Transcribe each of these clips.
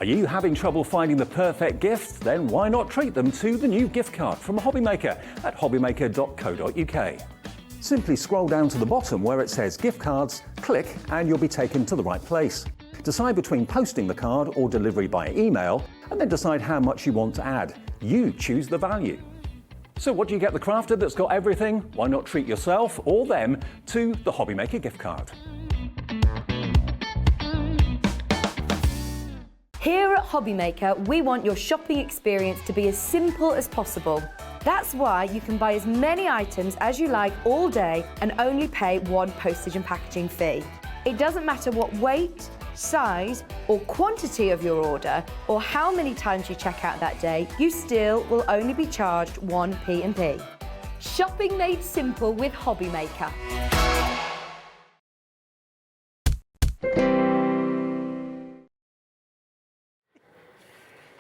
Are you having trouble finding the perfect gift? Then why not treat them to the new gift card from Hobbymaker at hobbymaker.co.uk. Simply scroll down to the bottom where it says gift cards, click and you'll be taken to the right place. Decide between posting the card or delivery by email and then decide how much you want to add. You choose the value. So what do you get the crafter that's got everything? Why not treat yourself or them to the Hobbymaker gift card? Here at Hobbymaker, we want your shopping experience to be as simple as possible. That's why you can buy as many items as you like all day and only pay one postage and packaging fee. It doesn't matter what weight, size or quantity of your order or how many times you check out that day, you still will only be charged one P&P. Shopping made simple with Hobbymaker.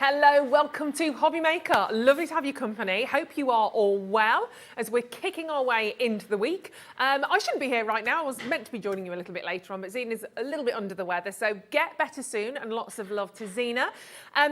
Hello, welcome to Hobbymaker. Lovely to have your company. Hope you are all well as we're kicking our way into the week. I shouldn't be here right now. I was meant to be joining you a little bit later on, but Zena's a little bit under the weather, so get better soon and lots of love to Zena.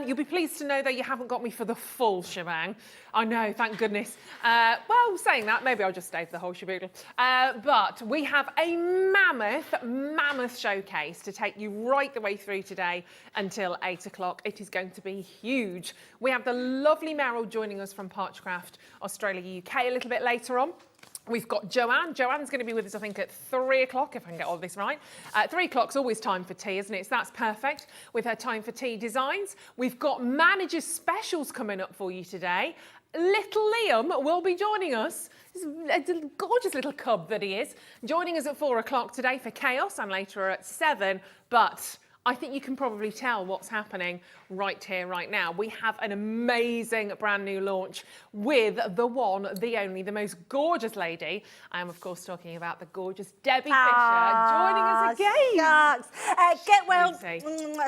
You'll be pleased to know that you haven't got me for the full shebang. I know, thank goodness. Well, saying that, maybe I'll just stay for the whole shaboodle. But we have a mammoth showcase to take you right the way through today until 8 o'clock. It is going to be huge. We have the lovely Meryl joining us from Parchcraft Australia UK a little bit later on. We've got Joanne. Joanne's going to be with us, I think, at 3 o'clock, if I can get all this right. 3 o'clock's always time for tea, isn't it? So that's perfect with her time for tea designs. We've got manager specials coming up for you today. Little Liam will be joining us. He's a gorgeous little cub that he is. Joining us at 4 o'clock today for Chaos and later at 7. But I think you can probably tell what's happening right here, right now. We have an amazing brand new launch with the one, the only, the most gorgeous lady. I am, of course, talking about the gorgeous Debbie Fisher joining us again. Shucks. Get well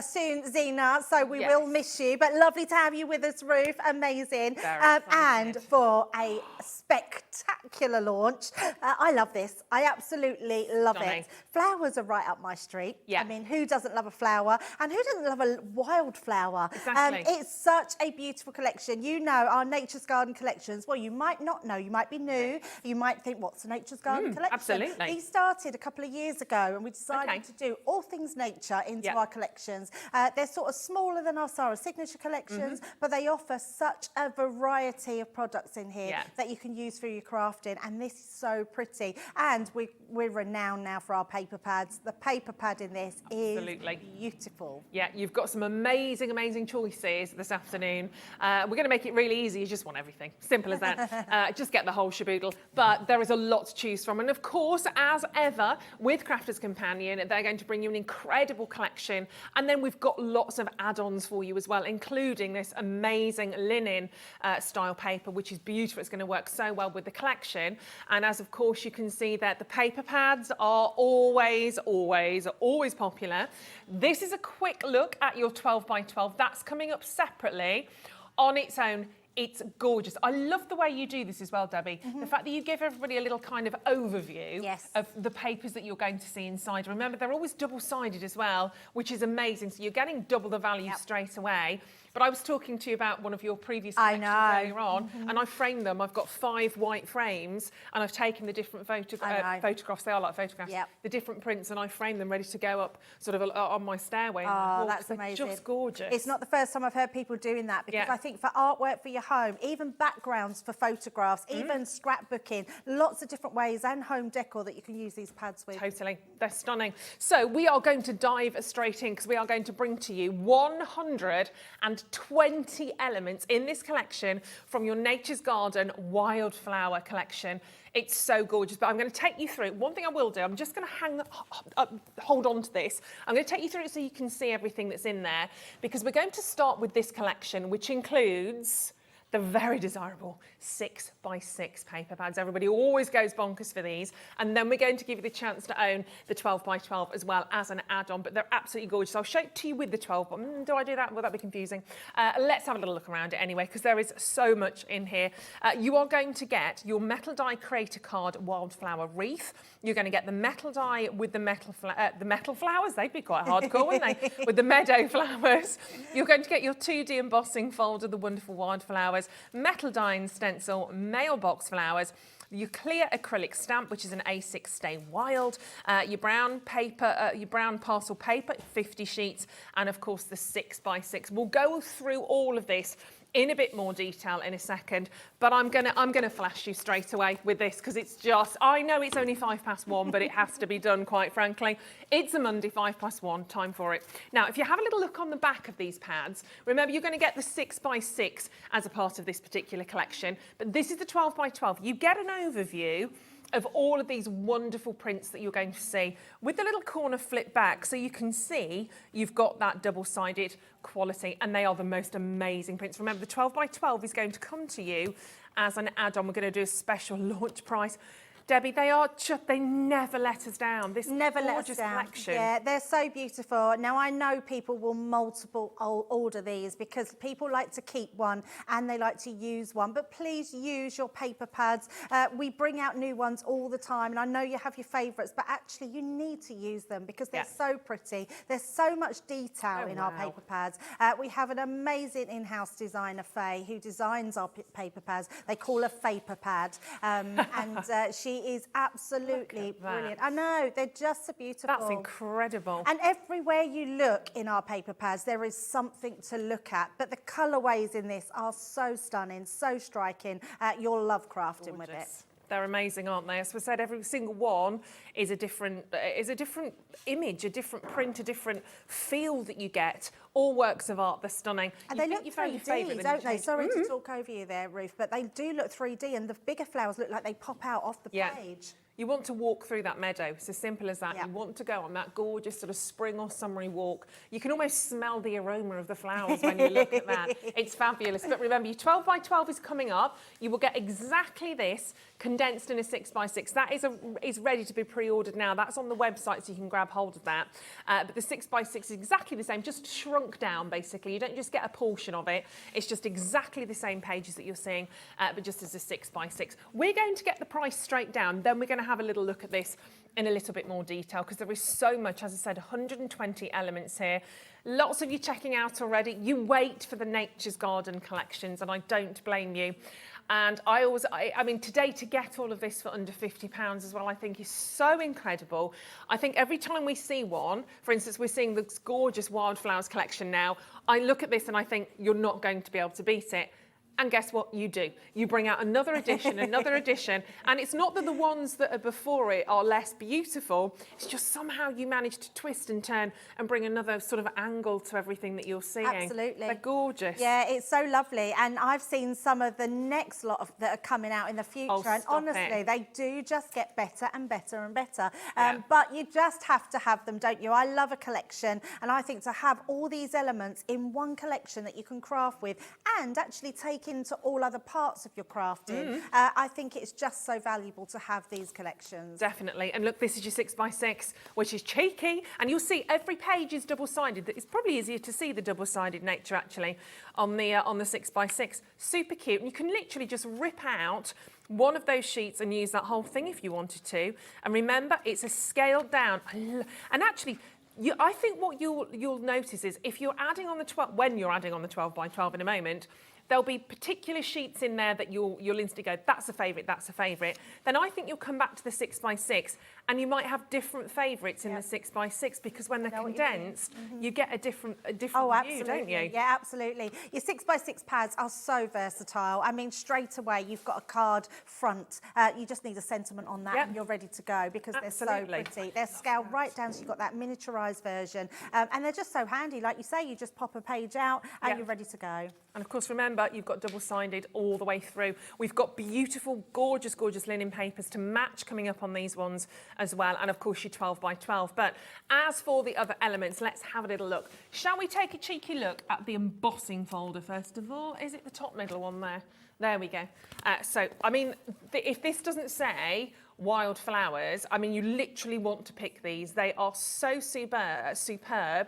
soon, Zena, so we will miss you. But lovely to have you with us, Ruth. Amazing. And for a spectacular launch. I love this. I absolutely love it. Flowers are right up my street. I mean, who doesn't love a flower? And who doesn't love a wildflower? Exactly. It's such a beautiful collection. You know, our Nature's Garden collections, well, you might not know, you might be new, you might think, what's a Nature's Garden collection? Absolutely. We started a couple of years ago and we decided to do all things nature into our collections. They're sort of smaller than our Sarah Signature collections, but they offer such a variety of products in here that you can use for your crafting, and this is so pretty. And we're renowned now for our paper pads. The paper pad in this is beautiful. Yeah, you've got some amazing choices this afternoon. We're going to make it really easy. You just want everything. Simple as that. Just get the whole shaboodle. But there is a lot to choose from. And of course, as ever, with Crafter's Companion, they're going to bring you an incredible collection. And then we've got lots of add-ons for you as well, including this amazing linen style paper, which is beautiful. It's going to work so well with the collection. And as of course, you can see that the paper pads are always popular. This is a quick look at your 12 by 12. That's coming up separately on its own. It's gorgeous. I love the way you do this as well, Debbie. The fact that you give everybody a little kind of overview of the papers that you're going to see inside. Remember, they're always double-sided as well, which is amazing. So you're getting double the value straight away. But I was talking to you about one of your previous collections earlier on, and I framed them. I've got 5 white frames, and I've taken the different photographs. They are like photographs. The different prints, and I framed them ready to go up sort of on my stairway. Oh, that's amazing. Just gorgeous. It's not the first time I've heard people doing that, because I think for artwork for your home, even backgrounds for photographs, even scrapbooking, lots of different ways, and home decor that you can use these pads with. Totally. They're stunning. So we are going to dive straight in, because we are going to bring to you 120 elements in this collection from your Nature's Garden Wildflower collection. It's so gorgeous, but I'm going to take you through it. One thing I will do, I'm just going to hold on to this. I'm going to take you through it so you can see everything that's in there, because we're going to start with this collection, which includes the very desirable 6x6 paper pads. Everybody always goes bonkers for these. And then we're going to give you the chance to own the 12x12 as well as an add-on, but they're absolutely gorgeous. I'll show it to you with the 12, but do I do that? Will that be confusing? Let's have a little look around it anyway, because there is so much in here. You are going to get your metal die creator card Wildflower wreath. You're going to get the metal die with the metal flowers. They'd be quite hardcore, wouldn't they? With the meadow flowers. You're going to get your 2D embossing folder, the wonderful Wildflowers, metal die and stencil, mailbox flowers, your clear acrylic stamp, which is an A6 Stay Wild, your brown paper, your brown parcel paper, 50 sheets, and of course the 6x6. We'll go through all of this in a bit more detail in a second, but I'm gonna flash you straight away with this, because it's just, I know it's only 1:05, but it has to be done, quite frankly. It's a Monday, 1:05, time for it. Now, if you have a little look on the back of these pads, remember you're going to get the 6x6 as a part of this particular collection, but this is the 12x12. You get an overview of all of these wonderful prints that you're going to see with the little corner flip back, so you can see you've got that double-sided quality, and they are the most amazing prints. Remember, the 12x12 is going to come to you as an add-on. We're going to do a special launch price. Debbie, they never let us down. This gorgeous collection. Yeah, they're so beautiful. Now, I know people will multiple order these because people like to keep one and they like to use one, but please use your paper pads. We bring out new ones all the time, and I know you have your favourites, but actually you need to use them because they're so pretty. There's so much detail in our paper pads. We have an amazing in-house designer, Faye, who designs our paper pads. They call her Faper Pad, and she is absolutely brilliant. I know, they're just so beautiful. That's incredible. And everywhere you look in our paper pads, there is something to look at. But the colourways in this are so stunning, so striking. You'll love crafting with it. They're amazing, aren't they? As we said, every single one is a different image, a different print, a different feel that you get. All works of art. They're stunning. And they look 3D, don't they? Sorry to talk over you there, Ruth, but they do look 3D, and the bigger flowers look like they pop out off the page. You want to walk through that meadow. It's as simple as that. You want to go on that gorgeous sort of spring or summery walk. You can almost smell the aroma of the flowers when you look at that. It's fabulous. But remember, your 12x12 is coming up. You will get exactly this condensed in a 6x6. That is ready to be pre-ordered now. That's on the website, so you can grab hold of that. But the 6x6 is exactly the same, just shrunk down, basically. You don't just get a portion of it. It's just exactly the same pages that you're seeing, but just as a 6x6. We're going to get the price straight down. Then we're going to have a little look at this in a little bit more detail, because there is so much. As I said, 120 elements here. Lots of you checking out already. You wait for the Nature's Garden collections, and I don't blame you. And I mean, today to get all of this for under £50 as well, I think is so incredible. I think every time we see one, for instance, we're seeing this gorgeous Wildflowers collection now, I look at this and I think you're not going to be able to beat it. And guess what? You do. You bring out another edition, another edition. And it's not that the ones that are before it are less beautiful. It's just somehow you manage to twist and turn and bring another sort of angle to everything that you're seeing. Absolutely. They're gorgeous. Yeah, it's so lovely. And I've seen some of the next lot that are coming out in the future. And honestly, they do just get better and better and better. But you just have to have them, don't you? I love a collection. And I think to have all these elements in one collection that you can craft with and actually take into all other parts of your crafting, I think it's just so valuable to have these collections. Definitely. And look, this is your 6x6, which is cheeky, and you'll see every page is double-sided. It's probably easier to see the double-sided nature actually on the 6x6. Super cute, and you can literally just rip out one of those sheets and use that whole thing if you wanted to. And remember, it's a scaled down, and actually I think what you'll notice is if you're adding on the 12, when you're adding on the 12x12 in a moment, there'll be particular sheets in there that you'll instantly go, that's a favourite, that's a favourite. Then I think you'll come back to the 6x6 and you might have different favourites in the 6x6 because when they're condensed, you get a different view, don't you? Yeah, absolutely. Your 6x6 pads are so versatile. I mean, straight away, you've got a card front. You just need a sentiment on that and you're ready to go because they're so pretty. They're scaled right down, so you've got that miniaturised version. And they're just so handy. Like you say, you just pop a page out and you're ready to go. And of course, remember, Remember, you've got double-sided all the way through. We've got beautiful, gorgeous, gorgeous linen papers to match coming up on these ones as well. And of course, your 12 by 12. But as for the other elements, let's have a little look. Shall we take a cheeky look at the embossing folder first of all? Is it the top middle one there? There we go. So, I mean, if this doesn't say Wildflowers, I mean, you literally want to pick these. They are so superb.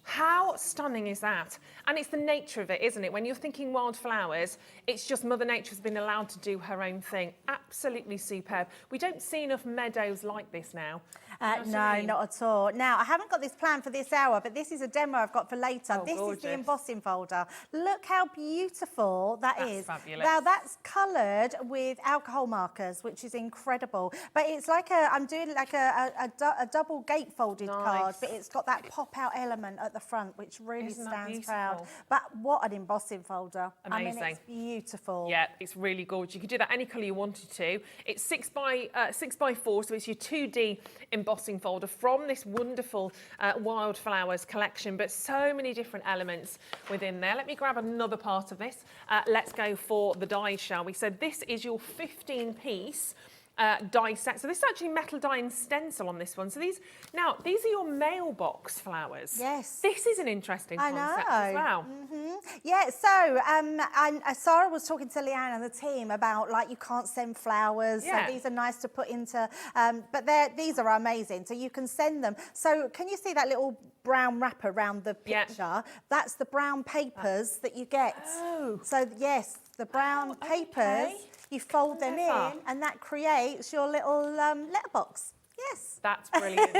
How stunning is that? And it's the nature of it, isn't it? When you're thinking wildflowers, it's just Mother Nature's been allowed to do her own thing. Absolutely superb. We don't see enough meadows like this now. No, not at all. Now, I haven't got this planned for this hour, but this is a demo I've got for later. Oh, this gorgeous. is the embossing folder. Look how beautiful that's is. Fabulous. Now, that's coloured with alcohol markers, which is incredible. But it's like I'm doing like a double gate-folded card, but it's got that pop-out element at the front, which really stands proud. But what an embossing folder. Amazing. I mean, it's beautiful. Yeah, it's really gorgeous. You could do that any colour you wanted to. It's 6 by 4, so it's your 2D embossing folder from this wonderful Wildflowers collection, but so many different elements within there. Let me grab another part of this. Let's go for the dies, shall we? So this is your 15-piece die set. So this is actually metal die and stencil on this one. So these are your mailbox flowers. Yes. This is an interesting concept as well. Yeah, so and Sarah was talking to Leanne and the team about like you can't send flowers, so these are nice to put into, but these are amazing. So you can send them. So can you see that little brown wrapper around the picture? That's the brown papers that you get. Oh. So yes, the brown papers, you fold them in and that creates your little letterbox. Yes. That's brilliant.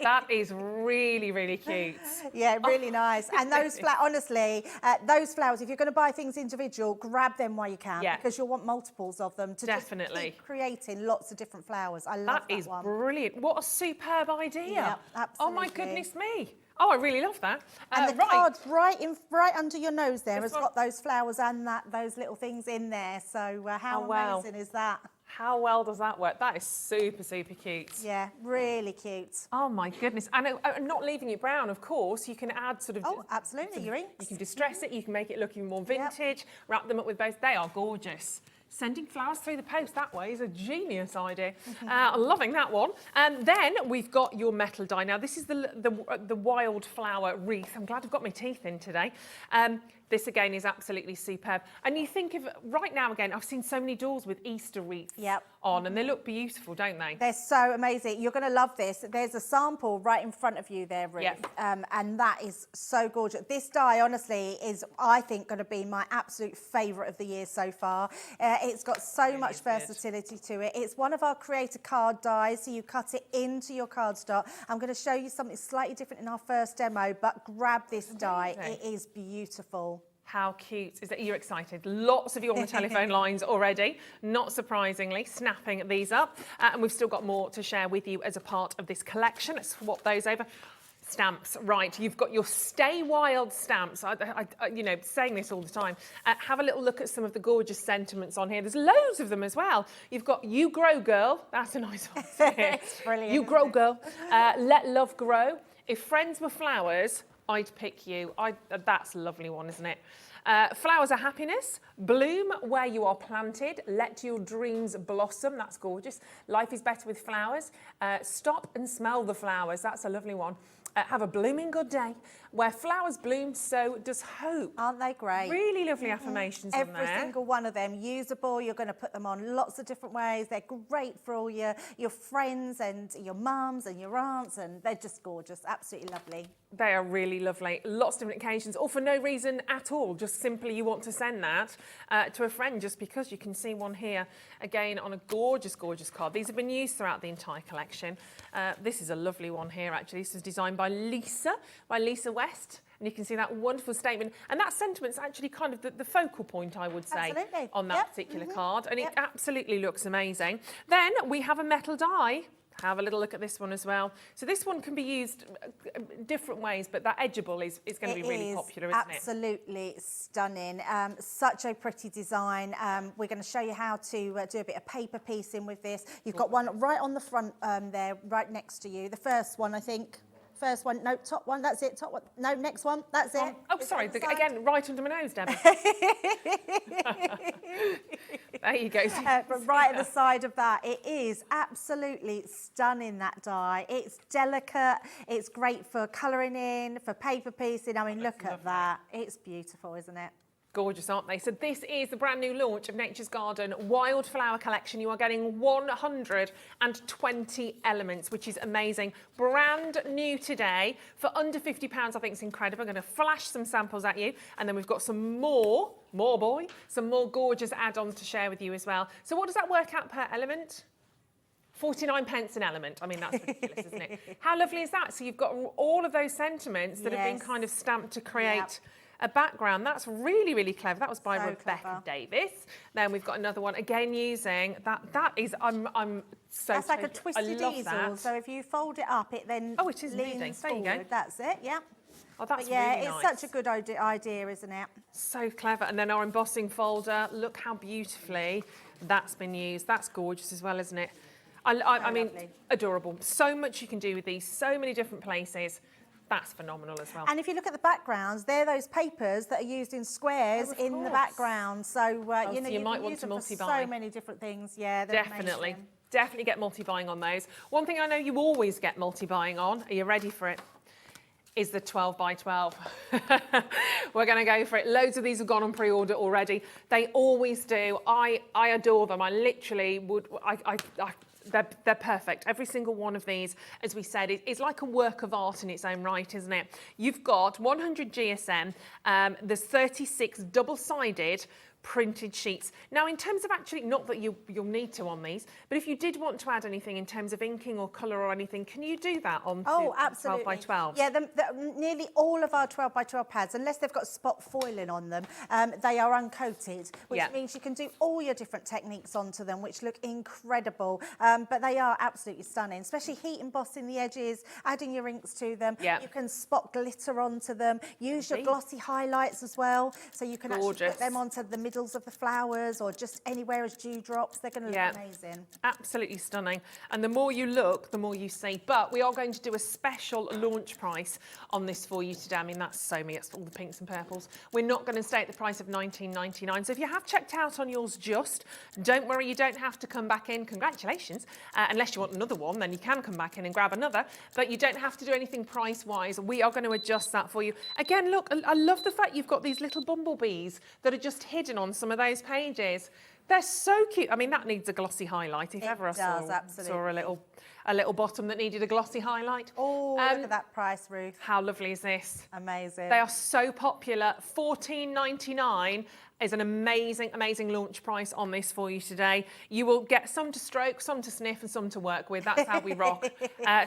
That is really, really cute. Yeah, really nice. And those honestly, those flowers, if you're going to buy things individual, grab them while you can, because you'll want multiples of them to just keep creating lots of different flowers. I love that one. That is brilliant. What a superb idea. Yeah, absolutely. Oh my goodness me. Oh, I really love that. And the card's right under your nose there has got those flowers and those little things in there. So how amazing is that? How well does that work? That is super, super cute. Yeah, really cute. Oh my goodness. And not leaving it brown, of course, you can add sort of... Oh, absolutely, your inks. You can distress it, you can make it look even more vintage, wrap them up with both. They are gorgeous. Sending flowers through the post that way is a genius idea. Loving that one. And then we've got your metal die. Now, this is the Wildflower wreath. I'm glad I've got my teeth in today. This, again, is absolutely superb. And you think of, right now, again, I've seen so many doors with Easter wreaths on, and they look beautiful, don't they? They're so amazing. You're going to love this. There's a sample right in front of you there, Ruth. And that is so gorgeous. This die, honestly, is, I think, going to be my absolute favourite of the year so far. It's got so much versatility to it. It's one of our creator card dies, so you cut it into your cardstock. I'm going to show you something slightly different in our first demo, but grab this die. It is beautiful. How cute is that? You're excited. Lots of you on the telephone lines already, not surprisingly, snapping these up. And we've still got more to share with you as a part of this collection. Let's swap those over. Stamps, right, you've got your Stay Wild stamps. You know, saying this all the time. Have a little look at some of the gorgeous sentiments on here. There's loads of them as well. You've got You Grow Girl. That's a nice one. It's brilliant. You Grow Girl. Let Love Grow. If Friends Were Flowers, I'd Pick You. That's a lovely one, isn't it? Flowers are Happiness. Bloom Where You Are Planted. Let Your Dreams Blossom. That's gorgeous. Life is Better with Flowers. Stop and Smell the Flowers. That's a lovely one. Have a blooming good day. Where flowers bloom, so does hope. Aren't they great? Really lovely affirmations on there. Every single one of them usable. You're going to put them on lots of different ways. They're great for all your friends and your mums and your aunts, and they're just gorgeous. Absolutely lovely. They are really lovely. Lots of different occasions, or for no reason at all. Just simply you want to send that to a friend just because. You can see one here, again, on a gorgeous, gorgeous card. These have been used throughout the entire collection. This is a lovely one here, actually. This was designed by Lisa West. And you can see that wonderful statement. And that sentiment's actually kind of the focal point, I would say, on that particular card. And it absolutely looks amazing. Then we have a metal die. Have a little look at this one as well. So this one can be used different ways, but that edgeable is going to be really popular, isn't it? Absolutely stunning. Such a pretty design. We're going to show you how to do a bit of paper piecing with this. You've got one right on the front there, right next to you. The first one, I think. First one, no, top one, that's it, top one. No, next one, that's it. Oh, sorry, again, right under my nose, Debbie. There you go. But right at the side of that, it is absolutely stunning, that die. It's delicate, it's great for colouring in, for paper piecing. I mean, look at that. It's beautiful, isn't it? Gorgeous, aren't they? So this is the brand new launch of Nature's Garden Wildflower collection. You are getting 120 elements, which is amazing. Brand new today for under £50. I think it's incredible. I'm going to flash some samples at you, and then we've got some some more gorgeous add-ons to share with you as well. So what does that work out per element? 49 pence an element. I mean, that's ridiculous, isn't it? How lovely is that? So you've got all of those sentiments that have been kind of stamped to create a background. That's really, really clever. That was by Rebecca Davis. Then we've got another one again using that is I'm so that's like a twisted easel. So if you fold it up, it then it is leans there forward. You go. That's it. Yeah. Oh, that's really nice. It's such a good idea, isn't it? So clever. And then our embossing folder. Look how beautifully that's been used. That's gorgeous as well, isn't it? I mean, lovely. Adorable. So much you can do with these. So many different places. That's phenomenal as well. And if you look at the backgrounds, they're those papers that are used in squares in the background. So, you know, so you might want to multi-buy. So many different things. Yeah, definitely. Amazing. Definitely get multi-buying on those. One thing I know you always get multi-buying on, are you ready for it? Is the 12 by 12. We're going to go for it. Loads of these have gone on pre-order already. They always do. I adore them. I literally would, they're perfect. Every single one of these, as we said, is like a work of art in its own right, isn't it? You've got 100 GSM, there's 36 double-sided printed sheets. Now, in terms of actually, not that you'll need to on these, but if you did want to add anything in terms of inking or colour or anything, can you do that on 12 by 12? Yeah, nearly all of our 12 by 12 pads, unless they've got spot foiling on them, they are uncoated, which means you can do all your different techniques onto them, which look incredible. But they are absolutely stunning, especially heat embossing the edges, adding your inks to them. You can spot glitter onto them, use your glossy highlights as well, so you can actually put them onto the middle of the flowers or just anywhere as dewdrops. They're going to look amazing. Absolutely stunning. And the more you look, the more you see. But we are going to do a special launch price on this for you today. I mean, that's so me. It's all the pinks and purples. We're not going to stay at the price of $19.99. So if you have checked out on yours just, don't worry, you don't have to come back in. Congratulations. Unless you want another one, then you can come back in and grab another. But you don't have to do anything price-wise. We are going to adjust that for you. Again, look, I love the fact you've got these little bumblebees that are just hidden on some of those pages. They're so cute. I mean, that needs a glossy highlight. If ever I saw a little bottom that needed a glossy highlight. Oh, look at that price, Ruth. How lovely is this? Amazing. They are so popular. $14.99 is an amazing, amazing launch price on this for you today. You will get some to stroke, some to sniff, and some to work with. That's how we rock.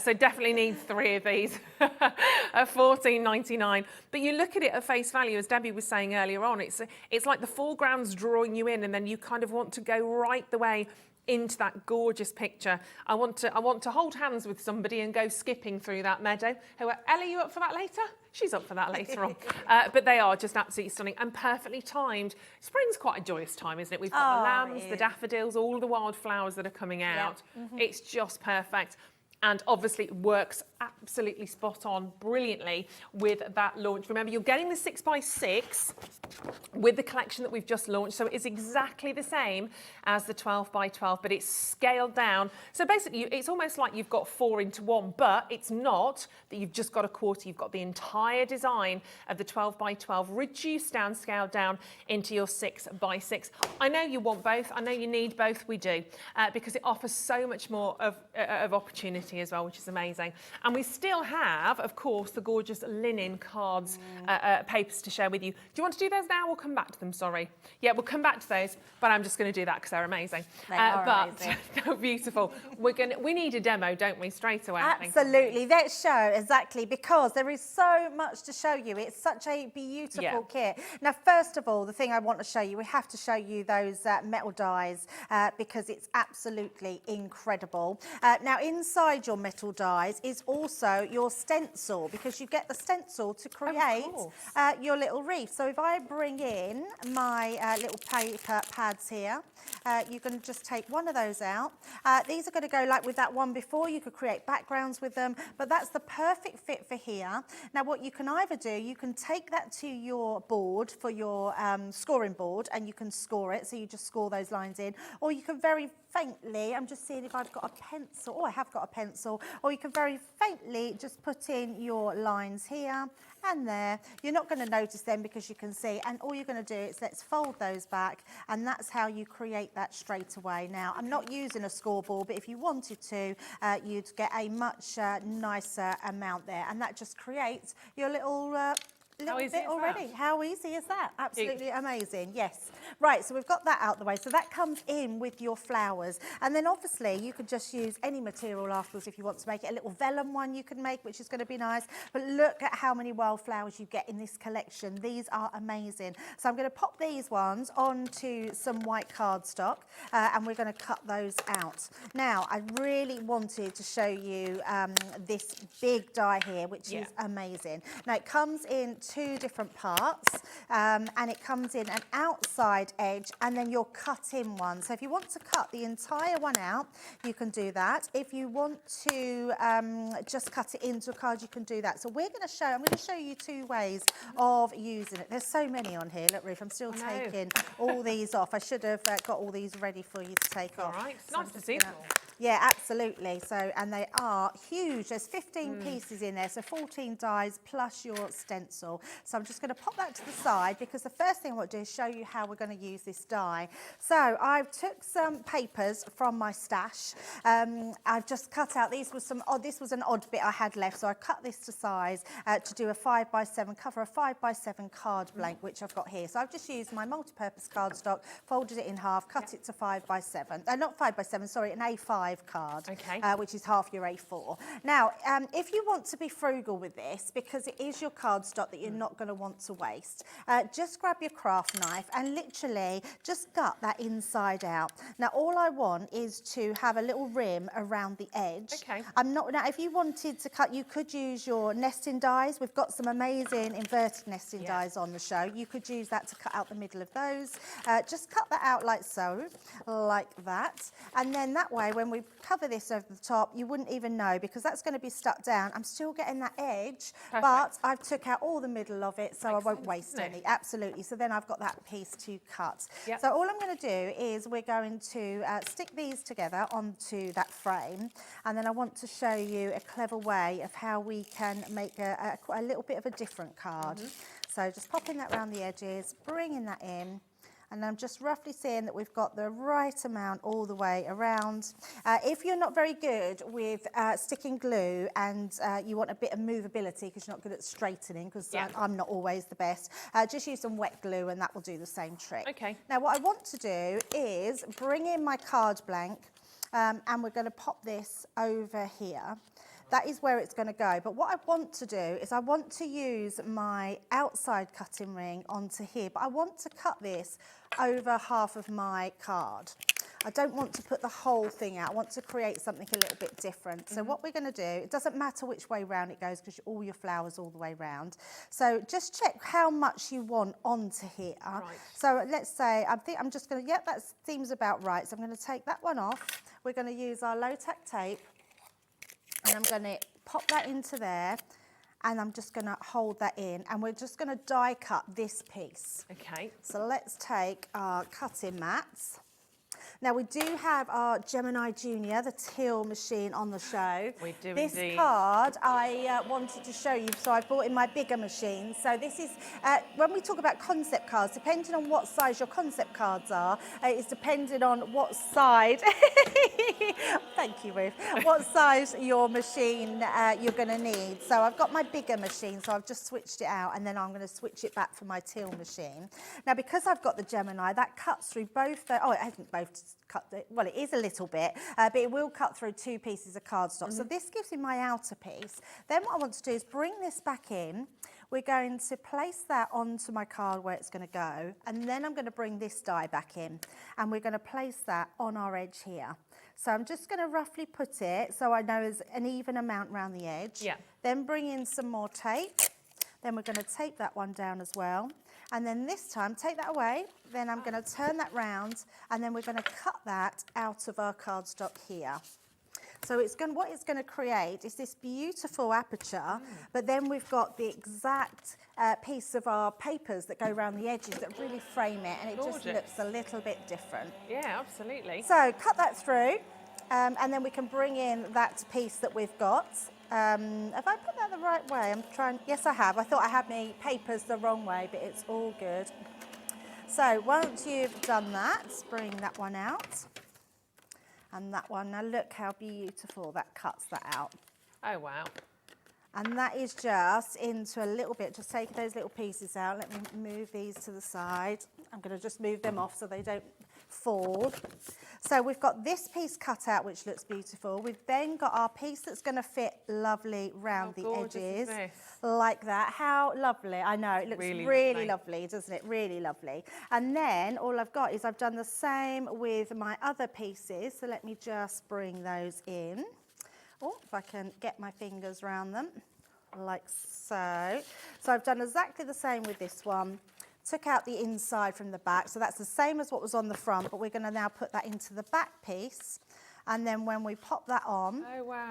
So definitely need 3 of these at $14.99. But you look at it at face value, as Debbie was saying earlier on, it's like the foreground's drawing you in, and then you kind of want to go right the way into that gorgeous picture. I want to hold hands with somebody and go skipping through that meadow. Ella, you up for that later? She's up for that later on. But they are just absolutely stunning and perfectly timed. Spring's quite a joyous time, isn't it? We've got the lambs, the daffodils, all the wildflowers that are coming out. It's just perfect. And obviously it works absolutely spot on brilliantly with that launch. Remember, you're getting the 6x6 with the collection that we've just launched, so it is exactly the same as the 12 by 12, but it's scaled down. So basically it's almost like you've got 4 into 1, but it's not that you've just got a quarter. You've got the entire design of the 12 by 12 reduced down, scaled down into your 6 by 6. I know you want both. I know you need both. We do, because it offers so much more of opportunity as well, which is amazing. And we still have, of course, the gorgeous linen cards, papers to share with you. Do you want to do those now? We'll come back to them, sorry. Yeah, we'll come back to those, but I'm just going to do that because they're amazing. They are amazing. They're beautiful. We need a demo, don't we, straight away? Absolutely. Let's show, exactly, because there is so much to show you. It's such a beautiful kit. Now, first of all, the thing I want to show you, we have to show you those metal dies because it's absolutely incredible. Now, inside your metal dies is all also your stencil, because you get the stencil to create your little wreath. So if I bring in my little paper pads here, you can just take one of those out. These are going to go like with that one before. You could create backgrounds with them, but that's the perfect fit for here. Now what you can either do, you can take that to your board for your scoring board, and you can score it, so you just score those lines in, or you can very faintly, I'm just seeing if I've got a pencil. Oh, I have got a pencil. Or you can very faintly just put in your lines here and there. You're not going to notice them because you can see, and all you're going to do is let's fold those back, and that's how you create that straight away. Now, I'm not using a scoreboard, but if you wanted to, you'd get a much nicer amount there, and that just creates your little bit already. How easy is that? Absolutely amazing. Yes. Right, so we've got that out the way. So that comes in with your flowers. And then obviously you could just use any material afterwards if you want to make it. A little vellum one you can make, which is going to be nice. But look at how many wildflowers you get in this collection. These are amazing. So I'm going to pop these ones onto some white cardstock, and we're going to cut those out. Now, I really wanted to show you this big die here, which is amazing. Now, it comes in 2 different parts, and it comes in an outside edge and then your cut-in one. So if you want to cut the entire one out, you can do that. If you want to just cut it into a card, you can do that. So I'm going to show you 2 ways of using it. There's so many on here. Look, Ruth, I'm still taking all these off. I should have got all these ready for you to take off. All right, it's so nice to see them all. Yeah, absolutely. So, and they are huge. There's 15 pieces in there, so 14 dies plus your stencil. So I'm just going to pop that to the side, because the first thing I want to do is show you how we're going to use this die. So I've took some papers from my stash. I've just cut out, this was an odd bit I had left, so I cut this to size to do a 5x7 cover, a 5x7 card blank, which I've got here. So I've just used my multi-purpose cardstock, folded it in half, cut it to 5x7. Not 5x7, sorry, an A5 card, which is half your A4. Now, if you want to be frugal with this, because it is your cardstock that you're not going to want to waste, just grab your craft knife and literally just gut that inside out. Now, all I want is to have a little rim around the edge. Now, if you wanted to cut, you could use your nesting dies. We've got some amazing inverted nesting dies on the show. You could use that to cut out the middle of those. Just cut that out like so, like that. And then that way, when we cover this over the top, you wouldn't even know, because that's going to be stuck down. I'm still getting that edge, but I've took out all the middle of it, so I won't waste any. Absolutely. So then I've got that piece to cut. So all I'm going to do is we're going to stick these together onto that frame, and then I want to show you a clever way of how we can make a little bit of a different card. So just popping that around the edges, bringing that in. And I'm just roughly seeing that we've got the right amount all the way around. If you're not very good with sticking glue, and you want a bit of movability because you're not good at straightening, because I'm not always the best, just use some wet glue and that will do the same trick. Now what I want to do is bring in my card blank, and we're going to pop this over here. That is where it's going to go. But what I want to do is I want to use my outside cutting ring onto here, but I want to cut this over half of my card. I don't want to put the whole thing out. I want to create something a little bit different. So what we're going to do, it doesn't matter which way round it goes, because all your flowers all the way round. So just check how much you want onto here. So let's say, I'm just going to, that seems about right. So I'm going to take that one off. We're going to use our low-tack tape, and I'm going to pop that into there, and I'm just going to hold that in, and we're just going to die cut this piece. So let's take our cutting mats. Now, we do have our Gemini Junior, the teal machine, on the show. We do this indeed. card I wanted to show you, so I brought in my bigger machine. So this is, when we talk about concept cards, depending on what size your concept cards are, it's dependent on what side, thank you, Ruth, what size your machine you're going to need. So I've got my bigger machine, so I've just switched it out, and then I'm going to switch it back for my teal machine. Now, because I've got the Gemini, that cuts through both, it hasn't both cut, well, it is a little bit, but it will cut through 2 pieces of cardstock. So this gives me my outer piece. Then what I want to do is bring this back in we're going to place that onto my card where it's going to go, and then I'm going to bring this die back in, and we're going to place that on our edge here. So I'm just going to roughly put it so I know there's an even amount around the edge. Yeah. Then bring in some more tape. Then we're going to tape that one down as well. And then this time, take that away. Then I'm going to turn that round, and then we're going to cut that out of our cardstock here. So what it's going to create is this beautiful aperture, but then we've got the exact piece of our papers that go around the edges that really frame it, and it just looks a little bit different. Yeah, absolutely. So cut that through, and then we can bring in that piece that we've got. Have I put that the right way? Yes, I have. I thought I had my papers the wrong way, but it's all good. So once you've done that, bring that one out. And that one, now look how beautiful that cuts that out. Oh, wow. And that is just into a little bit, just take those little pieces out. Let me move these to the side. I'm going to just move them off so they don't fall. So we've got this piece cut out, which looks beautiful. We've then got our piece that's going to fit lovely round the edges, like that. How lovely. I know, it looks really lovely, doesn't it? Really lovely. And then all I've got is I've done the same with my other pieces. So let me just bring those in. Oh, if I can get my fingers around them, like so. So I've done exactly the same with this one. Took out the inside from the back, so that's the same as what was on the front, but we're going to now put that into the back piece, and then when we pop that on,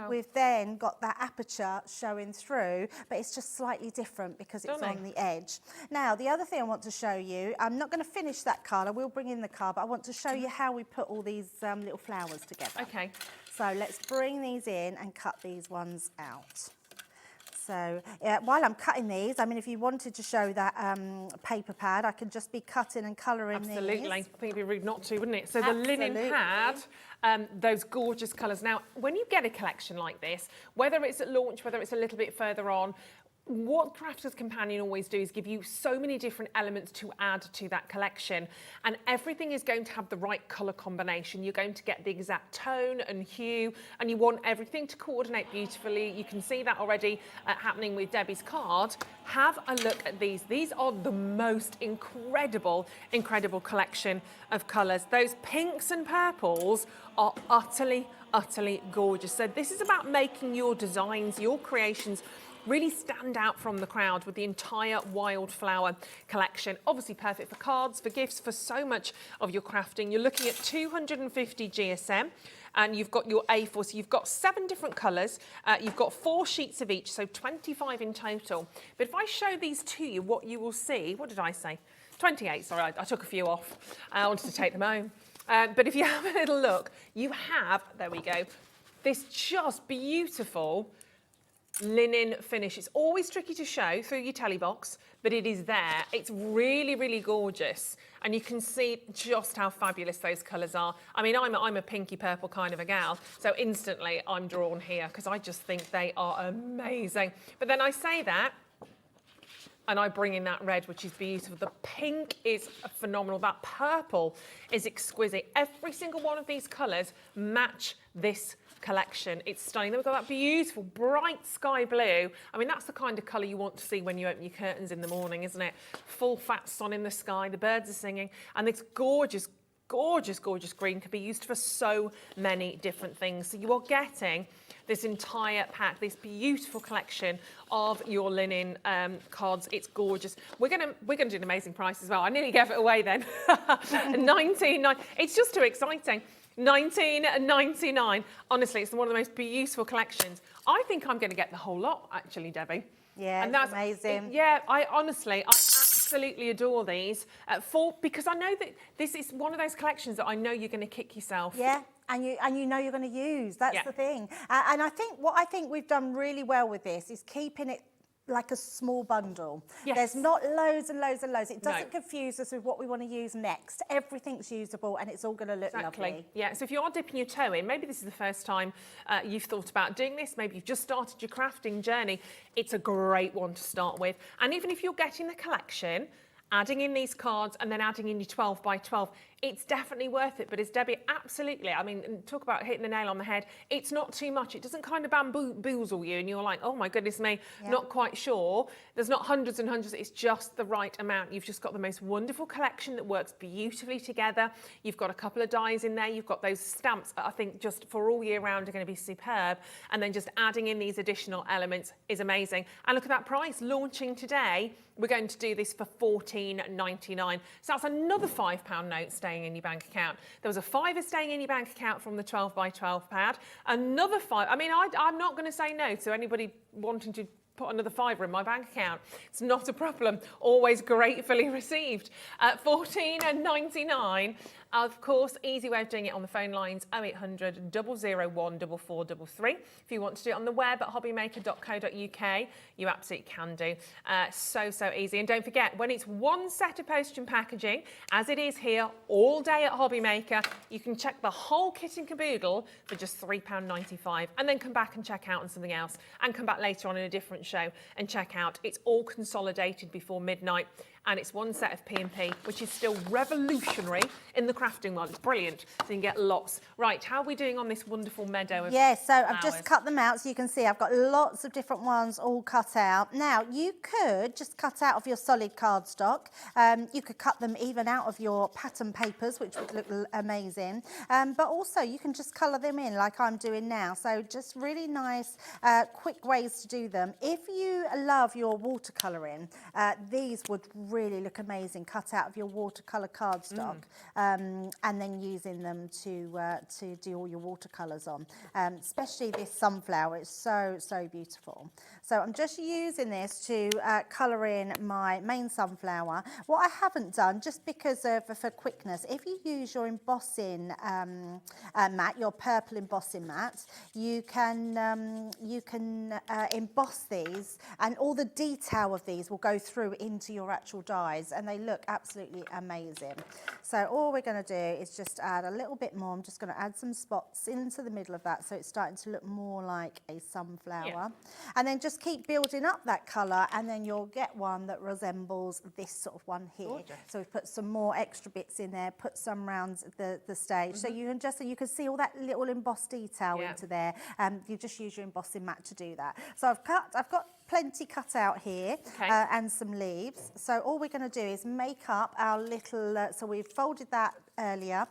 we've then got that aperture showing through, but it's just slightly different because it's on the edge. Now, the other thing I want to show you, I'm not going to finish that card, I will bring in the card, but I want to show you how we put all these little flowers together. Okay. So let's bring these in and cut these ones out. So while I'm cutting these, I mean, if you wanted to show that paper pad, I could just be cutting and colouring these. Absolutely. I think it'd be rude not to, wouldn't it? So the linen pad, those gorgeous colours. Now, when you get a collection like this, whether it's at launch, whether it's a little bit further on, what Crafter's Companion always do is give you so many different elements to add to that collection, and everything is going to have the right colour combination. You're going to get the exact tone and hue, and you want everything to coordinate beautifully. You can see that already happening with Debbie's card. Have a look at these. These are the most incredible collection of colours. Those pinks and purples are utterly gorgeous. So this is about making your designs, your creations, really stand out from the crowd with the entire Wildflower collection. Obviously perfect for cards, for gifts, for so much of your crafting. You're looking at 250 GSM, and you've got your A4, so you've got 7 different colours. You've got 4 sheets of each, so 25 in total. But if I show these to you, what you will see, what did I say? 28, sorry, I took a few off. I wanted to take them home. But if you have a little look, you have, there we go, this just beautiful linen finish. It's always tricky to show through your telly box, but it is there. It's really gorgeous, and you can see just how fabulous those colours are. I mean, I'm a pinky purple kind of a gal, so instantly I'm drawn here because I just think they are amazing. But then I say that, and I bring in that red, which is beautiful. The pink is phenomenal. That purple is exquisite. Every single one of these colours match this collection. It's stunning. Then we've got that beautiful bright sky blue. I mean, that's the kind of colour you want to see when you open your curtains in the morning, isn't it? Full fat sun in the sky, the birds are singing, and this gorgeous green can be used for so many different things. So you are getting this entire pack, this beautiful collection of your linen cards. It's gorgeous. We're gonna do an amazing price as well. I nearly gave it away then. $19.99. It's just too exciting. $19.99. Honestly, it's one of the most beautiful collections. I think I'm going to get the whole lot, actually, Debbie. Yeah, and that's amazing. I absolutely adore these because I know that this is one of those collections that I know you're going to kick yourself. Yeah. And you know you're going to use. That's the thing. And I think what we've done really well with this is keeping it like a small bundle. Yes. There's not loads and loads and loads. It doesn't confuse us with what we want to use next. Everything's usable and it's all going to look lovely. Yeah, so if you are dipping your toe in, maybe this is the first time you've thought about doing this, maybe you've just started your crafting journey, it's a great one to start with. And even if you're getting the collection, adding in these cards and then adding in your 12 by 12, it's definitely worth it. But as Debbie, absolutely, I mean, talk about hitting the nail on the head. It's not too much. It doesn't kind of bamboozle you and you're like, oh my goodness me, not quite sure. There's not hundreds and hundreds. It's just the right amount. You've just got the most wonderful collection that works beautifully together. You've got a couple of dies in there. You've got those stamps that I think just for all year round are going to be superb. And then just adding in these additional elements is amazing. And look at that price, launching today. We're going to do this for $14.99. So that's another £5 note staying in your bank account. There was a £5 staying in your bank account from the 12 by 12 pad. Another £5. I mean, I'm not going to say no to anybody wanting to put another £5 in my bank account. It's not a problem. Always gratefully received. $14.99. Of course, easy way of doing it on the phone lines, 0800 001 4433. If you want to do it on the web at hobbymaker.co.uk, you absolutely can do. So easy. And don't forget, when it's one set of postage and packaging, as it is here all day at Hobbymaker, you can check the whole kit and caboodle for just £3.95 and then come back and check out on something else and come back later on in a different show and check out. It's all consolidated before midnight. And it's one set of P&P, which is still revolutionary in the crafting world. It's brilliant, so you can get lots. Right, how are we doing on this wonderful meadow of Yeah, so I've flowers? just cut them out, so you can see I've got lots of different ones all cut out. Now, you could just cut out of your solid cardstock. You could cut them even out of your pattern papers, which would look amazing. But also, you can just colour them in like I'm doing now. So just really nice, quick ways to do them. If you love your watercolouring, these would really look amazing cut out of your watercolour cardstock, and then using them to do all your watercolours on. Especially this sunflower, it's so beautiful. So I'm just using this to colour in my main sunflower. What I haven't done, just because for quickness, if you use your embossing mat, your purple embossing mat, you can emboss these, and all the detail of these will go through into your actual dies, and they look absolutely amazing. So all we're going to do is just add a little bit more. I'm just going to add some spots into the middle of that, so it's starting to look more like a sunflower. And then just keep building up that colour, and then you'll get one that resembles this sort of one here. Gorgeous. So we've put some more extra bits in there, put some round the stage, so you can see all that little embossed detail into there. You just use your embossing mat to do that. So I've got plenty cut out here, and some leaves. So all we're going to do is make up our little, so we've folded that earlier.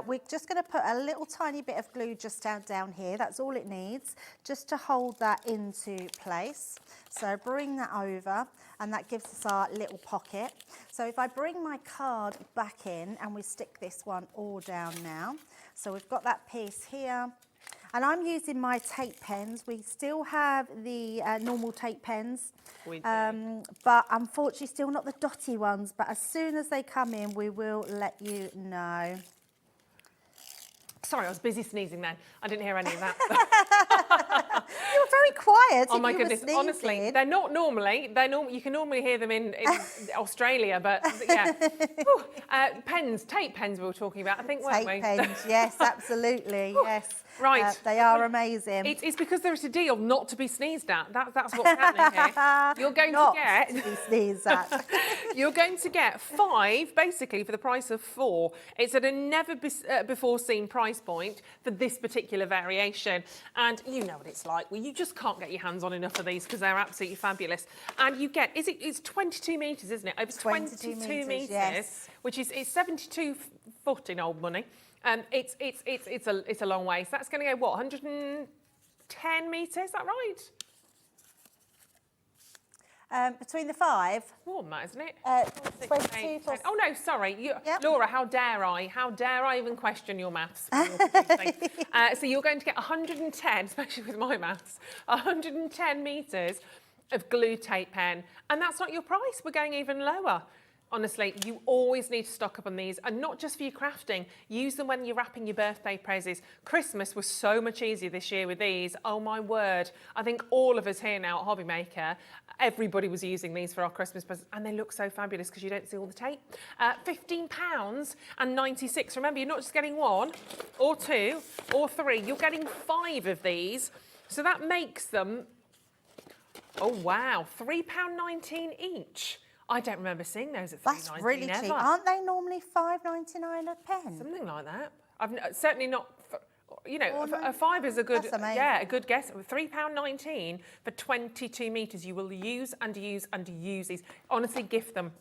We're just going to put a little tiny bit of glue just down here. That's all it needs, just to hold that into place. So bring that over, and that gives us our little pocket. So if I bring my card back in, and we stick this one all down now. So we've got that piece here. And I'm using my tape pens. We still have the normal tape pens, but unfortunately still not the dotty ones. But as soon as they come in, we will let you know. Sorry, I was busy sneezing then. I didn't hear any of that. You were very quiet. Oh my goodness, honestly, they're not normally. You can normally hear them in Australia, but yeah. Pens, tape pens we were talking about, I think, weren't we? Tape pens, yes, absolutely, yes. Right. They are amazing. It's because there's a deal not to be sneezed at. That's what's happening here. You're going to get... to be sneezed at. You're going to get 5, basically, for the price of 4. It's at a never-before-seen price point for this particular variation. And you know what it's like. Well, you just can't get your hands on enough of these because they're absolutely fabulous. And you get... It's 22 metres, isn't it? Over 22 metres, yes. Which is 72 foot in old money. It's a long way. So that's going to go, what, 110 metres, is that right? Between the 5. More than that, isn't it? 22 plus... Oh, no, sorry. Laura, how dare I even question your maths? So you're going to get 110, especially with my maths, 110 metres of glue tape pen. And that's not your price. We're going even lower. Honestly, you always need to stock up on these, and not just for your crafting. Use them when you're wrapping your birthday presents. Christmas was so much easier this year with these. Oh my word. I think all of us here now at Hobbymaker, everybody was using these for our Christmas presents, and they look so fabulous because you don't see all the tape. £15.96. Remember, you're not just getting 1 or 2 or 3, you're getting 5 of these. So that makes them, oh wow, £3.19 each. I don't remember seeing those at $3.99 That's really cheap. Aren't they normally $5.99 a pen? Something like that. I've certainly not. You know, a £5 is a good, a good guess. £3.19 for 22 metres. You will use and use and use these. Honestly, gift them.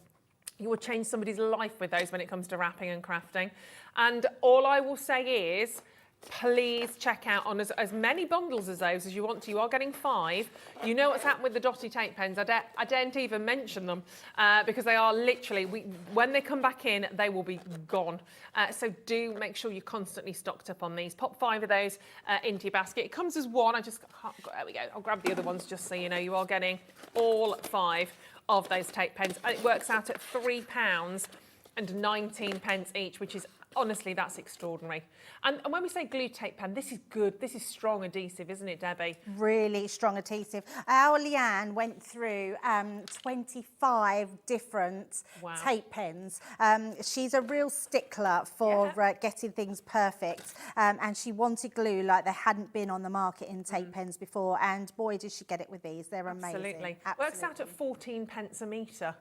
You will change somebody's life with those when it comes to wrapping and crafting. And all I will say is, please check out on as many bundles as those as you want to. You are getting 5. You know what's happened with the dotty tape pens. I daren't even mention them because they are literally, when they come back in, they will be gone. So do make sure you're constantly stocked up on these. Pop 5 of those into your basket. It comes as one. There we go. I'll grab the other ones just so you know you are getting all 5 of those tape pens. And it works out at £3.19 each, which is honestly, that's extraordinary. And when we say glue tape pen, this is good. This is strong adhesive, isn't it, Debbie? Really strong adhesive. Our Leanne went through 25 different tape pens. She's a real stickler for getting things perfect. And she wanted glue like there hadn't been on the market in tape pens before. And boy, did she get it with these. They're amazing. Absolutely. Works out at 14p a metre.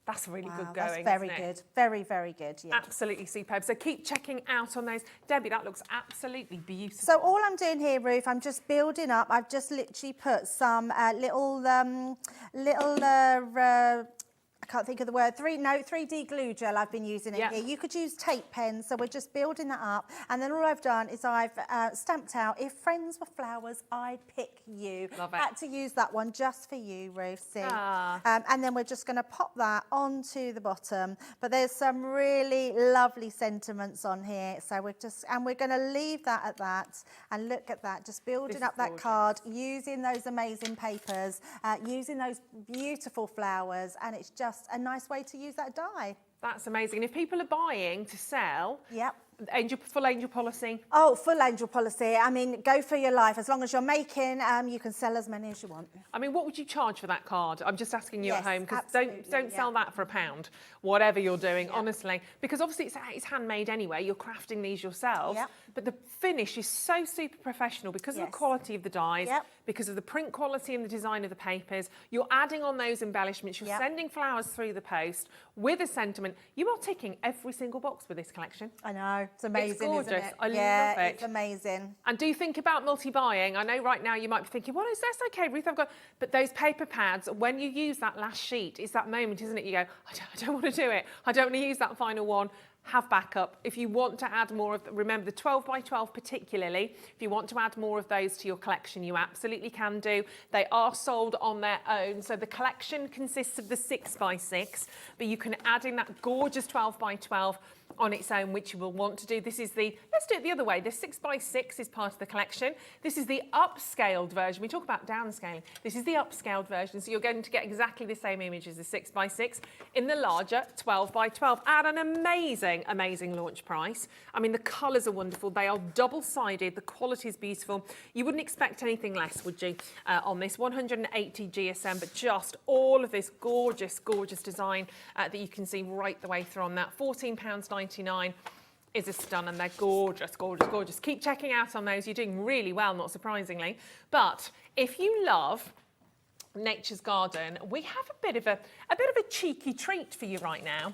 That's really good going. That's very good. Very, very good. Yeah. Absolutely superb. So keep checking out on those. Debbie, that looks absolutely beautiful. So all I'm doing here, Ruth, I'm just building up. I've just literally put some I can't think of the word, 3D glue gel I've been using in here. You could use tape pens, so we're just building that up. And then all I've done is I've stamped out, if friends were flowers, I'd pick you. Love it. Had to use that one just for you, Ruth, see. And then we're just going to pop that onto the bottom. But there's some really lovely sentiments on here. So we're going to leave that at that. And look at that, just building up that card, using those amazing papers, using those beautiful flowers. And it's just a nice way to use that die. That's amazing. And if people are buying to sell, full angel policy. Oh, full angel policy. I mean, go for your life. As long as you're making, you can sell as many as you want. I mean, what would you charge for that card? I'm just asking you at home, because don't sell that for £1, whatever you're doing, honestly. Because obviously it's handmade anyway. You're crafting these yourself. But the finish is so super professional because of the quality of the dies, because of the print quality and the design of the papers. You're adding on those embellishments. You're sending flowers through the post with a sentiment. You are ticking every single box with this collection. I know. It's amazing, it's gorgeous. Isn't it? I love it. It's amazing. And do think about multi-buying. I know right now you might be thinking, well, that's okay, Ruth, but those paper pads, when you use that last sheet, it's that moment, isn't it? You go, I don't want to do it. I don't want to use that final one. Have backup. If you want to add more of, remember the 12 by 12 particularly, if you want to add more of those to your collection, you absolutely can do. They are sold on their own. So the collection consists of the 6 by 6, but you can add in that gorgeous 12 by 12 on its own, which you will want to do. This is let's do it the other way. The 6 by 6 is part of the collection. This is the upscaled version. We talk about downscaling. This is the upscaled version. So you're going to get exactly the same image as the 6 by 6 in the larger 12 by 12 at an amazing, amazing launch price. I mean, the colours are wonderful. They are double-sided. The quality is beautiful. You wouldn't expect anything less, would you, on this 180 GSM, but just all of this gorgeous, gorgeous design that you can see right the way through on that. £14.99 is a stun, and they're gorgeous, gorgeous, gorgeous. Keep checking out on those. You're doing really well, not surprisingly. But if you love Nature's Garden, we have a bit of a cheeky treat for you right now.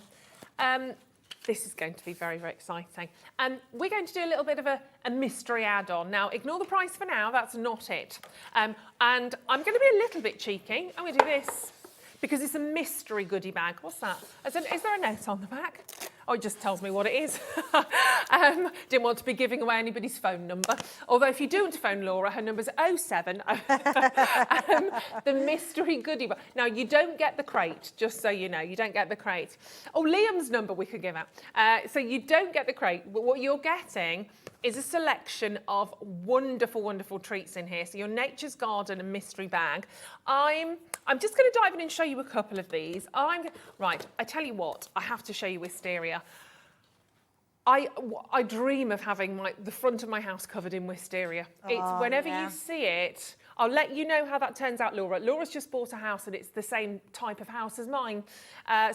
This is going to be very, very exciting. We're going to do a little bit of a mystery add-on. Now, ignore the price for now. That's not it. And I'm going to be a little bit cheeky. I'm going to do this because it's a mystery goodie bag. What's that? Is there a note on the back? Oh, it just tells me what it is. Didn't want to be giving away anybody's phone number. Although if you do want to phone Laura, her number's 07. The mystery goodie bag. Now, you don't get the crate, just so you know. You don't get the crate. Oh, Liam's number we could give out. So you don't get the crate, but what you're getting is a selection of wonderful, wonderful treats in here. So your Nature's Garden and mystery bag. I'm just going to dive in and show you a couple of these. Right, I tell you what, I have to show you wisteria. I dream of having the front of my house covered in wisteria. It's whenever you see it, I'll let you know how that turns out, Laura. Laura's just bought a house and it's the same type of house as mine.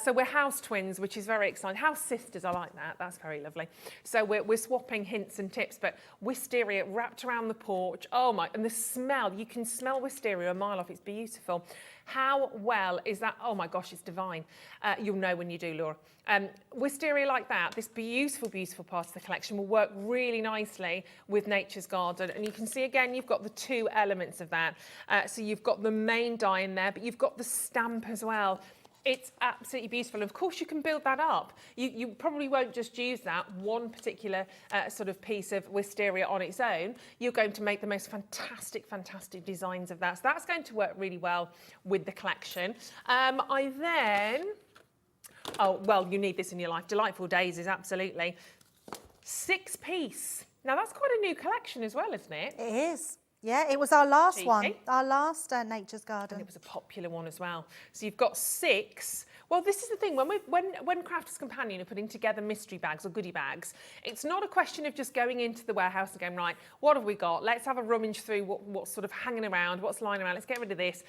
So we're house twins, which is very exciting. House sisters, I like that. That's very lovely. So we're swapping hints and tips, but wisteria wrapped around the porch. Oh my, and the smell, you can smell wisteria a mile off. It's beautiful. How well is that? Oh my gosh, it's divine. You'll know when you do, Laura. Wisteria like that, this beautiful, beautiful part of the collection will work really nicely with Nature's Garden. And you can see again, you've got the two elements of that. So you've got the main die in there, but you've got the stamp as well. It's absolutely beautiful. And of course, you can build that up. You probably won't just use that one particular sort of piece of wisteria on its own. You're going to make the most fantastic, fantastic designs of that. So that's going to work really well with the collection. Oh, well, you need this in your life. Delightful Daisies, absolutely. 6-piece. Now, that's quite a new collection as well, isn't it? It is. Yeah, it was our last Cheeky. one, our last Nature's Garden. And it was a popular one as well. So you've got 6. Well, this is the thing, when Crafters Companion are putting together mystery bags or goodie bags, it's not a question of just going into the warehouse and going, right, what have we got? Let's have a rummage through what's sort of hanging around, what's lying around, let's get rid of this.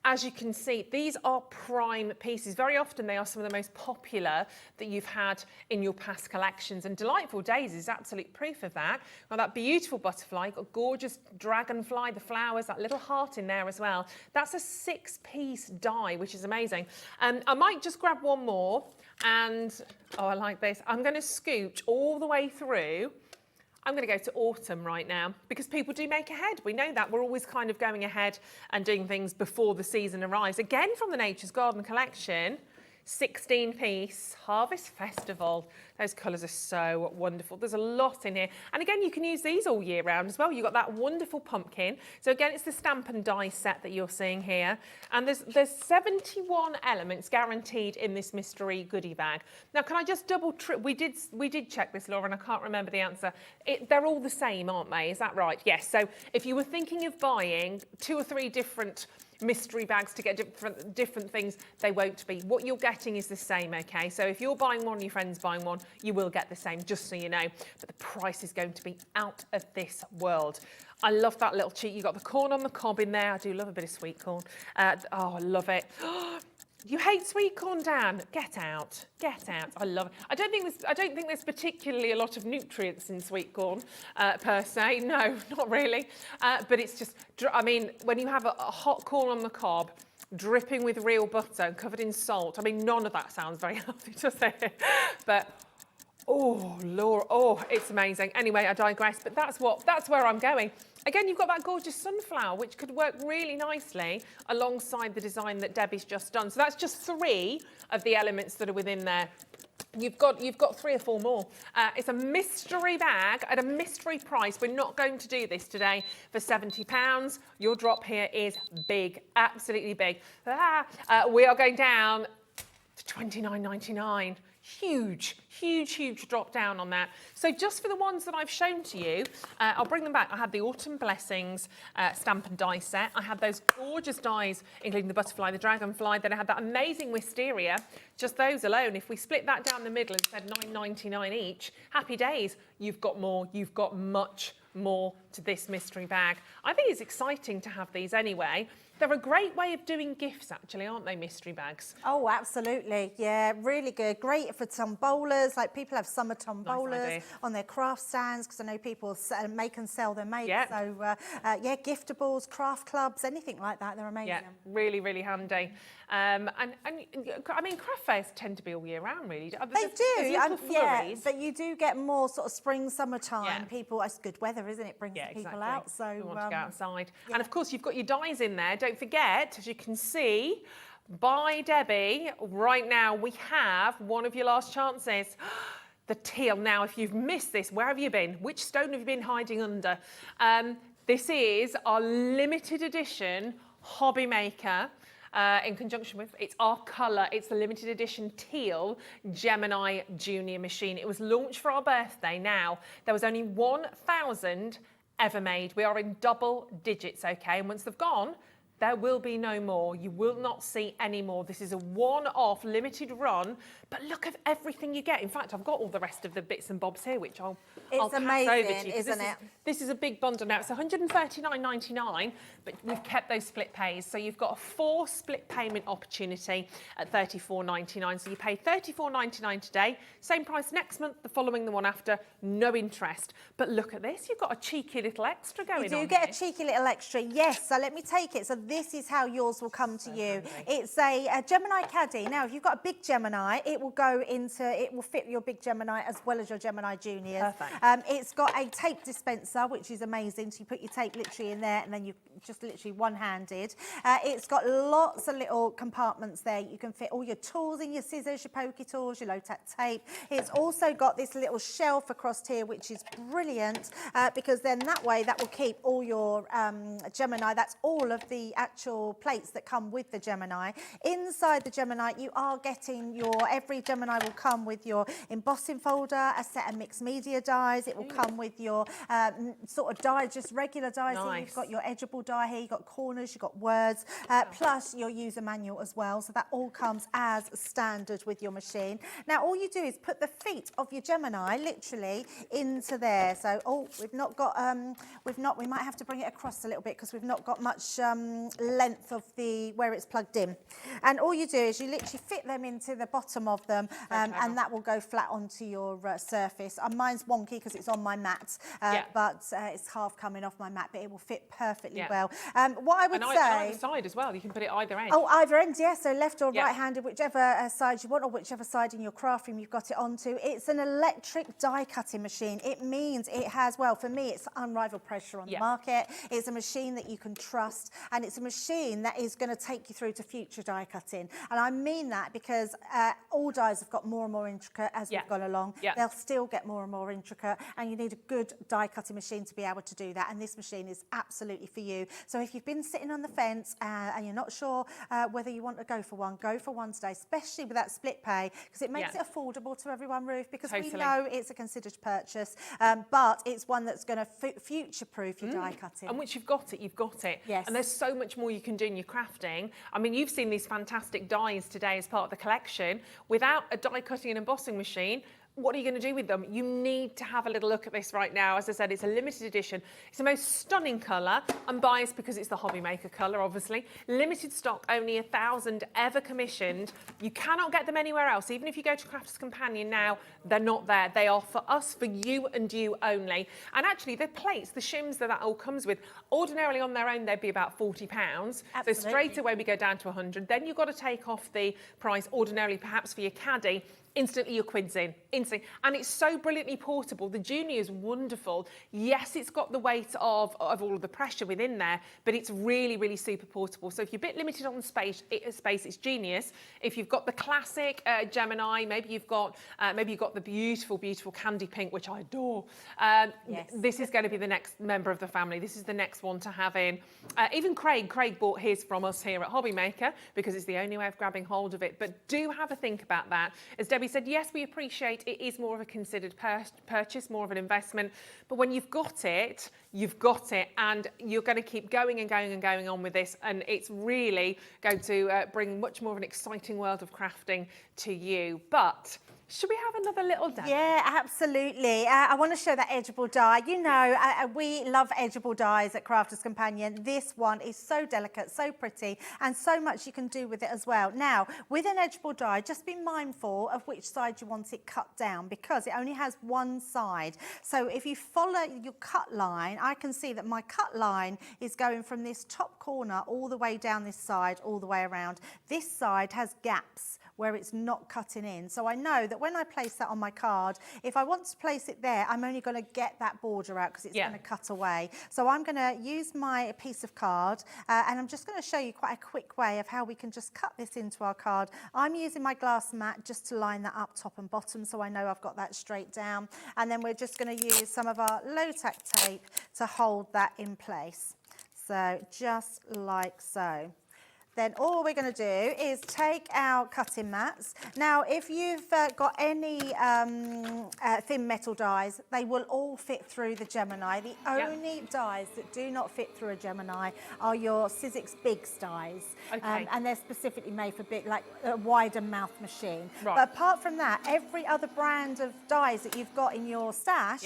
As you can see, these are prime pieces. Very often they are some of the most popular that you've had in your past collections. And Delightful Daisies is absolute proof of that. Well, that beautiful butterfly, got gorgeous dragonfly, the flowers, that little heart in there as well. That's a 6-piece die, which is amazing. I might just grab one more and, oh, I like this. I'm going to scooch all the way through. I'm going to go to autumn right now because people do make ahead. We know that. We're always kind of going ahead and doing things before the season arrives. Again, from the Nature's Garden collection, 16-piece Harvest Festival. Those colours are so wonderful. There's a lot in here. And again, you can use these all year round as well. You've got that wonderful pumpkin. So again, it's the stamp and die set that you're seeing here. And there's 71 elements guaranteed in this mystery goodie bag. Now, can I just double trip? We did check this, Laura, and I can't remember the answer. They're all the same, aren't they? Is that right? Yes. So if you were thinking of buying 2 or 3 different mystery bags to get different things, they won't be. What you're getting is the same, okay? So if you're buying one, your friend's buying one, you will get the same, just so you know. But the price is going to be out of this world. I love that little cheat. You've got the corn on the cob in there. I do love a bit of sweet corn. Oh, I love it. You hate sweet corn, Dan? Get out. Get out. I love it. I don't think there's particularly a lot of nutrients in sweet corn, per se. No, not really. But it's just, I mean, when you have a hot corn on the cob, dripping with real butter and covered in salt, I mean, none of that sounds very healthy, does it? But, oh, Laura, oh, it's amazing. Anyway, I digress, but that's where I'm going. Again, you've got that gorgeous sunflower, which could work really nicely alongside the design that Debbie's just done. So that's just 3 of the elements that are within there. You've got 3 or 4 more. It's a mystery bag at a mystery price. We're not going to do this today for £70. Your drop here is big, absolutely big. We are going down to £29.99. Huge, huge, huge drop down on that. So just for the ones that I've shown to you, I'll bring them back. I had the Autumn Blessings stamp and die set. I had those gorgeous dies, including the butterfly, the dragonfly. Then I had that amazing wisteria. Just those alone, if we split that down the middle and said £9.99 each, happy days. You've got more. You've got much more to this mystery bag. I think it's exciting to have these anyway. They're a great way of doing gifts, actually, aren't they, mystery bags? Oh, absolutely. Yeah, really good. Great for tombolas. Like, people have summer tombolas on their craft stands, because I know people make and sell them made. Yep. So, yeah, giftables, craft clubs, anything like that. They're amazing. Yeah, really, really handy. And I mean, craft fairs tend to be all year round, really. They do. Yeah, but you do get more sort of spring, summertime. Yeah. People, it's good weather, isn't it? Brings people out. So you want to go outside. Yeah. And of course, you've got your dies in there. Don't forget, as you can see, by Debbie, right now we have one of your last chances. The teal. Now, if you've missed this, where have you been? Which stone have you been hiding under? This is our limited edition Hobby Maker. In conjunction with, it's our colour, it's the limited edition teal Gemini Junior machine. It was launched for our birthday. Now, there was only 1,000 ever made. We are in double digits, okay? And once they've gone, There will be no more. You will not see any more. This is a one-off, limited run, but look at everything you get. In fact, I've got all the rest of the bits and bobs here, which I'll pass over to you. Isn't it? This is a big bundle now. It's $139.99, but we've kept those split pays. So you've got a 4 split payment opportunity at $34.99. So you pay $34.99 today, same price next month, the following, the one after, no interest. But look at this, you've got a cheeky little extra going on. You do get a cheeky little extra, yes. So let me take it. So this is how yours will come to you. It's a Gemini caddy. Now, if you've got a big Gemini, it will fit your big Gemini as well as your Gemini Juniors. Perfect. It's got a tape dispenser, which is amazing. So you put your tape literally in there, and then you just literally one-handed. It's got lots of little compartments there. You can fit all your tools in, your scissors, your pokey tools, your low-tack tape. It's also got this little shelf across here, which is brilliant because then that way that will keep all your Gemini. That's all of the actual plates that come with the Gemini. Inside the Gemini, you are getting every Gemini will come with your embossing folder, a set of mixed media dies. It will come with your sort of die, just regular dies. Nice. So you've got your edgeable die here, you've got corners, you've got words, plus your user manual as well. So that all comes as standard with your machine. Now, all you do is put the feet of your Gemini literally into there. So, we might have to bring it across a little bit because we've not got much length of where it's plugged in. And all you do is you literally fit them into the bottom of them and that will go flat onto your surface. Mine's wonky because it's on my mat, but it's half coming off my mat, but it will fit perfectly well. What I would say... either side as well, you can put it either end. Oh, either end, yeah, so left or right-handed, whichever side you want, or whichever side in your craft room you've got it onto. It's an electric die cutting machine. It means it has, well, for me, it's unrivaled pressure on the market. It's a machine that you can trust, and it's a machine that is going to take you through to future die cutting. And I mean that because all dies have got more and more intricate as we've gone along. They'll still get more and more intricate, and you need a good die cutting machine to be able to do that. And this machine is absolutely for you. So if you've been sitting on the fence and you're not sure whether you want to go for one today, especially with that split pay, because it makes it affordable to everyone, Ruth, because we know it's a considered purchase, but it's one that's going to future-proof your die cutting. And once you've got it, you've got it. Yes. And there's so much more you can do in your crafting. I mean, you've seen these fantastic dies today as part of the collection. Without a die cutting and embossing machine, what are you going to do with them? You need to have a little look at this right now. As I said, it's a limited edition. It's the most stunning colour. I'm biased because it's the Hobby Maker colour, obviously. Limited stock, only 1,000 ever commissioned. You cannot get them anywhere else. Even if you go to Crafters Companion now, they're not there. They are for us, for you and you only. And actually, the plates, the shims that all comes with, ordinarily on their own, they'd be about £40. Absolutely. So straight away, we go down to 100. Then you've got to take off the price ordinarily, perhaps for your caddy. Instantly your quid's in, instantly. And it's so brilliantly portable. The Junior is wonderful. Yes, it's got the weight of all of the pressure within there, but it's really, really super portable. So if you're a bit limited on space, it's genius. If you've got the classic Gemini, maybe you've got the beautiful, beautiful candy pink, which I adore. This is going to be the next member of the family. This is the next one to have in. Even Craig bought his from us here at Hobby Maker because it's the only way of grabbing hold of it. But do have a think about that. As Debbie said, yes, we appreciate it is more of a considered purchase, more of an investment, but when you've got it, and you're going to keep going and going and going on with this, and it's really going to bring much more of an exciting world of crafting to you. But should we have another little demo? Yeah, absolutely. I want to show that edgeable die. You know, we love edgeable dies at Crafters Companion. This one is so delicate, so pretty, and so much you can do with it as well. Now, with an edgeable die, just be mindful of which side you want it cut down because it only has one side. So if you follow your cut line, I can see that my cut line is going from this top corner all the way down this side, all the way around. This side has gaps where it's not cutting in. So I know that when I place that on my card, if I want to place it there, I'm only going to get that border out because it's going to cut away. So I'm going to use my piece of card and I'm just going to show you quite a quick way of how we can just cut this into our card. I'm using my glass mat just to line that up top and bottom so I know I've got that straight down. And then we're just going to use some of our low-tack tape to hold that in place. So just like so. then all we're going to do is take our cutting mats. Now, if you've got any thin metal dies, they will all fit through the Gemini. The only dies that do not fit through a Gemini are your Sizzix Bigs dies. Okay. And they're specifically made for big, like a wider mouth machine. Right. But apart from that, every other brand of dies that you've got in your stash,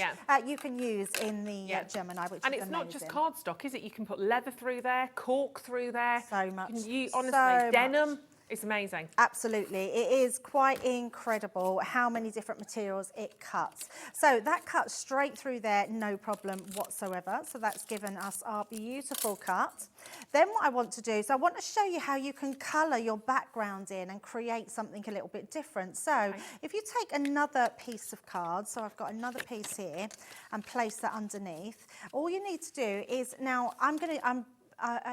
you can use in the Gemini, which and is it's amazing. not just cardstock, is it? You can put leather through there, cork through there. So much. Honestly, so denim. Much. It's amazing. Absolutely. It is quite incredible how many different materials it cuts. So that cuts straight through there, no problem whatsoever. So that's given us our beautiful cut. Then what I want to do is I want to show you how you can colour your background in and create something a little bit different. So if you take another piece of card, so I've got another piece here, and place that underneath, all you need to do is, now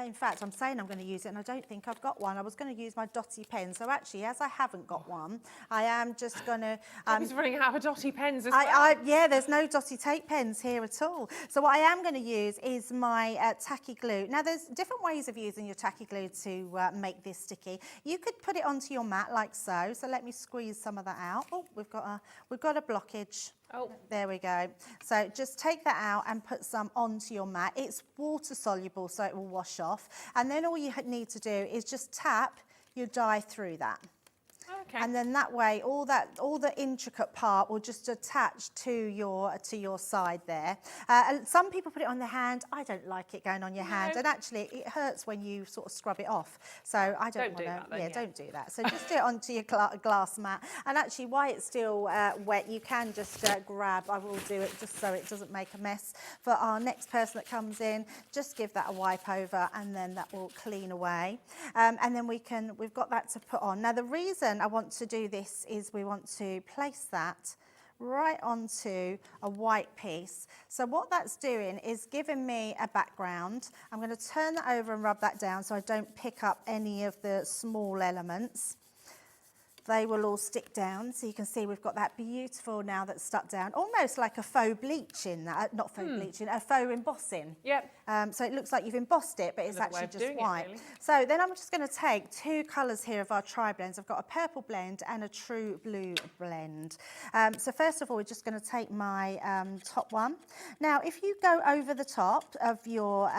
in fact, I'm saying I'm going to use it, and I don't think I've got one. I was going to use my dotty pen. So actually, as I haven't got one, I am just going to... He's running out of dotty pens as well. Yeah, there's no dotty tape pens here at all. So what I am going to use is my tacky glue. Now, there's different ways of using your tacky glue to make this sticky. You could put it onto your mat like so. So let me squeeze some of that out. Oh, we've got a blockage. Oh. There we go. So just take that out and put some onto your mat. It's water soluble, so it will wash off. And then all you need to do is just tap your dye through that. Okay. And then that way, all the intricate part will just attach to your side there. And some people put it on their hand. I don't like it going on your hand, and actually it hurts when you sort of scrub it off. So I don't want to. Don't do that. So just do it onto your glass mat. And actually, while it's still wet, you can just grab. I will do it just so it doesn't make a mess. For our next person that comes in, just give that a wipe over, and then that will clean away. And then we've got that to put on. Now the reason I want to do this is we want to place that right onto a white piece. So what that's doing is giving me a background. I'm going to turn that over and rub that down so I don't pick up any of the small elements. They will all stick down, so you can see we've got that beautiful now that's stuck down, almost like a faux bleaching, not faux bleaching, a faux embossing. Yep. So it looks like you've embossed it, but it's actually just white. Really. So then I'm just going to take two colours here of our tri-blends. I've got a purple blend and a true blue blend. So first of all, we're just going to take my top one. Now, if you go over the top of your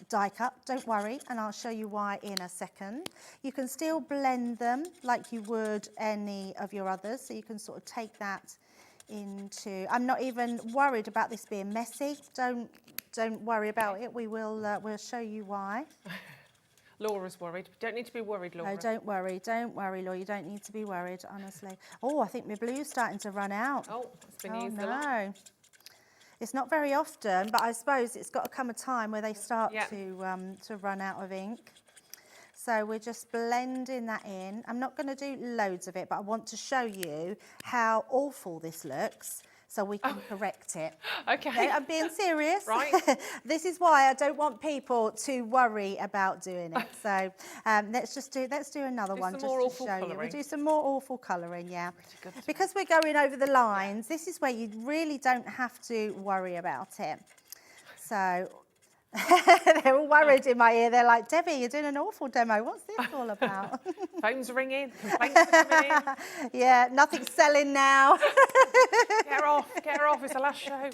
die cut, don't worry, and I'll show you why in a second. You can still blend them like you would any of your others, so you can sort of take that into... I'm not even worried about this being messy. Don't worry about it. We'll show you why. Laura's worried. Don't need to be worried, Laura. No, don't worry, Laura. You don't need to be worried, honestly. Oh, I think my blue's starting to run out. Oh, it's been used a lot. No. It's not very often, but I suppose it's got to come a time where they start to run out of ink. So we're just blending that in. I'm not going to do loads of it, but I want to show you how awful this looks so we can correct it. Okay. I'm being serious. Right. This is why I don't want people to worry about doing it. So let's do another one just to show you. We'll do some more awful colouring, yeah. Because we're going over the lines, this is where you really don't have to worry about it. So... They're all worried in my ear. They're like, Debbie, you're doing an awful demo. What's this all about? Phones are ringing, complaints are coming in. Yeah, nothing's selling now. Get her off, it's the last show.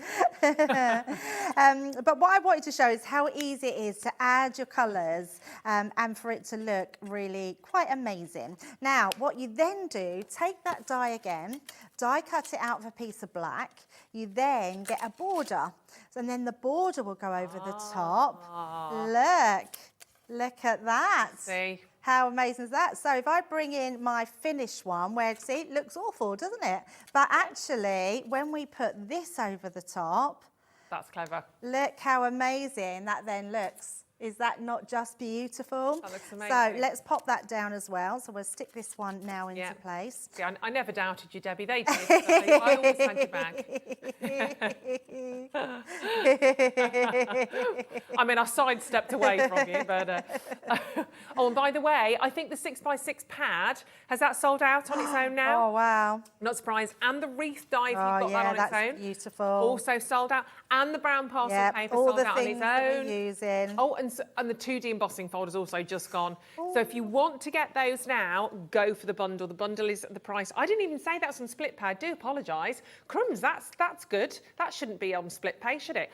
But what I wanted to show is how easy it is to add your colours and for it to look really quite amazing. Now, what you then do, take that die again, die cut it out of a piece of black, you then get a border. And then the border will go over the top. Look at that. See. How amazing is that? So if I bring in my finished one, where, see, it looks awful, doesn't it? But actually, when we put this over the top... That's clever. Look how amazing that then looks. Is that not just beautiful? That looks amazing. So let's pop that down as well. So we'll stick this one now into place. See, I never doubted you, Debbie. They did. I always had your back. I mean, I sidestepped away from you, but... Oh, and by the way, I think the 6x6 pad, has that sold out on its own now? Oh, wow. Not surprised. And the wreath die, if you've got that on its own. Beautiful. Also sold out. and the brown parcel paper all sold the out on its things that own. we're using. Oh, and the 2D embossing folder's also just gone. So if you want to get those now, go for the bundle. The bundle is the price. I didn't even say that's on split pay. I do apologise. Crumbs, that's good. That shouldn't be on split pay, should it?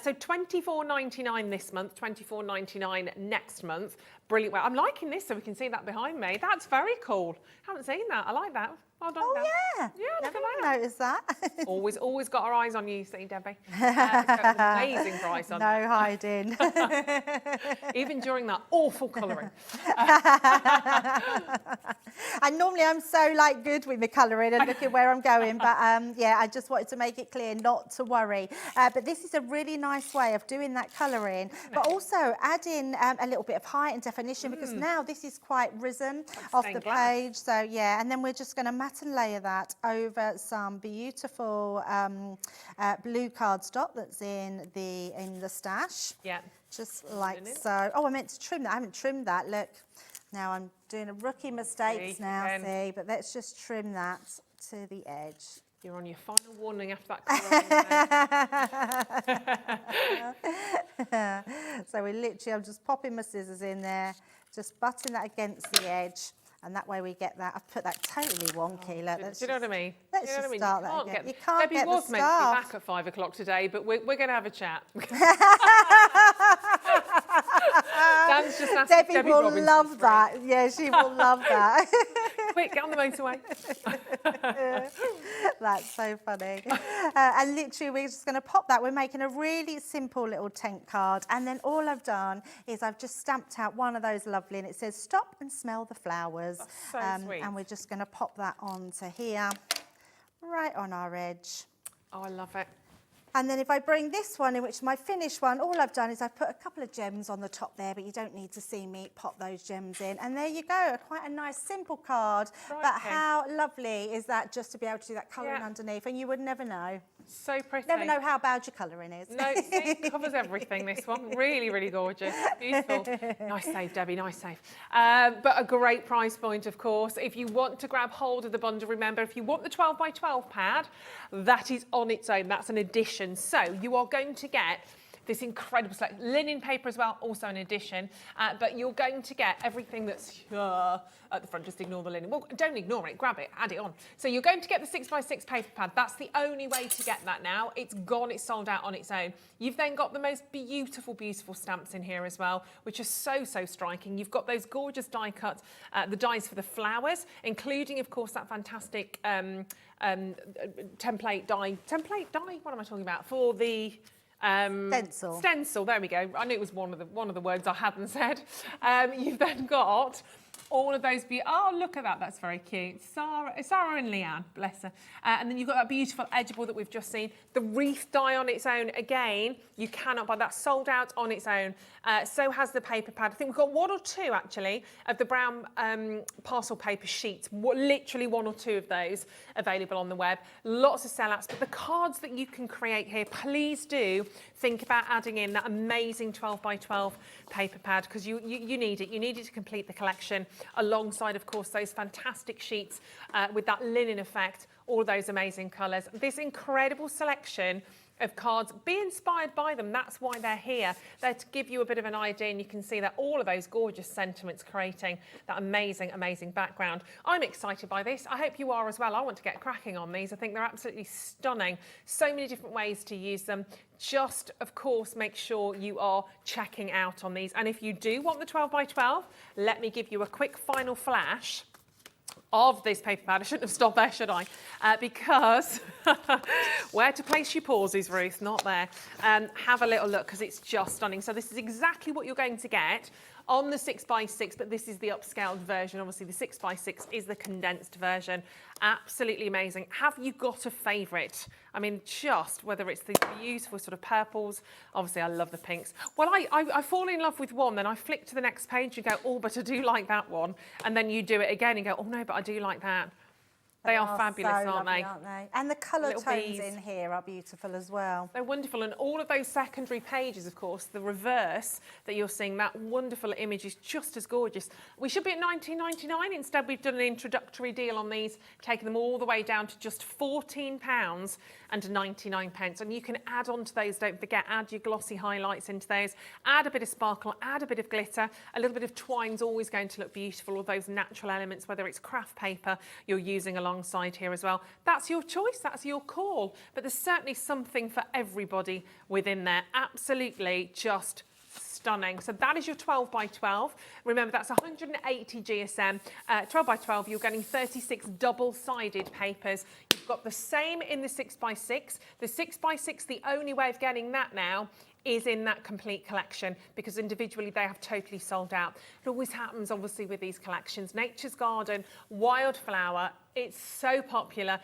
So £24.99 this month, £24.99 next month. Brilliant. Well, I'm liking this, so we can see that behind me. That's very cool. Haven't seen that. I like that. Well done, Deb. Yeah. Yeah, look Never at that. noticed that. Always got our eyes on you, see, Debbie. Amazing price on No hiding. even during that awful colouring. And normally I'm so good with my colouring and looking where I'm going, but yeah, I just wanted to make it clear not to worry. But this is a really nice way of doing that colouring, but also adding a little bit of height and definition, because now this is quite risen off the page. So yeah, and then we're just going to mat and layer that over some beautiful blue cardstock that's in the stash. Yeah. Just like so. Oh, I meant to trim that. I haven't trimmed that. Look, now I'm doing a rookie mistakes now, see, but let's just trim that to the edge. You're on your final warning after that colouring. So I'm just popping my scissors in there, just butting that against the edge. And that way we get that. I've put that totally wonky. Look, do you know what I mean? Let's just start that again. You can't Debbie get was the meant to be scarf. back at 5 o'clock today, but we're going to have a chat. Dan's just asked Debbie will Robinson's love that. Yeah, she will love that. Quick, get on the motorway. That's so funny. And literally, we're just going to pop that. We're making a really simple little tent card. And then all I've done is I've just stamped out one of those lovely, and it says, "Stop and smell the flowers." That's so sweet. And we're just going to pop that onto here, right on our edge. Oh, I love it. And then if I bring this one in, which is my finished one, all I've done is I've put a couple of gems on the top there, but you don't need to see me pop those gems in. And there you go, quite a nice simple card. Right, but how lovely is that, just to be able to do that colouring underneath? And you would never know. So pretty. Never know how bad your colouring is. No, it covers everything, this one. Really, really gorgeous. Beautiful. Nice save, Debbie, nice save. But a great price point, of course. If you want to grab hold of the bundle, remember, if you want the 12 by 12 pad, that is on its own. That's an addition. So you are going to get this incredible selection. Linen paper as well, also an addition. But you're going to get everything that's at the front. Just ignore the linen. Well, don't ignore it. Grab it. Add it on. So you're going to get the 6x6 paper pad. That's the only way to get that now. It's gone. It's sold out on its own. You've then got the most beautiful, beautiful stamps in here as well, which are so, so striking. You've got those gorgeous die cuts, the dies for the flowers, including, of course, that fantastic template die. What am I talking about? For the stencil, there we go. I knew it was one of the words I hadn't said. You've then got all of those oh, look at that, that's very cute. Sarah and Leanne, bless her. And then you've got that beautiful edgeable that we've just seen. The wreath die on its own, again, you cannot buy that, sold out on its own. So has the paper pad. I think we've got one or two, actually, of the brown parcel paper sheets. Literally one or two of those available on the web. Lots of sellouts, but the cards that you can create here, please do think about adding in that amazing 12 by 12 paper pad, because you need it. You need it to complete the collection, alongside, of course, those fantastic sheets with that linen effect, all those amazing colours. This incredible selection of cards, be inspired by them. That's why they're here. They're to give you a bit of an idea, and you can see that all of those gorgeous sentiments creating that amazing, amazing background. I'm excited by this. I hope you are as well. I want to get cracking on these. I think they're absolutely stunning. So many different ways to use them. Just, of course, make sure you are checking out on these. And if you do want the 12 by 12, let me give you a quick final flash of this paper pad. I shouldn't have stopped there, should I? Because where to place your pauses, Ruth, not there. Have a little look, because it's just stunning. So this is exactly what you're going to get on the 6x6, but this is the upscaled version. Obviously, the 6x6 is the condensed version. Absolutely amazing. Have you got a favourite? I mean, just whether it's these beautiful sort of purples. Obviously, I love the pinks. Well, I fall in love with one, then I flick to the next page and go, oh, but I do like that one. And then you do it again and go, oh, no, but I do like that. They are fabulous, so aren't lovely, they? aren't they? And the colour Little tones bees. in here are beautiful as well. They're wonderful, and all of those secondary pages, of course, the reverse that you're seeing, that wonderful image is just as gorgeous. We should be at £19.99. Instead, we've done an introductory deal on these, taking them all the way down to just £14.99. And you can add on to those, don't forget, add your glossy highlights into those, add a bit of sparkle, add a bit of glitter, a little bit of twine's always going to look beautiful, all those natural elements, whether it's craft paper you're using alongside here as well. That's your choice, that's your call, but there's certainly something for everybody within there. Absolutely just stunning. So that is your 12 by 12. Remember, that's 180 GSM. 12 by 12, you're getting 36 double-sided papers. You've got the same in the 6 by 6. The 6 by 6, the only way of getting that now is in that complete collection, because individually they have totally sold out. It always happens, obviously, with these collections. Nature's Garden, Wildflower, it's so popular.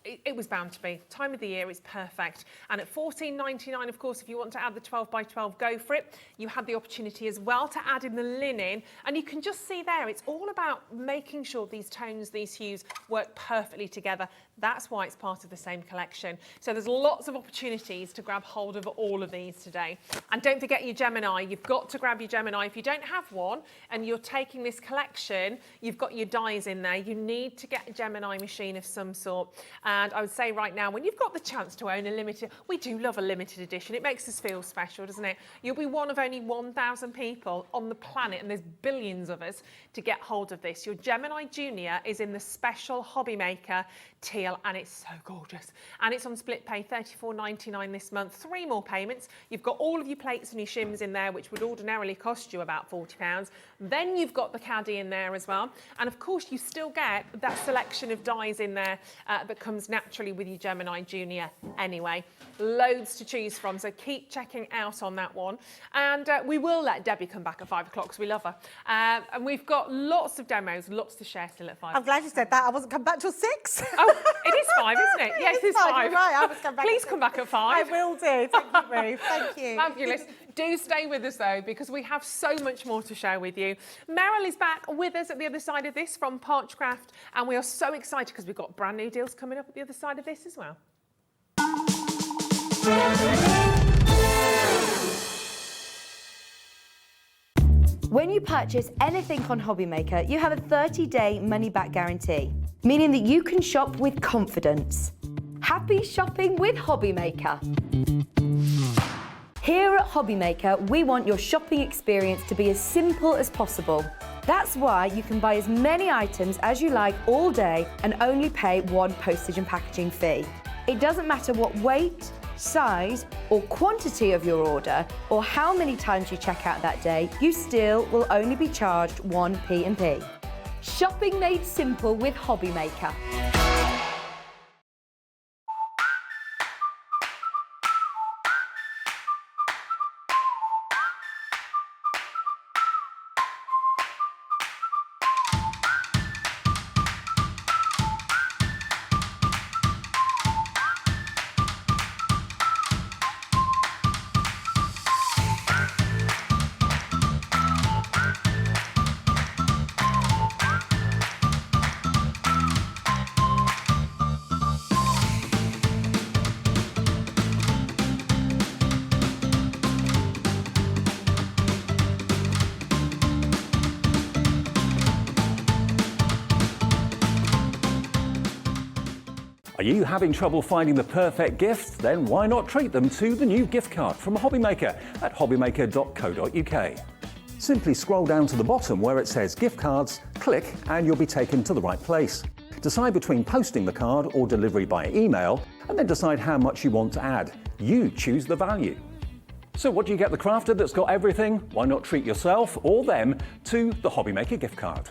It was bound to be. Time of the year is perfect. And at £14.99, of course, if you want to add the 12 by 12, go for it. You had the opportunity as well to add in the linen. And you can just see there, it's all about making sure these tones, these hues work perfectly together. That's why it's part of the same collection. So there's lots of opportunities to grab hold of all of these today. And don't forget your Gemini. You've got to grab your Gemini. If you don't have one and you're taking this collection, you've got your dies in there. You need to get a Gemini machine of some sort. And I would say right now, when you've got the chance to own a limited, we do love a limited edition. It makes us feel special, doesn't it? You'll be one of only 1,000 people on the planet, and there's billions of us, to get hold of this. Your Gemini Junior is in the special Hobby Maker teal, and it's so gorgeous. And it's on split pay, $34.99 this month. 3 more payments. You've got all of your plates and your shims in there, which would ordinarily cost you about £40. Then you've got the caddy in there as well. And of course, you still get that selection of dies in there that comes naturally with your Gemini Junior anyway. Loads to choose from, so keep checking out on that one. And we will let Debbie come back at 5 o'clock because we love her. And we've got lots of demos, lots to share still at 5. I'm glad you said that. I wasn't coming back till 6. Oh, it is 5, isn't it? Yes, it's 5. You're right, I was coming back. Please come back at 5. I will do. Thank you, Ruth. Thank you. Fabulous. Do stay with us, though, because we have so much more to share with you. Meryl is back with us at the other side of this from Parchcraft, and we are so excited because we've got brand new deals coming up at the other side of this as well. When you purchase anything on Hobby Maker, you have a 30-day money-back guarantee, meaning that you can shop with confidence. Happy shopping with Hobby Maker. Here at Hobby Maker, we want your shopping experience to be as simple as possible. That's why you can buy as many items as you like all day and only pay 1 postage and packaging fee. It doesn't matter what weight, size or quantity of your order or how many times you check out that day, you still will only be charged 1 P&P. Shopping made simple with Hobby Maker. Are you having trouble finding the perfect gift? Then why not treat them to the new gift card from Hobby Maker at hobbymaker.co.uk. Simply scroll down to the bottom where it says gift cards, click and you'll be taken to the right place. Decide between posting the card or delivery by email, and then decide how much you want to add. You choose the value. So what do you get the crafter that's got everything? Why not treat yourself or them to the Hobby Maker gift card?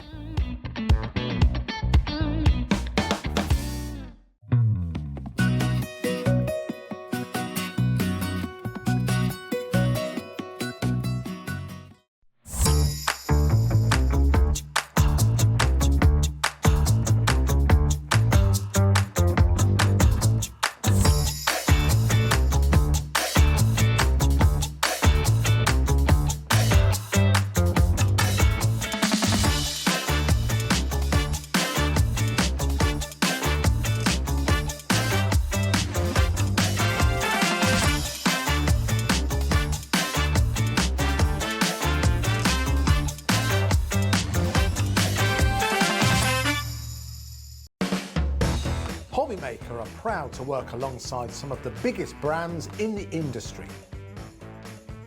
Hobbymaker are proud to work alongside some of the biggest brands in the industry.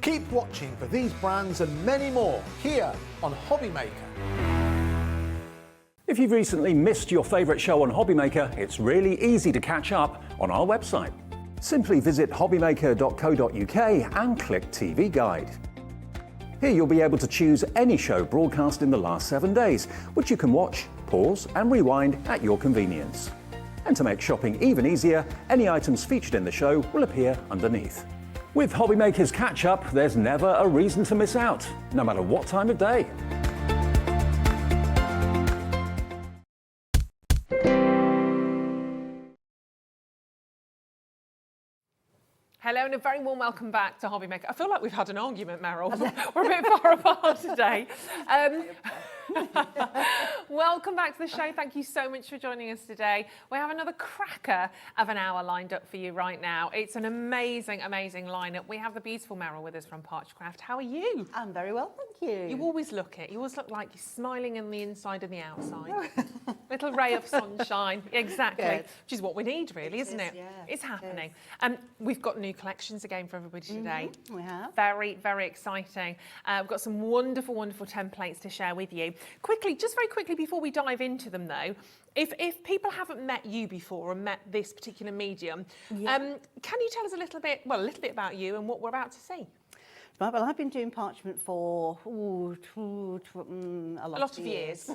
Keep watching for these brands and many more here on Hobbymaker. If you've recently missed your favourite show on Hobbymaker, it's really easy to catch up on our website. Simply visit hobbymaker.co.uk and click TV Guide. Here you'll be able to choose any show broadcast in the last 7 days, which you can watch, pause and rewind at your convenience. And to make shopping even easier, any items featured in the show will appear underneath. With Hobbymaker's Catch-Up, there's never a reason to miss out, no matter what time of day. Hello and a very warm welcome back to Hobbymaker. I feel like we've had an argument, Meryl. We're a bit far apart today. Welcome back to the show. Thank you so much for joining us today. We have another cracker of an hour lined up for you right now. It's an amazing, amazing lineup. We have the beautiful Meryl with us from Parchcraft. How are you? I'm very well, thank you. You always look it. You always look like you're smiling on the inside and the outside. Little ray of sunshine. Exactly. Good. Which is what we need, really, isn't it? Yeah, it's happening. We've got new collections again for everybody today. We have. Very, very exciting. We've got some wonderful, wonderful templates to share with you. Quickly, just very quickly before we dive into them though, if people haven't met you before and met this particular medium, can you tell us a little bit about you and what we're about to see? Right, well, I've been doing parchment for a lot of years.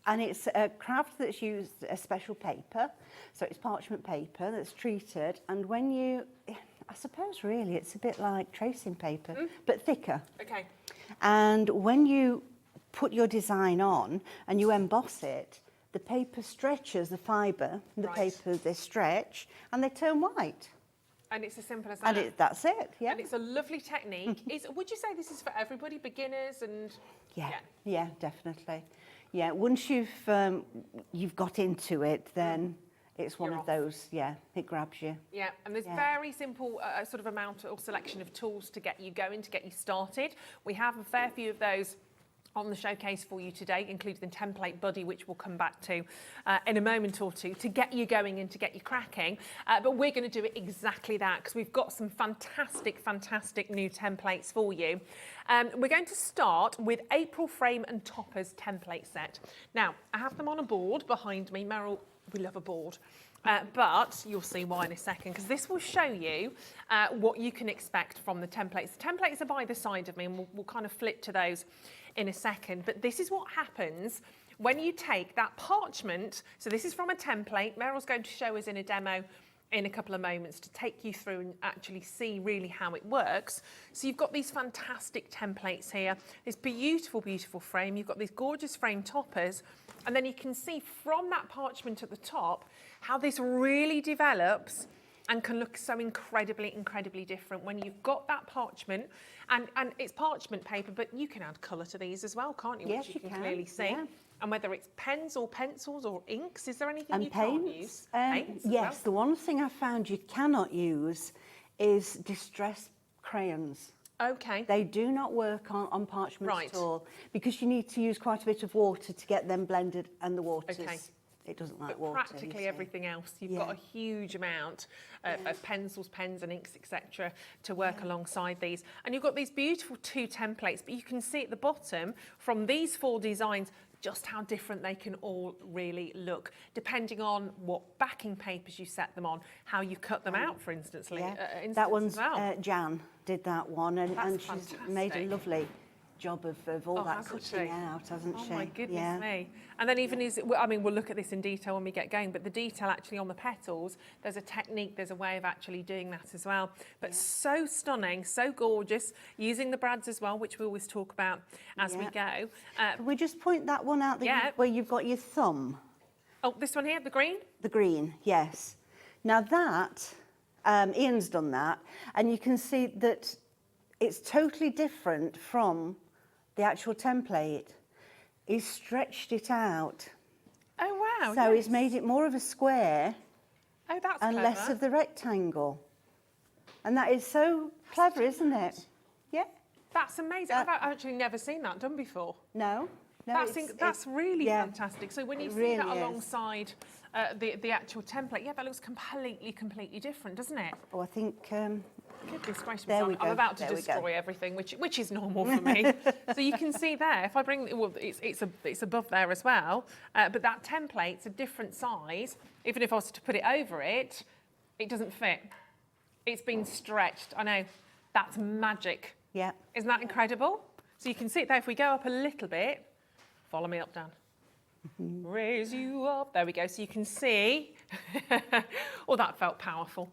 And it's a craft that's used a special paper. So it's parchment paper that's treated. And when you, I suppose really it's a bit like tracing paper, but thicker. Okay. And when you put your design on and you emboss it, the paper stretches the fibre, the paper, they stretch and they turn white. And it's as simple as that. And that's it, yeah. And it's a lovely technique. Would you say this is for everybody, beginners and... Yeah, definitely. Yeah, once you've got into it, then it's one of those, it grabs you. Yeah, and there's very simple sort of amount or selection of tools to get you going, to get you started. We have a fair few of those on the showcase for you today, including the template buddy, which we'll come back to in a moment or two, to get you going and to get you cracking. But we're going to do it exactly that, because we've got some fantastic, fantastic new templates for you. We're going to start with April Frame and Toppers template set. Now, I have them on a board behind me. Meryl, we love a board. But you'll see why in a second, because this will show you what you can expect from the templates. The templates are by the side of me, and we'll kind of flip to those in a second. But this is what happens when you take that parchment. So this is from a template. Meryl's going to show us in a demo in a couple of moments to take you through and actually see really how it works. So you've got these fantastic templates here, this beautiful, beautiful frame. You've got these gorgeous frame toppers. And then you can see from that parchment at the top how this really develops and can look so incredibly, incredibly different when you've got that parchment. And it's parchment paper, but you can add colour to these as well, can't you? Yes, Which you can can clearly see. Yeah. And whether it's pens or pencils or inks, is there anything And you can't use? Paints as yes, well? the one thing I found you cannot use is distress crayons. Okay. They do not work on parchment at all, because you need to use quite a bit of water to get them blended, and the water's, it doesn't like but water. Practically everything else, you've got a huge amount of pencils, pens and inks, etc. to work alongside these. And you've got these beautiful two templates, but you can see at the bottom from these 4 designs just how different they can all really look, depending on what backing papers you set them on, how you cut them out, for instance. That one's Jan did that one, and she's fantastic. made a lovely job of all that cutting out, hasn't she? Oh my goodness me. And then even we'll look at this in detail when we get going, but the detail actually on the petals, there's a technique, there's a way of actually doing that as well. But so stunning, so gorgeous, using the brads as well, which we always talk about as we go. Can we just point that one out where you've got your thumb? Oh, this one here, the green? The green, yes. Now that, Ian's done that, and you can see that it's totally different from the actual template. He's stretched it out. Oh, wow. So he's made it more of a square and clever. Less of the rectangle. And that is so clever, isn't it? Yeah. That's amazing. I've actually never seen that done before. No. No, that's really fantastic. So when you see really that is. alongside the actual template, yeah, that looks completely different, doesn't it? Oh, I think. Goodness gracious, There we I'm go. about to There we go. destroy everything, which is normal for me. So you can see there, if I bring, well, it's above there as well, but that template's a different size. Even if I was to put it over it, it doesn't fit. It's been stretched. I know, that's magic. Yeah. Isn't that incredible? So you can see it there. If we go up a little bit, follow me up, Dan. Raise you up. There we go. So you can see. Oh, that felt powerful.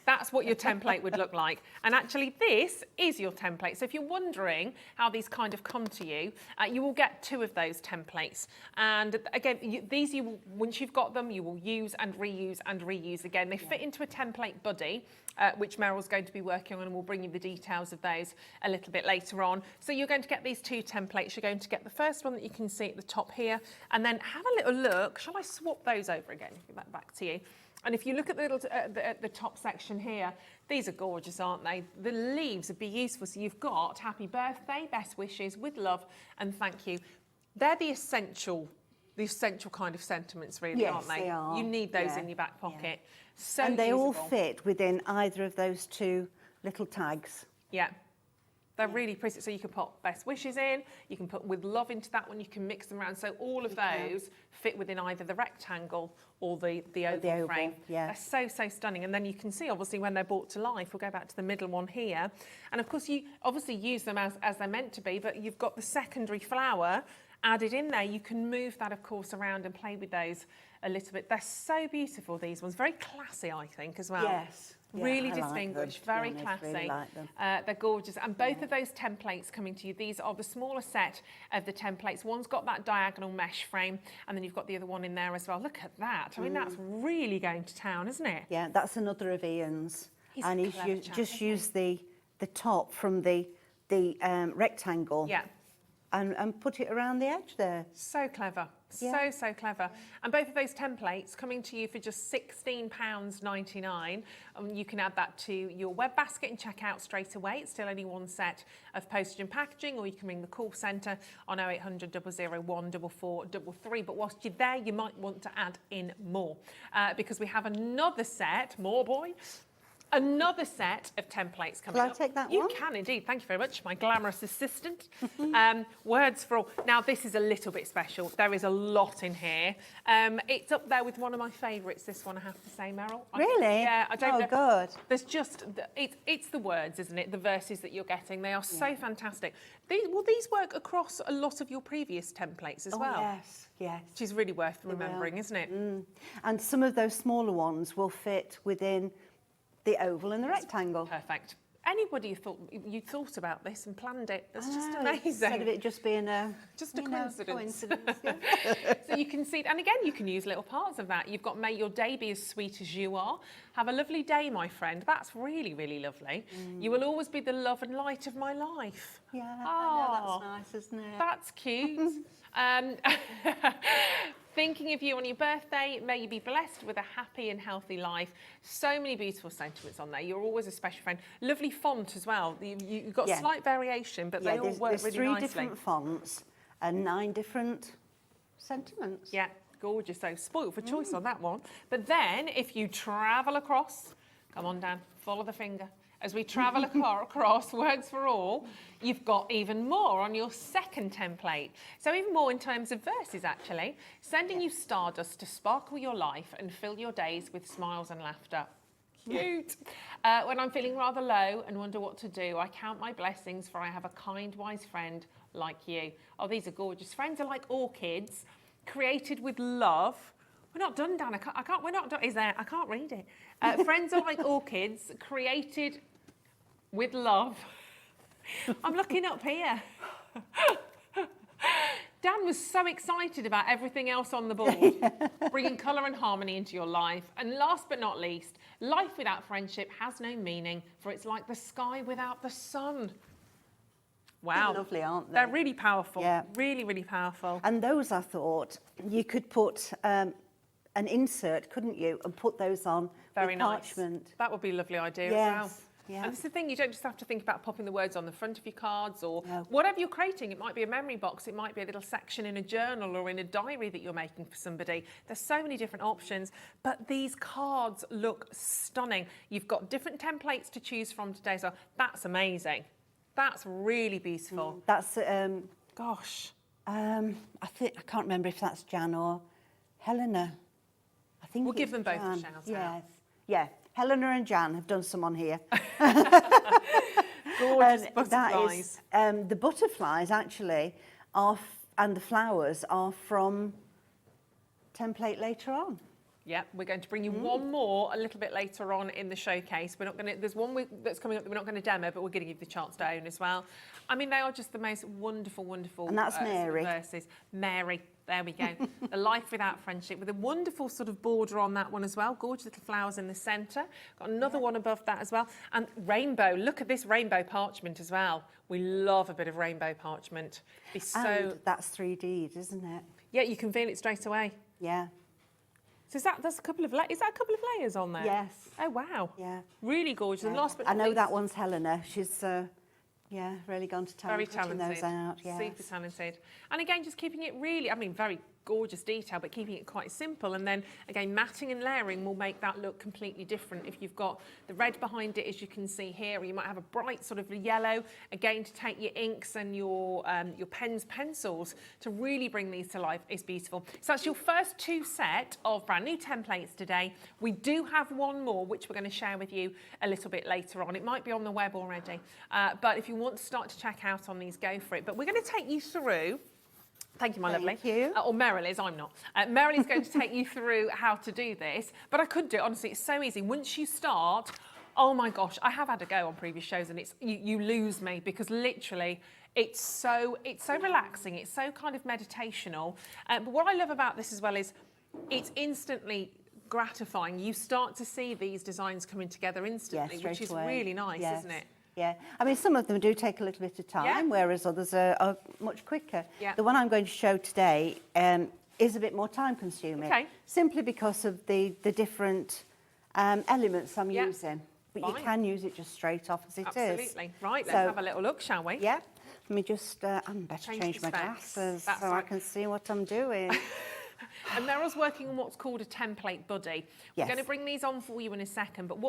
That's what your template would look like. And actually, this is your template. So if you're wondering how these kind of come to you, you will get 2 of those templates. And again, once you've got them, you will use and reuse again. They fit into a template buddy, which Meryl's going to be working on, and we'll bring you the details of those a little bit later on. So you're going to get these 2 templates. You're going to get the first one that you can see at the top here, and then have a little look. Shall I swap those over again? Give that back to you. And if you look at the top section here, these are gorgeous, aren't they? The leaves are beautiful. So you've got happy birthday, best wishes, with love, and thank you. They're the essential kind of sentiments, really, Yes, aren't they? they are. You need those Yeah, in your back pocket. yeah. So And they all usable. fit within either of those 2 little tags. Yeah. They're really pretty. So you can put best wishes in, you can put with love into that one, you can mix them around. So all of those fit within either the rectangle or the oval frame. Yeah. They're so stunning. And then you can see, obviously, when they're brought to life, we'll go back to the middle one here. And of course, you obviously use them as they're meant to be, but you've got the secondary flower added in there. You can move that, of course, around and play with those a little bit. They're so beautiful, these ones. Very classy, I think, as well. Yes. Yeah, Really I like distinguished, them, to very be honest, classy. really like them. They're gorgeous. And both of those templates coming to you, these are the smaller set of the templates. One's got that diagonal mesh frame, and then you've got the other one in there as well. Look at that. I mean, that's really going to town, isn't it? Yeah, that's another of Ian's. He's and a he's clever chap, just isn't used the top from the rectangle. Yeah. And put it around the edge there. So clever. Yeah. So clever. And both of those templates coming to you for just £16.99. You can add that to your web basket and check out straight away. It's still only 1 set of postage and packaging, or you can ring the call centre on 0800 001 4433. But whilst you're there, you might want to add in more because we have another set, another set of templates coming up. Shall I take that You one? can indeed. Thank you very much, my glamorous assistant. Words for all. Now, this is a little bit special. There is a lot in here. It's up there with one of my favourites, this one, I have to say, Meryl. Really? Yeah, I don't know. Oh, good. There's just, it's the words, isn't it? The verses that you're getting. They are so fantastic. Will these work across a lot of your previous templates as well? Yes, yes. Which is really worth remembering, isn't it? And some of those smaller ones will fit within the oval and the rectangle. Perfect. Anybody thought about this and planned it? That's just amazing. Instead of it just being a coincidence. Yeah. So you can see, and again, you can use little parts of that. You've got may your day be as sweet as you are. Have a lovely day, my friend. That's really, really lovely. You will always be the love and light of my life. Yeah, I Oh, know, that's nice, isn't it? That's cute. Thinking of you on your birthday, may you be blessed with a happy and healthy life. So many beautiful sentiments on there. You're always a special friend. Lovely font as well. You've got slight variation, but they all work there's really nicely. 3 different fonts and 9 different sentiments. Yeah, gorgeous. So spoiled for choice on that one. But then if you travel across, come on, Dan, follow the finger. As we travel across Words for All, you've got even more on your second template. So even more in terms of verses, actually. Sending you stardust to sparkle your life and fill your days with smiles and laughter. Cute. When I'm feeling rather low and wonder what to do, I count my blessings, for I have a kind, wise friend like you. Oh, these are gorgeous. Friends are like orchids, created with love. We're not done, Dan. I can't. We're not done. Is there? I can't read it. Friends are like orchids, created with love. I'm looking up here. Dan was so excited about everything else on the board, bringing colour and harmony into your life. And last but not least, life without friendship has no meaning, for it's like the sky without the sun. Wow. They're lovely, aren't they? They're really powerful. Yeah. Really, really powerful. And those, I thought, you could put an insert, couldn't you, and put those on Very with nice. parchment. That would be a lovely idea Yes. as well. Yeah. And it's the thing, you don't just have to think about popping the words on the front of your cards or No. whatever you're creating. It might be a memory box, it might be a little section in a journal or in a diary that you're making for somebody. There's so many different options, but these cards look stunning. You've got different templates to choose from today, so that's amazing. That's really beautiful. That's, Gosh. I can't remember if that's Jan or Helena. I think We'll give it's them both a Jan. shout out. Yes. Yeah, Helena and Jan have done some on here. Gorgeous That butterflies. is, the butterflies actually are, and the flowers are from template later on. Yeah, we're going to bring you one more a little bit later on in the showcase. We're not going to. There's one that's coming up that we're not going to demo, but we're going to give you the chance to own as well. I mean, they are just the most wonderful, wonderful. And that's sort of Mary. verses. Mary. There we go. A life without friendship, with a wonderful sort of border on that one as well. Gorgeous little flowers in the centre. Got another one above that as well. And rainbow. Look at this rainbow parchment as well. We love a bit of rainbow parchment. Be so. And that's 3D, isn't it? Yeah, you can feel it straight away. Yeah. So that's a couple of is that a couple of layers on there? Yes. Oh wow. Yeah. Really gorgeous. And last but I not know least, that one's Helena. She's really gone to town very putting talented. those out. Yes. Super talented. And again, just keeping it really, I mean, very gorgeous detail, but keeping it quite simple. And then again, matting and layering will make that look completely different. If you've got the red behind it, as you can see here, or you might have a bright sort of yellow, again, to take your inks and your pens, pencils, to really bring these to life is beautiful. So that's your first two set of brand new templates today. We do have one more, which we're going to share with you a little bit later on. It might be on the web already, but if you want to start to check out on these, go for it. But we're going to take you through. Thank you, my lovely. Thank you. Or Meryl is, I'm not. Meryl is going to take you through how to do this, but I could do it, honestly, it's so easy. Once you start, oh my gosh, I have had a go on previous shows and it's you lose me because literally it's so relaxing, it's so kind of meditational. But what I love about this as well is it's instantly gratifying. You start to see these designs coming together instantly, which is really nice, isn't it? Yeah, I mean, some of them do take a little bit of time, whereas others are much quicker. Yeah. The one I'm going to show today is a bit more time consuming, simply because of the different elements I'm using. But you can use it just straight off as it is. Absolutely. Right, let's have a little look, shall we? Yeah. Let me just, I'm better change my glasses so I can see what I'm doing. And Meryl's working on what's called a template buddy. We're going to bring these on for you in a second, but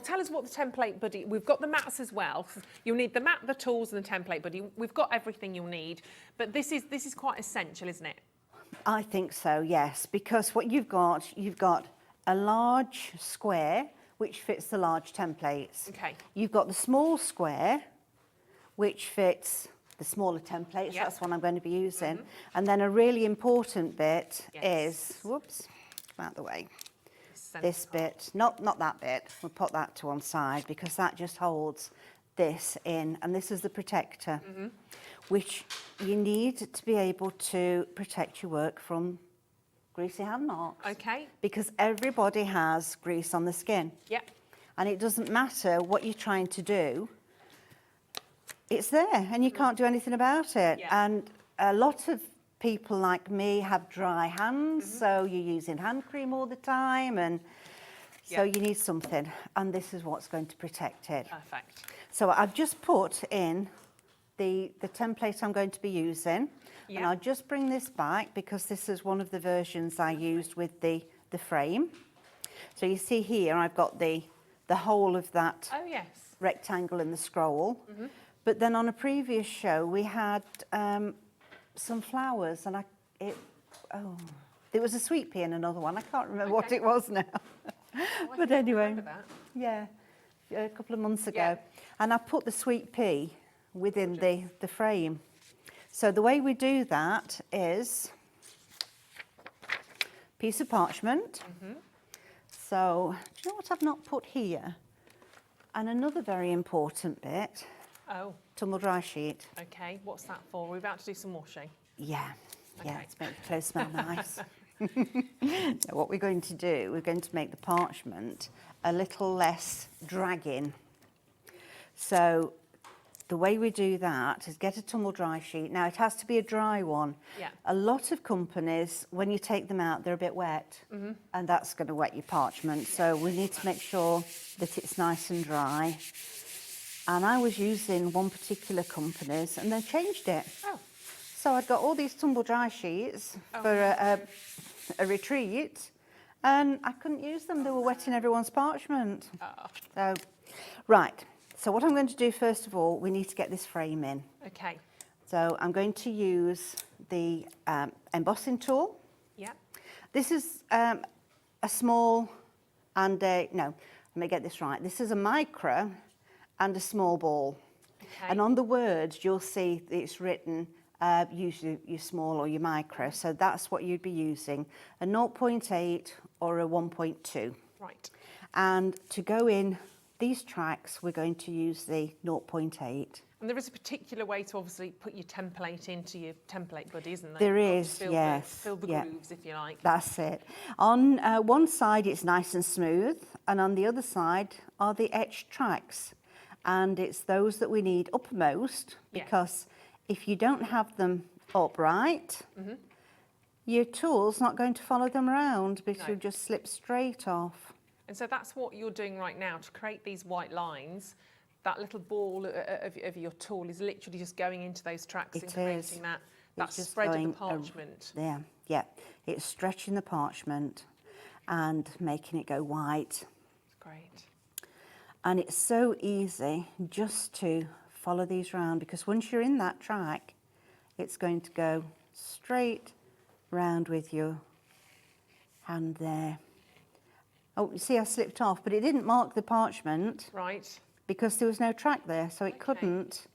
tell us what the template buddy, we've got the mats as well. You'll need the mat, the tools and the template buddy. We've got everything you'll need, but this is quite essential, isn't it? I think so, yes, because what you've got a large square, which fits the large templates. Okay. You've got the small square, which fits the smaller templates. That's what I'm going to be using. And then a really important bit is, whoops, come out of the way. This bit, not that bit. We'll put that to one side because that just holds this in. And this is the protector, which you need to be able to protect your work from greasy hand marks. Okay. Because everybody has grease on the skin. Yep. And it doesn't matter what you're trying to do. It's there and you can't do anything about it. And a lot of people like me have dry hands, so you're using hand cream all the time, and so you need something, and this is what's going to protect it. Perfect. So I've just put in the template I'm going to be using, and I'll just bring this back because this is one of the versions I used with the frame. So you see here I've got the whole of that rectangle in the scroll. But then on a previous show, we had some flowers, and there was a sweet pea in another one. I can't remember what it was now. But anyway, a couple of months ago. And I put the sweet pea within the frame. So the way we do that is piece of parchment. So do you know what I've not put here? And another very important bit. Tumble dry sheet. Okay, what's that for? We're about to do some washing. Yeah, to make the clothes smell nice. Now, what we're going to do, we're going to make the parchment a little less dragging. So the way we do that is get a tumble dry sheet. Now it has to be a dry one. Yeah. A lot of companies, when you take them out, they're a bit wet, and that's going to wet your parchment. So we need to make sure that it's nice and dry. And I was using one particular company's, and they changed it. Oh. So I'd got all these tumble dry sheets for a retreat, and I couldn't use them. They were wetting everyone's parchment. Oh. So, right. So what I'm going to do first of all, we need to get this frame in. Okay. So I'm going to use the embossing tool. Yeah. This is a small and a, no, let me get this right. This is a micro and a small ball. Okay. And on the words, you'll see it's written, use your small or your micro. So that's what you'd be using, a 0.8 or a 1.2. Right. And to go in these tracks, we're going to use the 0.8. And there is a particular way to obviously put your template into your template buddy, isn't there? There You've got to is, fill yes. fill the yeah. grooves, if you like. That's it. On one side, it's nice and smooth, and on the other side are the etched tracks. And it's those that we need uppermost, Yeah. because if you don't have them upright, your tool's not going to follow them around, because No. you'll just slip straight off. And so that's what you're doing right now to create these white lines. That little ball of your tool is literally just going into those tracks and It creating is. that It's just spread of the going parchment. Yeah, yeah. It's stretching the parchment and making it go white. Great. And it's so easy just to follow these round, because once you're in that track, it's going to go straight round with your hand there. Oh, you see I slipped off, but it didn't mark the parchment Right. because there was no track there, so it Okay. couldn't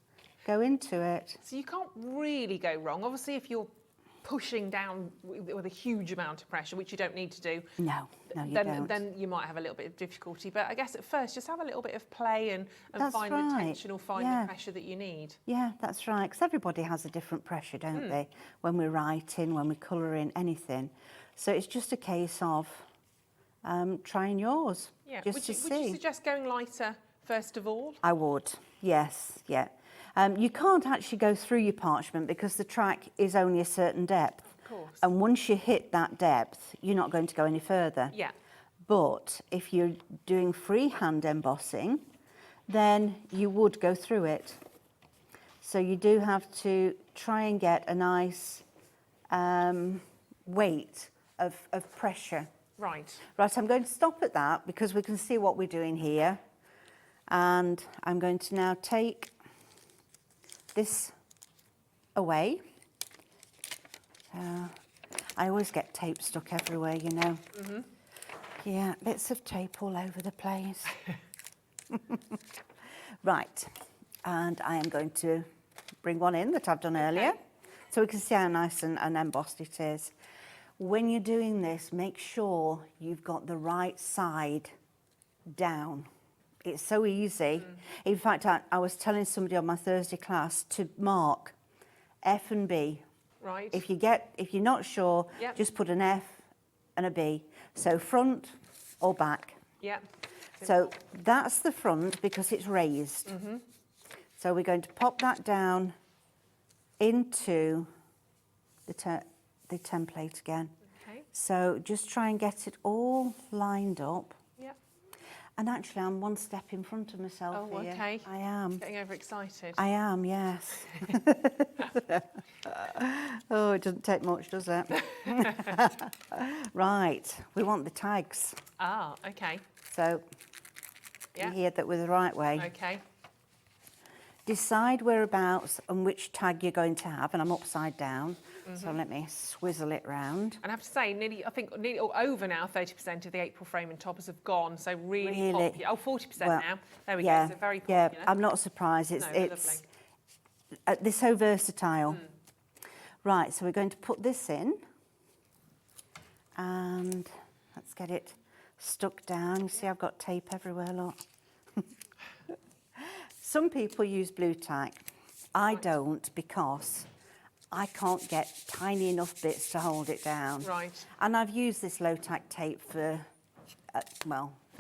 go into it. So you can't really go wrong. Obviously, if you're pushing down with a huge amount of pressure, which you don't need to do, No, you then, don't. then you might have a little bit of difficulty. But I guess at first, just have a little bit of play and That's find the right. tension or find Yeah. the pressure that you need. Yeah, that's right, because everybody has a different pressure, don't they, when we're writing, when we're colouring, anything. So it's just a case of trying yours, Yeah. just Would to you see. suggest going lighter first of all? I would, yes, yeah. You can't actually go through your parchment because the track is only a certain depth. Of course. And once you hit that depth, you're not going to go any further. Yeah. But if you're doing freehand embossing, then you would go through it. So you do have to try and get a nice weight of pressure. Right. Right, I'm going to stop at that because we can see what we're doing here. And I'm going to now take this away. I always get tape stuck everywhere, you know. Yeah, bits of tape all over the place. Right, and I am going to bring one in that I've done earlier, so we can see how nice and embossed it is. When you're doing this, make sure you've got the right side down. It's so easy. In fact, I was telling somebody on my Thursday class to mark F and B. Right. If you're not sure, Yep. just put an F and a B. So front or back. Yeah. So that's the front because it's raised. So we're going to pop that down into the template again. Okay. So just try and get it all lined up. Yeah. And actually, I'm one step in front of myself Oh, here. okay. I am. Getting overexcited. I am, yes. Oh, it doesn't take much, does it? Right, we want the tags. Ah, okay. So Yeah. you hear that we're the right way. Okay. Decide whereabouts and which tag you're going to have, and I'm upside down, so let me swizzle it round. And I have to say, I think nearly over now, 30% of the April frame and toppers have gone, so really, Really? popular. Oh, 40% Well, now. There we yeah, go, so very yeah, popular. I'm not surprised. It's No, it's they're so versatile. Hmm. Right, so we're going to put this in, and let's get it stuck down. You see, I've got tape everywhere, look. Some people use blue tack. I don't, because I can't get tiny enough bits to hold it down. Right. And I've used this low tack tape for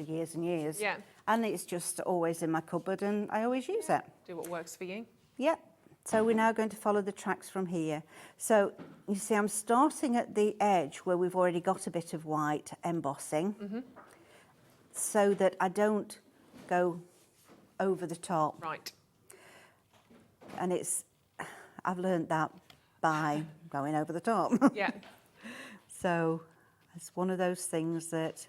for years and years. Yeah. And it's just always in my cupboard and I always use it. Do what works for you. Yep. So we're now going to follow the tracks from here. So you see I'm starting at the edge where we've already got a bit of white embossing, so that I don't go over the top. Right. And I've learned that by going over the top. Yeah. So it's one of those things that,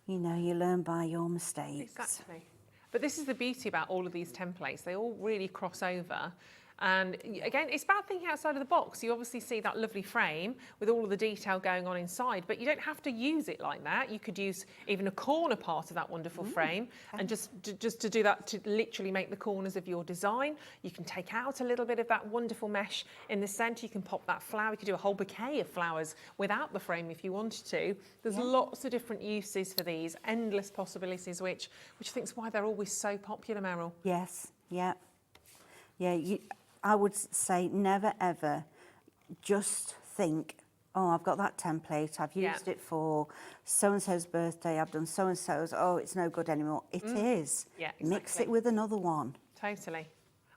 you know, you learn by your mistakes. Exactly. But this is the beauty about all of these templates. They all really cross over. And again, it's about thinking outside of the box. You obviously see that lovely frame with all of the detail going on inside, but you don't have to use it like that. You could use even a corner part of that wonderful frame and just to do that, to literally make the corners of your design. You can take out a little bit of that wonderful mesh in the centre. You can pop that flower. You could do a whole bouquet of flowers without the frame if you wanted to. There's lots of different uses for these, endless possibilities, which I think is why they're always so popular, Meryl. Yes, yeah. Yeah, I would say never ever just think, oh, I've got that template, I've used it for so-and-so's birthday, I've done so-and-so's, oh, it's no good anymore. It is. Yeah, Mix exactly. it with another one. Totally.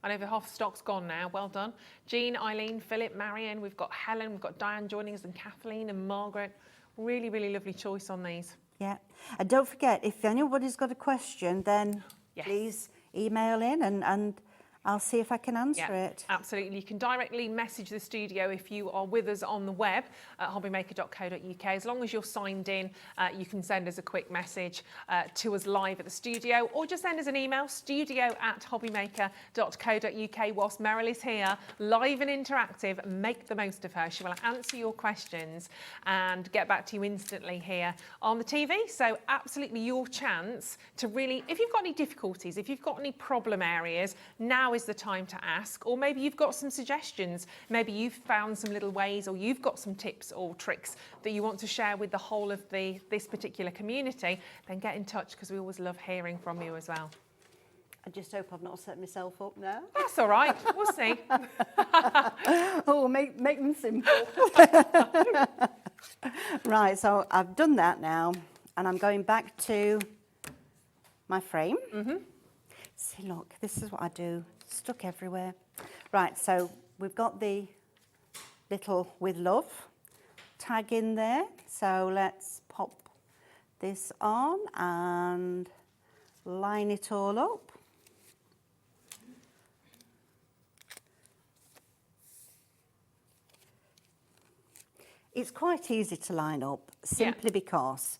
I know the half stock's gone now. Well done. Jean, Eileen, Philip, Marion, we've got Helen, we've got Diane joining us, and Kathleen and Margaret. Really, really lovely choice on these. Yeah. And don't forget, if anybody's got a question, then Yes. please email in and I'll see if I can answer it. Absolutely. You can directly message the studio if you are with us on the web at hobbymaker.co.uk. As long as you're signed in, you can send us a quick message to us live at the studio, or just send us an email, studio@hobbymaker.co.uk. Whilst Meryl is here, live and interactive, make the most of her. She will answer your questions and get back to you instantly here on the TV. So absolutely your chance to really, if you've got any difficulties, if you've got any problem areas, now is the time to ask. Or maybe you've got some suggestions, maybe you've found some little ways, or you've got some tips or tricks that you want to share with the whole of this particular community, then get in touch, because we always love hearing from you as well. I just hope I've not set myself up now. That's all right, we'll see. Oh, make them simple. Right, so I've done that now, and I'm going back to my frame. See, look, this is what I do. Stuck everywhere. Right, so we've got the little with love tag in there. So let's pop this on and line it all up. It's quite easy to line up simply because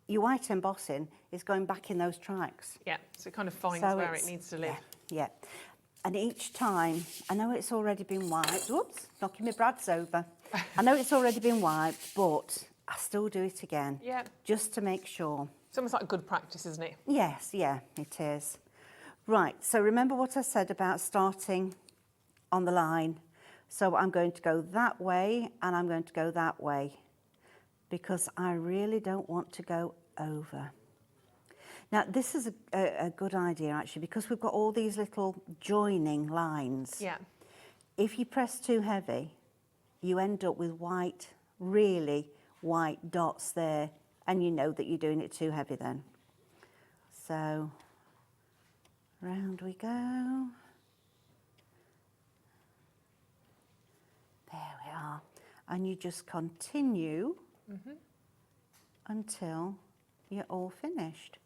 your white embossing is going back in those tracks. Yeah, so it kind of finds So where it it's- needs to live. Yeah. And each time, I know it's already been wiped. Whoops, knocking my brads over. I know it's already been wiped, but I still do it again. Yeah. Just to make sure. It's almost like good practice, isn't it? Yes, yeah, it is. Right, so remember what I said about starting on the line. So I'm going to go that way and I'm going to go that way, because I really don't want to go over. Now, this is a good idea, actually, because we've got all these little joining lines. Yeah. If you press too heavy, you end up with white, really white dots there, and you know that you're doing it too heavy then. So, round we go. There we are. And you just continue until you're all finished.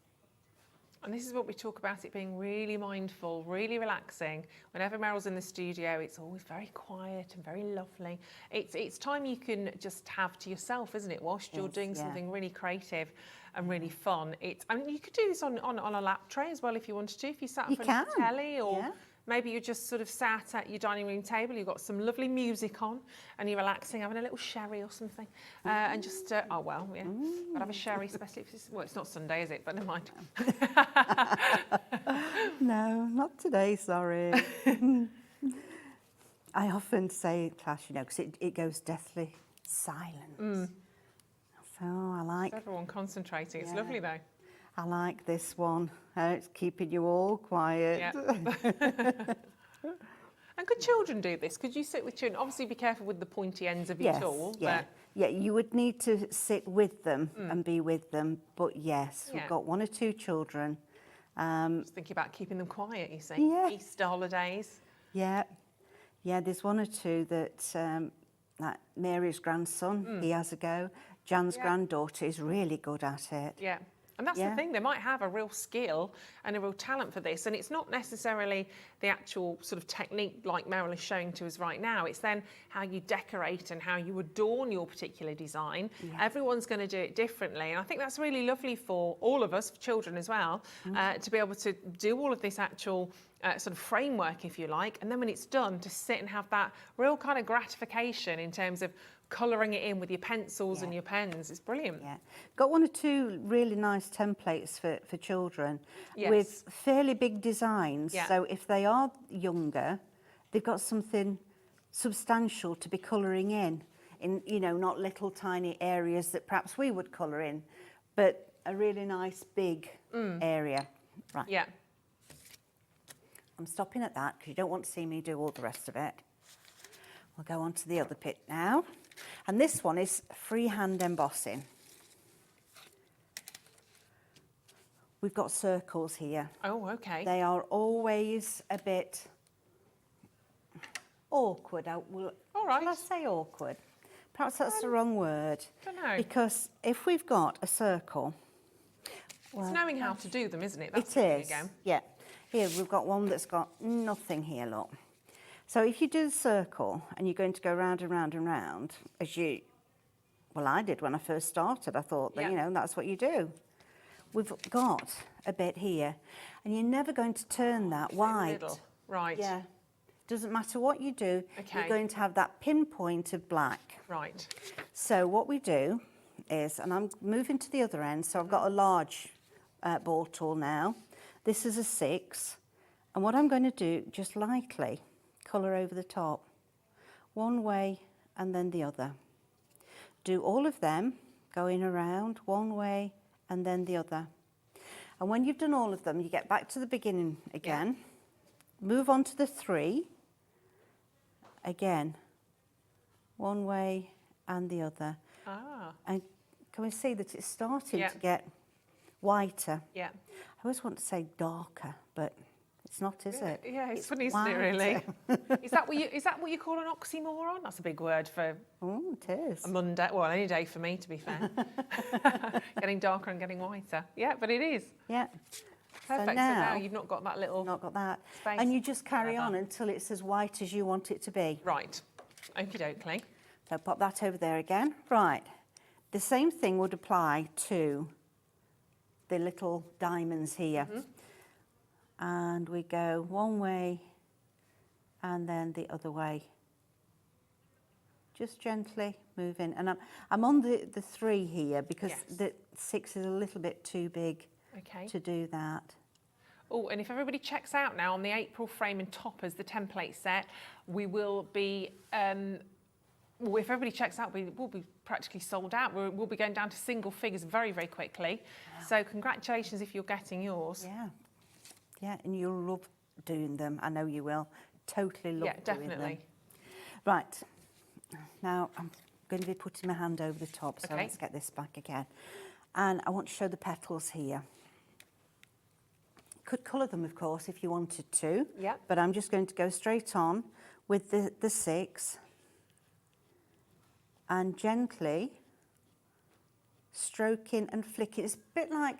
And this is what we talk about, it being really mindful, really relaxing. Whenever Meryl's in the studio, it's always very quiet and very lovely. It's time you can just have to yourself, isn't it, whilst you're doing something really creative and really fun. I mean, you could do this on a lap tray as well if you wanted to, if you sat in front of the telly, or maybe you're just sort of sat at your dining room table, you've got some lovely music on and you're relaxing, having a little sherry or something. And just, oh well, yeah, I'd have a sherry, especially if it's, well, it's not Sunday, is it? But never mind. No, not today, sorry. I often say in class, you know, because it goes deathly silent. So I like... It's everyone concentrating, it's lovely though. I like this one. It's keeping you all quiet. Yeah. And good children do this? Could you sit with children? Obviously, be careful with the pointy ends of your tool. Yeah, yeah, you would need to sit with them and be with them. But yes, we've got 1 or 2 children. Just thinking about keeping them quiet, you see. Yeah. Easter holidays. Yeah, yeah. There's 1 or 2 that like Mary's grandson, he has a go. Jan's granddaughter is really good at it. Yeah. And that's the thing, they might have a real skill and a real talent for this. And it's not necessarily the actual sort of technique like Meryl is showing to us right now. It's then how you decorate and how you adorn your particular design. Yeah. Everyone's going to do it differently. And I think that's really lovely for all of us, for children as well, to be able to do all of this actual sort of framework, if you like. And then when it's done, to sit and have that real kind of gratification in terms of colouring it in with your pencils and your pens. It's brilliant. Yeah, got 1 or 2 really nice templates for children with fairly big designs. So if they are younger, they've got something substantial to be colouring in, you know, not little tiny areas that perhaps we would colour in, but a really nice big area. Right. Yeah. I'm stopping at that because you don't want to see me do all the rest of it. We'll go on to the other bit now. And this one is freehand embossing. We've got circles here. Oh, okay. They are always a bit awkward. All right. Shall I say awkward? Perhaps that's the wrong word. Don't know. Because if we've got a circle... It's knowing how to do them, isn't it? That's it is, again. yeah. Here, we've got one that's got nothing here, look. So if you do the circle and you're going to go round and round and round, well, I did when I first started. I thought that, you know, that's what you do. We've got a bit here, and you're never going to turn that white. Middle. Right. Yeah. Doesn't matter what you do, Okay. you're going to have that pinpoint of black. Right. So what we do is, and I'm moving to the other end, so I've got a large ball tool now. This is a 6, and what I'm going to do, just lightly, colour over the top, one way and then the other. Do all of them going around one way and then the other. And when you've done all of them, you get back to the beginning again, move on to the 3, again, one way and the other. Ah. And can we see that it's starting to get whiter? Yeah. I always want to say darker, but it's not, is it? Yeah, it's funny, isn't it, really? Is that what you call an oxymoron? That's a big word for it is. a Monday. Well, any day for me, to be fair. Getting darker and getting whiter. Yeah, but it is. Yeah. Perfect. So now you've not got that little Not got that. space. And you just carry on until it's as white as you want it to be. Right. Okie dokie. So pop that over there again. Right. The same thing would apply to the little diamonds here. And we go one way and then the other way. Just gently moving. And I'm on the 3 here because the 6 is a little bit too big to do that. Oh, and if everybody checks out now on the April frame and toppers, the template set, we will be, well, if everybody checks out, we will be practically sold out. We'll be going down to single figures very, very quickly. Wow. So congratulations if you're getting yours. Yeah. Yeah, and you'll love doing them. I know you will. Totally love doing them. Right. Now, I'm going to be putting my hand over the top, so let's get this back again. And I want to show the petals here. Could colour them, of course, if you wanted to. Yeah. But I'm just going to go straight on with the 6 and gently stroking and flicking. It's a bit like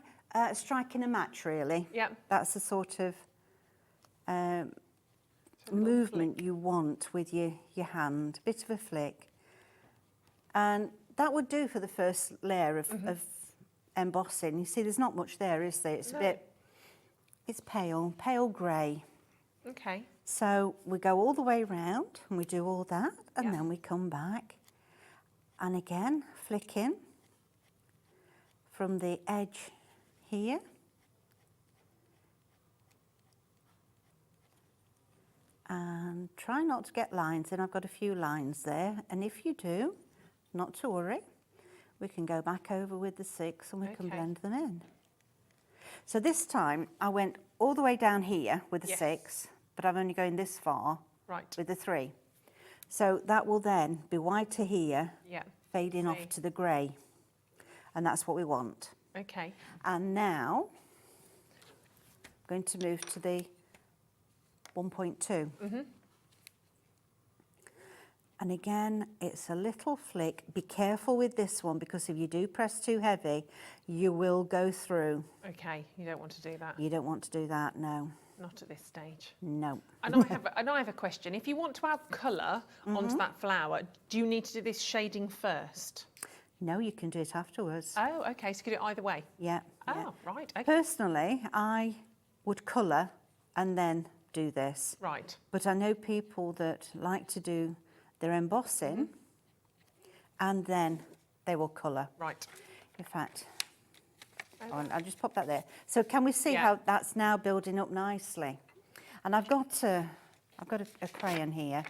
striking a match, really. Yeah. That's the sort of movement you want with your hand. Bit of a flick. And that would do for the first layer of embossing. You see, there's not much there, is there? It's a bit, it's pale grey. Okay. So we go all the way round and we do all that, and then we come back and again flick in from the edge here. And try not to get lines in. I've got a few lines there, and if you do, not to worry, we can go back over with the 6 and we can blend them in. So this time I went all the way down here with the 6, but I'm only going this far, Right. with the 3. So that will then be wide to here, Yeah. fading off to the grey. And that's what we want. Okay. And now, I'm going to move to the 1.2. And again, it's a little flick. Be careful with this one, because if you do press too heavy, you will go through. Okay, you don't want to do that. You don't want to do that, no. Not at this stage. No. And I have a question. If you want to add colour onto that flower, do you need to do this shading first? No, you can do it afterwards. Oh, okay, so you can do it either way. Yeah. Oh, yeah. right, okay. Personally, I would colour and then do this. Right. But I know people that like to do their embossing and then they will colour. Right. In fact, I'll just pop that there. So can we see Yeah. how that's now building up nicely? And I've got a crayon here.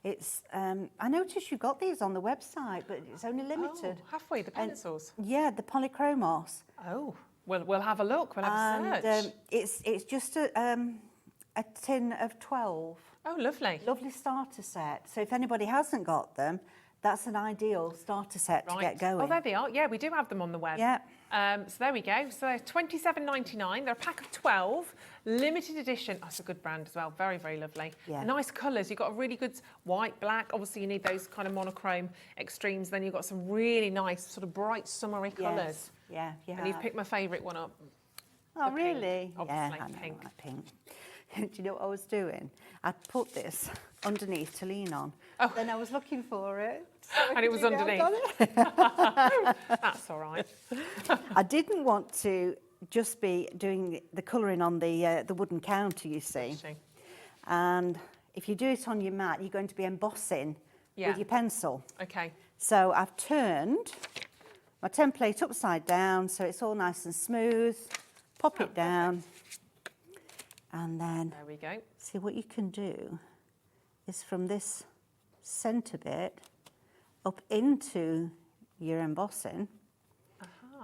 It's I noticed you got these on the website, but it's only limited. Oh, halfway, the pencils. Yeah, the polychromos. Oh, well, we'll have a look. We'll have a search. It's just a tin of 12. Oh, lovely. Lovely starter set. So if anybody hasn't got them, that's an ideal starter set to get going. Oh, there they are. Yeah, we do have them on the web. Yeah. So there we go. So they're £27.99. They're a pack of 12, limited edition. Oh, it's a good brand as well. Very, very lovely. Yeah. Nice colours. You've got a really good white, black. Obviously, you need those kind of monochrome extremes. Then you've got some really nice, sort of bright, summery colours. Yeah, yeah. And you've picked my favourite one up. Oh, the pink, really? obviously, Yeah, I know, pink. like pink. Do you know what I was doing? I put this underneath to lean on. Oh. Then I was looking for it. And it was underneath. It. That's all right. I didn't want to just be doing the colouring on the wooden counter, you see. Interesting. And if you do it on your mat, you're going to be embossing Yeah. with your pencil. Okay. So I've turned my template upside down so it's all nice and smooth. Pop it down. And then There we go. see what you can do is from this centre bit up into your embossing,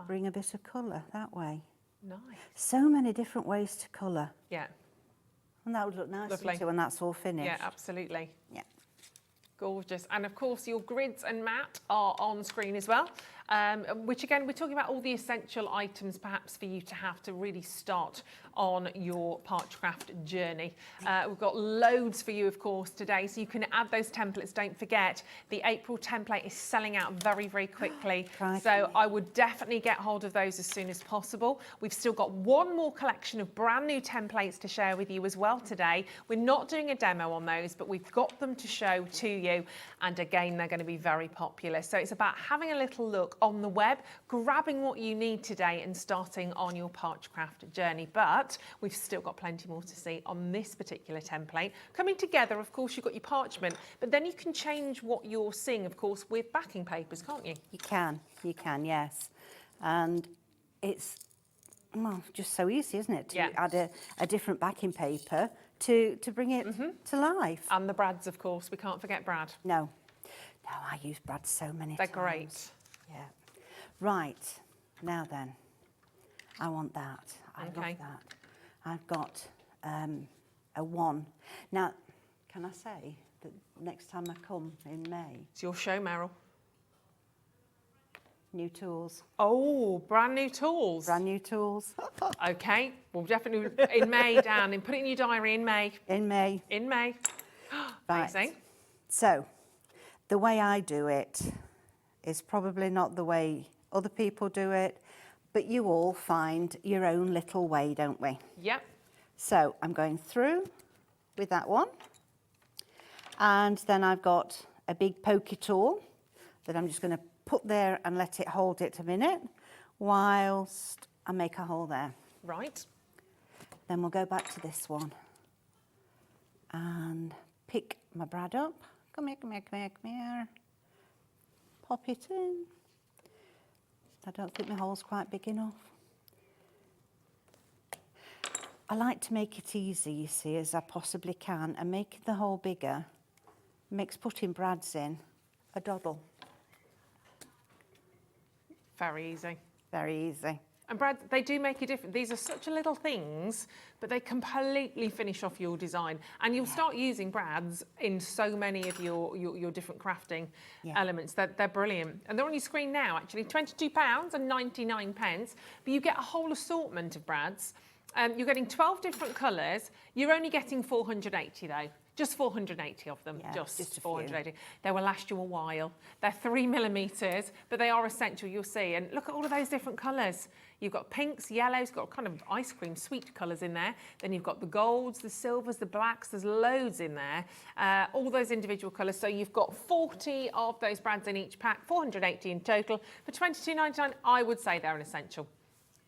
bring a bit of colour that way. Nice. So many different ways to colour. Yeah. And that would look nice Lovely. too when that's all finished. Yeah, absolutely. Yeah. Gorgeous. And of course, your grids and mat are on screen as well, which again, we're talking about all the essential items perhaps for you to have to really start on your Parchcraft journey. We've got loads for you, of course, today, so you can add those templates. Don't forget, the April template is selling out very, very quickly. So I would definitely get hold of those as soon as possible. We've still got one more collection of brand new templates to share with you as well today. We're not doing a demo on those, but we've got them to show to you. And again, they're going to be very popular. So it's about having a little look on the web, grabbing what you need today and starting on your Parchcraft journey. But we've still got plenty more to see on this particular template. Coming together, of course, you've got your parchment, but then you can change what you're seeing, of course, with backing papers, can't you? You can, yes. And it's just so easy, isn't it, to add a different backing paper to bring it to life. And the brads, of course, we can't forget Brad. No, I use Brad so many times. They're great. Yeah. Right, now then, I want that. I love that. I've got a 1. Now, can I say that next time I come in May, It's your show, Meryl. new tools. Oh, brand new tools. Brand new tools. Okay, we'll definitely, in May, Dan, and put it in your diary in May. In May. In May. Right. Amazing. So, the way I do it is probably not the way other people do it, but you all find your own little way, don't we? Yep. So, I'm going through with that one. And then I've got a big pokey tool that I'm just going to put there and let it hold it a minute whilst I make a hole there. Right. Then we'll go back to this one and pick my brad up. Come here, come here, come here, come here. Pop it in. I don't think my hole's quite big enough. I like to make it easy, you see, as I possibly can, and making the hole bigger makes putting brads in a doddle. Very easy. Very easy. And Brad, they do make a difference. These are such little things, but they completely finish off your design. And you'll start using brads in so many of your different crafting elements. They're brilliant. And they're on your screen now, actually, £22.99. But you get a whole assortment of brads. You're getting 12 different colours. You're only getting 480 though. Just 480 of them, just 480. They will last you a while. They're 3mm, but they are essential, you'll see. And look at all of those different colours. You've got pinks, yellows, got kind of ice cream sweet colours in there. Then you've got the golds, the silvers, the blacks, there's loads in there. All those individual colours. So you've got 40 of those brads in each pack, 480 in total. For £22.99, I would say they're an essential.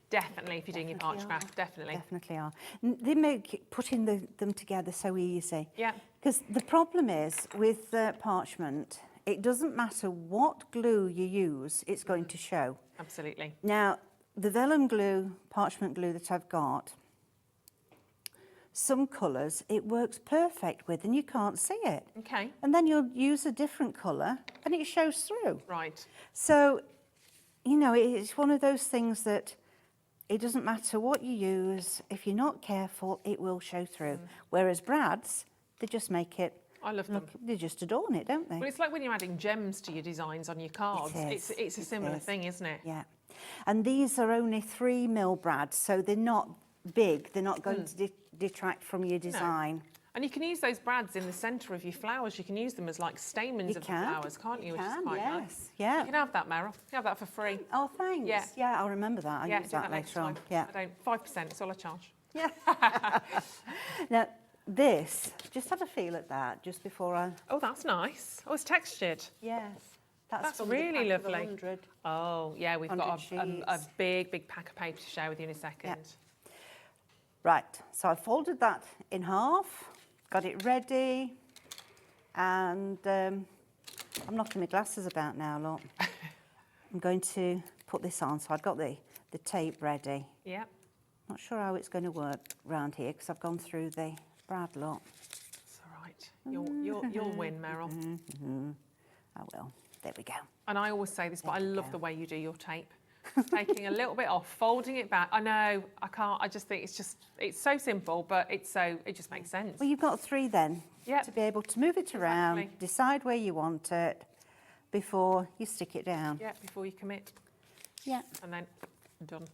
Definitely, if you're doing your Parchcraft, definitely. Definitely are. They make putting them together so easy. Yeah. Because the problem is with parchment, it doesn't matter what glue you use, it's going to show. Absolutely. Now, the vellum glue, parchment glue that I've got, some colours it works perfect with and you can't see it. Okay. And then you'll use a different colour and it shows through. Right. So, you know, it's one of those things that it doesn't matter what you use, if you're not careful, it will show through. Whereas brads, they just make it, I love them. they just adorn it, don't they? Well, it's like when you're adding gems to your designs on your cards. It's a similar thing, isn't it? Yeah. And these are only 3mm brads, so they're not big. They're not going to detract from your design. And you can use those brads in the centre of your flowers. You can use them as like stamens of the flowers, can't you? Which is quite nice. Yeah. You can have that, Meryl. You can have that for free. Oh, thanks. Yeah. Yeah, I'll remember that. I'll use that next later on. time. Yeah. I don't. 5%. That's all I charge. Yeah. Now, this, just have a feel at that just before I... Oh, that's nice. Oh, it's textured. Yes. That's from the really pack of lovely. 100. Oh, yeah, we've got a 100 big pack of paper to share with you in a second. Yeah. Right, so I folded that in half, got it ready, and I'm knocking my glasses about now, look. I'm going to put this on, so I've got the tape ready. Yeah. Not sure how it's going to work round here, because I've gone through the brad lot. It's all right. You'll win, Meryl. I will. There we go. And I always say this, but I love the way you do your tape. Taking a little bit off, folding it back. I know, I can't, I just think it's so simple, but it just makes sense. Well, you've got 3 then, to be able to move it around, decide where you want it before you stick it down. Yeah, before you commit. Yeah. And then done.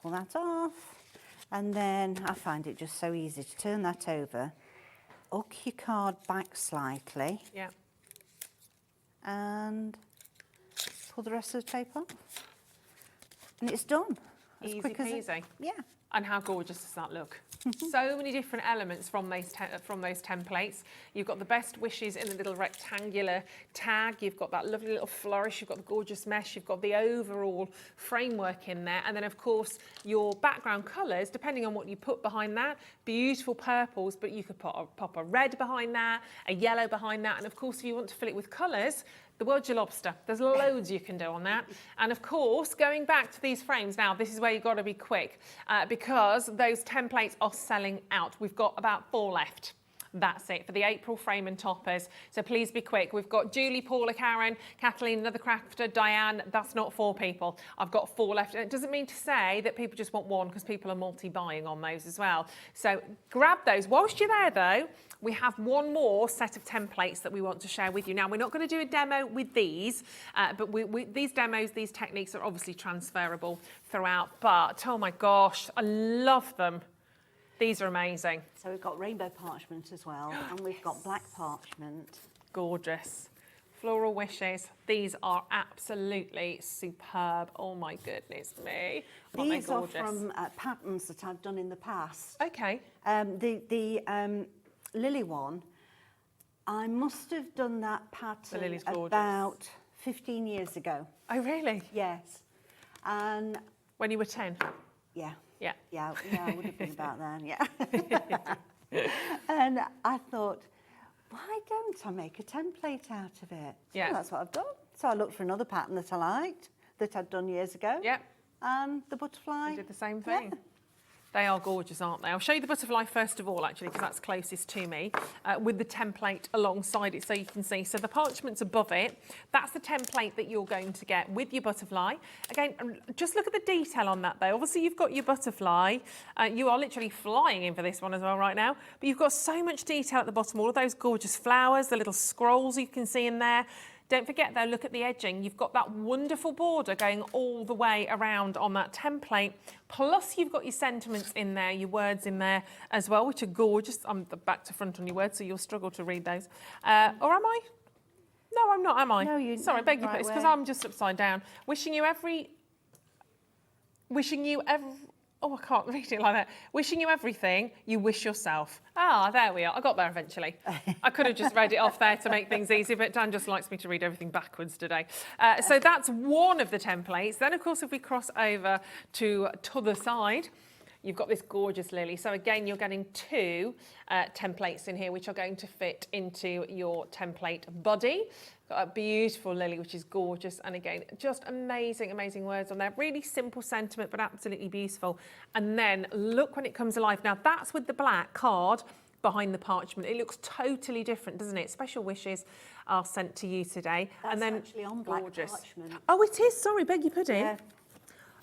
Pull that off, and then I find it just so easy to turn that over, hook your card back slightly, Yeah. and pull the rest of the tape off. And it's done. As Easy quick as peasy. Yeah. And how gorgeous does that look? So many different elements from those templates. You've got the best wishes in the little rectangular tag. You've got that lovely little flourish. You've got the gorgeous mesh. You've got the overall framework in there. And then, of course, your background colours, depending on what you put behind that, beautiful purples, but you could pop a red behind that, a yellow behind that. And, of course, if you want to fill it with colours, the world's your lobster. There's loads you can do on that. And of course, going back to these frames now, this is where you've got to be quick because those templates are selling out. We've got about 4 left. That's it for the April frame and toppers. So please be quick. We've got Julie, Paula, Karen, Kathleen, another crafter, Diane. That's not 4 people. I've got 4 left. And it doesn't mean to say that people just want one because people are multi-buying on those as well. So grab those. Whilst you're there though, we have one more set of templates that we want to share with you. Now, we're not going to do a demo with these, but these demos, these techniques are obviously transferable throughout. But, oh my gosh, I love them. These are amazing. So we've got rainbow parchment as well, and we've got black parchment. Gorgeous. Floral Wishes. These are absolutely superb. Oh my goodness me. These are from patterns that I've done in the past. Okay. The Lily one, I must have done that pattern about 15 years ago. Oh, really? Yes. And when you were 10? Yeah. Yeah. Yeah, I would have been about then, yeah. And I thought, why don't I make a template out of it? Yeah. So that's what I've done. So I looked for another pattern that I liked, that I'd done years ago. Yeah. And the butterfly. You did the same thing. Yeah. They are gorgeous, aren't they? I'll show you the butterfly first of all, actually, because that's closest to me, with the template alongside it so you can see. So the parchment's above it. That's the template that you're going to get with your butterfly. Again, just look at the detail on that, though. Obviously, you've got your butterfly. You are literally flying in for this one as well right now. But you've got so much detail at the bottom, all of those gorgeous flowers, the little scrolls you can see in there. Don't forget though, look at the edging. You've got that wonderful border going all the way around on that template. Plus you've got your sentiments in there, your words in there as well, which are gorgeous. I'm back to front on your words, so you'll struggle to read those. Or am I? No, I'm not, am I? No, you. Sorry, beg your right pardon. It's because I'm just upside down. Wishing you every. Oh, I can't read it like that. Wishing you everything you wish yourself. Ah, there we are. I got there eventually. I could have just read it off there to make things easy, but Dan just likes me to read everything backwards today. So that's one of the templates. Then, of course, if we cross over to t'other side, you've got this gorgeous lily. So again, you're getting two templates in here, which are going to fit into your template body. Got a beautiful lily, which is gorgeous. And again, just amazing, amazing words on there. Really simple sentiment, but absolutely beautiful. And then look when it comes alive. Now that's with the black card behind the parchment. It looks totally different, doesn't it? Special wishes are sent to you today. That's and then actually on black gorgeous. parchment. Oh, it is. Sorry, beg your pudding. Yeah.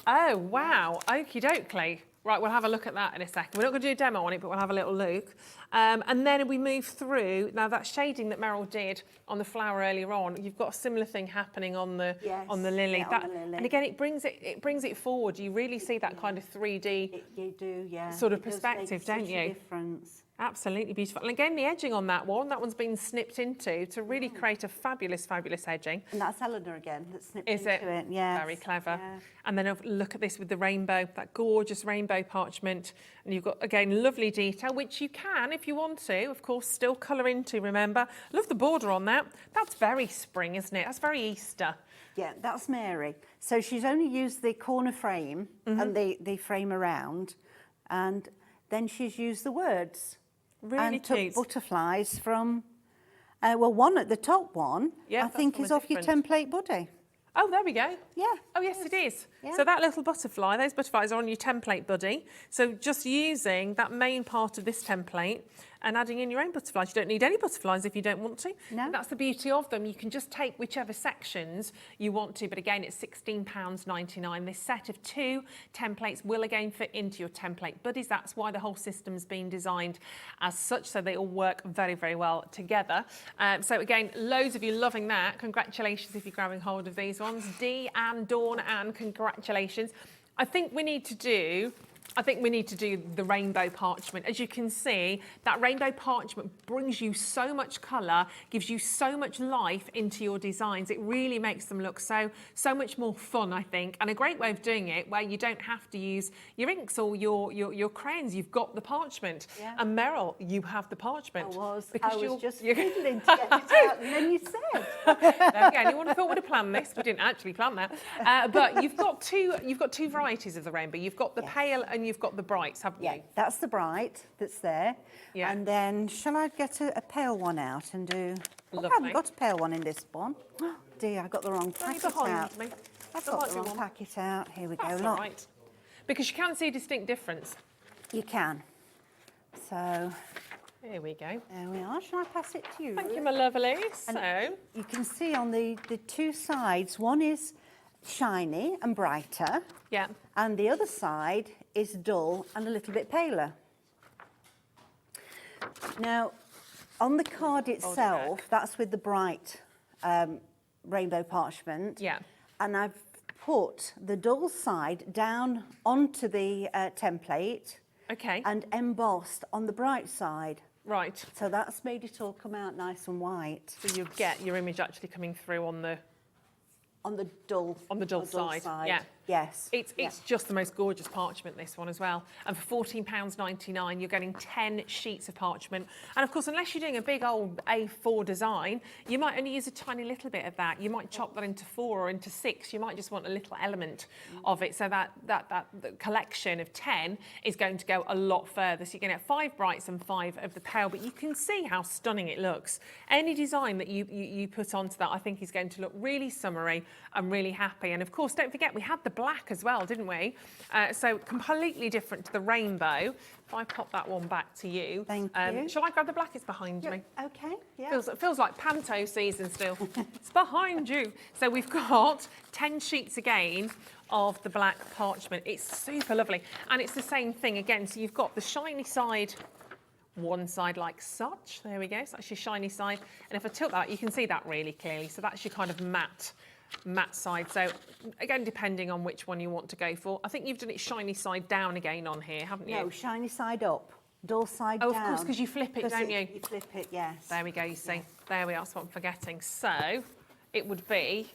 Oh, wow. Okie dokie. Right, we'll have a look at that in a second. We're not going to do a demo on it, but we'll have a little look. And then we move through. Now, that shading that Meryl did on the flower earlier on, you've got a similar thing happening on the lily. Yeah, on the lily. And again, it brings it forward. You really see that kind of 3D You do, yeah. sort of It does perspective, make don't such you? a difference. Absolutely beautiful. And again, the edging on that one's been snipped into to really create a fabulous, fabulous edging. And that's Eleanor again that snipped Is into it? Yes. Very clever. Yeah. And then look at this with the rainbow, that gorgeous rainbow parchment. And you've got, again, lovely detail, which you can, if you want to, of course, still colour into, remember. Love the border on that. That's very spring, isn't it? That's very Easter. Yeah, that's Mary. So she's only used the corner frame and the frame around, and then she's used the words. Really and cute. took butterflies from, well, one at the top one, Yeah, I think is off your template body. Oh, there we go. Yeah. Oh, yes, it is. Yeah. So that little butterfly, those butterflies are on your template buddy. So just using that main part of this template and adding in your own butterflies. You don't need any butterflies if you don't want to. No. That's the beauty of them. You can just take whichever sections you want to, but again, it's £16.99. This set of two templates will again fit into your template buddies. That's why the whole system's been designed as such, so they all work very, very well together. So again, loads of you loving that. Congratulations if you're grabbing hold of these ones. Dee and Dawn and congratulations. I think we need to do the rainbow parchment. As you can see, that rainbow parchment brings you so much colour, gives you so much life into your designs. It really makes them look so much more fun, I think, and a great way of doing it where you don't have to use your inks or your crayons. You've got the parchment. Yeah. And Meryl, you have the parchment. I was just you're fiddling to get it out, and then you said. There we go. Anyone thought would have planned this? We didn't actually plan that. But you've got two varieties of the rainbow. You've got the pale and you've got the brights, haven't you? Yeah, that's the bright that's there. Yeah. And then, shall I get a pale one out and do... Oh, I haven't got a pale one in this one. Oh, dear, I got the wrong packet out. Me. I've got the wrong packet out. Here we go. That's all right. Because you can see a distinct difference. You can. So... Here we go. There we are. Shall I pass it to you? Thank you, my lovely. And so... you can see on the two sides, one is shiny and brighter. Yeah. And the other side is dull and a little bit paler. Now, on the card itself, that's with the bright rainbow parchment. Yeah. And I've put the dull side down onto the template. Okay. And embossed on the bright side. Right. So that's made it all come out nice and white. So you get your image actually coming through on the dull side. Yeah. Yes. It's just the most gorgeous parchment, this one as well. And for £14.99, you're getting 10 sheets of parchment. And of course, unless you're doing a big old A4 design, you might only use a tiny little bit of that. You might chop that into 4 or into 6. You might just want a little element of it. So that the collection of 10 is going to go a lot further. So you're going to get 5 brights and 5 of the pale, but you can see how stunning it looks. Any design that you put onto that, I think is going to look really summery, I'm really happy. And of course, don't forget, we had the black as well, didn't we? So completely different to the rainbow. If I pop that one back to you. Thank you. Shall I grab the black? It's behind me. Okay, yeah. Feels like panto season still. It's behind you. So we've got 10 sheets again of the black parchment. It's super lovely. And it's the same thing again. So you've got the shiny side, one side like such. There we go. So that's your shiny side. And if I tilt that, you can see that really clearly. So that's your kind of matte side. So again, depending on which one you want to go for. I think you've done it shiny side down again on here, haven't you? No, shiny side up. Dull side down. Oh, of course, because you flip it, don't you? You flip it, yes. There we go, you see. There we are, that's what I'm forgetting. So it would be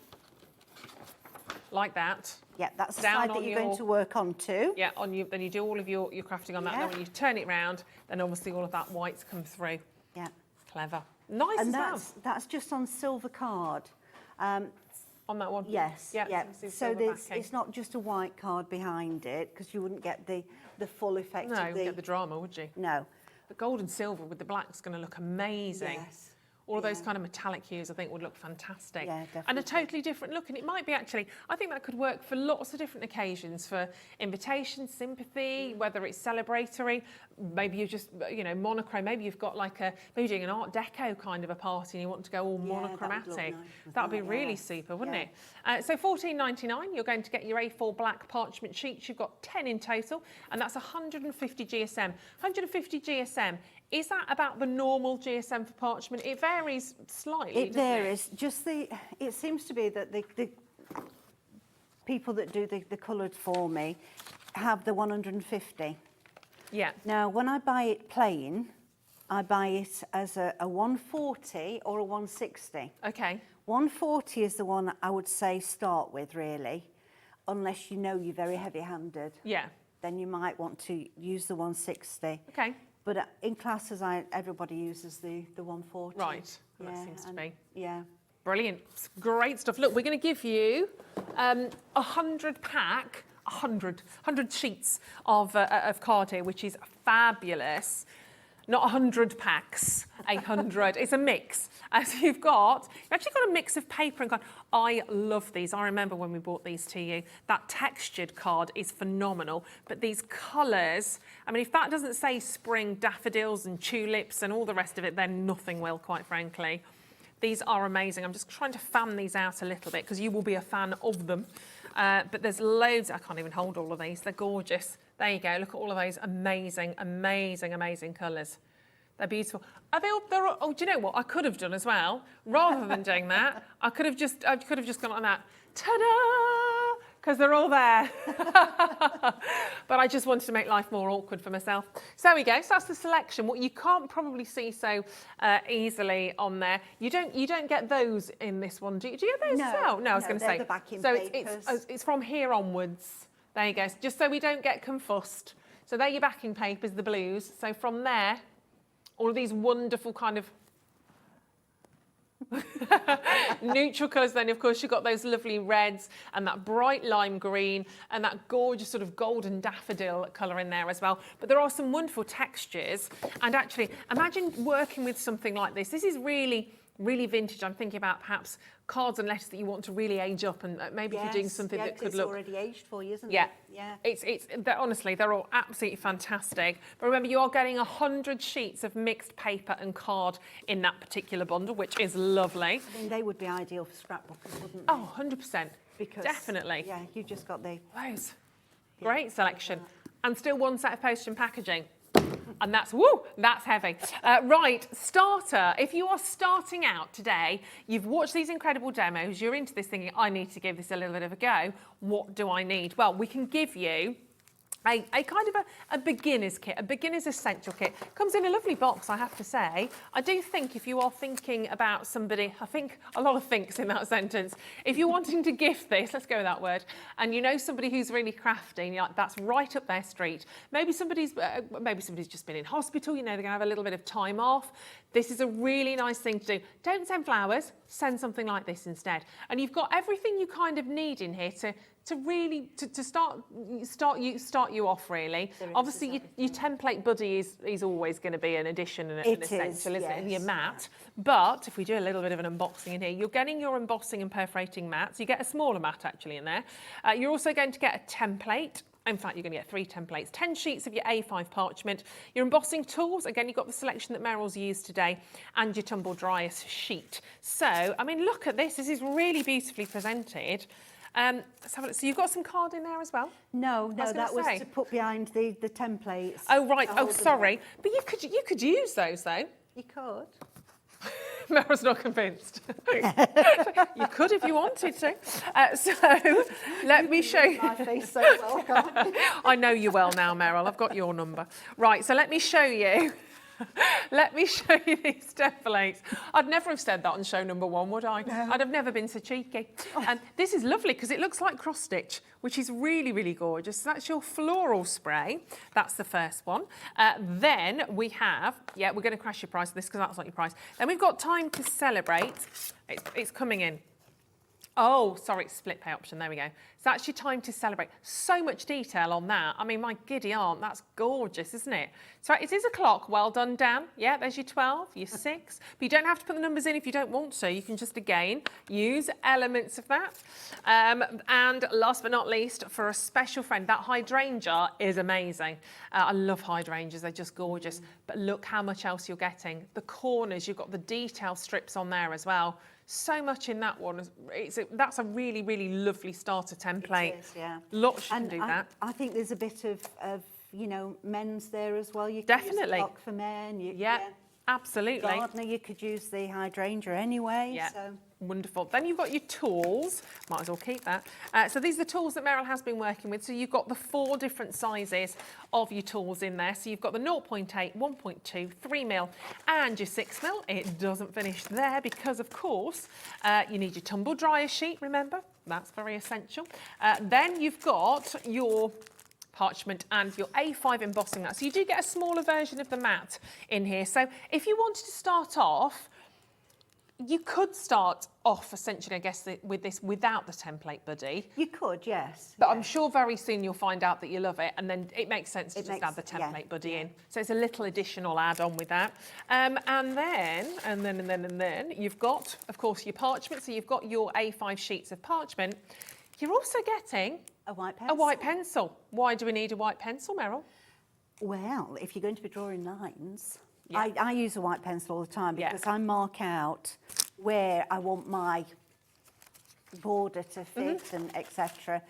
like that. Yeah, that's the Down side that on you're going your- to work on too. Yeah, then you do all of your crafting on that. Yeah. Then when you turn it round, then obviously all of that white's come through. Yeah. Clever. Nice And as well. that's just on silver card. On that one? Yes, Yeah. yeah. Some So silver there's, backing. it's not just a white card behind it, because you wouldn't get the full effect No, of you wouldn't get the drama, would you? No. The gold and silver with the black's going to look amazing. Yes. All of those Yeah. kind of metallic hues, I think, would look fantastic. Yeah, And a definitely. totally different look. And it might be actually, I think that could work for lots of different occasions, for invitation, sympathy, whether it's celebratory, maybe you're just, monochrome, maybe you've got like maybe you're doing an Art Deco kind of a party and you want to go all Yeah, that would look monochromatic. nice with That would be that, really yeah. super, wouldn't Yeah. it? So $14.99, you're going to get your A4 black parchment sheets. You've got 10 in total, and that's 150 GSM. 150 GSM. Is that about the normal GSM for parchment? It varies slightly, It doesn't varies. It seems to be that the people that do the coloured for me have the 150. Yeah. Now, when I buy it plain, I buy it as a 140 or a 160. Okay. 140 is the one I would say start with, really, unless you know you're very heavy-handed. Yeah. Then you might want to use the 160. Okay. But in classes, everybody uses the 140. Right. Well, that seems to be. Yeah. Brilliant. It's great stuff. Look, we're going to give you 100 sheets of card here, which is fabulous. Not 100 packs, 800. It's a mix. So you've actually got a mix of paper and card. I love these. I remember when we bought these to you. That textured card is phenomenal. But these colours, I mean, if that doesn't say spring, daffodils and tulips and all the rest of it, then nothing will, quite frankly. These are amazing. I'm just trying to fan these out a little bit because you will be a fan of them. But there's loads. I can't even hold all of these. They're gorgeous. There you go. Look at all of those amazing, amazing, amazing colours. They're beautiful. Are they all, oh, do you know what I could have done as well? Rather than doing that, I could have just gone like that. Ta-da! Because they're all there. But I just wanted to make life more awkward for myself. So there we go. So that's the selection. What you can't probably see so easily on there. You don't get those in this one, do you? Do you get those as well? No, I was going to say. The backing so papers. it's from here onwards. There you go. Just so we don't get confussed. So they're your backing papers, the blues. So from there, all of these wonderful kind of neutral colours. Then, of course, you've got those lovely reds and that bright lime green and that gorgeous sort of golden daffodil colour in there as well. But there are some wonderful textures. And actually, imagine working with something like this. This is really, really vintage. I'm thinking about perhaps cards and letters that you want to really age up, and maybe if you're doing something that could look. It's already aged for you, isn't Yeah, it? Yeah. Honestly, they're all absolutely fantastic. But remember, you are getting 100 sheets of mixed paper and card in that particular bundle, which is lovely. I mean, they would be ideal for scrapbooking, wouldn't they? Oh, 100%. Because, Definitely. Yeah, you just got the. Those. Great selection. And still one set of postage and packaging. And that's heavy. Right, starter. If you are starting out today, you've watched these incredible demos, you're into this thinking, I need to give this a little bit of a go. What do I need? Well, we can give you a kind of a beginner's kit, a beginner's essential kit. Comes in a lovely box, I have to say. I do think if you are thinking about somebody, I think a lot of thinks in that sentence. If you're wanting to gift this, let's go with that word, and you know somebody who's really crafty, and you're like, that's right up their street. Maybe somebody's just been in hospital, you know, they're gonna have a little bit of time off. This is a really nice thing to do. Don't send flowers, send something like this instead. And you've got everything you kind of need in here to really to start you off really. Obviously, your template buddy is always going to be an addition and an essential, isn't it? Your mat. But if we do a little bit of an unboxing in here, you're getting your embossing and perforating mat. So you get a smaller mat actually in there. You're also going to get a template. In fact, you're going to get 3 templates, 10 sheets of your A5 parchment, your embossing tools. Again, you've got the selection that Meryl's used today, and your tumble dryer sheet. So, I mean, look at this. This is really beautifully presented. Let's have a look. So you've got some card in there as well? No, that was to put behind the templates. Oh, right. Oh, sorry. But you could use those, though. You could. Meryl's not convinced. You could if you wanted to. So let me show you. My face so well, can't I? I know you well now, Meryl. I've got your number. Right, so let me show you. Let me show you these templates. I'd never have said that on show number 1, would I? No. I'd have never been so cheeky. And this is lovely because it looks like cross stitch, which is really, really gorgeous. So that's your floral spray. That's the first one. Then we have, we're going to crash your price of this because that's not your price. Then we've got Time to Celebrate. It's coming in. Oh, sorry, it's split pay option. There we go. So that's your Time to Celebrate. So much detail on that. I mean, my giddy aunt, that's gorgeous, isn't it? So it is a clock. Well done, Dan. Yeah, there's your 12, your 6. But you don't have to put the numbers in if you don't want to. You can just, again, use elements of that. And last but not least, for a special friend, that hydrangea is amazing. I love hydrangeas. They're just gorgeous. But look how much else you're getting. The corners, you've got the detail strips on there as well. So much in that one. That's a really, really lovely starter template. It is, yeah. Lots you can do that. I think there's a bit of men's there as well. You Definitely. Use the clock for men. Absolutely. Gardener, you could use the hydrangea anyway. Yeah. So. Wonderful. Then you've got your tools. Might as well keep that. So these are the tools that Meryl has been working with. So you've got the 4 different sizes of your tools in there. So you've got the 0.8, 1.2, 3mm and your 6mm. It doesn't finish there because, of course, you need your tumble dryer sheet, remember? That's very essential. Then you've got your parchment and your A5 embossing mat. So you do get a smaller version of the mat in here. So if you wanted to start off, you could start off essentially, I guess, with this without the template buddy. You could, yes. But I'm sure very soon you'll find out that you love it, and then it makes sense to just add the template buddy in. So it's a little additional add-on with that. And then you've got, of course, your parchment. So you've got your A5 sheets of parchment. You're also getting a white pencil. A white pencil. Why do we need a white pencil, Meryl? Well, if you're going to be drawing lines, I use a white pencil all the time because I mark out where I want my border to fit and etc.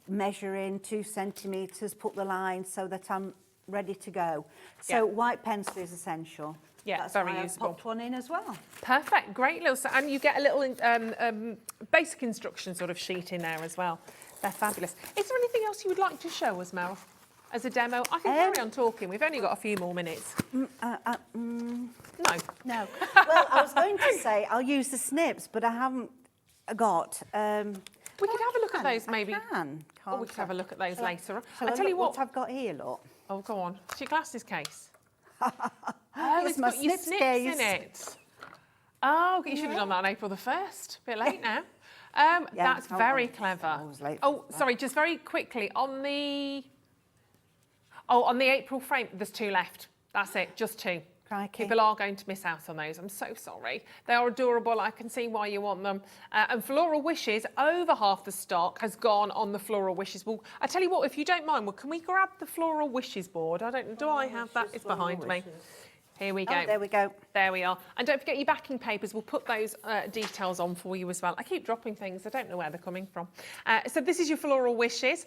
Measure in 2 centimetres, put the line so that I'm ready to go. So white pencil is essential. Yeah, that's very why useful. I've popped one in as well. Perfect, great little, and you get a little basic instruction sort of sheet in there as well. They're fabulous. Is there anything else you would like to show us, Meryl, as a demo? I can carry on talking. We've only got a few more minutes. No. Well, I was going to say I'll use the snips, but I haven't got. We could have a look at those maybe. Or we could have a look at those later on. I'll tell you what I've got here, look. Oh, go on. It's your glasses case. It's my got your snips snips case. in it. Oh, you should have done that on April the 1st. A bit late now. That's very clever. Oh, sorry, just very quickly on the April frame, there's 2 left. That's it, just 2. Crikey. People are going to miss out on those. I'm so sorry. They are adorable. I can see why you want them. And Floral Wishes, over half the stock has gone on the Floral Wishes. Well, I tell you what, if you don't mind, can we grab the Floral Wishes board? I don't know. Do I have that? It's behind me. Here we go. Oh, there we go. There we are. And don't forget your backing papers. We'll put those details on for you as well. I keep dropping things. I don't know where they're coming from. So this is your Floral Wishes.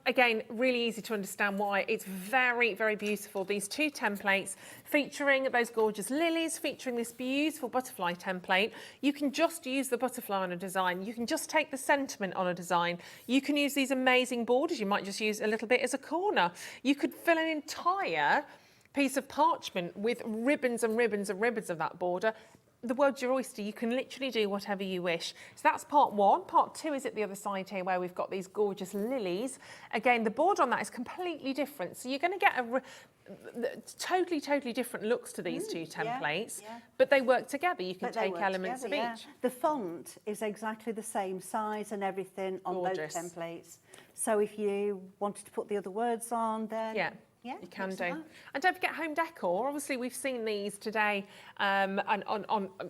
Again, really easy to understand why. It's very, very beautiful. These 2 templates featuring those gorgeous lilies, featuring this beautiful butterfly template. You can just use the butterfly on a design. You can just take the sentiment on a design. You can use these amazing borders. You might just use a little bit as a corner. You could fill an entire piece of parchment with ribbons and ribbons and ribbons of that border. the world's your oyster. You can literally do whatever you wish. So that's part one. Part two is at the other side here where we've got these gorgeous lilies. Again, the border on that is completely different. So you're going to get totally different looks to these two templates, but they work together. You can take elements of each. The font is exactly the same size and everything on Gorgeous. both templates. So if you wanted to put the other words on, then you can do. And don't forget home decor. Obviously, we've seen these today on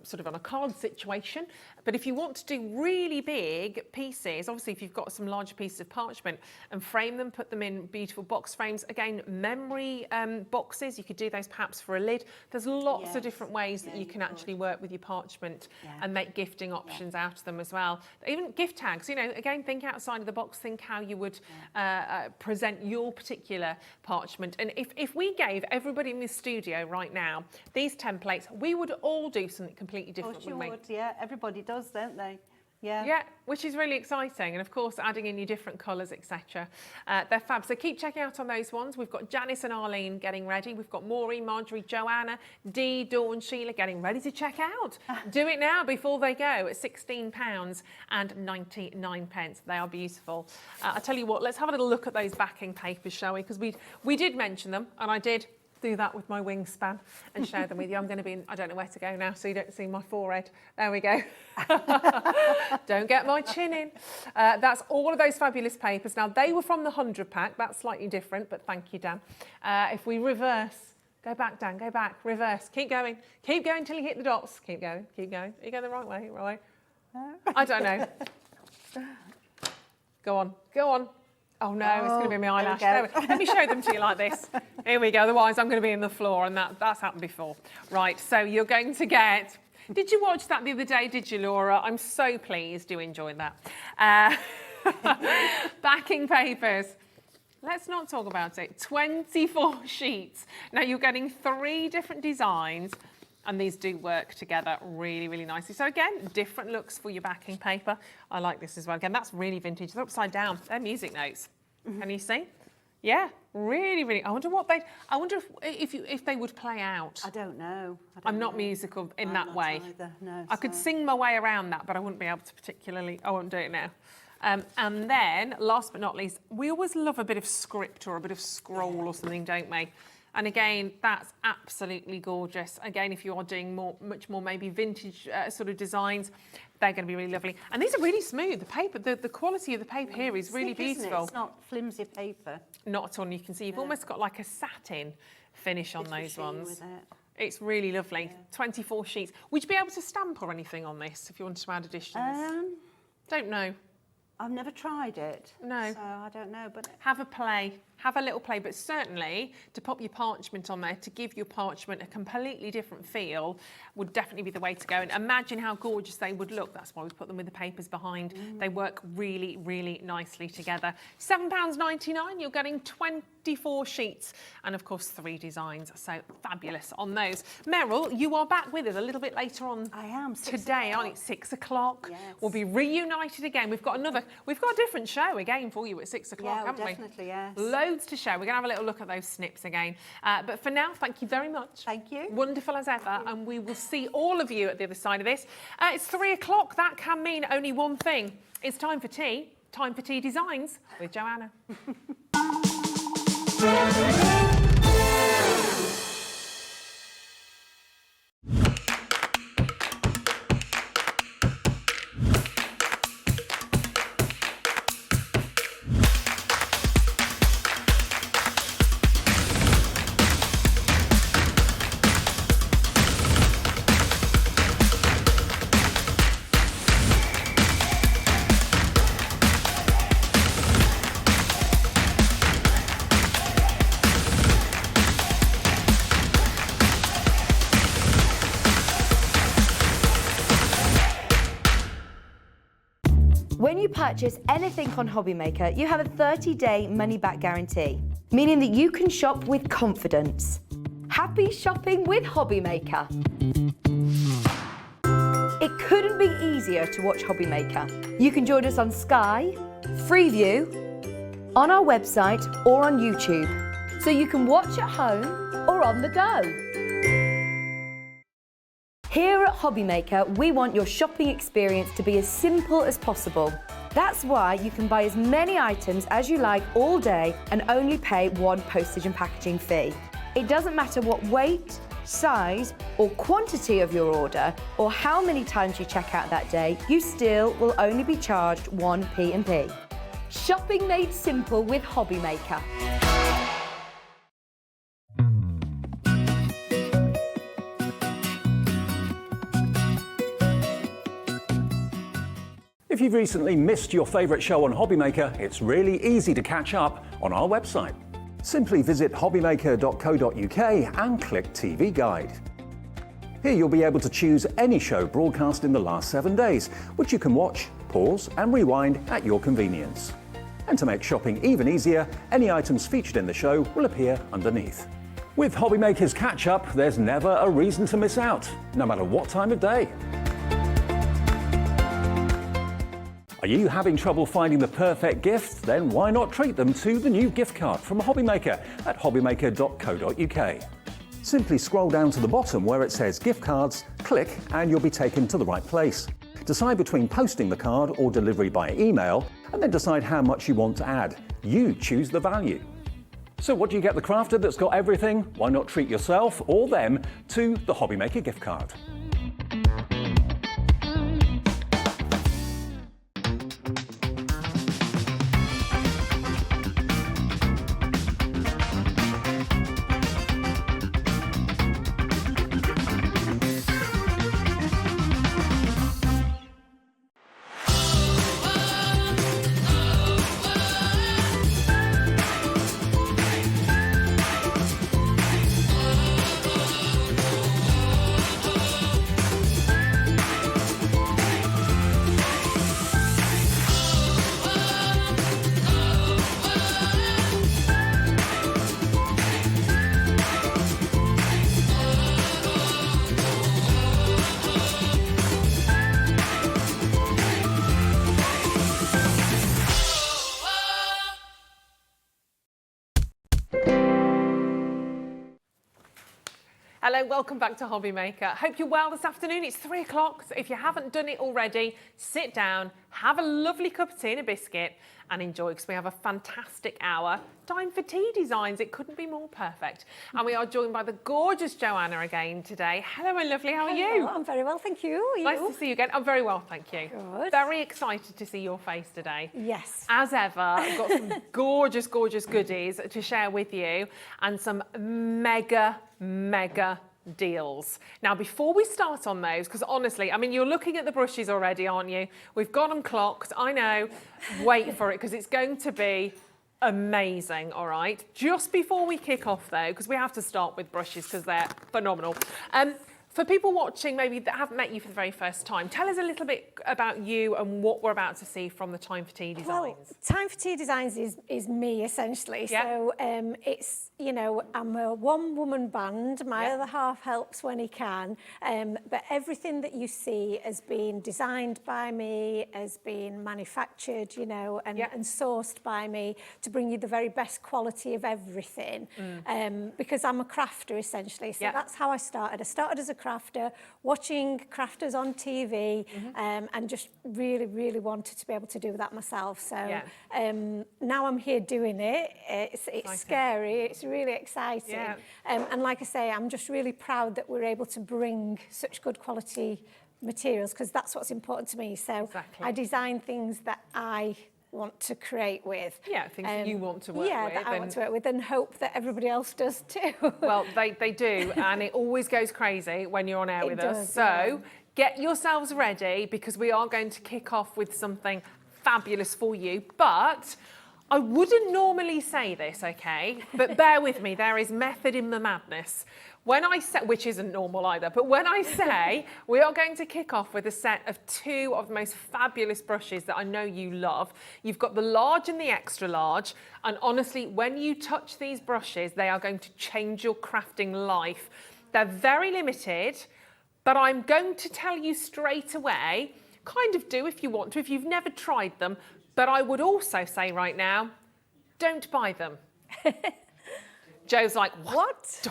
sort of on a card situation. But if you want to do really big pieces, obviously, if you've got some larger pieces of parchment and frame them, put them in beautiful box frames. Again, memory boxes, you could do those perhaps for a lid. There's lots of different ways that you can actually work with your parchment and make gifting options out of them as well. Even gift tags, you know, again, think outside of the box, think how you would present your particular parchment. And if we gave everybody in this studio right now these templates, we would all do something completely different, wouldn't we? Would, yeah, everybody does, don't they? Yeah, which is really exciting. And of course, adding in your different colours, etc. They're fab. So keep checking out on those ones. We've got Janice and Arlene getting ready. We've got Maureen, Marjorie, Joanna, Dee, Dawn, Sheila getting ready to check out. Do it now before they go at £16.99. They are beautiful. I tell you what, let's have a little look at those backing papers, shall we? Because we did mention them, and I did do that with my wingspan and share them with you. I'm going to be in, I don't know where to go now, so you don't see my forehead. There we go. Don't get my chin in. That's all of those fabulous papers. Now, they were from the 100 pack. That's slightly different, but thank you, Dan. If we reverse, go back, Dan, go back, reverse, keep going till you hit the dots. Keep going, keep going. Are you going the right way? Right? I don't know. Go on, go on. Oh no, it's going to be my eyelash. Let me show them to you like this. Here we go. Otherwise, I'm going to be in the floor, and that's happened before. Right, so you're going to get... Did you watch that the other day, did you, Laura? I'm so pleased you enjoyed that. Backing papers. Let's not talk about it. 24 sheets. Now, you're getting 3 different designs, and these do work together really, really nicely. So again, different looks for your backing paper. I like this as well. Again, that's really vintage. They're upside down. They're music notes. Can you see? Yeah, really, really. I wonder if they would play out. I don't know. I'm not musical in that way. Either. No, I could sing my way around that, but I wouldn't be able to particularly. I won't do it now. And then, last but not least, we always love a bit of script or a bit of scroll or something, don't we? And again, that's absolutely gorgeous. Again, if you are doing much more maybe vintage sort of designs, they're going to be really lovely. And these are really smooth. The paper, the quality of the paper here is really beautiful. It's not flimsy paper. Not at all. You can see you've almost got like a satin finish on those ones. With it. It's really lovely. 24 sheets. Would you be able to stamp or anything on this if you wanted to add additions? Don't know. I've never tried it. No. So I don't know, but... Have a play. Have a little play, but certainly to pop your parchment on there, to give your parchment a completely different feel, would definitely be the way to go. And imagine how gorgeous they would look. That's why we put them with the papers behind. They work really, really nicely together. £7.99, you're getting 24 sheets and, of course, 3 designs. So fabulous on those. Meryl, you are back with us a little bit later on. I am. Today, aren't you? 6 o'clock. Yes. We'll be reunited again. We've got a different show again for you at 6 o'clock, haven't we? Definitely, yes. Loads to show. We're going to have a little look at those snips again. But for now, thank you very much. Thank you. Wonderful as ever. And we will see all of you at the other side of this. It's 3 o'clock. That can mean only one thing. It's time for tea. Time for Tea Designs with Joanna. When you purchase anything on Hobbymaker, you have a 30-day money-back guarantee, meaning that you can shop with confidence. Happy shopping with Hobbymaker. It couldn't be easier to watch Hobbymaker. You can join us on Sky, Freeview, on our website or on YouTube, so you can watch at home or on the go. Here at Hobbymaker, we want your shopping experience to be as simple as possible. That's why you can buy as many items as you like all day and only pay one postage and packaging fee. It doesn't matter what weight, size or quantity of your order or how many times you check out that day, you still will only be charged one P&P. Shopping made simple with Hobbymaker. If you've recently missed your favourite show on Hobbymaker, it's really easy to catch up on our website. Simply visit hobbymaker.co.uk and click TV Guide. Here you'll be able to choose any show broadcast in the last 7 days, which you can watch, pause and rewind at your convenience. And to make shopping even easier, any items featured in the show will appear underneath. With Hobbymaker's Catch Up, there's never a reason to miss out, no matter what time of day. Are you having trouble finding the perfect gift? Then why not treat them to the new gift card from Hobbymaker at hobbymaker.co.uk. Simply scroll down to the bottom where it says gift cards, click and you'll be taken to the right place. Decide between posting the card or delivery by email and then decide how much you want to add. You choose the value. So what do you get the crafter that's got everything? Why not treat yourself or them to the Hobbymaker gift card? Hello, welcome back to Hobbymaker. Hope you're well this afternoon. It's 3 o'clock, so if you haven't done it already, sit down, have a lovely cup of tea and a biscuit and enjoy, because we have a fantastic hour. Time for tea designs. It couldn't be more perfect. And we are joined by the gorgeous Joanna again today. Hello, my lovely. How are you? I'm very well, thank you. Are you? Nice to see you again. I'm very well, thank you. Good. Very excited to see your face today. Yes. As ever, I've got some gorgeous, gorgeous goodies to share with you and some mega deals. Now, before we start on those, because honestly, I mean, you're looking at the brushes already, aren't you? We've got them clocked. I know. Wait for it, because it's going to be amazing, all right? Just before we kick off, though, because we have to start with brushes because they're phenomenal. For people watching maybe that haven't met you for the very first time, tell us a little bit about you and what we're about to see from the Time for Tea Designs. Well, Time for Tea Designs is me, essentially. Yeah. So it's, you know, I'm a one-woman band. My other half helps when he can. But everything that you see has been designed by me, has been manufactured, you know, and sourced by me to bring you the very best quality of everything. Because I'm a crafter, essentially. So that's how I started. I started as a crafter, watching crafters on TV, and just really wanted to be able to do that myself. So now I'm here doing it. It's scary. It's really exciting. And like I say, I'm just really proud that we're able to bring such good quality materials, because that's what's important to me. So I design things that I want to create with. Yeah, things that you want to work with. Yeah, that I want to work with, and hope that everybody else does too. Well, they do, and it always goes crazy when you're on air with us. So get yourselves ready, because we are going to kick off with something fabulous for you. But I wouldn't normally say this, okay? But bear with me, there is method in the madness. When I say, which isn't normal either, but when I say we are going to kick off with a set of 2 of the most fabulous brushes that I know you love. You've got the large and the extra large. And honestly, when you touch these brushes, they are going to change your crafting life. They're very limited, but I'm going to tell you straight away, kind of do if you want to, if you've never tried them. But I would also say right now, don't buy them. Joe's like, what?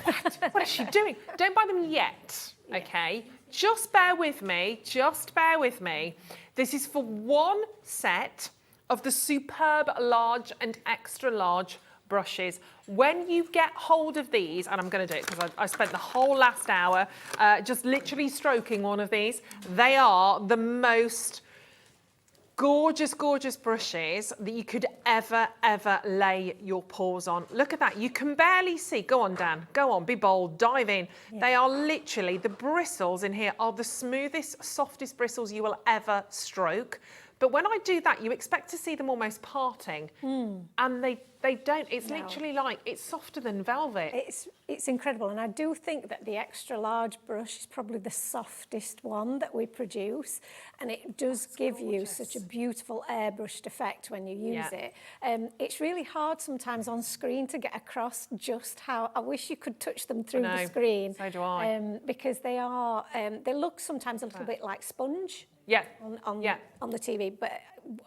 What is she doing? Don't buy them yet, okay? just bear with me, just bear with me. This is for one set of the superb large and extra large brushes. When you get hold of these, and I'm going to do it because I spent the whole last hour just literally stroking one of these, they are the most gorgeous, gorgeous brushes that you could ever lay your paws on. Look at that. You can barely see. Go on, Dan. Go on. Be bold. Dive in. Yeah. They are literally, the bristles in here are the smoothest, softest bristles you will ever stroke. But when I do that, you expect to see them almost parting. And they don't. It's literally like, it's softer than velvet. It's incredible. And I do think that the extra large brush is probably the softest one that we produce. And it does give you such a beautiful airbrushed effect when you use it. It's really hard sometimes on screen to get across just how, I wish you could touch them through the screen. So do I. Because they are, they look sometimes a little bit like sponge. On the TV, but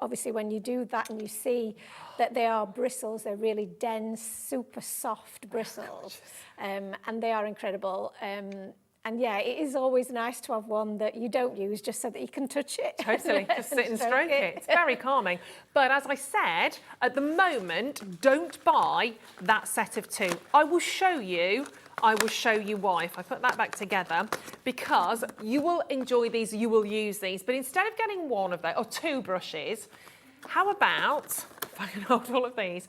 obviously when you do that and you see that they are bristles, they're really dense, super soft bristles, and they are incredible. And yeah, it is always nice to have one that you don't use just so that you can touch it. Totally, just sit and stroke it. It's very calming. But as I said, at the moment, don't buy that set of two. I will show you why, if I put that back together, because you will enjoy these, you will use these, but instead of getting one of those, or two brushes, how about, if I can hold all of these,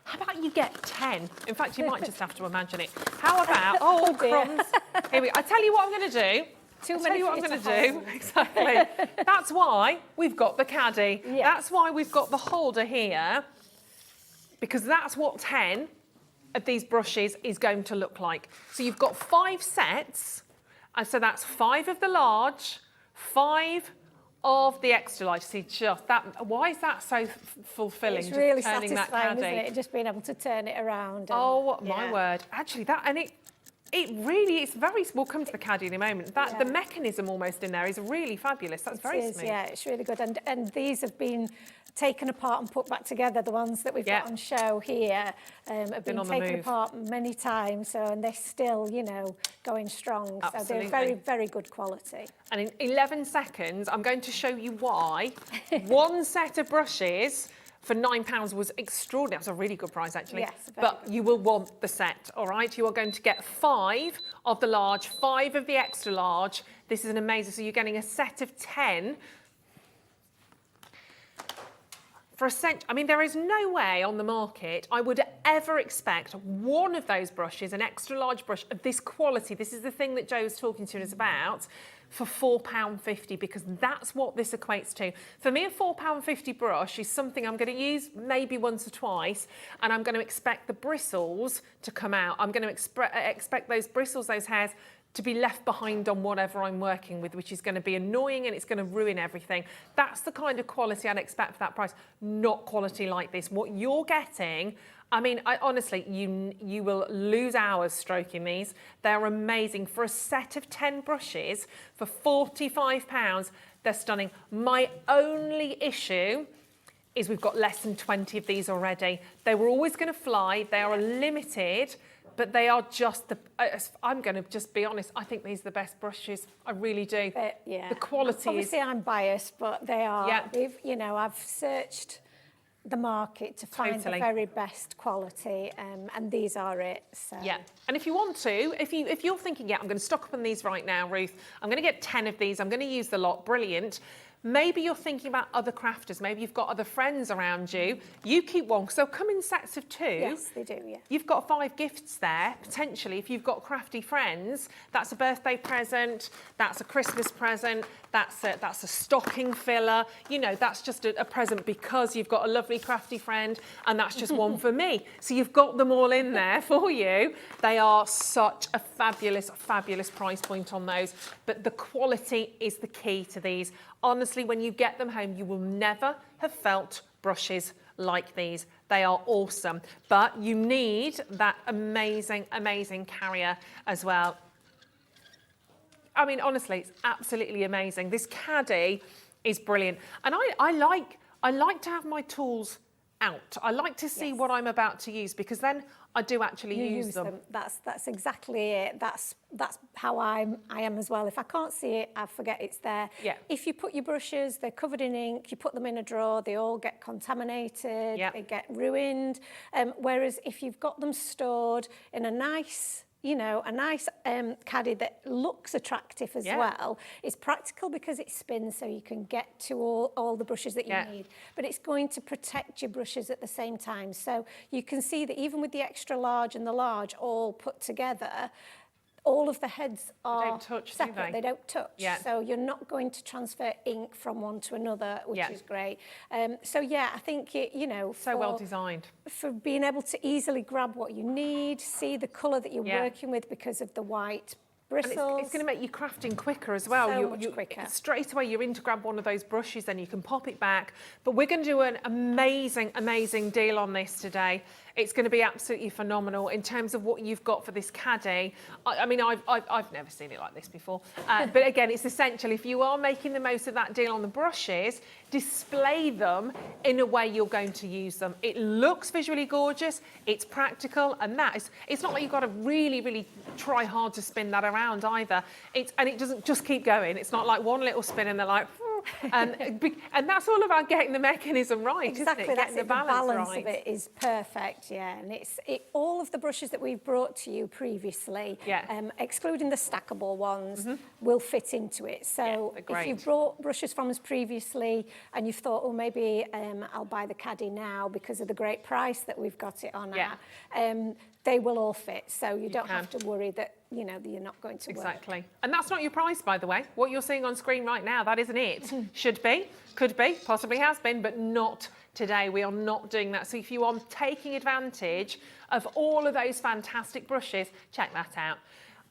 how about you get 10? In fact, you might just have to imagine it. How about, oh crumbs, here we go. I tell you what I'm going to do. Tell you what I'm going to do. Exactly. That's why we've got the caddy. Yeah. That's why we've got the holder here, because that's what 10 of these brushes is going to look like. So you've got 5 sets, and so that's 5 of the large, 5 of the extra large. See, just that, why is that so fulfilling? It's really satisfying, isn't it? Just being able to turn it around. And, oh, my word. Actually, that, and it really is very, we'll come to the caddy in a moment. That the mechanism almost in there is really fabulous. That's very smooth. Yeah, it's really good. And these have been taken apart and put back together. The ones that we've got on show here have been taken apart many times, so, and they're still, you know, going strong. Absolutely. So they're very, very good quality. And in 11 seconds, I'm going to show you why one set of brushes for £9 was extraordinary. That's a really good price, actually. Yes, but you will want the set, all right? You are going to get 5 of the large, 5 of the extra large. This is an amazing, so you're getting a set of 10 for a cent. I mean, there is no way on the market I would ever expect one of those brushes, an extra large brush of this quality. This is the thing that Joe's talking to us about, for £4.50, because that's what this equates to. For me, a £4.50 brush is something I'm going to use maybe once or twice, and I'm going to expect the bristles to come out. I'm going to expect those bristles, those hairs, to be left behind on whatever I'm working with, which is going to be annoying and it's going to ruin everything. That's the kind of quality I'd expect for that price, not quality like this. What you're getting, I mean, honestly, you will lose hours stroking these. They're amazing. For a set of 10 brushes, for £45, they're stunning. My only issue is we've got less than 20 of these already. They were always going to fly. They are limited. But they are just I'm going to just be honest, I think these are the best brushes. I really do. The quality obviously, I'm biased, but they are. You know, I've searched the market to find the very best quality, and these are it. So. Yeah, and if you want to, if you're thinking, I'm going to stock up on these right now, Ruth, I'm going to get 10 of these, I'm going to use the lot, brilliant. Maybe you're thinking about other crafters. Maybe you've got other friends around you. You keep one, because they'll come in sets of 2. Yes, they do, yeah. You've got 5 gifts there, potentially. If you've got crafty friends, that's a birthday present, that's a Christmas present, that's a stocking filler. You know, that's just a present because you've got a lovely crafty friend, and that's just one for me. So you've got them all in there for you. They are such a fabulous, fabulous price point on those. But the quality is the key to these. Honestly, when you get them home, you will never have felt brushes like these. They are awesome. But you need that amazing, amazing carrier as well. I mean, honestly, it's absolutely amazing. This caddy is brilliant. And I like to have my tools out. I like to see what I'm about to use, because then I do actually use them. That's exactly it. That's how I am as well. If I can't see it, I forget it's there. Yeah. If you put your brushes, they're covered in ink, you put them in a drawer, they all get contaminated, they get ruined. Whereas if you've got them stored in a nice, a nice caddy that looks attractive as well. It's practical because it spins, so you can get to all the brushes that you need. But it's going to protect your brushes at the same time. So you can see that even with the extra large and the large all put together, all of the heads are separate. They don't touch. Yeah. So you're not going to transfer ink from one to another, which is great. So yeah, I think it, so well designed. For being able to easily grab what you need, see the colour that you're working with because of the white bristles. And it's going to make you crafting quicker as well. So much quicker. Straight away, you're in to grab one of those brushes, then you can pop it back. But we're going to do an amazing, amazing deal on this today. It's going to be absolutely phenomenal in terms of what you've got for this caddy. I mean, I've never seen it like this before. But again, it's essential. If you are making the most of that deal on the brushes, display them in a way you're going to use them. It looks visually gorgeous, it's practical, and it's not like you've got to really, really try hard to spin that around either. And it doesn't just keep going. It's not like one little spin and they're like, and that's all about getting the mechanism right, exactly, isn't it? Getting the balance of it is perfect, and all of the brushes that we've brought to you previously, excluding the stackable ones, will fit into it. So if you've brought brushes from us previously and you've thought, oh, maybe I'll buy the caddy now because of the great price that we've got it on at, they will all fit. So you don't have to worry that that you're not going to work. Exactly. And that's not your price, by the way. What you're seeing on screen right now, that isn't it. Should be, could be, possibly has been, but not today. We are not doing that. So if you are taking advantage of all of those fantastic brushes, check that out.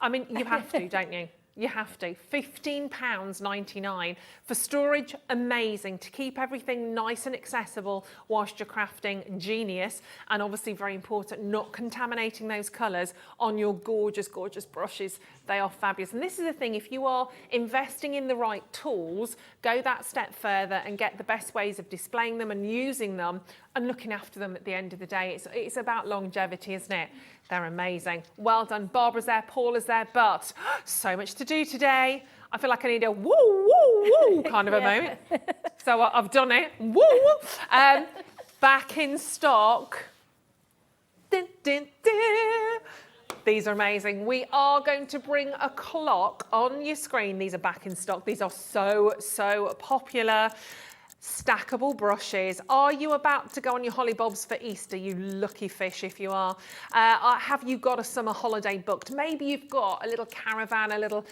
I mean, you have to, don't you? You have to. £15.99 for storage, amazing, to keep everything nice and accessible whilst you're crafting, genius, and obviously very important, not contaminating those colours on your gorgeous, gorgeous brushes. They are fabulous. And this is the thing, if you are investing in the right tools, go that step further and get the best ways of displaying them and using them and looking after them at the end of the day. It's about longevity, isn't it? They're amazing. Well done. Barbara's there, Paula's there, but so much to do today. I feel like I need a woo, woo, woo kind of a moment. So I've done it. Woo, woo. Back in stock. Dun, dun, dun. These are amazing. We are going to bring a clock on your screen. These are back in stock. These are so, so popular. Stackable brushes. Are you about to go on your hollybobs for Easter? You lucky fish if you are. Have you got a summer holiday booked? Maybe you've got a little caravan, a little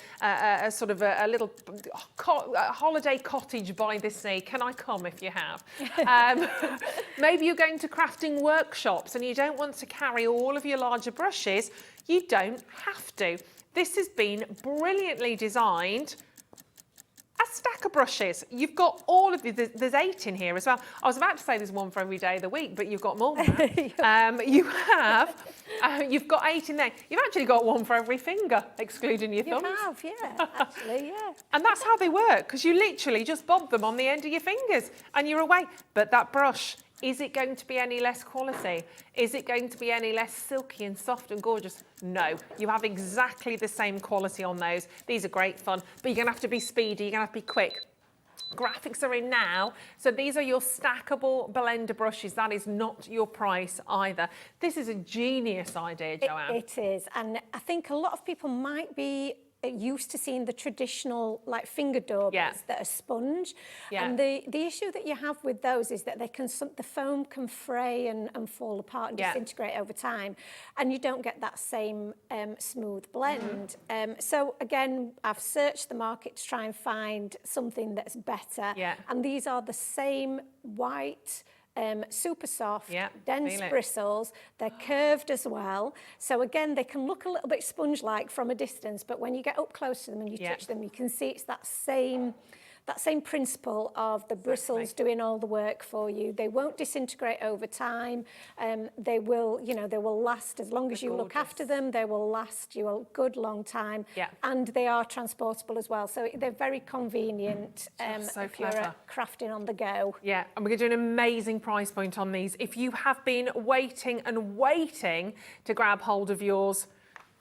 holiday cottage by the sea. Can I come if you have? Maybe you're going to crafting workshops and you don't want to carry all of your larger brushes. You don't have to. This has been brilliantly designed. A stack of brushes. You've got all of these. There's 8 in here as well. I was about to say there's one for every day of the week, but you've got more than that. You've got 8 in there. You've actually got one for every finger, excluding your thumbs. You have, yeah, actually, yeah. And that's how they work, because you literally just bob them on the end of your fingers and you're away. But that brush, is it going to be any less quality? Is it going to be any less silky and soft and gorgeous? No, you have exactly the same quality on those. These are great fun, but you're gonna have to be speedy, you're gonna have to be quick. Graphics are in now, so these are your stackable blender brushes. That is not your price either. This is a genius idea, Joanne. It is, and I think a lot of people might be used to seeing the traditional like finger daubers that are sponge, and the issue that you have with those is that the foam can fray and fall apart and disintegrate over time, and you don't get that same smooth blend. So again, I've searched the market to try and find something that's better, and these are the same white, super soft, dense bristles. They're curved as well. So again, they can look a little bit sponge-like from a distance, but when you get up close to them and you touch them, you can see it's that same that same principle of the bristles doing all the work for you. They won't disintegrate over time. They will, you know, they will last as long as you look after them. They will last you a good long time. Yeah. And they are transportable as well. So they're very convenient So if you're clever. crafting on the go. Yeah, and we're going to do an amazing price point on these. If you have been waiting and waiting to grab hold of yours,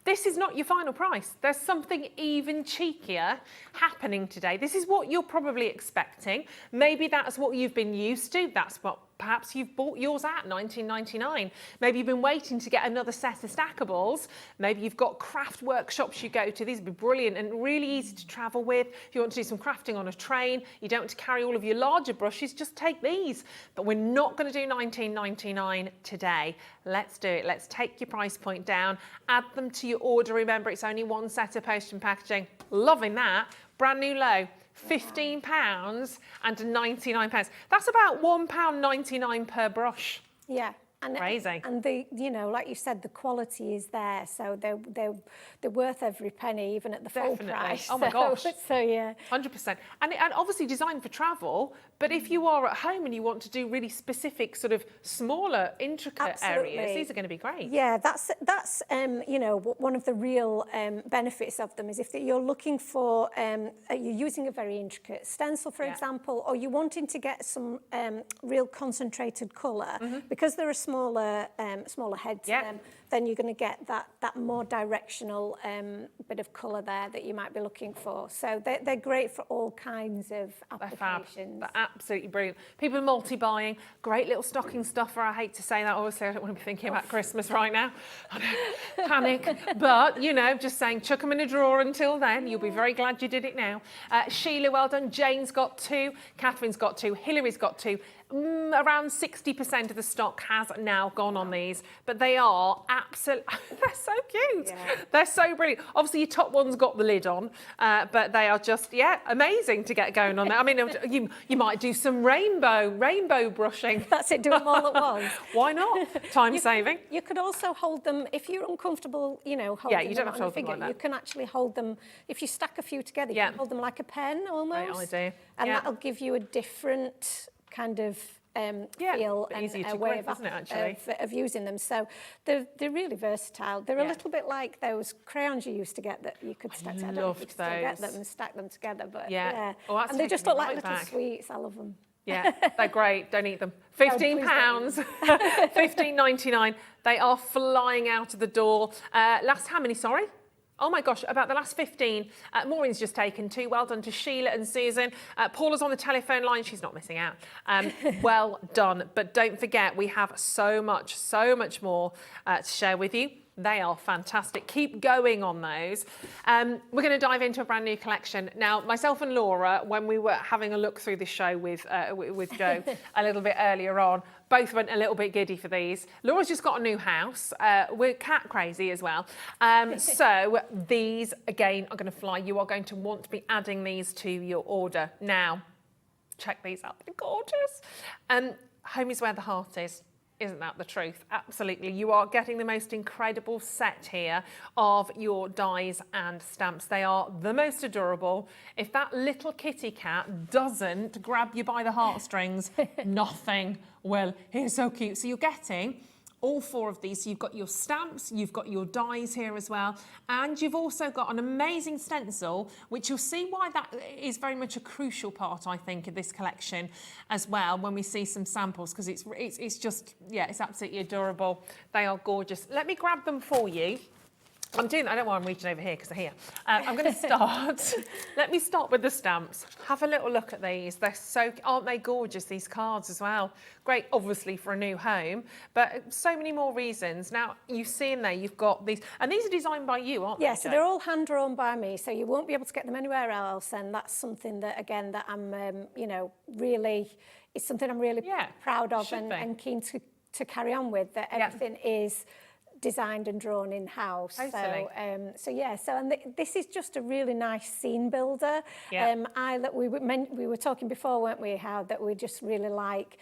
this is not your final price. There's something even cheekier happening today. This is what you're probably expecting. Maybe that's what you've been used to. That's what perhaps you've bought yours at $19.99. Maybe you've been waiting to get another set of stackables. Maybe you've got craft workshops you go to. These would be brilliant and really easy to travel with. If you want to do some crafting on a train, you don't want to carry all of your larger brushes, just take these. But we're not going to do $19.99 today. Let's do it. Let's take your price point down, add them to your order. Remember, it's only one set of postage and packaging. Loving that. Brand new low. £15 and £99. That's about £1.99 per brush. Yeah. And, crazy. And the, you know, like you said, the quality is there, so they're worth every penny, even at the full price. Oh my gosh. So yeah, 100%. And obviously designed for travel. But if you are at home and you want to do really specific, sort of smaller, intricate areas, these are going to be great. Yeah, that's you know, one of the real benefits of them is if you're looking for, you're using a very intricate stencil, for example, or you're wanting to get some real concentrated colour, because they're a smaller head to them, then you're going to get that more directional bit of colour there that you might be looking for. So they're great for all kinds of applications. They're absolutely brilliant. People are multi-buying. Great little stocking stuffer. I hate to say that. Obviously, I don't want to be thinking about Christmas right now. I know, panic. But, you know, just saying, chuck them in a drawer until then. You'll be very glad you did it now. Sheila, well done. Jane's got 2. Catherine's got 2. Hillary's got 2. Around 60% of the stock has now gone on these, but they are absolutely, they're so cute. Yeah. They're so brilliant. Obviously, your top one's got the lid on, but they are just, amazing to get going on there. I mean, you might do some rainbow brushing. That's it, do them all at once. Why not? Time saving. You could also hold them, if you're uncomfortable, you know, holding you don't have to hold them figure, like that. You can actually hold them, if you stack a few together, you can hold them like a pen almost. Great idea. And that'll give you a different kind of feel and a way of using them. So they're really versatile. They're a little bit like those crayons you used to get that you could stack. I don't know if you still get them and stack them together, but Oh, and they just look like little sweets. I love them. Yeah, they're great. Don't eat them. £15, $15.99. They are flying out of the door. Last how many? Sorry. Oh my gosh, about the last 15. Maureen's just taken 2. Well done to Sheila and Susan. Paula's on the telephone line. She's not missing out. Well done. But don't forget, we have so much more to share with you. They are fantastic. Keep going on those. We're going to dive into a brand new collection. Now, myself and Laura, when we were having a look through the show with Jo a little bit earlier on, both went a little bit giddy for these. Laura's just got a new house. We're cat crazy as well. So these, again, are going to fly. You are going to want to be adding these to your order. Now, check these out. They're gorgeous. Home is where the heart is. Isn't that the truth? Absolutely. You are getting the most incredible set here of your dies and stamps. They are the most adorable. If that little kitty cat doesn't grab you by the heartstrings, nothing will. He's so cute. So you're getting all 4 of these. So you've got your stamps, you've got your dies here as well, and you've also got an amazing stencil, which you'll see why that is very much a crucial part, I think, of this collection as well, when we see some samples, because it's just, it's absolutely adorable. They are gorgeous. Let me grab them for you. I'm doing that. I don't know why I'm reaching over here because they're here. I'm going to start. Let me start with the stamps. Have a little look at these. They're so, aren't they gorgeous, these cards as well? Great, obviously, for a new home, but so many more reasons. Now, you see in there, you've got these, and these are designed by you, aren't they? Yeah, so they're all hand-drawn by me, so you won't be able to get them anywhere else, and that's something that, again, that I'm, you know, really, it's something I'm really proud of and keen to carry on with, that everything is designed and drawn in-house. Totally. This is just a really nice scene builder. We were talking before, weren't we, how that we just really like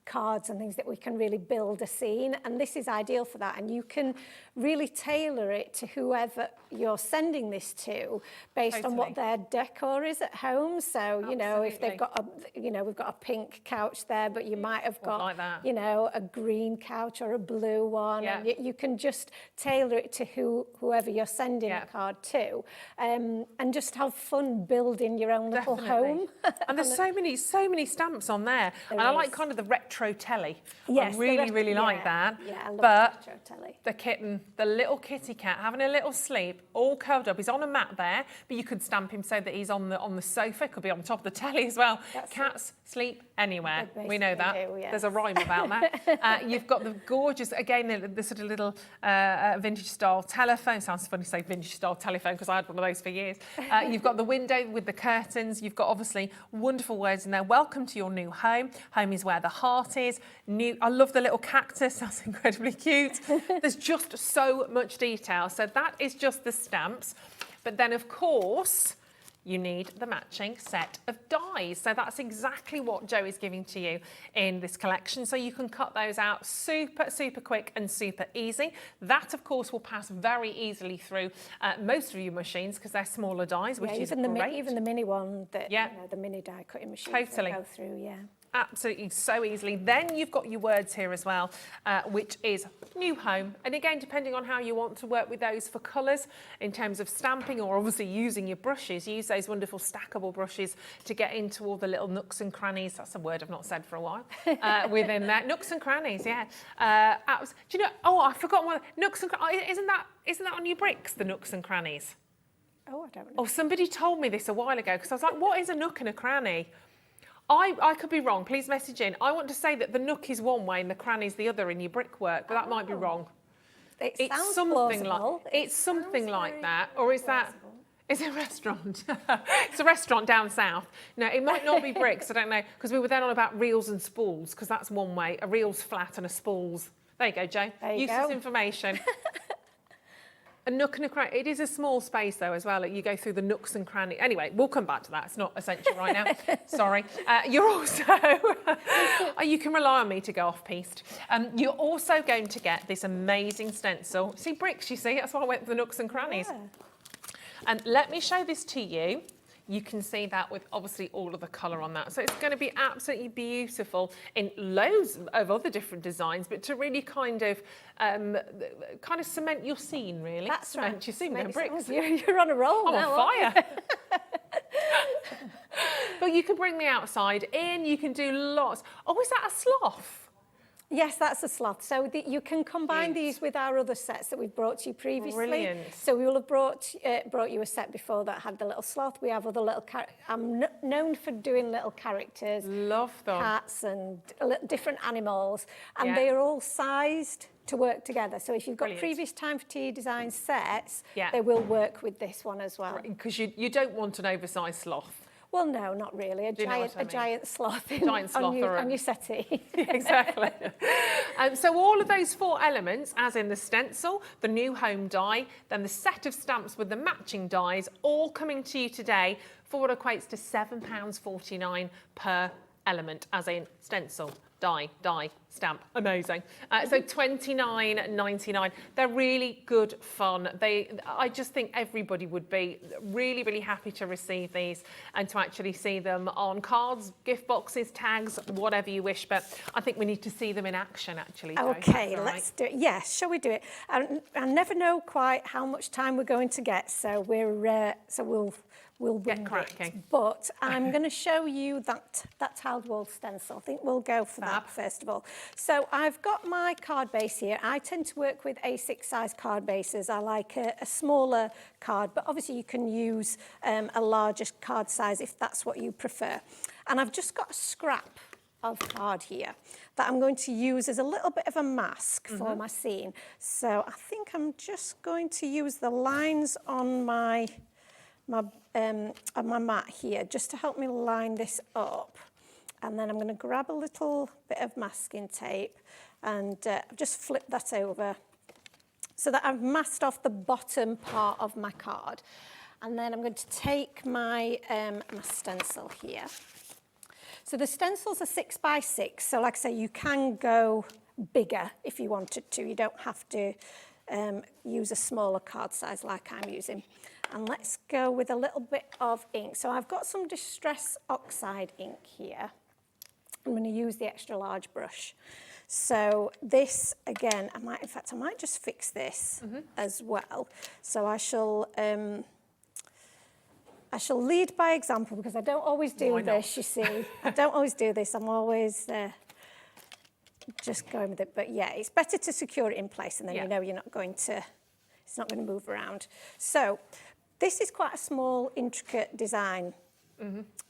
cards and things that we can really build a scene, and this is ideal for that. And you can really tailor it to whoever you're sending this to based on what their decor is at home. So, you know, if they've got a, you know, we've got a pink couch there, but you might have got, you know, a green couch or a blue one. And you can just tailor it to whoever you're sending a card to, and just have fun building your own little home. And there's so many stamps on there. And I like kind of the retro telly. Yes, I really like that. Yeah, I love but retro telly. The kitten, the little kitty cat, having a little sleep, all curled up. He's on a mat there, but you could stamp him so that he's on the sofa. Could be on top of the telly as well. Cats sleep anywhere. We know that. There's a rhyme about that. You've got the gorgeous, again, the sort of little vintage style telephone. Sounds funny to say vintage style telephone because I had one of those for years. You've got the window with the curtains. You've got obviously wonderful words in there. Welcome to your new home. Home is where the heart is. I love the little cactus. That's incredibly cute. There's just so much detail. So that is just the stamps. But then, of course, you need the matching set of dies. So that's exactly what Jo is giving to you in this collection. So you can cut those out super quick and super easy. That, of course, will pass very easily through most of your machines because they're smaller dies, which is great. Even the mini one, that you know, the mini die cutting machine. Totally. Go through, Absolutely, so easily. Then you've got your words here as well, which is new home. And again, depending on how you want to work with those for colours in terms of stamping or obviously using your brushes, use those wonderful stackable brushes to get into all the little nooks and crannies. That's a word I've not said for a while. Within that, nooks and crannies, do you know? Oh, I forgot one. Nooks and crannies. Isn't that on your bricks? The nooks and crannies. Oh, I don't know. Oh, somebody told me this a while ago because I was like, what is a nook and a cranny? I could be wrong. Please message in. I want to say that the nook is one way and the cranny's the other in your brickwork, but that might be wrong. It's something like that, or is that? It's a restaurant. It's a restaurant down south. No, it might not be bricks. I don't know because we were then on about reels and spools because that's one way. A reel's flat and a spool's. There you go, Jo. Useless information. A nook and a cranny. It is a small space, though, as well. You go through the nooks and crannies. Anyway, we'll come back to that. It's not essential right now. Sorry. You're also... you can rely on me to go off-piste. You're also going to get this amazing stencil. See, bricks, you see? That's why I went for the nooks and crannies. And let me show this to you. You can see that with obviously all of the colour on that. So it's going to be absolutely beautiful in loads of other different designs, but to really kind of cement your scene, really. That's cement right. your scene with bricks. You're on a roll now. I'm on fire. But you can bring the outside in. You can do lots. Oh, is that a sloth? Yes, that's a sloth. So you can combine these with our other sets that we've brought to you previously. Brilliant. So we will have brought you a set before that had the little sloth. We have other little I'm known for doing little characters. Love them. Cats and different animals. And they are all sized to work together. So if you've got previous Time for Tea design sets, they will work with this one as well. Because you don't want an oversized sloth. Well, no, not really. A giant sloth on your settee. Exactly. So all of those 4 elements, as in the stencil, the new home die, then the set of stamps with the matching dies, all coming to you today for what equates to £7.49 per element, as in stencil, die, stamp. Amazing. So £29.99. They're really good fun. I just think everybody would be really, really happy to receive these and to actually see them on cards, gift boxes, tags, whatever you wish. But I think we need to see them in action, actually. Okay, let's do it. Yes, shall we do it? I never know quite how much time we're going to get, so we'll get cracking. It. But I'm going to show you that tiled wall stencil. I think we'll go for that first of all. So I've got my card base here. I tend to work with A6 size card bases. I like a smaller card, but obviously you can use a larger card size if that's what you prefer. And I've just got a scrap of card here that I'm going to use as a little bit of a mask for my scene. So I think I'm just going to use the lines on my mat here just to help me line this up, and then I'm going to grab a little bit of masking tape and just flip that over so that I've masked off the bottom part of my card. And then I'm going to take my stencil here. So the stencils are 6 by 6. So like I say, you can go bigger if you wanted to. You don't have to use a smaller card size like I'm using. And let's go with a little bit of ink. So I've got some Distress Oxide ink here. I'm going to use the extra large brush. So this, again, I might just fix this as well. So I shall lead by example, because I don't always do this, you see. I don't always do this. I'm always just going with it. But yeah, it's better to secure it in place, and then you know you're not going to, it's not going to move around. So this is quite a small, intricate design.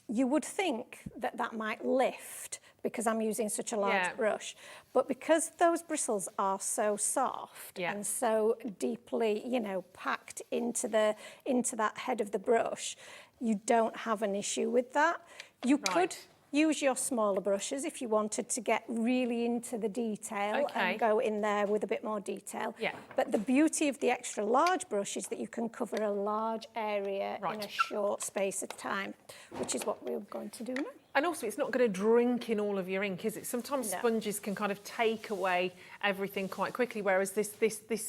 You would think that that might lift because I'm using such a large brush, but because those bristles are so soft and so deeply, you know, packed into that head of the brush, you don't have an issue with that. You could use your smaller brushes if you wanted to get really into the detail and go in there with a bit more detail. But the beauty of the extra large brush is that you can cover a large area in a short space of time, which is what we're going to do now. And also, it's not going to drink in all of your ink, is it? Sometimes sponges can kind of take away everything quite quickly, whereas this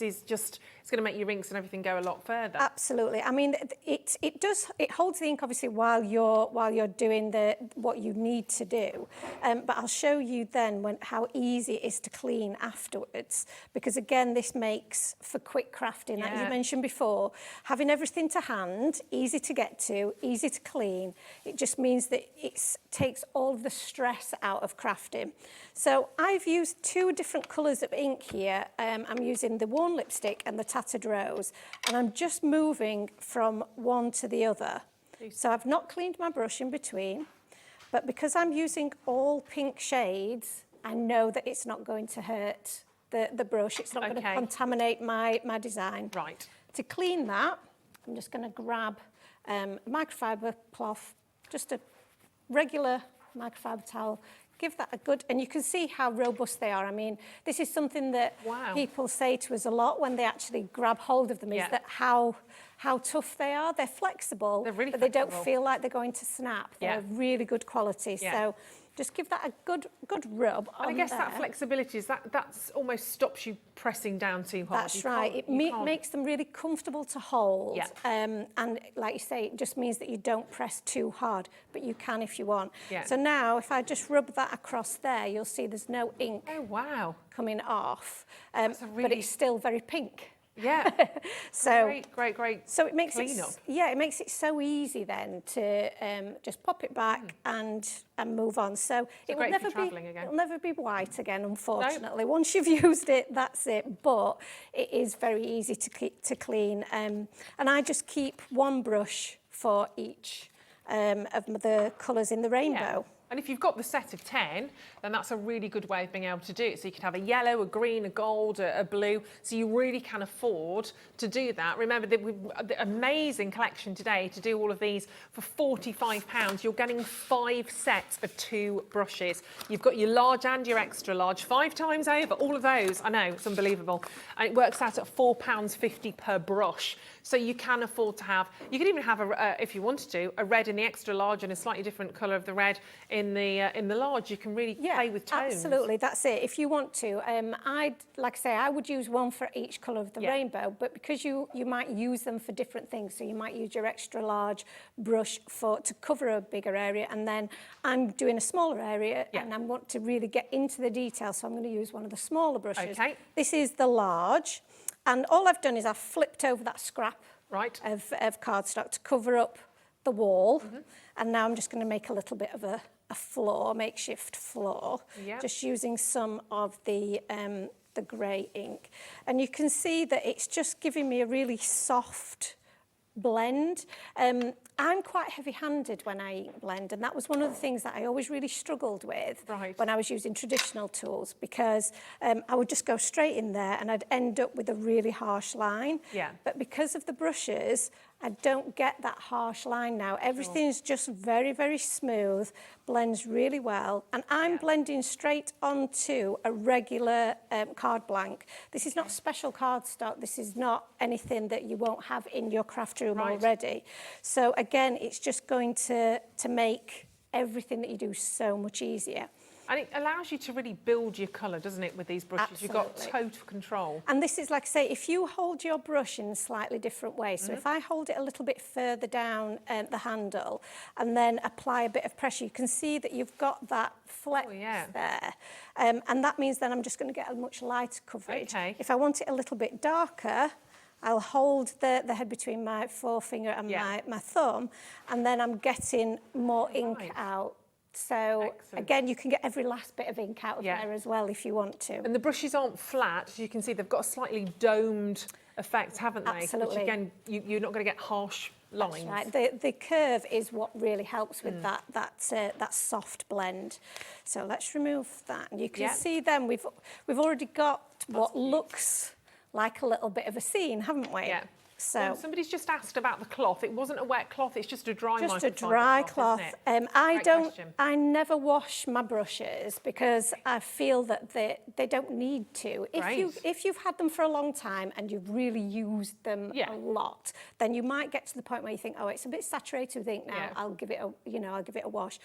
is just, it's going to make your inks and everything go a lot further. Absolutely. I mean, it holds the ink obviously while you're doing what you need to do. But I'll show you then how easy it is to clean afterwards, because again, this makes for quick crafting. Like you mentioned before, having everything to hand, easy to get to, easy to clean. It just means that it takes all of the stress out of crafting. So I've used 2 different colours of ink here. I'm using the Worn Lipstick and the Tattered Rose, and I'm just moving from one to the other. So I've not cleaned my brush in between, but because I'm using all pink shades, I know that it's not going to hurt the brush. It's not going to contaminate my design. To clean that, I'm just going to grab a microfiber cloth, just a regular microfiber towel, give that a good, and you can see how robust they are. I mean, this is something that people say to us a lot when they actually grab hold of them, is that how tough they are. They're flexible, but they don't feel like they're going to snap. They're really good quality. So just give that a good rub on. And I guess that flexibility is that's almost stops you pressing down too hard. That's right. It makes them really comfortable to hold. And like you say, it just means that you don't press too hard, but you can if you want. So now, if I just rub that across there, you'll see there's no ink coming off, but it's still very pink. So great. So it makes it makes it so easy then to just pop it back and move on. So it will never be white again, unfortunately. Once you've used it, that's it. But it is very easy to clean, and I just keep one brush for each of the colours in the rainbow. And if you've got the set of 10, then that's a really good way of being able to do it. So you could have a yellow, a green, a gold, a blue. So you really can afford to do that. Remember, the amazing collection today to do all of these for £45. You're getting 5 sets of 2 brushes. You've got your large and your extra large 5 times over. All of those, I know, it's unbelievable. And it works out at £4.50 per brush. So you can afford to have, you could even have, if you wanted to, a red in the extra large and a slightly different colour of the red in the large. You can really play with tones. Absolutely, that's it. If you want to, like I say, I would use one for each colour of the rainbow, but because you might use them for different things, so you might use your extra large brush to cover a bigger area, and then I'm doing a smaller area and I want to really get into the detail, so I'm going to use one of the smaller brushes. This is the large. And all I've done is I've flipped over that scrap of cardstock to cover up the wall. And now I'm just going to make a little bit of a floor, makeshift floor, just using some of the grey ink. And you can see that it's just giving me a really soft blend. I'm quite heavy-handed when I blend, and that was one of the things that I always really struggled with when I was using traditional tools, because I would just go straight in there and I'd end up with a really harsh line. But because of the brushes, I don't get that harsh line now. Everything's just very, very smooth, blends really well. And I'm blending straight onto a regular card blank. This is not special cardstock. This is not anything that you won't have in your craft room already. So again, it's just going to make everything that you do so much easier. And it allows you to really build your colour, doesn't it, with these brushes? Absolutely. You've got total control. And this is, like I say, if you hold your brush in a slightly different way, so if I hold it a little bit further down the handle and then apply a bit of pressure, you can see that you've got that flex there. And that means then I'm just going to get a much lighter coverage. Okay. If I want it a little bit darker, I'll hold the head between my forefinger and my thumb, and then I'm getting more ink out. So again, you can get every last bit of ink out of there as well if you want to. And the brushes aren't flat, as you can see, they've got a slightly domed effect, haven't they? Absolutely. Which again, you're not going to get harsh lines. That's right. The curve is what really helps with that soft blend. So let's remove that. And you can see then we've already got what looks like a little bit of a scene, haven't we? Yeah. So somebody's just asked about the cloth. It wasn't a wet cloth, it's just a dry just a microfiber dry cloth. isn't it? I never wash my brushes because I feel that they don't need to. If you've had them for a long time and you've really used them a lot, then you might get to the point where you think, oh, it's a bit saturated with ink now. I'll give it a wash.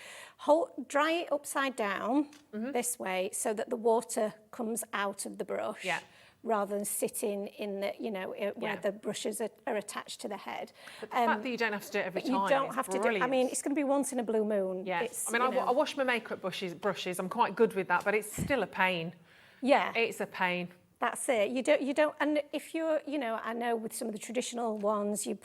Dry it upside down this way so that the water comes out of the brush. Yeah. Rather than sitting in the, where the brushes are attached to the head. But the fact that you don't have to do it every time, you don't have to do it. I mean, it's going to be once in a blue moon. Yes. I wash my makeup brushes. I'm quite good with that, but it's still a pain. Yeah. It's a pain. That's it. You don't, and if you're, I know with some of the traditional ones, you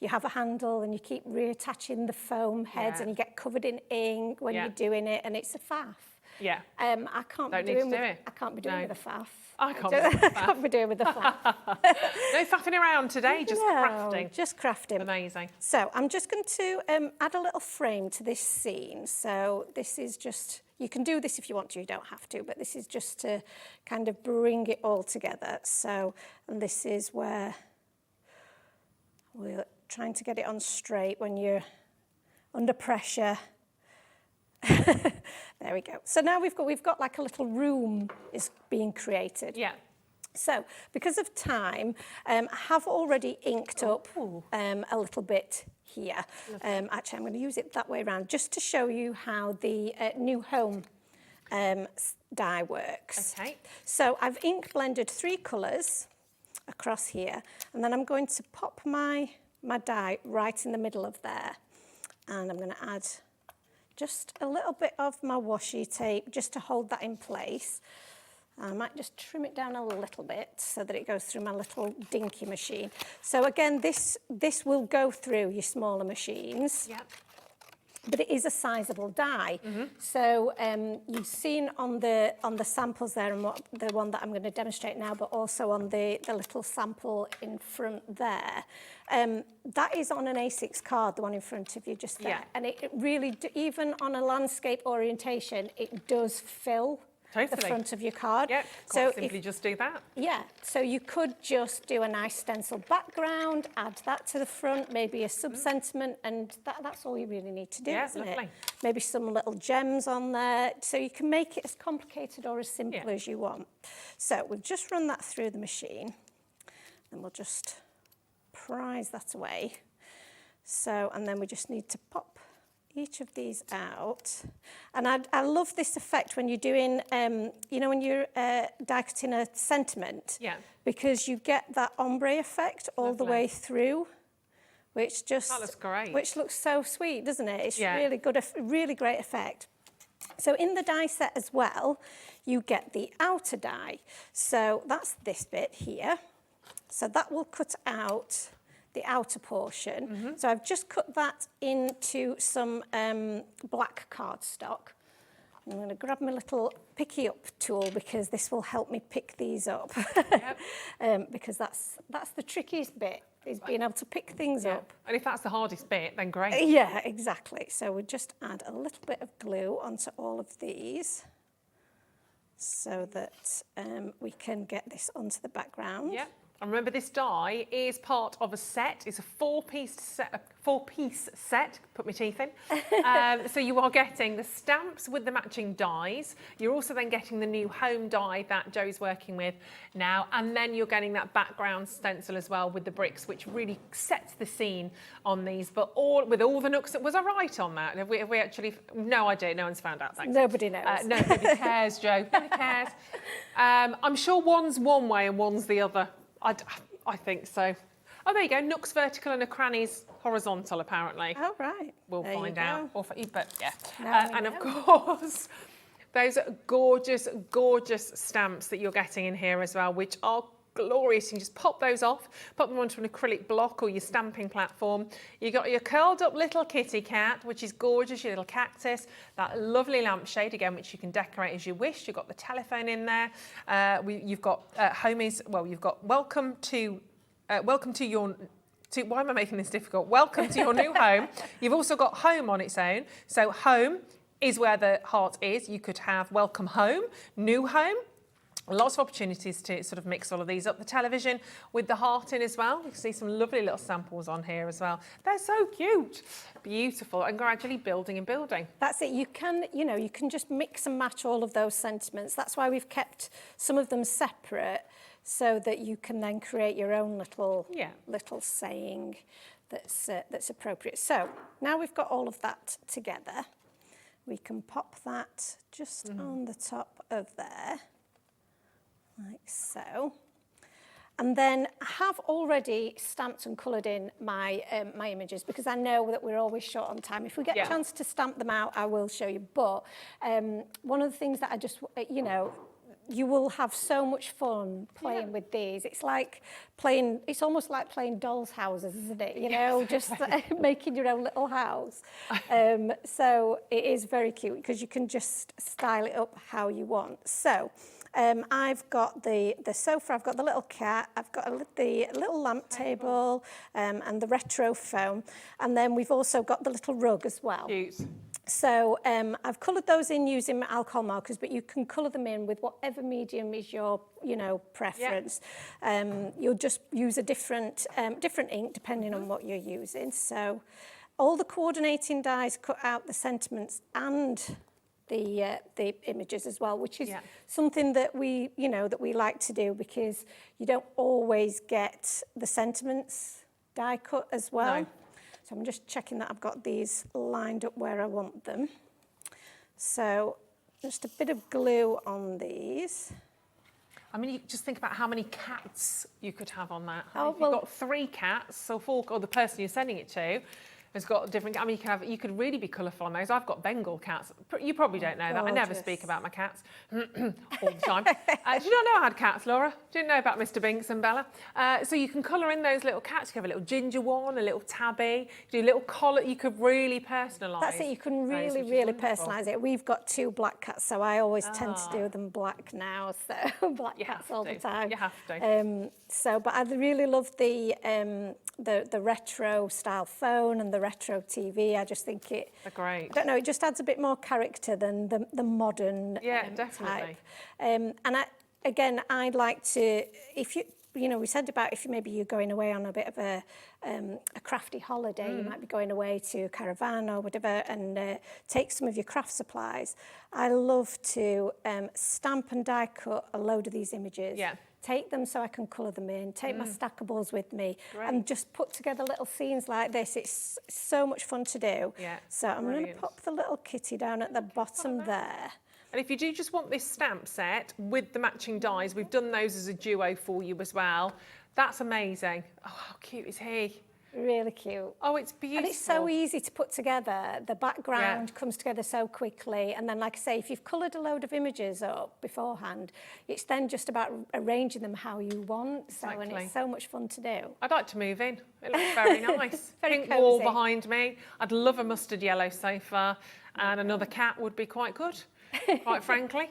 have a handle and you keep reattaching the foam heads and you get covered in ink when you're doing it, and it's a faff. Yeah. I can't be doing with a faff. I can't be doing with the faff. No faffing around today, just crafting. Just crafting. Amazing. So I'm just going to add a little frame to this scene. So this is just, you can do this if you want to, you don't have to, but this is just to kind of bring it all together. So, and this is where we're trying to get it on straight when you're under pressure. There we go. So now we've got like a little room is being created. Yeah. So because of time, I have already inked up a little bit here. Actually, I'm going to use it that way around just to show you how the New Home die works. Okay. So I've ink blended 3 colours across here, and then I'm going to pop my die right in the middle of there, and I'm going to add just a little bit of my washi tape just to hold that in place. I might just trim it down a little bit so that it goes through my little dinky machine. So again, this will go through your smaller machines. Yeah. But it is a sizable die. So you've seen on the samples there, and the one that I'm going to demonstrate now, but also on the little sample in front there. That is on an A6 card, the one in front of you just there. Yeah. And it really, even on a landscape orientation, it does fill the front of your card. Yeah, so simply just do that. Yeah, so you could just do a nice stencil background, add that to the front, maybe a sub-sentiment, and that's all you really need to do, isn't it? Maybe some little gems on there, so you can make it as complicated or as simple as you want. So we've just run that through the machine, and we'll just prise that away. So, and then we just need to pop each of these out. And I love this effect when you're doing, when you're die cutting a sentiment, because you get that ombre effect all the way through, which just... That looks great. Which looks so sweet, doesn't it? It's really good, really great effect. So in the die set as well, you get the outer die. So that's this bit here. So that will cut out the outer portion. So I've just cut that into some black cardstock. I'm going to grab my little picky up tool because this will help me pick these up. Because that's the trickiest bit, is being able to pick things up. And if that's the hardest bit, then great. Yeah, exactly. So we just add a little bit of glue onto all of these so that we can get this onto the background. And remember, this die is part of a set. It's a four-piece set. Put my teeth in. So you are getting the stamps with the matching dies. You're also then getting the new home die that Joe's working with now, and then you're getting that background stencil as well with the bricks, which really sets the scene on these. But with all the nooks, was I right on that? Have we actually? No idea. No one's found out. Thanks. Nobody knows. Nobody cares, Joe. Nobody cares. I'm sure one's one way and one's the other. I think so. Oh, there you go. Nooks vertical and a crannies horizontal, apparently. Oh, right. We'll find out. But yeah. And of course, those gorgeous, gorgeous stamps that you're getting in here as well, which are glorious. You can just pop those off, pop them onto an acrylic block or your stamping platform. You got your curled up little kitty cat, which is gorgeous, your little cactus, that lovely lampshade again, which you can decorate as you wish. You've got the telephone in there. You've got you've got welcome to your. Why am I making this difficult? Welcome to your new home. You've also got home on its own. So home is where the heart is. You could have welcome home, new home. Lots of opportunities to sort of mix all of these up. The television with the heart in as well. You can see some lovely little samples on here as well. They're so cute, beautiful, and gradually building and building. That's it. You can just mix and match all of those sentiments. That's why we've kept some of them separate, so that you can then create your own little saying that's appropriate. So now we've got all of that together, we can pop that just on the top of there. Like so. And then I have already stamped and coloured in my my images, because I know that we're always short on time. If we get a chance to stamp them out, I will show you. But one of the things that I just, you will have so much fun playing with these. It's almost like playing dolls' houses, isn't it? Just making your own little house. So it is very cute, because you can just style it up how you want. So I've got the sofa, I've got the little cat, I've got the little lamp table, and the retro foam, and then we've also got the little rug as well. Cute. So I've coloured those in using my alcohol markers, but you can colour them in with whatever medium is your, preference. You'll just use a different ink depending on what you're using. So all the coordinating dies cut out the sentiments and the images as well, which is something that we like to do, because you don't always get the sentiments die cut as well. No. So I'm just checking that I've got these lined up where I want them. So just a bit of glue on these. I mean, you just think about how many cats you could have on that. Oh, if you've got 3 cats, so 4, or the person you're sending it to has got different. I mean, you could really be colourful on those. I've got Bengal cats. You probably don't know that. I never speak about my cats all the time. Did you not know I had cats, Laura? Didn't know about Mr. Binks and Bella. So you can colour in those little cats. You have a little ginger one, a little tabby. You do a little collar. You could really personalise. That's it. You can really personalise it. We've got 2 black cats, so I always tend to do them black now. So black cats all the time. You have to. But I really love the retro style phone and the retro TV. I just think it. They're great. I don't know. It just adds a bit more character than the modern. Yeah, definitely. Type. I'd like to, if you. We said about if you're going away on a bit of a crafty holiday, you might be going away to a caravan or whatever, and take some of your craft supplies. I love to stamp and die cut a load of these images. Yeah. Take them so I can colour them in, take my stackables with me, and just put together little scenes like this. It's so much fun to do. Yeah, so I'm going to pop the little kitty down at the bottom there. And if you do just want this stamp set with the matching dies, we've done those as a duo for you as well. That's amazing. Oh, how cute is he? Really cute. Oh, it's beautiful. And it's so easy to put together. The background comes together so quickly. And then, like I say, if you've coloured a load of images up beforehand, it's then just about arranging them how you want. Exactly. And it's so much fun to do. I'd like to move in. It looks very nice. Pink wall behind me. I'd love a mustard yellow sofa, and another cat would be quite good. Quite frankly.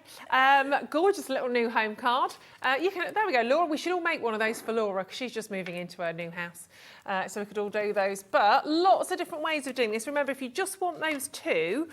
Gorgeous little new home card. There we go, Laura. We should all make one of those for Laura, because she's just moving into her new house. So we could all do those. But lots of different ways of doing this. Remember, if you just want those 2,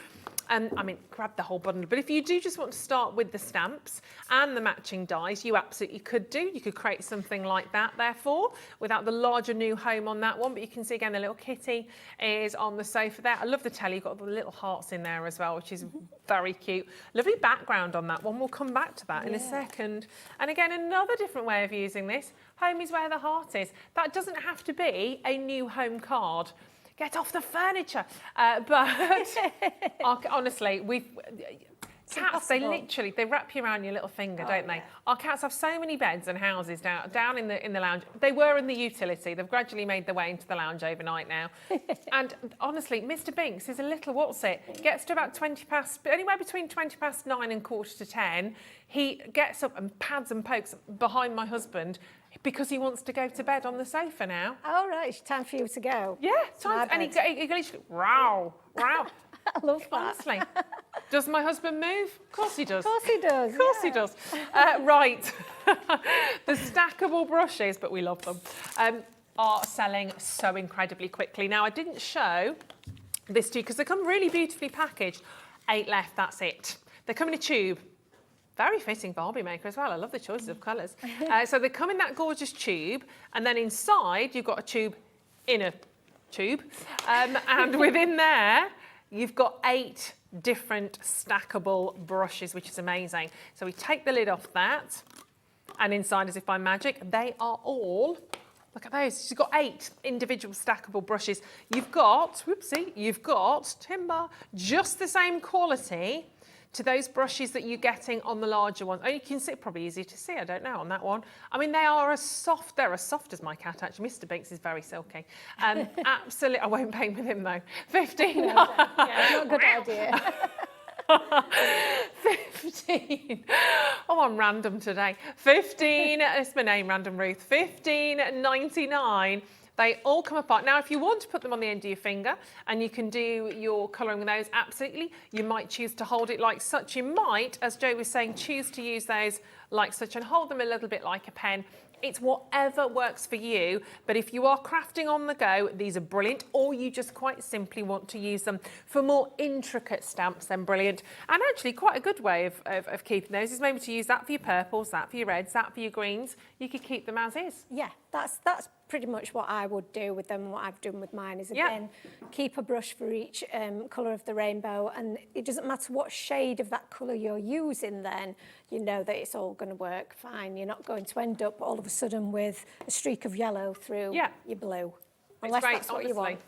I mean, grab the whole bundle. But if you do just want to start with the stamps and the matching dies, you absolutely could do. You could create something like that, therefore, without the larger new home on that one. But you can see, again, the little kitty is on the sofa there. I love the telly. You've got the little hearts in there as well, which is very cute. Lovely background on that one. We'll come back to that in a second. And again, another different way of using this. Home is where the heart is. That doesn't have to be a new home card. Get off the furniture. But honestly, cats, they wrap you around your little finger, don't they? Our cats have so many beds and houses down in the lounge. They were in the utility. They've gradually made their way into the lounge overnight now. And honestly, Mr. Binks is a little gets to about 20 past, anywhere between 20 past 9 and 9:45. He gets up and pads and pokes behind my husband because he wants to go to bed on the sofa now. Oh, right, it's time for you to go. Yeah, time. And he goes, wow. I love that. Honestly. Does my husband move? Of course he does. Of course he does. Of course he does. Right. The stackable brushes, but we love them, are selling so incredibly quickly. Now, I didn't show this to you because they come really beautifully packaged. 8 left, that's it. They come in a tube. Very fitting for Hobby Maker as well. I love the choices of colours. So they come in that gorgeous tube, and then inside you've got a tube in a tube. And within there, you've got 8 different stackable brushes, which is amazing. So we take the lid off that, and inside, as if by magic, they are all, look at those, you've got 8 individual stackable brushes. You've got, timber, just the same quality to those brushes that you're getting on the larger ones. Oh, you can see, probably easier to see, I don't know, on that one. I mean, they're as soft as my cat, actually. Mr. Binks is very silky. Absolutely, I won't paint with him, though. 15. Yeah, not a good idea. 15. Oh, I'm random today. 15, it's my name, Random Ruth. 15.99. They all come apart. Now, if you want to put them on the end of your finger and you can do your colouring with those, absolutely. You might choose to hold it like such. You might, as Jo was saying, choose to use those like such and hold them a little bit like a pen. It's whatever works for you. But if you are crafting on the go, these are brilliant. Or you just quite simply want to use them for more intricate stamps, then brilliant. And actually quite a good way of keeping those is maybe to use that for your purples, that for your reds, that for your greens. You could keep them as is. Yeah, that's pretty much what I would do with them. What I've done with mine is, again, keep a brush for each colour of the rainbow, and it doesn't matter what shade of that colour you're using, then you know that it's all going to work fine. You're not going to end up all of a sudden with a streak of yellow through your blue. Unless great, that's what you want.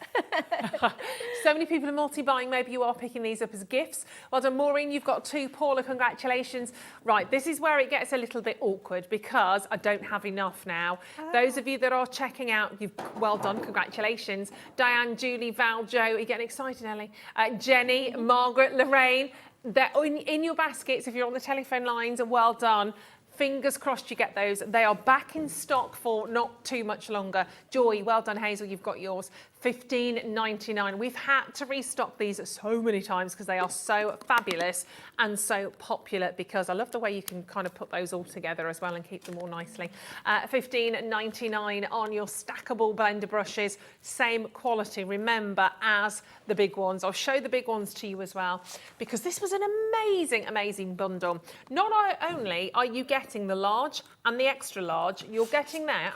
So many people are multi-buying. Maybe you are picking these up as gifts. Well done, Maureen. You've got 2. Paula, congratulations. Right, this is where it gets a little bit awkward because I don't have enough now. Those of you that are checking out, well done, congratulations. Diane, Julie, Val, Jo, are you getting excited, Ellie? Jenny, Margaret, Lorraine. They're in your baskets if you're on the telephone lines, and well done. Fingers crossed you get those. They are back in stock for not too much longer. Joy, well done, Hazel, you've got yours. $15.99. We've had to restock these so many times because they are so fabulous and so popular, because I love the way you can kind of put those all together as well and keep them all nicely. $15.99 on your stackable blender brushes. Same quality, remember, as the big ones. I'll show the big ones to you as well, because this was an amazing, amazing bundle. Not only are you getting the large and the extra large, you're getting that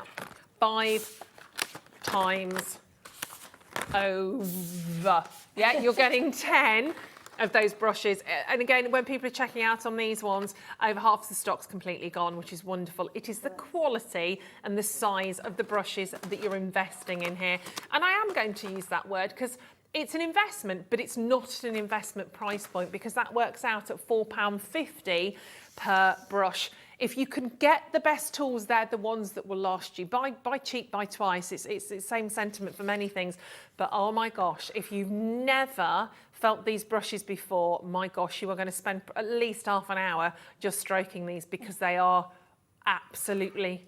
5 times over. Yeah, you're getting 10 of those brushes. And again, when people are checking out on these ones, over half of the stock's completely gone, which is wonderful. It is the quality and the size of the brushes that you're investing in here. And I am going to use that word because it's an investment, but it's not an investment price point, because that works out at £4.50 per brush. If you can get the best tools, they're the ones that will last you. Buy cheap, buy twice. It's the same sentiment for many things. But oh my gosh, if you've never felt these brushes before, my gosh, you are going to spend at least half an hour just stroking these, because they are absolutely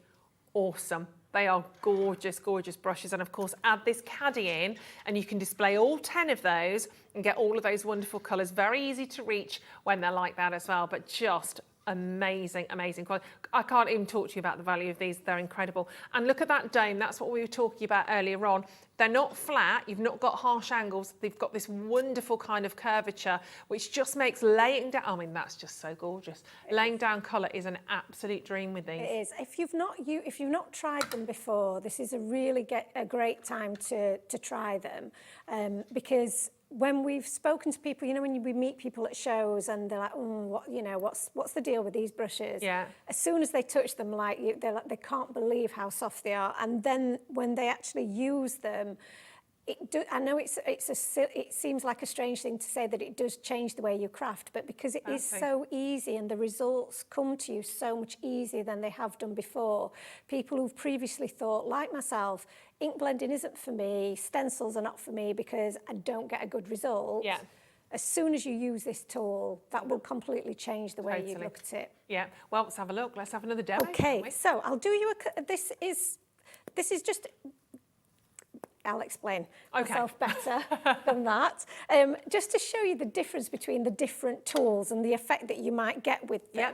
awesome. They are gorgeous, gorgeous brushes. And of course, add this caddy in and you can display all 10 of those and get all of those wonderful colours. Very easy to reach when they're like that as well, but just amazing, amazing quality. I can't even talk to you about the value of these. They're incredible. And look at that dome. That's what we were talking about earlier on. They're not flat. You've not got harsh angles. They've got this wonderful kind of curvature, which just makes laying down, I mean, that's just so gorgeous. Laying down colour is an absolute dream with these. It is. If you've not tried them before, this is a great time to try them, because when we've spoken to people, you know, when we meet people at shows and they're like, what's the deal with these brushes? Yeah. As soon as they touch them, they can't believe how soft they are. And then when they actually use them, I know it seems like a strange thing to say that it does change the way you craft, but because it is so easy and the results come to you so much easier than they have done before, people who've previously thought, like myself, ink blending isn't for me, stencils are not for me because I don't get a good result. Yeah. As soon as you use this tool, that will completely change the way you look at it. Yeah. Well, let's have a look. Let's have another demo. Okay. So I'll do you this is just. I'll explain myself better than that. Just to show you the difference between the different tools and the effect that you might get with them.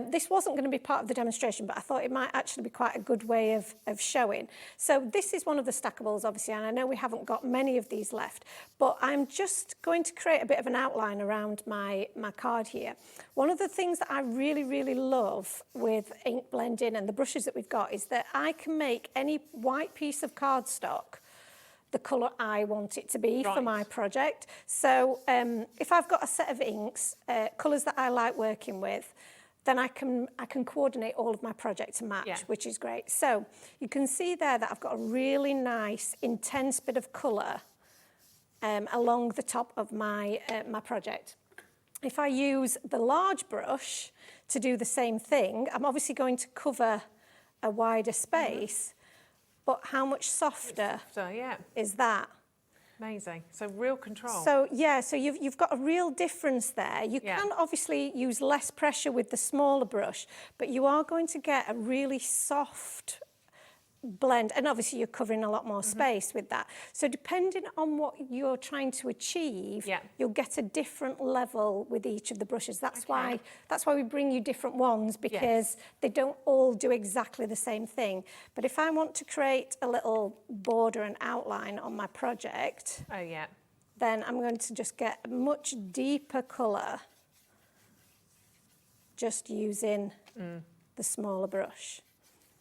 This wasn't going to be part of the demonstration, but I thought it might actually be quite a good way of showing. So this is one of the stackables, obviously, and I know we haven't got many of these left, but I'm just going to create a bit of an outline around my card here. One of the things that I really, really love with ink blending and the brushes that we've got is that I can make any white piece of cardstock the colour I want it to be for my project. So if I've got a set of inks, colours that I like working with, then I can coordinate all of my project to match, which is great. So you can see there that I've got a really nice, intense bit of colour along the top of my project. If I use the large brush to do the same thing, I'm obviously going to cover a wider space, but how much softer is that? Amazing. So real control. So yeah, so you've got a real difference there. You can obviously use less pressure with the smaller brush, but you are going to get a really soft blend, and obviously you're covering a lot more space with that. So depending on what you're trying to achieve, you'll get a different level with each of the brushes. That's why we bring you different ones, because they don't all do exactly the same thing. But if I want to create a little border and outline on my project, then I'm going to just get a much deeper colour just using the smaller brush.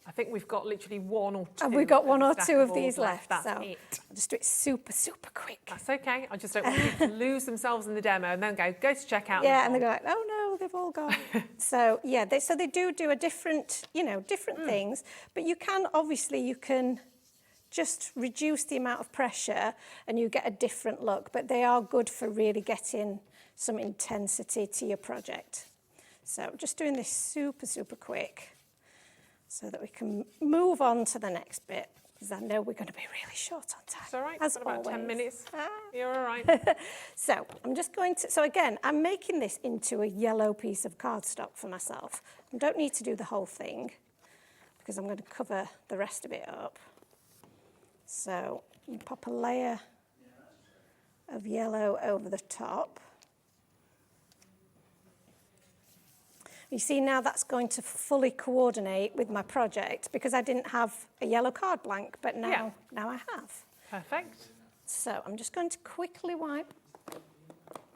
I think we've got literally one or two. Have we got one or two of these left? That's so it. I'll just do it super, super quick. That's okay. I just don't want people to lose themselves in the demo and then go to checkout. Yeah, and they go like, oh no, they've all gone. So yeah, they do a different, different things. But you can just reduce the amount of pressure and you get a different look. But they are good for really getting some intensity to your project. So I'm just doing this super, super quick, so that we can move on to the next bit, because I know we're going to be really short on time. It's all right. As about always. 10 minutes. You're all right. So I'm just going to, so again, I'm making this into a yellow piece of cardstock for myself. I don't need to do the whole thing, because I'm going to cover the rest of it up. So you pop a layer of yellow over the top. You see now that's going to fully coordinate with my project, because I didn't have a yellow card blank, but now I have. Perfect. So I'm just going to quickly wipe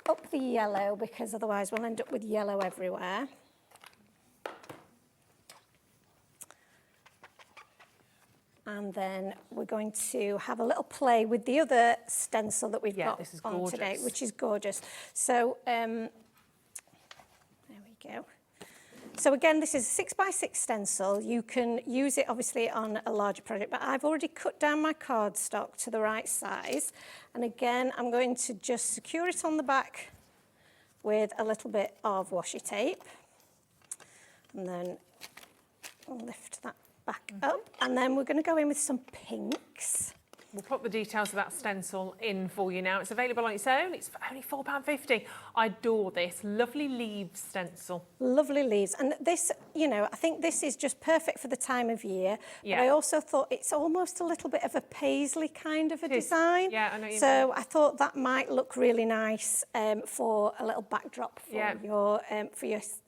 up the yellow, because otherwise we'll end up with yellow everywhere. And then we're going to have a little play with the other stencil that we've got on today, which is gorgeous. So there we go. So again, this is a 6x6 stencil. You can use it obviously on a larger project, but I've already cut down my cardstock to the right size. And again, I'm going to just secure it on the back with a little bit of washi tape. And then I'll lift that back up. And then we're going to go in with some pinks. We'll put the details of that stencil in for you now. It's available on its own. It's only £4.50. I adore this. Lovely leaves stencil. Lovely leaves. And this, you know, I think this is just perfect for the time of year. Yeah. But I also thought it's almost a little bit of a paisley kind of a design. Yeah, I know what you so mean. I thought that might look really nice for a little backdrop for your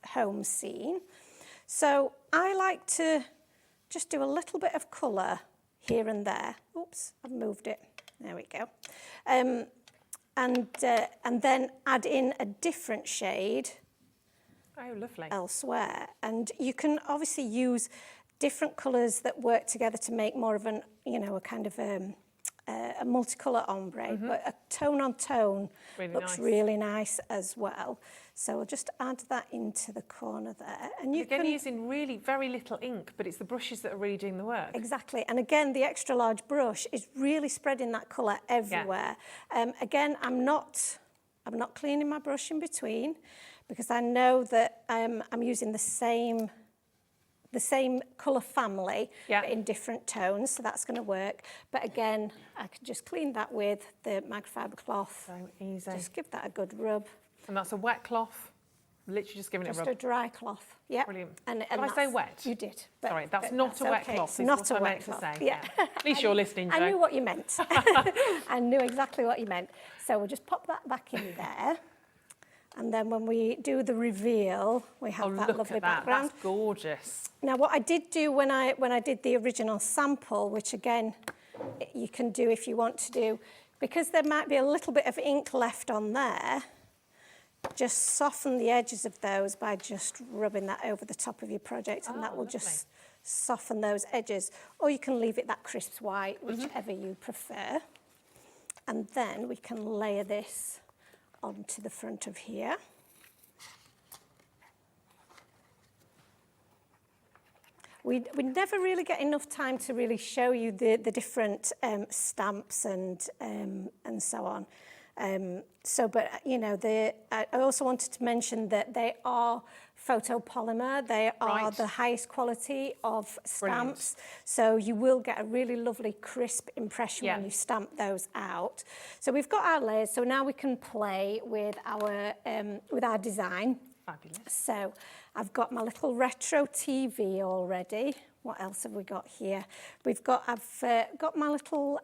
home scene. So I like to just do a little bit of colour here and there. Oops, I've moved it. There we go. And then add in a different shade. Oh, lovely. Elsewhere. And you can obviously use different colours that work together to make more of an, you know, a kind of a multicolour ombre, but a tone on tone looks really nice as well. So I'll just add that into the corner there. And you again, using really very little ink, but it's the brushes that are really doing the work. Exactly. And again, the extra large brush is really spreading that colour everywhere. Yeah. Again, I'm not cleaning my brush in between because I know that I'm using the same colour family, but in different tones, so that's going to work. But again, I can just clean that with the microfiber cloth. So easy. Just give that a good rub. And that's a wet cloth. Literally just giving it a rub. Just a dry cloth. Yeah. Brilliant. And did I say wet? You did. Sorry, that's not a wet cloth. It's not a wet cloth. cloth. Yeah. At least you're listening, Jo. I knew what you meant. I knew exactly what you meant. So we'll just pop that back in there. And then when we do the reveal, we have that lovely background. That's gorgeous. Now, what I did do when I did the original sample, which again, you can do if you want to do, because there might be a little bit of ink left on there, just soften the edges of those by just rubbing that over the top of your project, and that will just soften those edges. Or you can leave it that crisp white, whichever you prefer. And then we can layer this onto the front of here. We never really get enough time to really show you the different stamps and so on. But you know, I also wanted to mention that they are photopolymer. They are the highest quality of stamps. Brilliant. So you will get a really lovely crisp impression when you stamp those out. So we've got our layers. So now we can play with our design. Fabulous. So I've got my little retro TV already. What else have we got here? I've got my little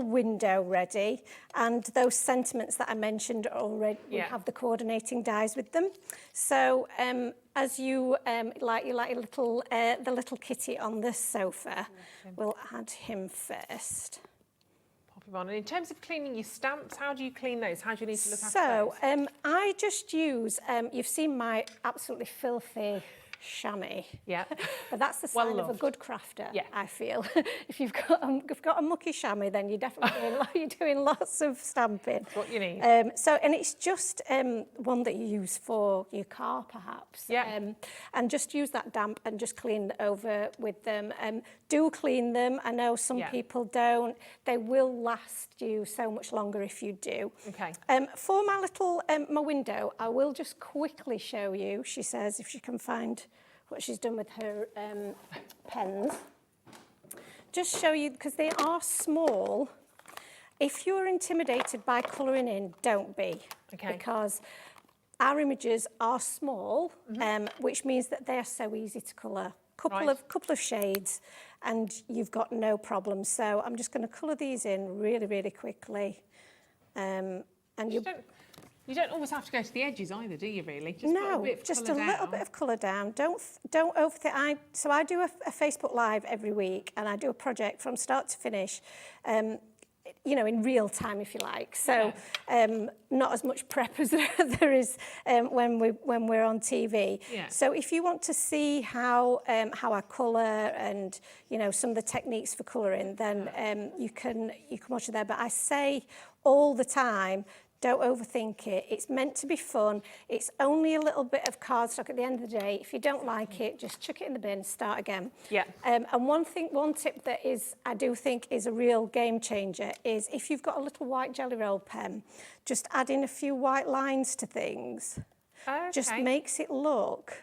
window ready, and those sentiments that I mentioned already, we have the coordinating dies with them. So as you like your little the little kitty on the sofa, we'll add him first. On. And in terms of cleaning your stamps, how do you clean those? How do you need to look after those? So I just use, you've seen my absolutely filthy chamois. Yeah. But that's the sign of a good crafter, I feel. If you've got a mucky chamois, then you're definitely doing lots of stamping. That's what you need. And it's just one that you use for your car, perhaps. Yeah. And just use that damp and just clean over with them. Do clean them. I know some people don't. They will last you so much longer if you do. Okay. For my little my window, I will just quickly show you. She says if she can find what she's done with her pens. Just show you, because they are small. If you're intimidated by colouring in, don't be. Okay. Because our images are small, which means that they are so easy to colour. Couple of shades, and you've got no problem. So I'm just going to colour these in really, really quickly. And you don't always have to go to the edges either, do you? Really? Just no, just a little bit of colour down. Don't overthink. So I do a Facebook Live every week, and I do a project from start to finish. You know, in real time, if you like. So not as much prep as there is when we're on TV. Yeah. So if you want to see how I colour and, you know, some of the techniques for colouring, then you can watch it there. But I say all the time, don't overthink it. It's meant to be fun. It's only a little bit of cardstock at the end of the day. If you don't like it, just chuck it in the bin, start again. Yeah. And one tip that I do think is a real game changer is if you've got a little white Jelly Roll pen, just add in a few white lines to things. Okay. Just makes it look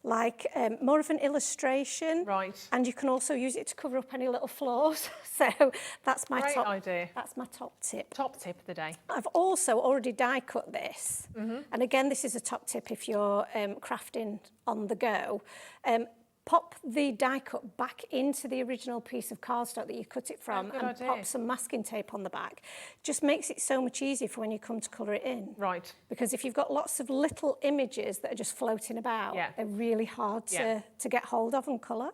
like more of an illustration. Right. And you can also use it to cover up any little flaws. So that's my Great top idea. That's my top tip. Top tip of the day. I've also already die cut this. And again, this is a top tip if you're crafting on the go. Pop the die cut back into the original piece of cardstock that you cut it from good and idea. pop some masking tape on the back. Just makes it so much easier for when you come to colour it in. Right. Because if you've got lots of little images that are just floating about, they're really hard to get hold of and colour.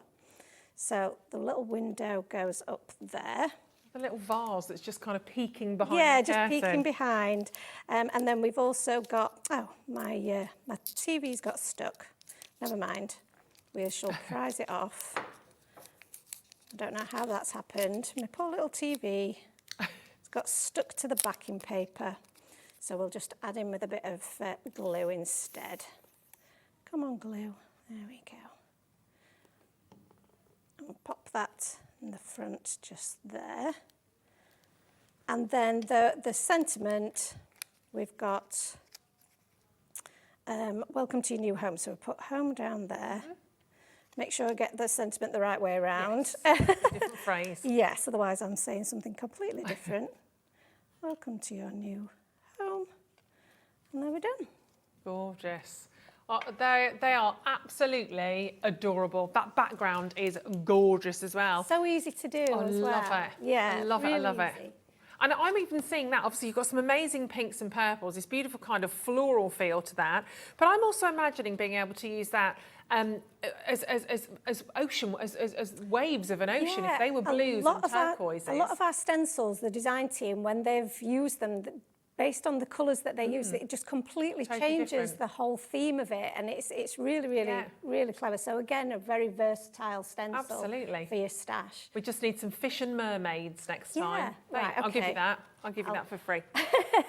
So the little window goes up there. The little vase that's just kind of peeking behind Yeah, the just curtain. peeking behind. And then we've also got, my TV's got stuck. Never mind. We shall prise it off. I don't know how that's happened. My poor little TV, it's got stuck to the backing paper. So we'll just add in with a bit of glue instead. Come on, glue. There we go. And we'll pop that in the front just there. And then the sentiment, we've got welcome to your new home. So we'll put home down there. Make sure I get the sentiment the right way around. Yes. Different phrase. Yes, otherwise I'm saying something completely different. Welcome to your new home. And there we're done. Gorgeous. Oh, they are absolutely adorable. That background is gorgeous as well. So easy to do I as love well. it. Yeah, I love it. I really love easy. it. And I'm even seeing that. Obviously, you've got some amazing pinks and purples, this beautiful kind of floral feel to that. But I'm also imagining being able to use that as ocean, as waves of an ocean. If they were blues and turquoises. A lot of our stencils, the design team, when they've used them, based on the colours that they use, it just completely Totally changes different. the whole theme of it, and it's really clever. So again, a very versatile stencil Absolutely. for your stash. We just need some fish and mermaids next Yeah, time. right, I'll give you okay. that. I'll give you that for free.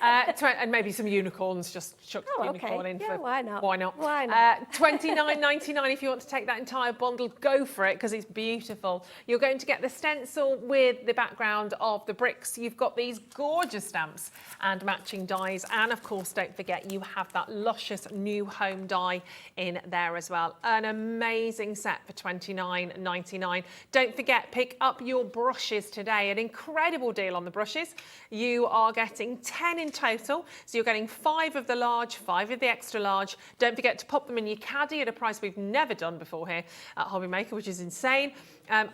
And maybe some unicorns, just chuck the unicorn in. Yeah, for, why not? Why not? Why not? $29.99 if you want to take that entire bundle. Go for it because it's beautiful. You're going to get the stencil with the background of the bricks. You've got these gorgeous stamps and matching dies. And of course, don't forget, you have that luscious new home die in there as well. An amazing set for $29.99. Don't forget, pick up your brushes today. An incredible deal on the brushes. You are getting 10 in total. So you're getting 5 of the large, 5 of the extra large. Don't forget to pop them in your caddy at a price we've never done before here at Hobby Maker, which is insane. I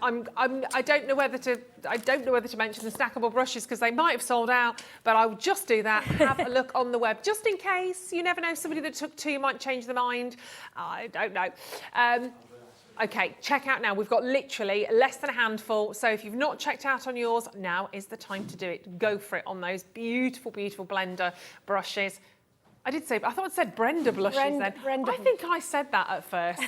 don't know whether to mention the stackable brushes because they might have sold out, but I would just do that. Have a look on the web just in case. You never know, somebody that took 2 might change their mind. I don't know. Okay, check out now. We've got literally less than a handful. So if you've not checked out on yours, now is the time to do it. Go for it on those beautiful, beautiful blender brushes. I thought I said Brenda blushes then. I think I said that at first.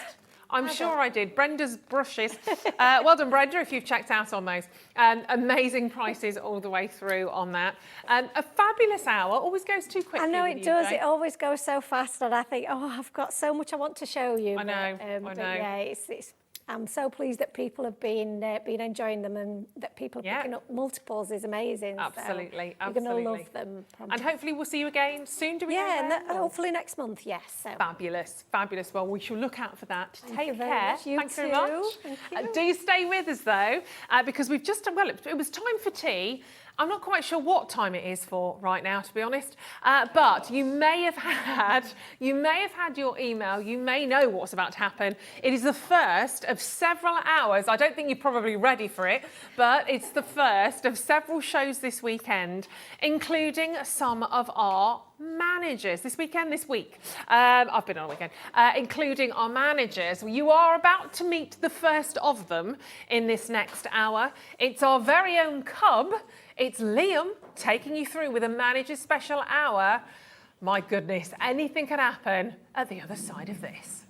I'm sure I did. Brenda's brushes. Well done, Brenda, if you've checked out on those. Amazing prices all the way through on that. A fabulous hour. Always goes too quickly. I know with it you, does. Jane. It always goes so fast, and I think, I've got so much I want to show you. I know. But yeah, I'm so pleased that people have been enjoying them, and that people are picking up multiples is amazing. Absolutely, so absolutely. You're going to love them. Probably. And hopefully we'll see you again soon. Do we? Yeah, and hopefully next month. Yes. So. Fabulous, fabulous. Well, we shall look out for that. Thank you Take very care. much. You Thanks very too. much. Thank you. Do stay with us though, because we've just it was time for tea. I'm not quite sure what time it is for right now, to be honest. But you may have had your email. You may know what's about to happen. It is the first of several hours. I don't think you're probably ready for it, but it's the first of several shows this weekend, including some of our managers this week. I've been on a weekend, including our managers. You are about to meet the first of them in this next hour. It's our very own cub. It's Liam taking you through with a manager's special hour. My goodness, anything can happen at the other side of this.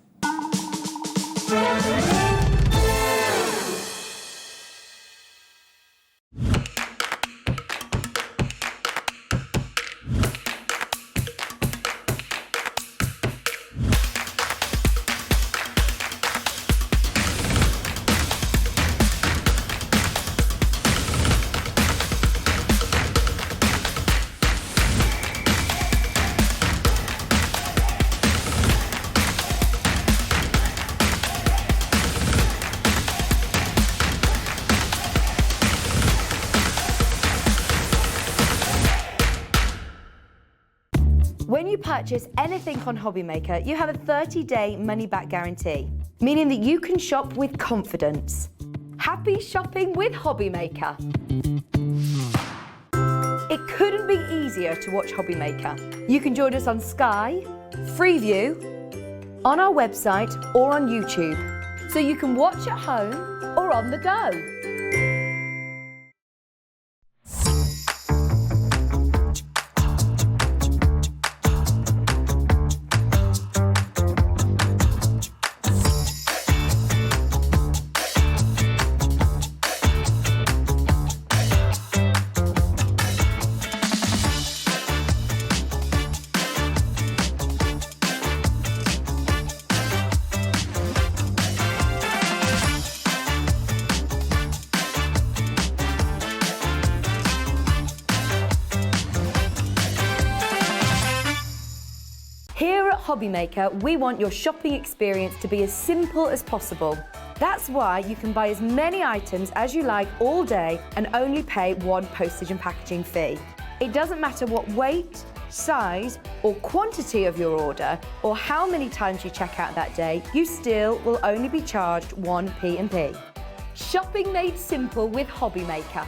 When you purchase anything on Hobbymaker, you have a 30-day money-back guarantee, meaning that you can shop with confidence. Happy shopping with Hobbymaker. It couldn't be easier to watch Hobbymaker. You can join us on Sky, Freeview, on our website or on YouTube, so you can watch at home or on the go. Here at Hobbymaker, we want your shopping experience to be as simple as possible. That's why you can buy as many items as you like all day and only pay one postage and packaging fee. It doesn't matter what weight, size or quantity of your order or how many times you check out that day, you still will only be charged one P&P. Shopping made simple with Hobbymaker.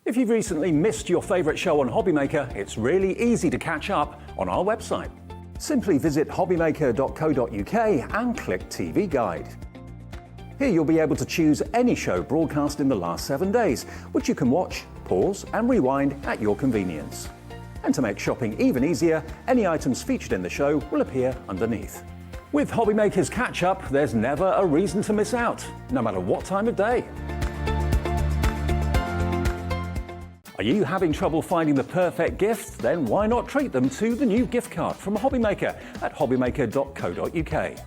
If you've recently missed your favourite show on Hobbymaker, it's really easy to catch up on our website. Simply visit hobbymaker.co.uk and click TV Guide. Here you'll be able to choose any show broadcast in the last 7 days, which you can watch, pause and rewind at your convenience. And to make shopping even easier, any items featured in the show will appear underneath. With Hobbymaker's Catch Up, there's never a reason to miss out, no matter what time of day. Are you having trouble finding the perfect gift? Then why not treat them to the new gift card from Hobbymaker at hobbymaker.co.uk.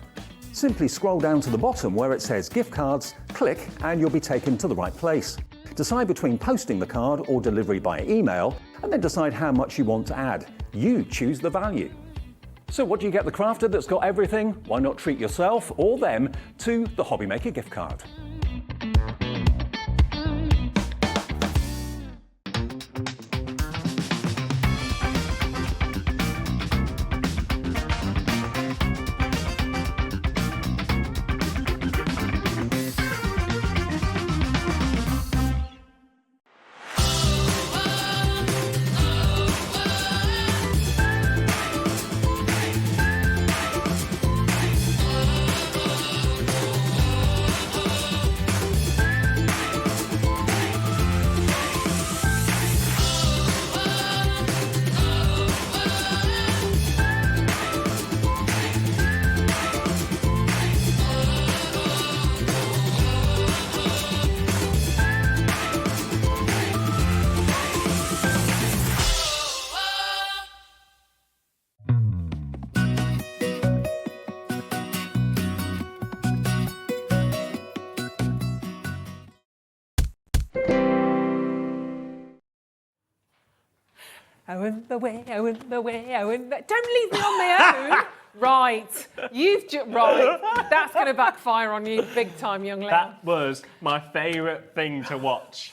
Simply scroll down to the bottom where it says gift cards, click and you'll be taken to the right place. Decide between posting the card or delivery by email and then decide how much you want to add. You choose the value. So what do you get the crafter that's got everything? Why not treat yourself or them to the Hobbymaker gift card? Oh, in the way, oh, in the way, oh, in the... Don't leave me on my own. Right, right, that's going to backfire on you big time, young lady. That was my favourite thing to watch.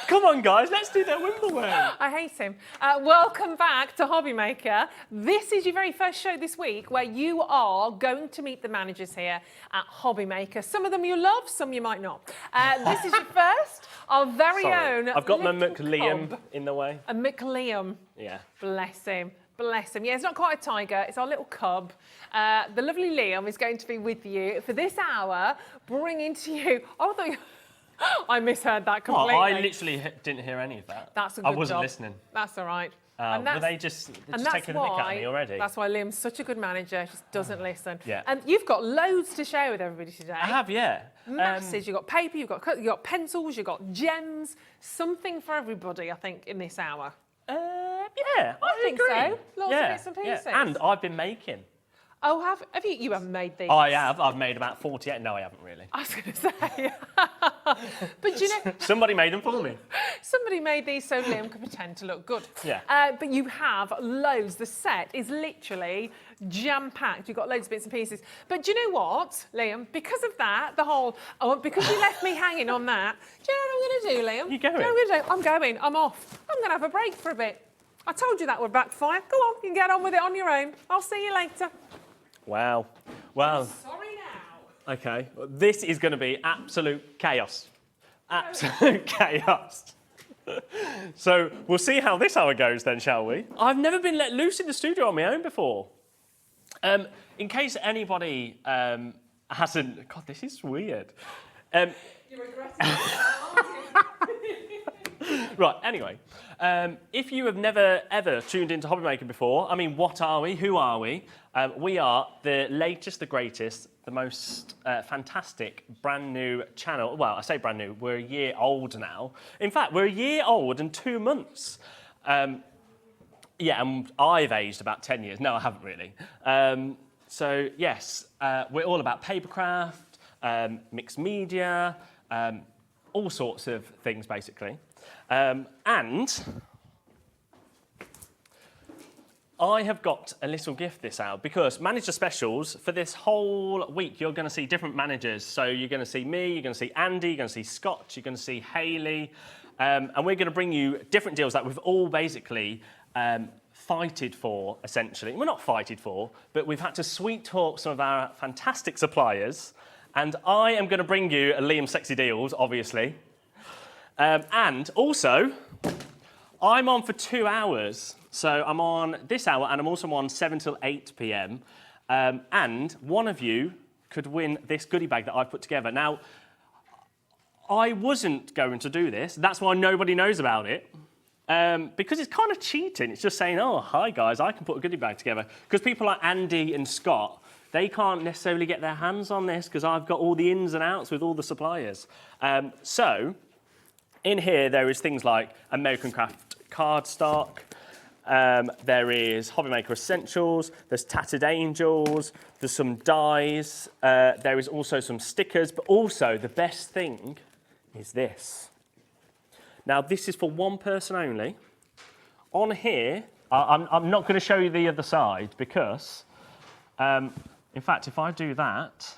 Come on, guys, let's do that Wimbledon. I hate him. Welcome back to Hobbymaker. This is your very first show this week where you are going to meet the managers here at Hobbymaker. Some of them you love, some you might not. This is your first, our very own. I've got my little McLiam cub. in the way. A McLiam. Yeah. Bless him. Bless him. Yeah, it's not quite a tiger, it's our little cub. The lovely Liam is going to be with you for this hour, bringing to you... Oh, I thought you... I misheard that completely. Oh, I literally didn't hear any of that. That's a good I wasn't job. listening. That's all right. Were they just taking the mick out of me already? That's why Liam's such a good manager, just doesn't listen. Yeah. And you've got loads to share with everybody today. I have, yeah. Masses. You've got paper, you've got pencils, you've got gems. Something for everybody, I think, in this hour. Yeah, I think agree. so. Lots of bits and pieces. Yeah. And I've been making. Oh, have you? You haven't made these? I have. I've made about 48. No, I haven't really. I was going to say. But you know... Somebody made them for me. Somebody made these so Liam could pretend to look good. Yeah. But you have loads. The set is literally jam-packed. You've got loads of bits and pieces. But do you know what, Liam? Because of that, because you left me hanging on that, do you know what I'm going to do, Liam? You going? Do you know what I'm going to do? I'm going. I'm off. I'm going to have a break for a bit. I told you that would backfire. Go on, you can get on with it on your own. I'll see you later. Wow. Well. Sorry now. Okay. Well, this is going to be absolute chaos. Absolute chaos. So we'll see how this hour goes then, shall we? I've never been let loose in the studio on my own before. In case anybody hasn't... God, this is weird. You're aggressive. Right, anyway, if you have never, ever tuned into Hobby Maker before, I mean, what are we? Who are we? We are the latest, the greatest, the most fantastic brand new channel. Well, I say brand new, we're a year old now. In fact, we're a year old and 2 months. Yeah, and I've aged about 10 years. No, I haven't really. So, yes, we're all about papercraft, mixed media, all sorts of things, basically. And I have got a little gift this hour because manager specials for this whole week, you're going to see different managers. So you're going to see me, you're going to see Andy, you're going to see Scott, you're going to see Hayley. And we're going to bring you different deals that we've all basically fighted for, essentially. We're not fighted for, but we've had to sweet talk some of our fantastic suppliers. And I am going to bring you a Liam Sexy Deals, obviously. And also, I'm on for 2 hours. So I'm on this hour, and I'm also on 7 till 8 p.m. And one of you could win this goodie bag that I've put together. Now, I wasn't going to do this. That's why nobody knows about it. Because it's kind of cheating. It's just saying, oh, hi, guys, I can put a goodie bag together. Because people like Andy and Scott, they can't necessarily get their hands on this because I've got all the ins and outs with all the suppliers. So... in here, there is things like American Craft cardstock, there is Hobby Maker Essentials, there's Tattered Angels, there's some dies, there is also some stickers, but also the best thing is this. Now, this is for one person only. On here, I'm not going to show you the other side because, in fact, if I do that,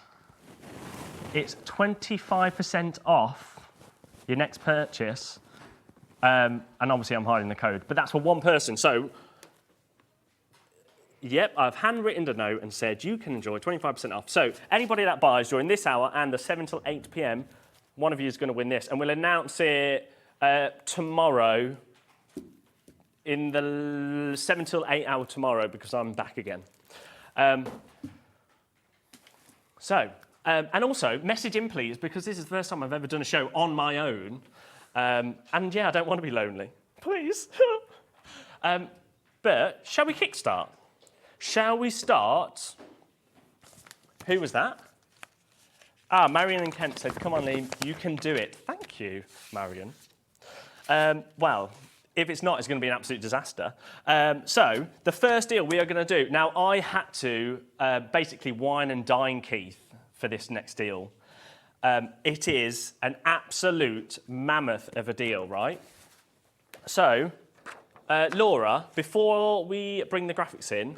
it's 25% off your next purchase, and obviously I'm hiding the code, but that's for one person. So, yep, I've handwritten a note and said you can enjoy 25% off. So anybody that buys during this hour and the 7 till 8 p.m, one of you is going to win this, and we'll announce it tomorrow in the 7 till 8 hour tomorrow because I'm back again. And also, message in, please, because this is the first time I've ever done a show on my own. And, yeah, I don't want to be lonely. Please. But shall we kickstart? Shall we start? Who was that? Ah, Marion and Kent said, come on, Liam, you can do it. Thank you, Marion. Well, if it's not, it's going to be an absolute disaster. So, the first deal we are going to do. Now, I had to basically wine and dine Keith for this next deal. It is an absolute mammoth of a deal, right? So, Laura, before we bring the graphics in,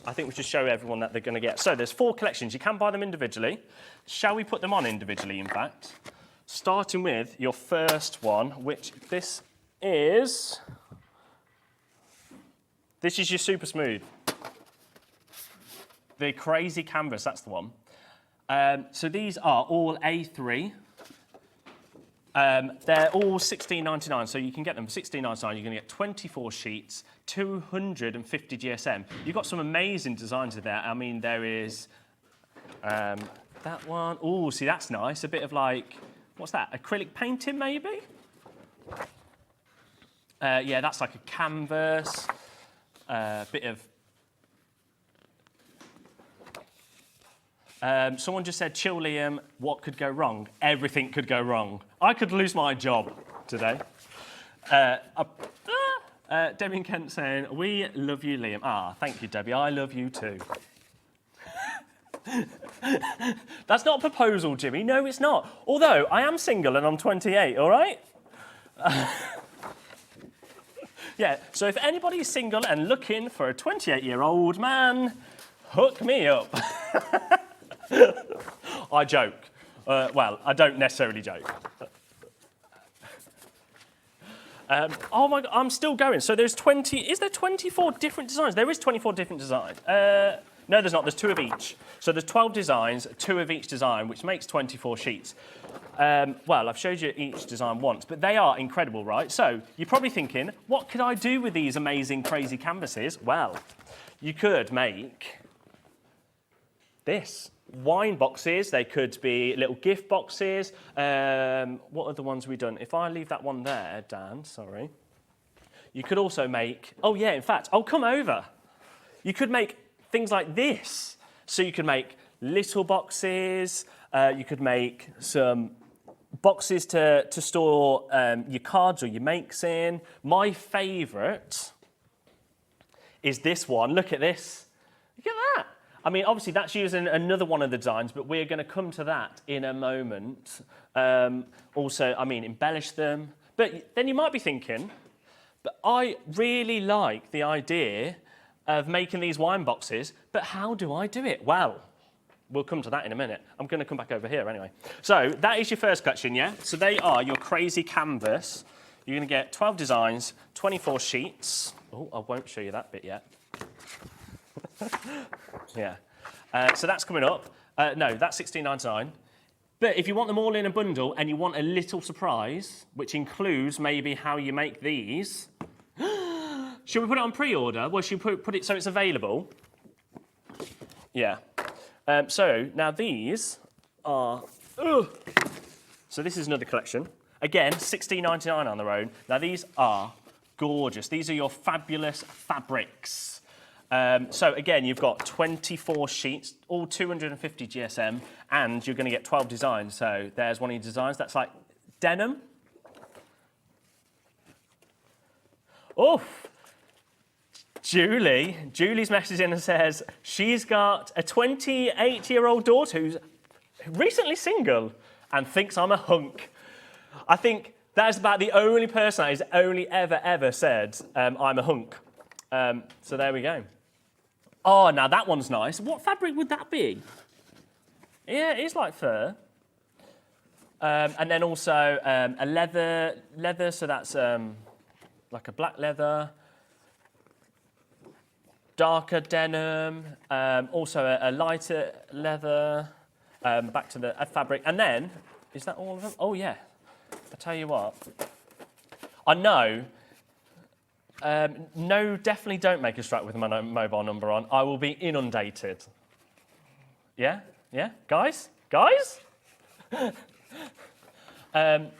I think we should show everyone that they're going to get. So there's 4 collections. You can buy them individually. Shall we put them on individually, in fact? Starting with your first one, which this is your Super Smooth. The Crazy Canvas, that's the one. So these are all A3. They're all $16.99, so you can get them for $16.99. You're going to get 24 sheets, 250 GSM. You've got some amazing designs in there. I mean, there is that one. Oh, see, that's nice. A bit of like, what's that? Acrylic painting, maybe? Yeah, that's like a canvas, bit of... someone just said, chill, Liam, what could go wrong? Everything could go wrong. I could lose my job today. Debbie and Kent saying, we love you, Liam. Ah, thank you, Debbie. I love you too. That's not a proposal, Jimmy. No, it's not. Although, I am single and I'm 28, all right? Yeah, so if anybody's single and looking for a 28-year-old man, hook me up. I joke. Well, I don't necessarily joke. Oh my God, I'm still going. So there's 20, is there 24 different designs? There is 24 different designs. No, there's not, there's 2 of each. So there's 12 designs, 2 of each design, which makes 24 sheets. Well, I've showed you each design once, but they are incredible, right? So you're probably thinking, what could I do with these amazing, crazy canvases? Well, you could make this. Wine boxes, they could be little gift boxes. What are the ones we've done? If I leave that one there, Dan, sorry. You could also make, oh yeah, in fact, oh, come over. You could make things like this. So you could make little boxes, you could make some boxes to store your cards or your makes in. My favourite is this one. Look at this. Look at that. I mean, obviously, that's using another one of the designs, but we're going to come to that in a moment. Also, I mean, embellish them. But then you might be thinking, but I really like the idea of making these wine boxes, but how do I do it? Well, we'll come to that in a minute. I'm going to come back over here anyway. So that is your first collection, yeah? So they are your crazy canvas. You're going to get 12 designs, 24 sheets. Oh, I won't show you that bit yet. Yeah. So that's coming up. No, that's $16.99. But if you want them all in a bundle and you want a little surprise, which includes maybe how you make these, should we put it on pre-order? Well, should we put it so it's available? Yeah. So now these are... So this is another collection. Again, $16.99 on their own. Now these are gorgeous. These are your fabulous fabrics. So again, you've got 24 sheets, all 250 GSM, and you're going to get 12 designs. So there's one of your designs. That's like denim. Oof. Julie's message in and says she's got a 28-year-old daughter who's recently single and thinks I'm a hunk. I think that's about the only person that has only ever said I'm a hunk. So there we go. Oh, now that one's nice. What fabric would that be? Yeah, it is like fur. And then also a leather, so that's like a black leather. Darker denim, also a lighter leather, back to the fabric. And then, is that all of them? Oh, yeah. I tell you what. I know. No, definitely don't make a strap with my mobile number on. I will be inundated. Yeah? Yeah? Guys? Guys? Oh,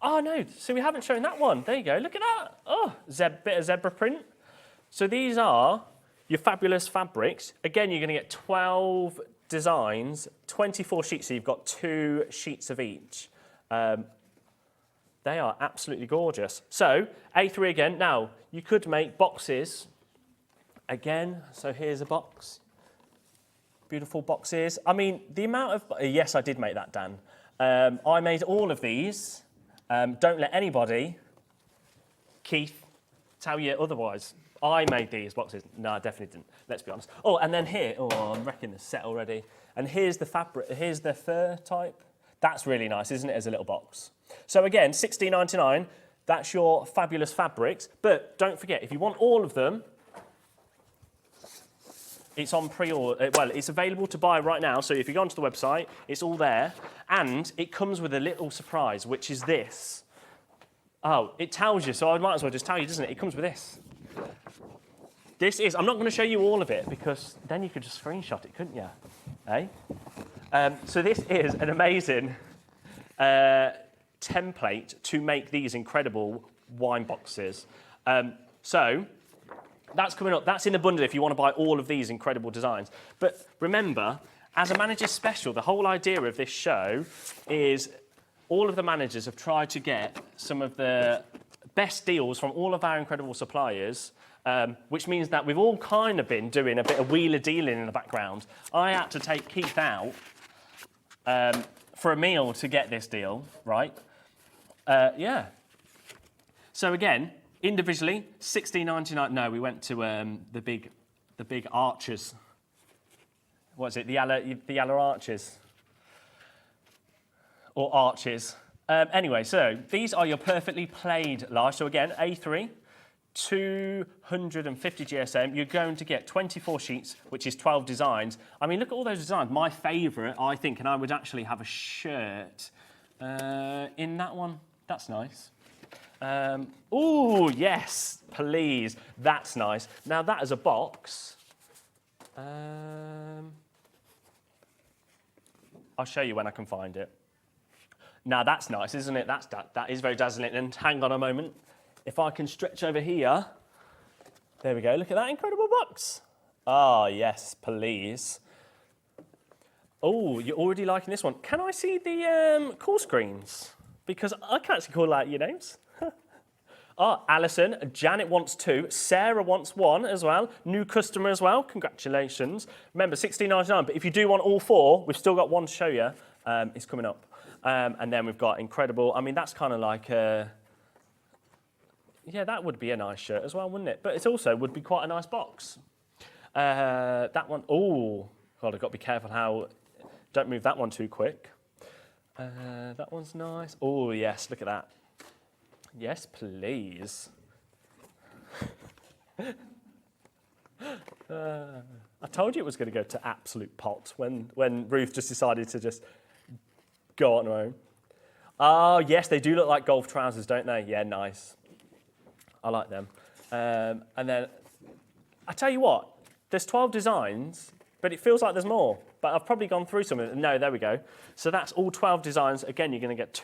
no. So we haven't shown that one. There you go. Look at that. Oh, bit of zebra print. So these are your fabulous fabrics. Again, you're going to get 12 designs, 24 sheets, so you've got 2 sheets of each. They are absolutely gorgeous. So, A3 again. Now, you could make boxes again. So here's a box. Beautiful boxes. I mean, the amount of... Yes, I did make that, Dan. I made all of these. Don't let anybody, Keith, tell you otherwise. I made these boxes. No, I definitely didn't. Let's be honest. Oh, and then here. Oh, I'm wrecking the set already. And here's the fabric. Here's the fur type. That's really nice, isn't it, as a little box? So again, $16.99. That's your fabulous fabrics. But don't forget, if you want all of them, it's on pre-order. Well, it's available to buy right now. So if you go onto the website, it's all there. And it comes with a little surprise, which is this. Oh, it tells you. So I might as well just tell you, doesn't it? It comes with this. This is... I'm not going to show you all of it because then you could just screenshot it, couldn't you? Eh? So this is an amazing template to make these incredible wine boxes. So that's coming up. That's in the bundle if you want to buy all of these incredible designs. But remember, as a manager special, the whole idea of this show is all of the managers have tried to get some of the best deals from all of our incredible suppliers, which means that we've all kind of been doing a bit of wheeler dealing in the background. I had to take Keith out for a meal to get this deal, right? Yeah. So again, individually, $16.99. No, we went to the big Archers. What is it? The yellow Archers or Arches. Anyway, so these are your perfectly played large. So again, A3, 250 GSM. You're going to get 24 sheets, which is 12 designs. I mean, look at all those designs. My favourite, I think, and I would actually have a shirt in that one. That's nice. Oh, yes, please. That's nice. Now, that is a box. I'll show you when I can find it. Now, that's nice, isn't it? That is very dazzling. And hang on a moment. If I can stretch over here. There we go. Look at that incredible box. Ah, yes, please. Oh, you're already liking this one. Can I see the call screens? Because I can't actually call out your names. Alison, Janet wants 2, Sarah wants 1 as well, new customer as well, congratulations. Remember, $16.99, but if you do want all 4, we've still got 1 to show you, it's coming up. And then we've got incredible, I mean, that's kind of like yeah, that would be a nice shirt as well, wouldn't it? But it also would be quite a nice box. That one, oh, God, I've got to be careful how, don't move that one too quick. That one's nice. Oh, yes, look at that. Yes, please. I told you it was going to go to absolute pot when Ruth just decided to just go on her own. Oh, yes, they do look like golf trousers, don't they? Yeah, nice. I like them. And then, I tell you what, there's 12 designs, but it feels like there's more. But I've probably gone through some of it. No, there we go. So that's all 12 designs. Again, you're going to get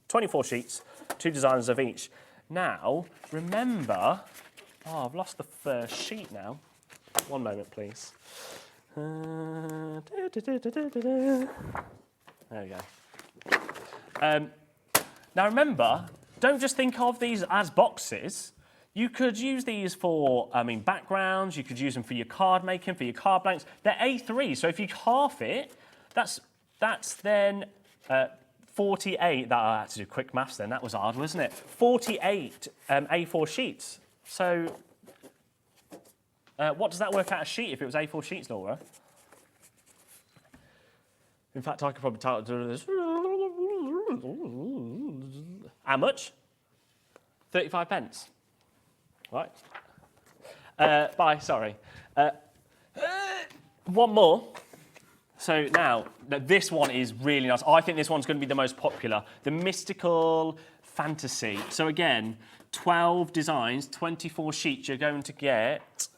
24 sheets, 2 designs of each. Now, remember, I've lost the first sheet now. One moment, please. There we go. Now, remember, don't just think of these as boxes. You could use these for, backgrounds. You could use them for your card making, for your card blanks. They're A3, so if you half it, that's then 48. I had to do quick maths then. That was hard, wasn't it? 48 A4 sheets. So what does that work out a sheet if it was A4 sheets, Laura? In fact, I could probably do this. How much? 35 pence. Right. Bye, sorry. One more. So now, this one is really nice. I think this one's going to be the most popular. The Mystical Fantasy. So again, 12 designs, 24 sheets. You're going to get...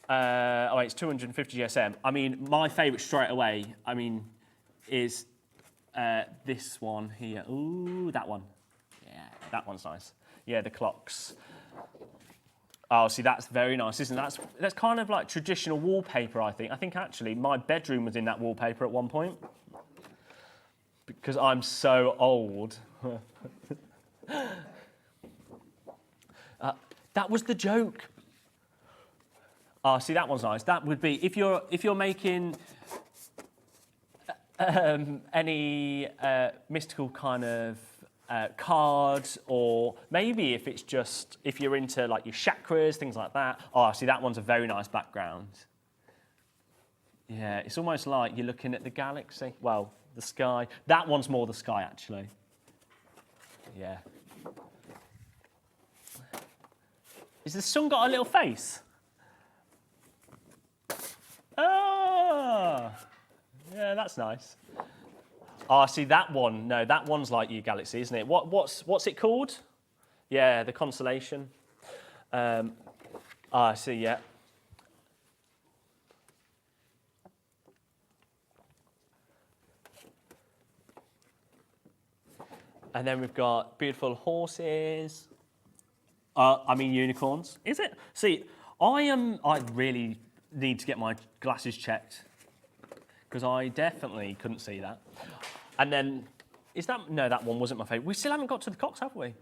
it's 250 GSM. I mean, my favourite straight away, is this one here. Ooh, that one. Yeah, that one's nice. Yeah, the clocks. Oh, see, that's very nice, isn't it? That's kind of like traditional wallpaper, I think. I think, actually, my bedroom was in that wallpaper at one point. Because I'm so old. That was the joke. Oh, see, that one's nice. That would be, if you're making any mystical kind of cards, or maybe if you're into like your chakras, things like that. Oh, see, that one's a very nice background. Yeah, it's almost like you're looking at the galaxy. Well, the sky. That one's more the sky, actually. Yeah. Has the sun got a little face? Oh, yeah, that's nice. Oh, see, that one, no, that one's like your galaxy, isn't it? What's it called? Yeah, the constellation. I see, yeah. And then we've got beautiful horses. I mean unicorns. Is it? See, I really need to get my glasses checked because I definitely couldn't see that. And then, no, that one wasn't my favourite. We still haven't got to the cocks, have we?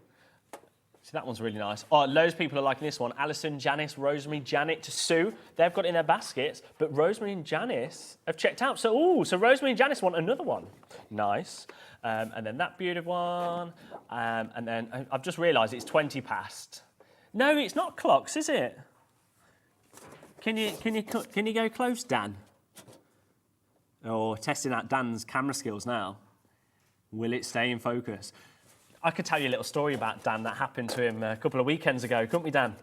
See, that one's really nice. Oh, loads of people are liking this one. Alison, Janice, Rosemary, Janet, to Sue. They've got it in their baskets, but Rosemary and Janice have checked out. So Rosemary and Janice want another one. Nice. And then that beautiful one. And then I've just realised it's 20 past. No, it's not clocks, is it? Can you go close, Dan? Oh, testing out Dan's camera skills now. Will it stay in focus? I could tell you a little story about Dan that happened to him a couple of weekends ago, couldn't we, Dan?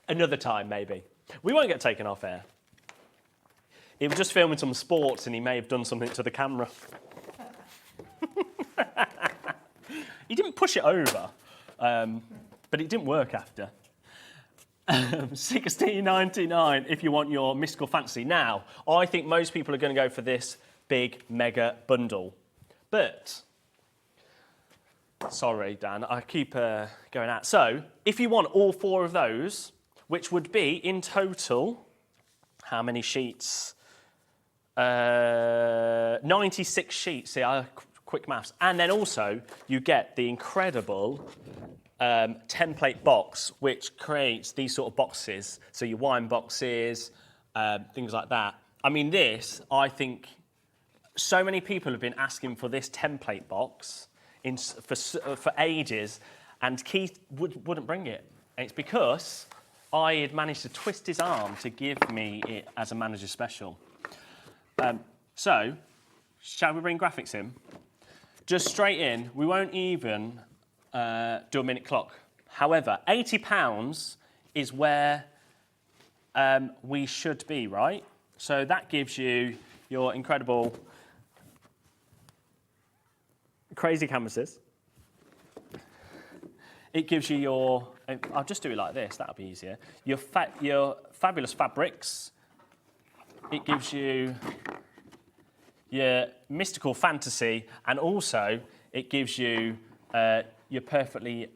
Another time, maybe. We won't get taken off air. He was just filming some sports and he may have done something to the camera. He didn't push it over, but it didn't work after. $16.99 if you want your mystical fantasy. Now, I think most people are going to go for this big mega bundle, but sorry, Dan, I keep going out. So, if you want all 4 of those, which would be in total, how many sheets? 96 sheets. See, quick maths. And then also, you get the incredible template box, which creates these sort of boxes. So your wine boxes, things like that. I mean, this, I think, so many people have been asking for this template box for ages, and Keith wouldn't bring it. And it's because I had managed to twist his arm to give me it as a manager special. So, shall we bring graphics in? Just straight in. We won't even do a minute clock. However, £80 is where we should be, right? So that gives you your incredible crazy canvases. It gives you your, I'll just do it like this, that'll be easier. Your fabulous fabrics. It gives you your mystical fantasy, and also it gives you your perfectly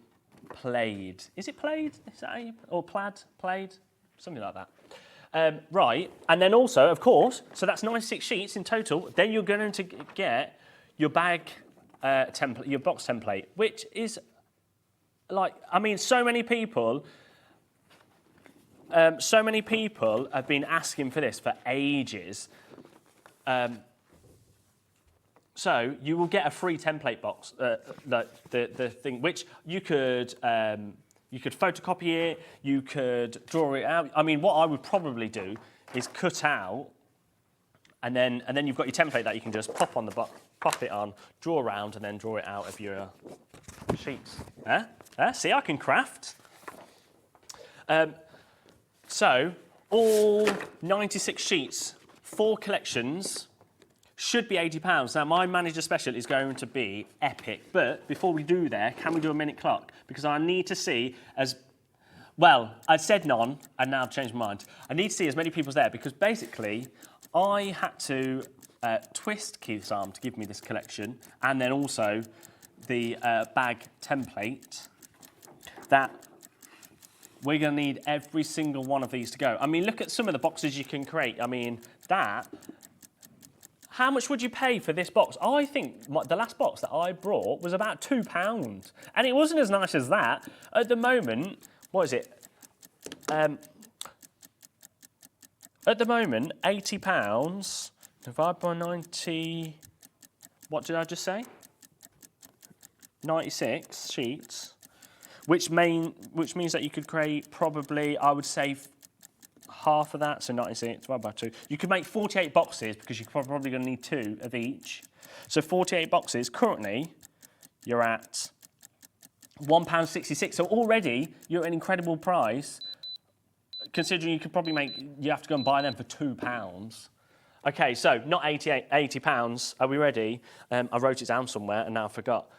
played. Is it played? Is that or plaid? Played? Something like that. Right, and then also, of course, so that's 96 sheets in total. Then you're going to get your bag template, your box template, which is like, I mean, so many people have been asking for this for ages. So you will get a free template box, the thing, which you could photocopy it, you could draw it out. I mean, what I would probably do is cut out, and then you've got your template that you can just pop on the pop it on, draw around, and then draw it out of your sheets. See, I can craft. So all 96 sheets, 4 collections, should be £80. Now, my manager special is going to be epic. But before we do there, can we do a minute clock? Because I need to see well, I said none, and now I've changed my mind. I need to see as many people as there, because basically, I had to twist Keith's arm to give me this collection, and then also the bag template that we're going to need every single one of these to go. I mean, look at some of the boxes you can create. I mean, that... How much would you pay for this box? I think the last box that I brought was about £2. And it wasn't as nice as that. At the moment, what is it? At the moment, £80 divided by 90... What did I just say? 96 sheets. Which means that you could create probably, I would say, half of that, so 96 divided by 2. You could make 48 boxes because you're probably going to need 2 of each. So 48 boxes. Currently, you're at £1.66. So already, you're at an incredible price, considering you could probably you have to go and buy them for £2. Okay, so not £80. Are we ready? I wrote it down somewhere and now I forgot.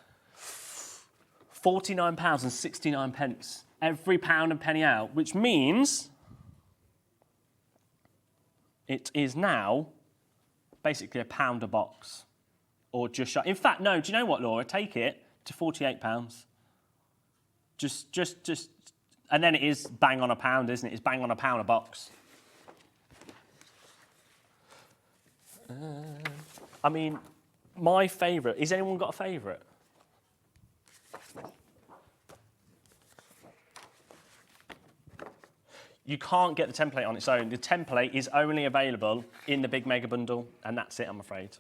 £49.69. Every pound and penny out, which means it is now basically £1 a box, or just shy. In fact, no, do you know what, Laura? Take it to £48. Just, and then it is bang on a pound, isn't it? It's bang on a pound a box. I mean, my favourite, has anyone got a favourite? You can't get the template on its own. The template is only available in the big mega bundle, and that's it, I'm afraid.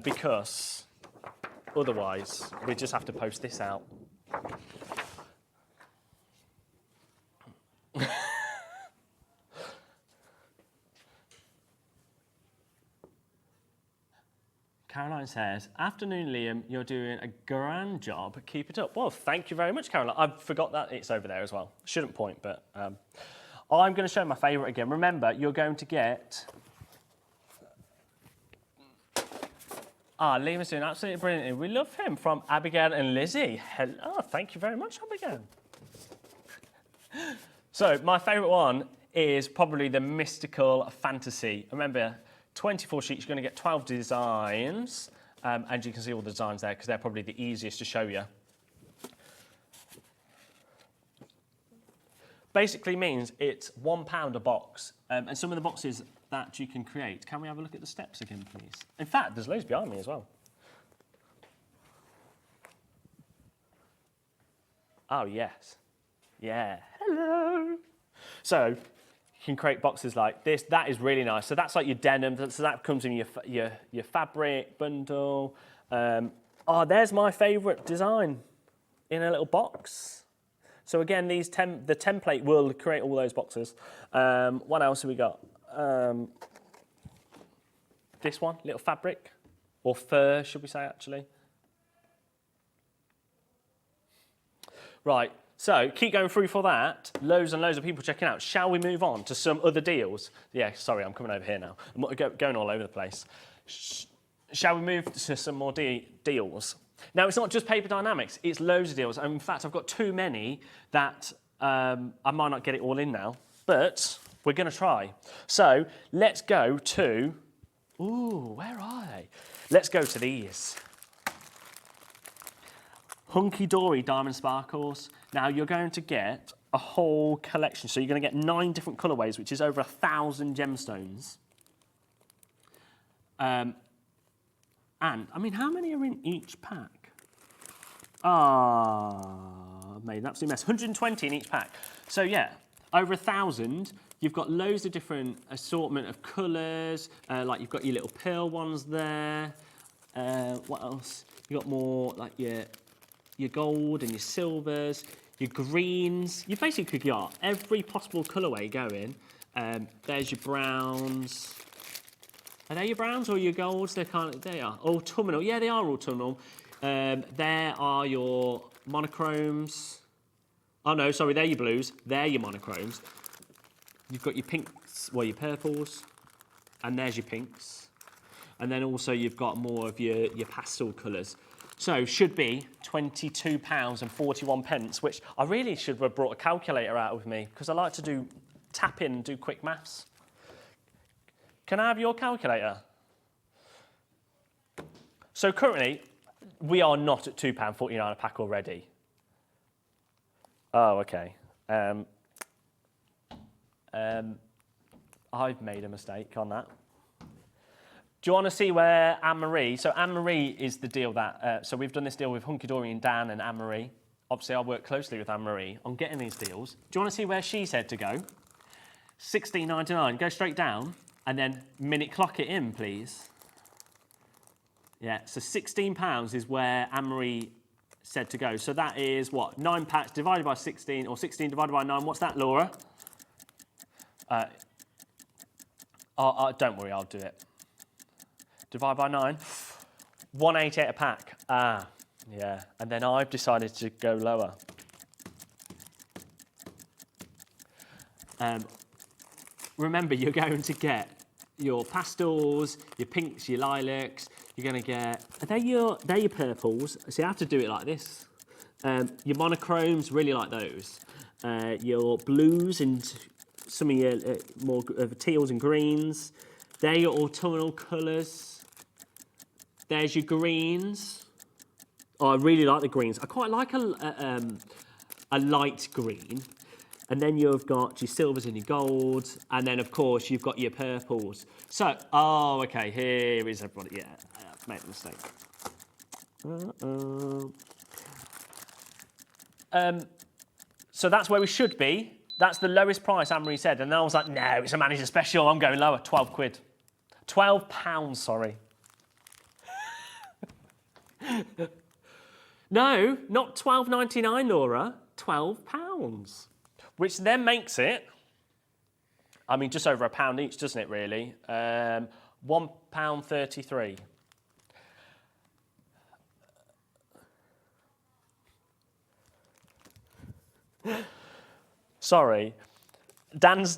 Because otherwise, we just have to post this out. Caroline says, afternoon, Liam, you're doing a grand job. Keep it up. Well, thank you very much, Caroline. I forgot that it's over there as well. Shouldn't point, but I'm going to show my favourite again. Remember, you're going to get... Liam is doing absolutely brilliant. We love him, from Abigail and Lizzie. Hello, thank you very much, Abigail. So, my favourite one is probably the Mystical Fantasy. Remember, 24 sheets, you're going to get 12 designs, and you can see all the designs there because they're probably the easiest to show you. Basically means it's £1 a box, and some of the boxes that you can create. Can we have a look at the steps again, please? In fact, there's loads behind me as well. Oh, yes. Yeah. Hello. So, you can create boxes like this. That is really nice. So that's like your denim. So that comes in your fabric bundle. There's my favourite design in a little box. So again, the template will create all those boxes. What else have we got? This one, little fabric, or fur, should we say, actually. Right. So, keep going through for that. Loads and loads of people checking out. Shall we move on to some other deals? Yeah, sorry, I'm coming over here now. I'm going all over the place. Shall we move to some more deals? Now, it's not just Paper Dynamics. It's loads of deals. And in fact, I've got too many that I might not get it all in now. But we're going to try. So, let's go to... Ooh, where are they? Let's go to these. Hunky Dory Diamond Sparkles. Now, you're going to get a whole collection. So you're going to get 9 different colourways, which is over 1,000 gemstones. And, I mean, how many are in each pack? Made an absolute mess. 120 in each pack. So, yeah, over 1,000. You've got loads of different assortment of colours. Like you've got your little pearl ones there. What else? You've got more like your gold and your silvers, your greens. You basically got every possible colourway going. There's your browns. Are they your browns or your golds? They are autumnal. Yeah, they are autumnal. There are your monochromes. Oh no, sorry, they're your blues. They're your monochromes. You've got your pinks, well, your purples, and there's your pinks. And then also you've got more of your pastel colours. So should be £22.41, which I really should have brought a calculator out with me because I like to tap in and do quick maths. Can I have your calculator? So currently, we are not at £2.49 a pack already. Oh, okay. I've made a mistake on that. Do you want to see where Anne-Marie... So Anne-Marie is the deal that... so we've done this deal with Hunky Dory and Dan and Anne-Marie. Obviously, I work closely with Anne-Marie on getting these deals. Do you want to see where she said to go? £16.99. Go straight down and then minute clock it in, please. Yeah, so £16 is where Anne-Marie said to go. So that is, what, 9 packs divided by 16, or 16 divided by 9. What's that, Laura? Don't worry, I'll do it. Divide by 9. 188 a pack. Yeah. And then I've decided to go lower. Remember, you're going to get your pastels, your pinks, your lilacs. You're going to get... They're your purples. So you have to do it like this. Your monochromes, really like those. Your blues and some of your more teals and greens. They're your autumnal colours. There's your greens. Oh, I really like the greens. I quite like a light green. And then you've got your silvers and your golds, and then of course you've got your purples. So, oh, okay, here is everybody. Yeah, I've made a mistake. So that's where we should be. That's the lowest price, Anne-Marie said. And then I was like, no, it's a manager special. I'm going lower, 12 quid. £12, sorry. No, not £12.99, Laura. £12. Which then makes it, I mean, just over £1 each, doesn't it, really? £1.33. Sorry, Dan's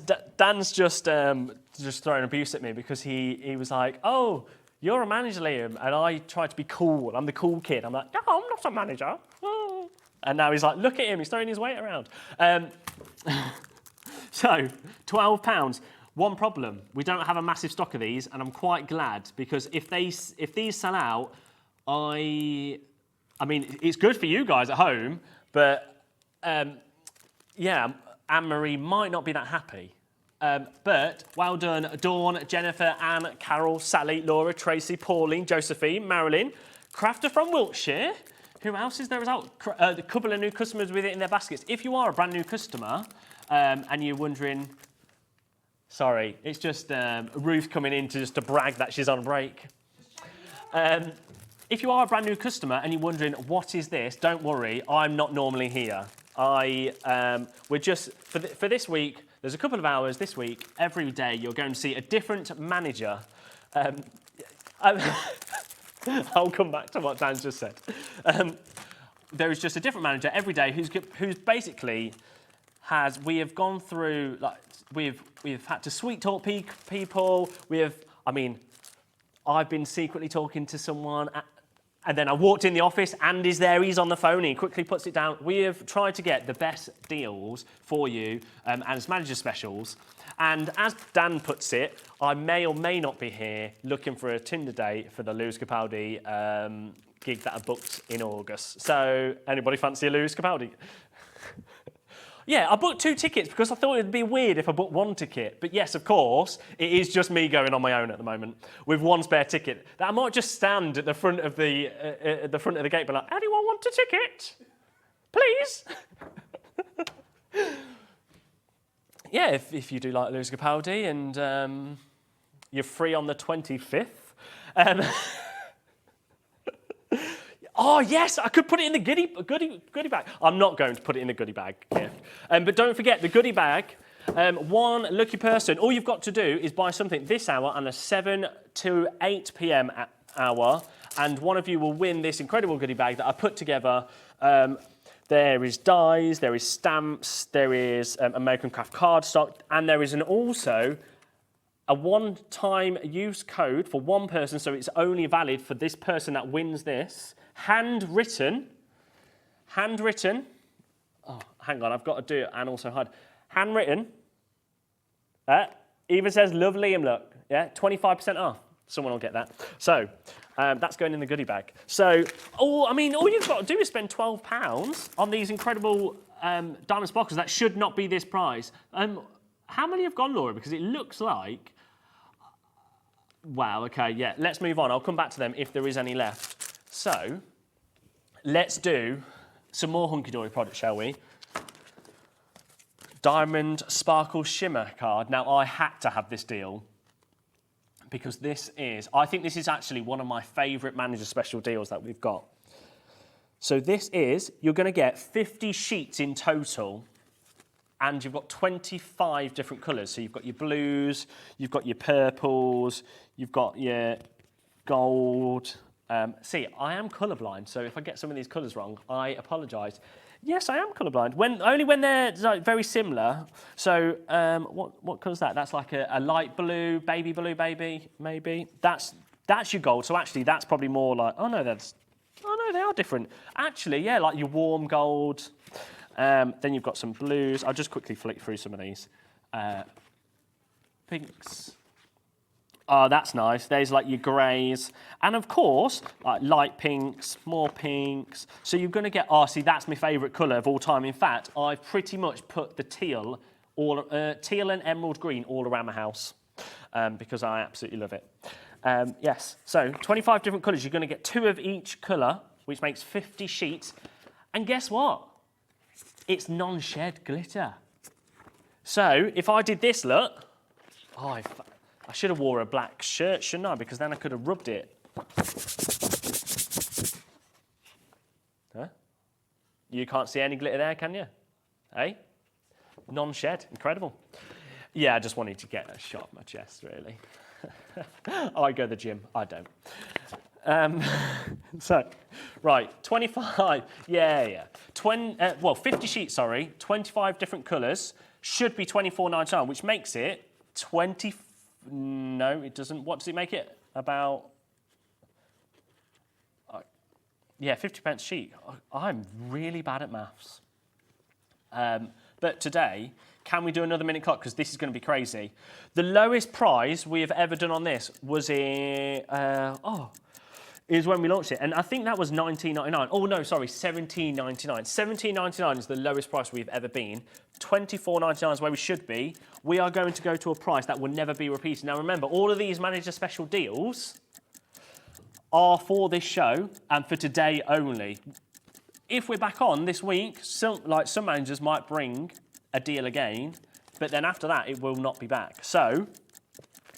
just throwing abuse at me because he was like, oh, you're a manager, Liam, and I tried to be cool. I'm the cool kid. I'm like, no, I'm not a manager. Oh. And now he's like, look at him, he's throwing his weight around. So, £12. One problem, we don't have a massive stock of these, and I'm quite glad because if these sell out, I mean, it's good for you guys at home, but yeah, Anne-Marie might not be that happy. But well done, Dawn, Jennifer, Anne, Carol, Sally, Laura, Tracy, Pauline, Josephine, Marilyn, Crafter from Wiltshire. Who else is there as well? A couple of new customers with it in their baskets. If you are a brand new customer and you're wondering, sorry, it's just Ruth coming in to brag that she's on break. If you are a brand new customer and you're wondering, what is this? Don't worry, I'm not normally here. We're just, for this week, there's a couple of hours this week, every day you're going to see a different manager. I'll come back to what Dan's just said. There is just a different manager every day who's basically we have gone through, like, we've had to sweet talk people. I've been secretly talking to someone, and then I walked in the office, Andy's there, he's on the phone, he quickly puts it down. We have tried to get the best deals for you as manager specials. And as Dan puts it, I may or may not be here looking for a Tinder date for the Lewis Capaldi gig that I booked in August. So, anybody fancy a Lewis Capaldi? Yeah, I booked 2 tickets because I thought it would be weird if I booked 1 ticket. But yes, of course, it is just me going on my own at the moment with 1 spare ticket. That I might just stand at the front of the gate, but like, anyone want a ticket? Please. Yeah, if you do like Lewis Capaldi and you're free on the 25th. Oh, yes, I could put it in the goodie bag. I'm not going to put it in the goodie bag gift. But don't forget, the goodie bag, one lucky person, all you've got to do is buy something this hour and a 7 to 8 p.m. hour, and one of you will win this incredible goodie bag that I put together. There is dies, there is stamps, there is American Craft cardstock, and there is also a one-time use code for one person, so it's only valid for this person that wins this. Handwritten. Oh, hang on, I've got to do it and also hide. Handwritten. Even says, love Liam, look. Yeah, 25% off. Someone will get that. So, that's going in the goodie bag. So, all you've got to do is spend £12 on these incredible diamond sparkles. That should not be this price. How many have gone, Laura? Because it looks like... Wow, okay, yeah. Let's move on. I'll come back to them if there is any left. So, let's do some more hunky-dory products, shall we? Diamond Sparkle Shimmer card. Now, I had to have this deal because I think this is actually one of my favourite manager special deals that we've got. So this is, you're going to get 50 sheets in total, and you've got 25 different colours. So you've got your blues, you've got your purples, you've got your gold. See, I am colourblind, so if I get some of these colours wrong, I apologise. Yes, I am colourblind. Only when they're like, very similar. So what colour is that? That's like a light blue, baby blue, maybe. That's your gold. So actually, that's probably more like, oh no, they are different. Actually, yeah, like your warm gold. Then you've got some blues. I'll just quickly flick through some of these. Pinks, Oh, that's nice. There's like your greys. And of course, like light pinks, more pinks. So you're going to get, see, that's my favourite colour of all time. In fact, I've pretty much put the teal and emerald green all around my house because I absolutely love it. Yes, so 25 different colours. You're going to get 2 of each colour, which makes 50 sheets. And guess what? It's non-shed glitter. So if I did this, look, I should have wore a black shirt, shouldn't I? Because then I could have rubbed it. Huh? You can't see any glitter there, can you? Eh? Non-shed, incredible. Yeah, I just wanted to get a shot of my chest, really. I go to the gym, I don't. So, right, 25, yeah. 50 sheets, sorry, 25 different colours, should be £24.99, which makes it 20. No, it doesn't. What does it make it? About, yeah, 50p sheet. I'm really bad at maths. But today, can we do another minute clock? Because this is going to be crazy. The lowest price we have ever done on this was is when we launched it. And I think that was £19.99. Oh, no, sorry, £17.99. £17.99 is the lowest price we've ever been. £24.99 is where we should be. We are going to go to a price that will never be repeated. Now, remember, all of these manager special deals are for this show and for today only. If we're back on this week, some managers might bring a deal again, but then after that, it will not be back. So,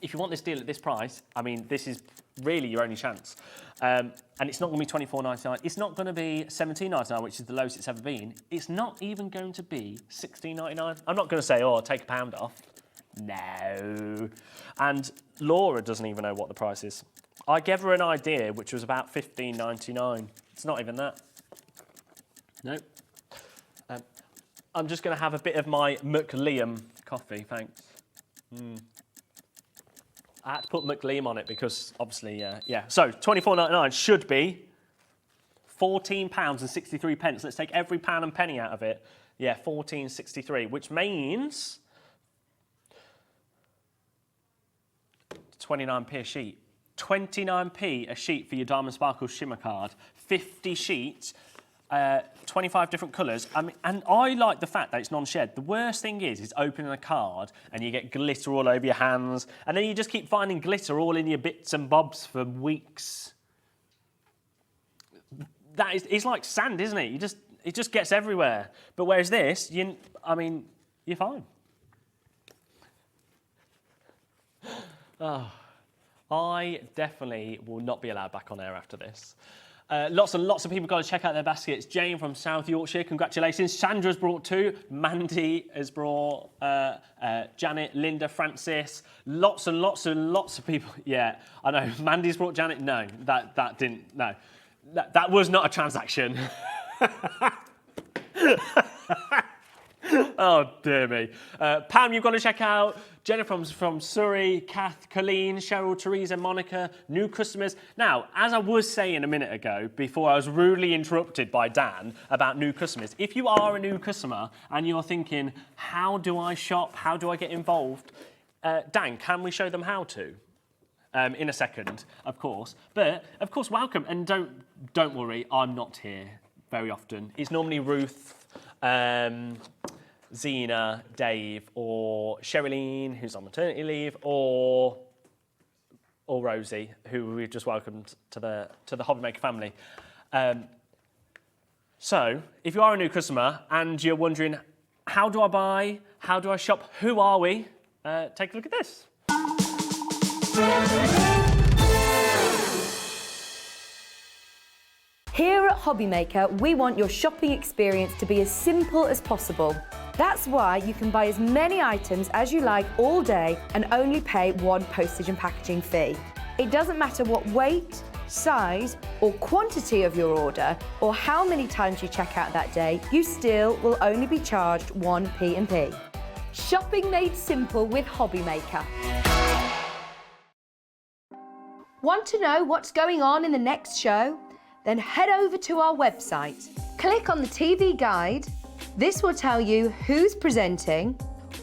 if you want this deal at this price, I mean, this is really your only chance. And it's not going to be £24.99. It's not going to be £17.99, which is the lowest it's ever been. It's not even going to be £16.99. I'm not going to say, take £1 off. No. And Laura doesn't even know what the price is. I gave her an idea, which was about £15.99. It's not even that. Nope. I'm just going to have a bit of my McLiam coffee, thanks. I had to put McLean on it because obviously, yeah. So £24.99 should be £14.63. Let's take every pound and penny out of it. Yeah, £14.63, which means 29p a sheet. 29p a sheet for your Diamond Sparkle Shimmer card. 50 sheets. 25 different colours. I mean, and I like the fact that it's non-shed. The worst thing is opening a card and you get glitter all over your hands, and then you just keep finding glitter all in your bits and bobs for weeks. It's like sand, isn't it? It just gets everywhere. But whereas this, you're fine. I definitely will not be allowed back on air after this. Lots and lots of people got to check out their baskets. Jane from South Yorkshire, congratulations. Sandra's brought 2. Mandy has brought Janet, Linda, Francis. Lots and lots and lots of people. Yeah, I know. Mandy's brought Janet. No, that didn't. No, that was not a transaction. Oh, dear me. Pam, you've got to check out. Jennifer from Surrey, Kath, Colleen, Cheryl, Teresa, Monica, new customers. Now, as I was saying a minute ago, before I was rudely interrupted by Dan about new customers, if you are a new customer and you're thinking, how do I shop? How do I get involved? Dan, can we show them how to? In a second, of course. But, of course, welcome. And don't worry, I'm not here very often. It's normally Ruth, Zena, Dave, or Sherilyn, who's on maternity leave, or Rosie, who we've just welcomed to the Hobby Maker family. So, if you are a new customer and you're wondering, how do I buy? How do I shop? Who are we? Take a look at this. Here at Hobby Maker, we want your shopping experience to be as simple as possible. That's why you can buy as many items as you like all day and only pay one postage and packaging fee. It doesn't matter what weight, size or quantity of your order or how many times you check out that day, you still will only be charged one P&P. Shopping made simple with Hobby Maker. Want to know what's going on in the next show? Then head over to our website. Click on the TV guide. This will tell you who's presenting,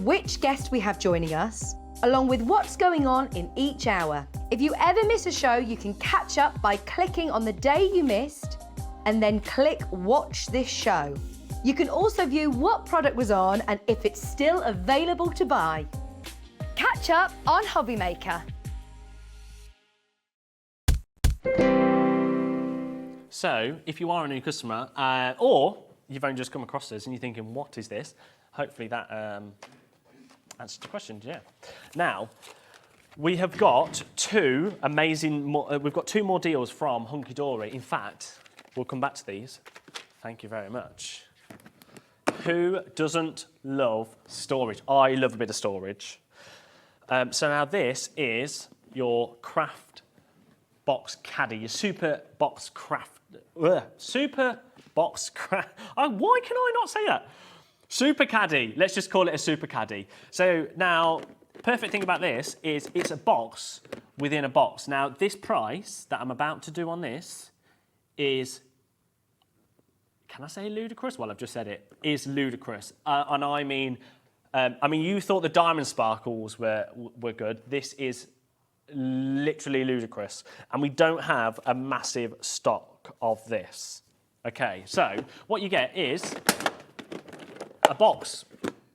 which guest we have joining us, along with what's going on in each hour. If you ever miss a show, you can catch up by clicking on the day you missed and then click Watch This Show. You can also view what product was on and if it's still available to buy. Catch up on Hobby Maker. So, if you are a new customer, or you've only just come across this and you're thinking, what is this? Hopefully that answers the question, yeah. Now, we have got two more deals from Hunky Dory. In fact, we'll come back to these. Thank you very much. Who doesn't love storage? I love a bit of storage. So now this is your craft box caddy, your super box craft. Super box craft. Why can I not say that? Super caddy. Let's just call it a super caddy. So now, perfect thing about this is it's a box within a box. Now, this price that I'm about to do on this is, can I say ludicrous? Well, I've just said it. Is ludicrous. And I mean, you thought the diamond sparkles were good. This is literally ludicrous. And we don't have a massive stock of this. Okay, so what you get is a box.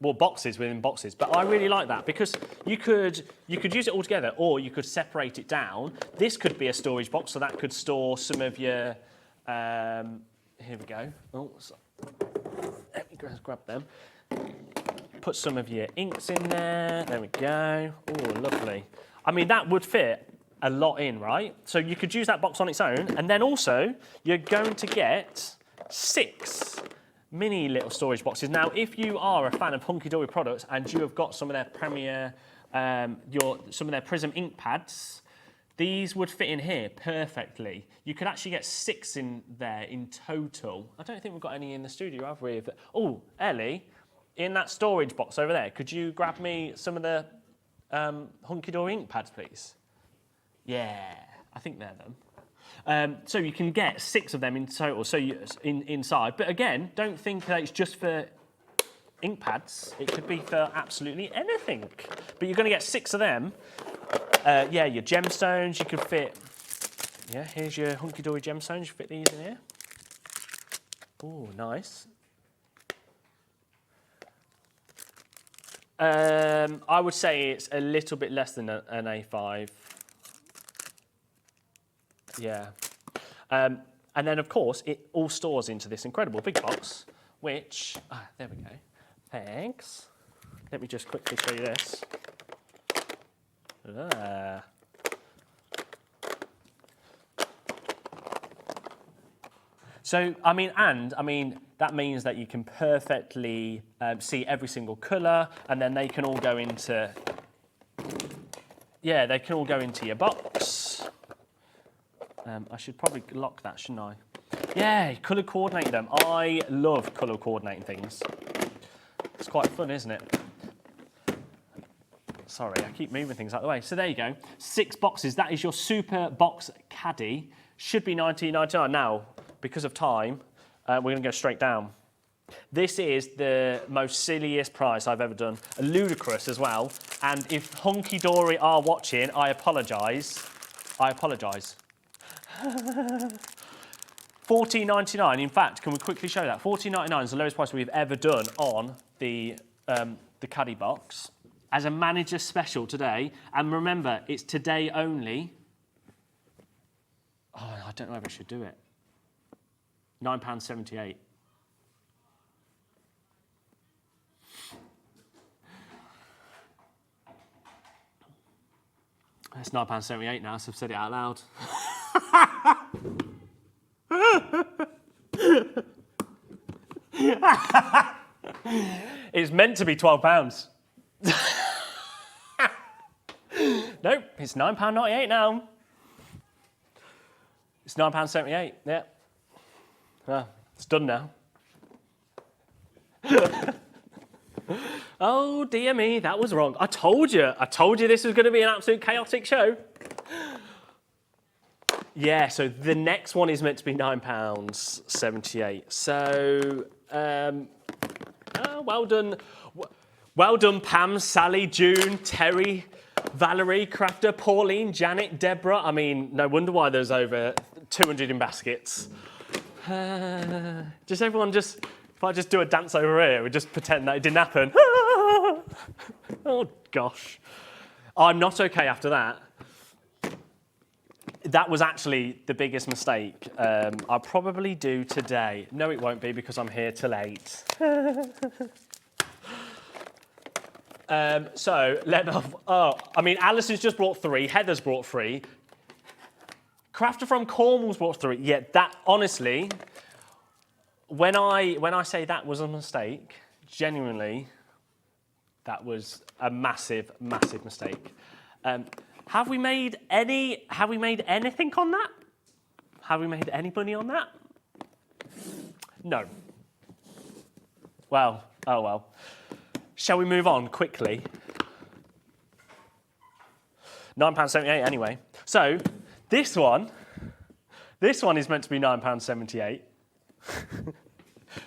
Well, boxes within boxes, but I really like that because you could use it all together, or you could separate it down. This could be a storage box, so that could store some of your. Here we go. Oh, let me grab them. Put some of your inks in there. There we go. Oh, lovely. I mean, that would fit a lot in, right? So you could use that box on its own, and then also you're going to get 6 mini little storage boxes. Now, if you are a fan of Hunky Dory products and you have got some of their Premier, some of their Prism ink pads, these would fit in here perfectly. You could actually get 6 in there in total. I don't think we've got any in the studio, have we? Oh, Ellie, in that storage box over there, could you grab me some of the Hunky Dory ink pads, please? Yeah, I think they're them. So you can get 6 of them in total, so inside. But again, don't think that it's just for ink pads. It could be for absolutely anything. But you're going to get 6 of them. Yeah, your gemstones, you could fit. Yeah, here's your Hunky Dory gemstones. You fit these in here. Oh, nice. I would say it's a little bit less than an A5. Yeah. And then, of course, it all stores into this incredible big box, which, there we go. Thanks. Let me just quickly show you this. So, I mean, that means that you can perfectly see every single colour, and then they can all go into, yeah, they can all go into your box. I should probably lock that, shouldn't I? Yeah, colour coordinate them. I love colour coordinating things. It's quite fun, isn't it? Sorry, I keep moving things out of the way. So there you go. 6 boxes. That is your super box caddy. Should be $19.99. Now, because of time, we're going to go straight down. This is the most silliest price I've ever done. Ludicrous as well. And if Hunky Dory are watching, I apologise. I apologise. $14.99. In fact, can we quickly show that? $14.99 is the lowest price we've ever done on the caddy box as a manager special today. And remember, it's today only. Oh, I don't know if I should do it. £9.78. It's £9.78 now, so I've said it out loud. It's meant to be £12. Nope, it's £9.98 now. It's £9.78, yeah. It's done now. Oh dear me, that was wrong. I told you this was going to be an absolute chaotic show. Yeah, so the next one is meant to be £9.78. So, well done. Well done, Pam, Sally, June, Terry, Valerie, Crafter, Pauline, Janet, Deborah. I mean, no wonder why there's over 200 in baskets. Just everyone just, if I just do a dance over here, we just pretend that it didn't happen. Oh, gosh. I'm not okay after that. That was actually the biggest mistake I'll probably do today. No, it won't be because I'm here till 8. So, I mean, Alison's just brought 3. Heather's brought 3. Crafter from Cornwall's brought 3. Yeah, that, honestly, when I say that was a mistake, genuinely, that was a massive, massive mistake. Have we made anything on that? Have we made any money on that? No. Well, oh well. Shall we move on quickly? £9.78 anyway. So this one is meant to be £9.78.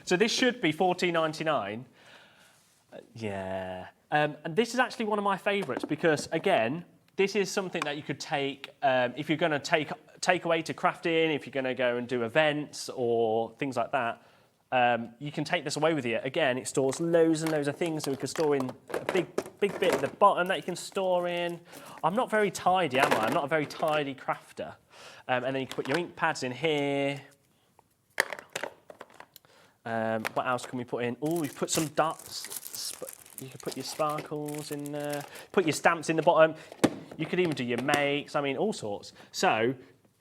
So this should be £14.99. Yeah. And this is actually one of my favourites because, again, this is something that you could take if you're going to take away to crafting, if you're going to go and do events or things like that. You can take this away with you. Again, it stores loads and loads of things, so we can store in a big bit at the bottom that you can store in. I'm not very tidy, am I? I'm not a very tidy crafter. And then you can put your ink pads in here. What else can we put in? Oh, we've put some dots. You can put your sparkles in there. Put your stamps in the bottom. You could even do your makes. I mean, all sorts. So,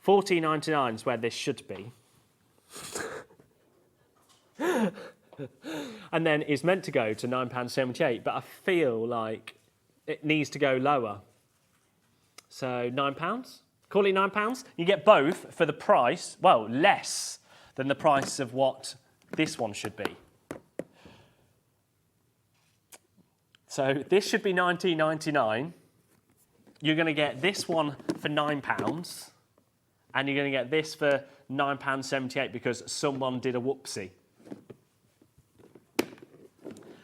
£14.99 is where this should be. And then it's meant to go to £9.78, but I feel like it needs to go lower. So £9? Call it £9? You get both for the price, well, less than the price of what this one should be. So this should be £19.99. You're going to get this one for £9, and you're going to get this for £9.78 because someone did a whoopsie.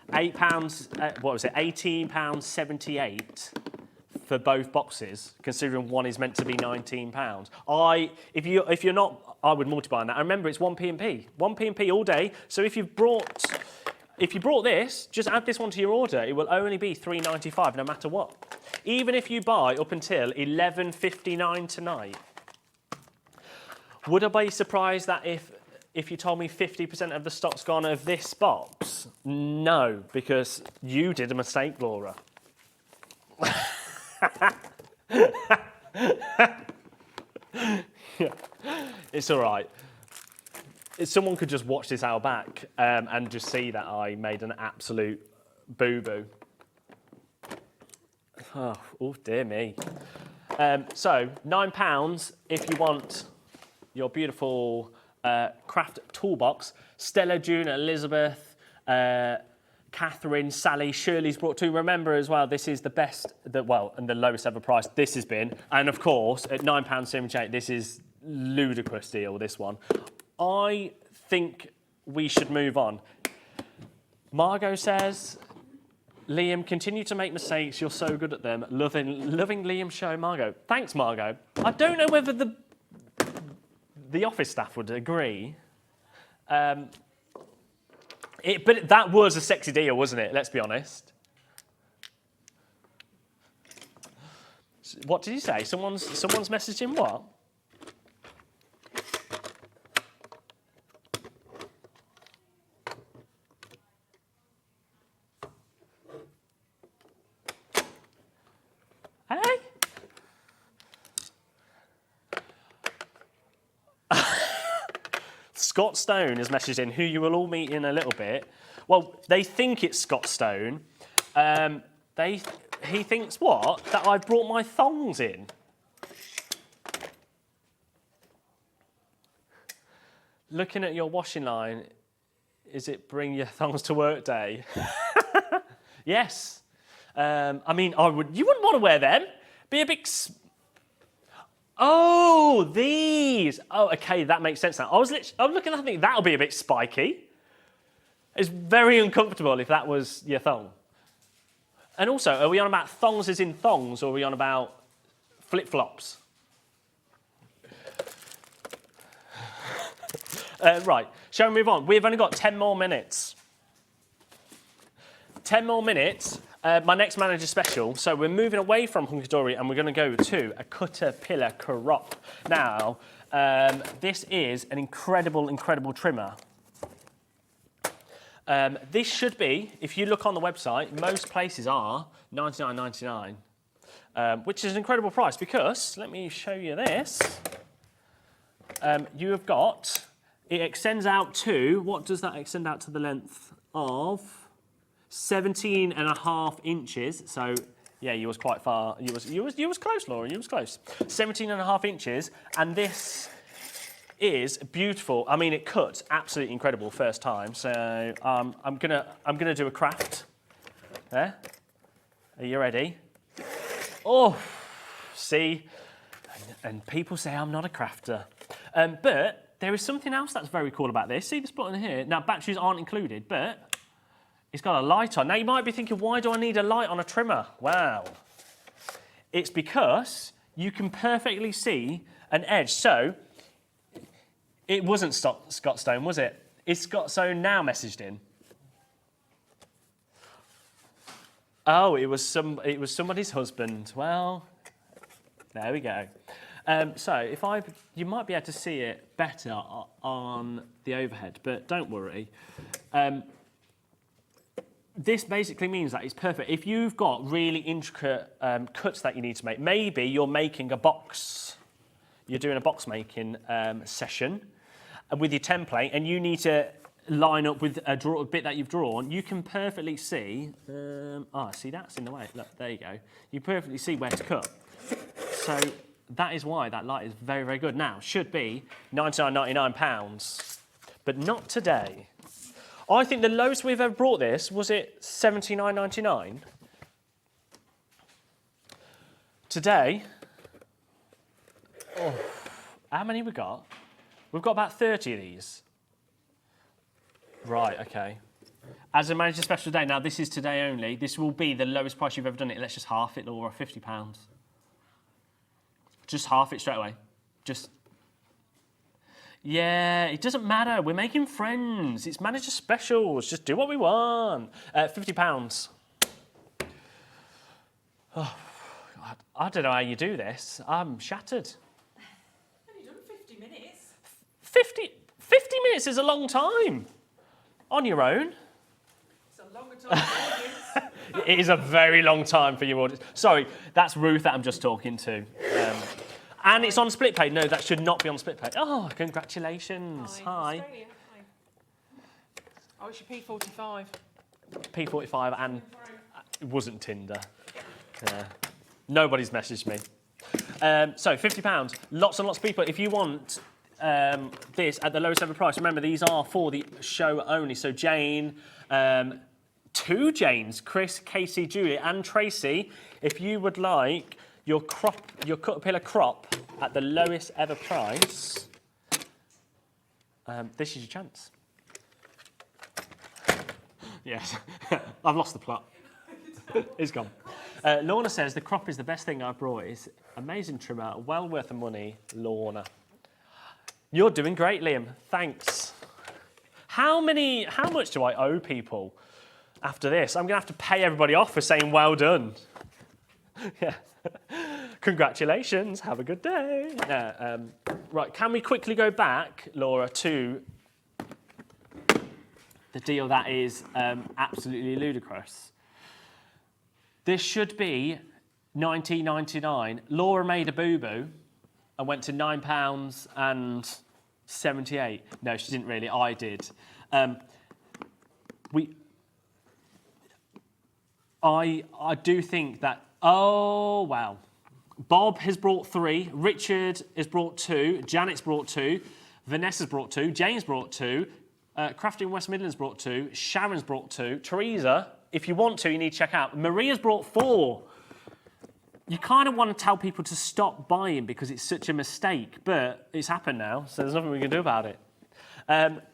£8, what was it? £18.78 for both boxes, considering one is meant to be £19. If you're not, I would multiply on that. And remember, it's 1p&p, 1p&p all day. So if you brought this, just add this one to your order. It will only be £3.95 no matter what. Even if you buy up until 11:59 tonight. Would I be surprised that if you told me 50% of the stock's gone of this box? No, because you did a mistake, Laura. Yeah, it's all right. Someone could just watch this out back and just see that I made an absolute boo-boo. Oh, dear me. So, £9 if you want your beautiful craft toolbox. Stella, June, Elizabeth, Catherine, Sally, Shirley's brought 2. Remember as well, this is the best, and the lowest ever price this has been. And of course, at £9.78, this is ludicrous deal, this one. I think we should move on. Margot says, Liam, continue to make mistakes. You're so good at them. Loving Liam's show, Margot. Thanks, Margot. I don't know whether the office staff would agree. But that was a sexy deal, wasn't it? Let's be honest. What did you say? Someone's messaged him what? Hey? Scott Stone has messaged in, who you will all meet in a little bit. Well, they think it's Scott Stone. He thinks what? That I brought my thongs in. Looking at your washing line, is it bring your thongs to work day? Yes. I mean, you wouldn't want to wear them. Be a bit... Oh, these. Oh, okay, that makes sense now. I was looking, I think that'll be a bit spiky. It's very uncomfortable if that was your thong. And also, are we on about thongs as in thongs, or are we on about flip-flops? Right, shall we move on? We've only got 10 more minutes. 10 more minutes. My next manager special. So we're moving away from hunky-dory and we're going to go to a caterpillar crop. Now, this is an incredible, incredible trimmer. This should be, if you look on the website, most places are $99.99, which is an incredible price because, let me show you this. You have got, it extends out to, what does that extend out to the length of? 17.5 inches. So, yeah, you was quite far. You was close, Laura. You was close. 17.5 inches, and this is beautiful. I mean, it cuts absolutely incredible first time. So, I'm gonna do a craft. There. Are you ready? Oh, see, and people say I'm not a crafter, but there is something else that's very cool about this. See this button here? Now, batteries aren't included, but it's got a light on. Now, you might be thinking, why do I need a light on a trimmer? Well, it's because you can perfectly see an edge. So, it wasn't Scott Stone, was it? Is Scott Stone now messaged in? Oh, it was somebody's husband. Well, there we go. So, you might be able to see it better on the overhead, but don't worry. This basically means that it's perfect. If you've got really intricate cuts that you need to make, maybe you're making a box, you're doing a box making session with your template, and you need to line up with a bit that you've drawn, you can perfectly see, see that's in the way, look, there you go. You perfectly see where to cut. So that is why that light is very, very good. Now, should be £99.99, but not today. I think the lowest we've ever brought this, was it $79.99? Today, how many we got? We've got about 30 of these. Right, okay. As a manager special day, now this is today only, this will be the lowest price you've ever done it. Let's just half it, Laura, £50. Just half it straight away. Just... Yeah, it doesn't matter. We're making friends. It's manager specials. Just do what we want. £50. Oh, I don't know how you do this. I'm shattered. Have you done 50 minutes? 50 minutes is a long time. On your own. It's a longer time for the audience. It is a very long time for your audience. Sorry, that's Ruth that I'm just talking to. And it's on split pay. No, that should not be on split pay. Oh, congratulations. Hi. Australia. Hi. Oh, it's your P45. P45 and it wasn't Tinder. Nobody's messaged me. So, £50. Lots and lots of people. If you want this at the lowest ever price, remember, these are for the show only. So, Jane, 2 Janes, Chris, Casey, Julie and Tracy, if you would like your caterpillar crop at the lowest ever price, this is your chance. Yes, I've lost the plot. It's gone. Lorna says, the crop is the best thing I've brought. It's amazing trimmer, well worth the money, Lorna. You're doing great, Liam. Thanks. How much do I owe people after this? I'm going to have to pay everybody off for saying well done. Yeah. Congratulations. Have a good day. Right, can we quickly go back, Laura, to the deal that is absolutely ludicrous? This should be £19.99. Laura made a boo-boo and went to £9.78. No, she didn't really. I did. I do think that. Oh wow. Bob has brought 3. Richard has brought 2. Janet's brought 2. Vanessa's brought 2. Jane's brought 2. Crafting West Midlands brought 2. Sharon's brought 2. Teresa, if you want to, you need to check out. Maria's brought 4. You kind of want to tell people to stop buying because it's such a mistake, but it's happened now, so there's nothing we can do about it.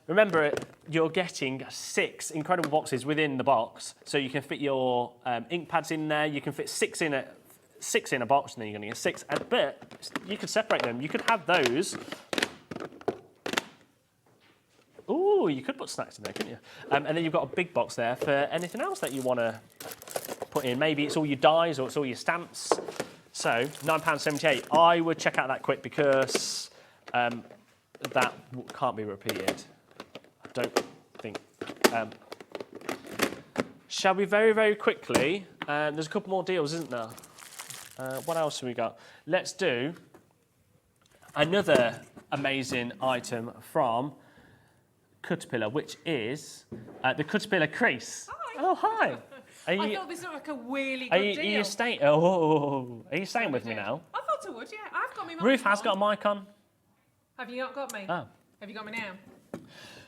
Remember, you're getting 6 incredible boxes within the box, so you can fit your ink pads in there. You can fit 6 in a box, and then you're going to get 6. But you could separate them. You could have those. Ooh, you could put snacks in there, couldn't you? And then you've got a big box there for anything else that you want to put in. Maybe it's all your dies or it's all your stamps. So £9.78. I would check out that quick because that can't be repeated. I don't think. Shall we very, very quickly? There's a couple more deals, isn't there? What else have we got? Let's do another amazing item from Caterpillar, which is the Caterpillar crease. Hi. Oh, hi. I thought this looked like a really good deal. Are you staying with me now? I thought I would, yeah. I've got my mic Ruth has on. got a mic on. Have you not got me? Oh. Have you got me now?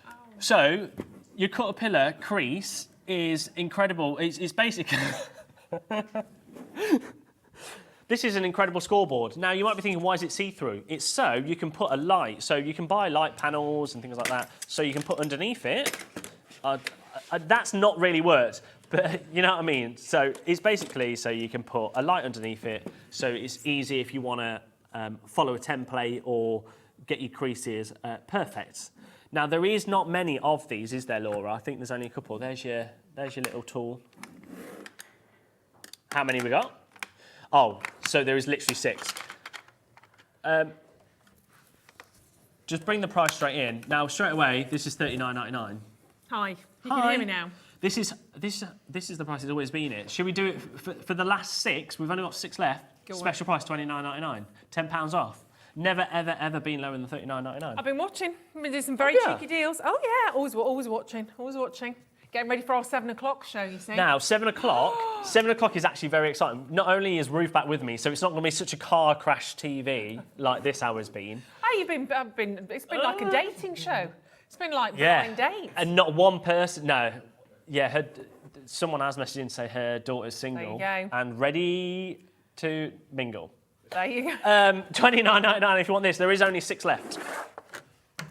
Oh. So, your Caterpillar crease is incredible. It's basically... This is an incredible scoreboard. Now, you might be thinking, why is it see-through? It's so you can put a light. So you can buy light panels and things like that. So you can put underneath it. That's not really worked, but you know what I mean? So it's basically so you can put a light underneath it. So it's easy if you want to follow a template or get your creases perfect. Now, there is not many of these, is there, Laura? I think there's only a couple. There's your little tool. How many we got? Oh, so there is literally 6. Just bring the price straight in. Now, straight away, this is $39.99. Hi. You can hear me now. This is the price it's always been at. Should we do it for the last 6? We've only got 6 left. Special price $29.99. £10 off. Never, ever, ever been lower than $39.99. I've been watching. I've been doing some very cheeky deals. Oh, yeah. Always watching. Always watching. Getting ready for our 7 o'clock show, you see. Now, 7 o'clock. 7 o'clock is actually very exciting. Not only is Ruth back with me, so it's not going to be such a car crash TV like this hour's been. Oh, it's been like a dating show. It's been like blind dates. And not one person. No. Yeah, someone has messaged in to say her daughter's single. There you go. And ready to mingle. There you go. $29.99 if you want this. There is only 6 left.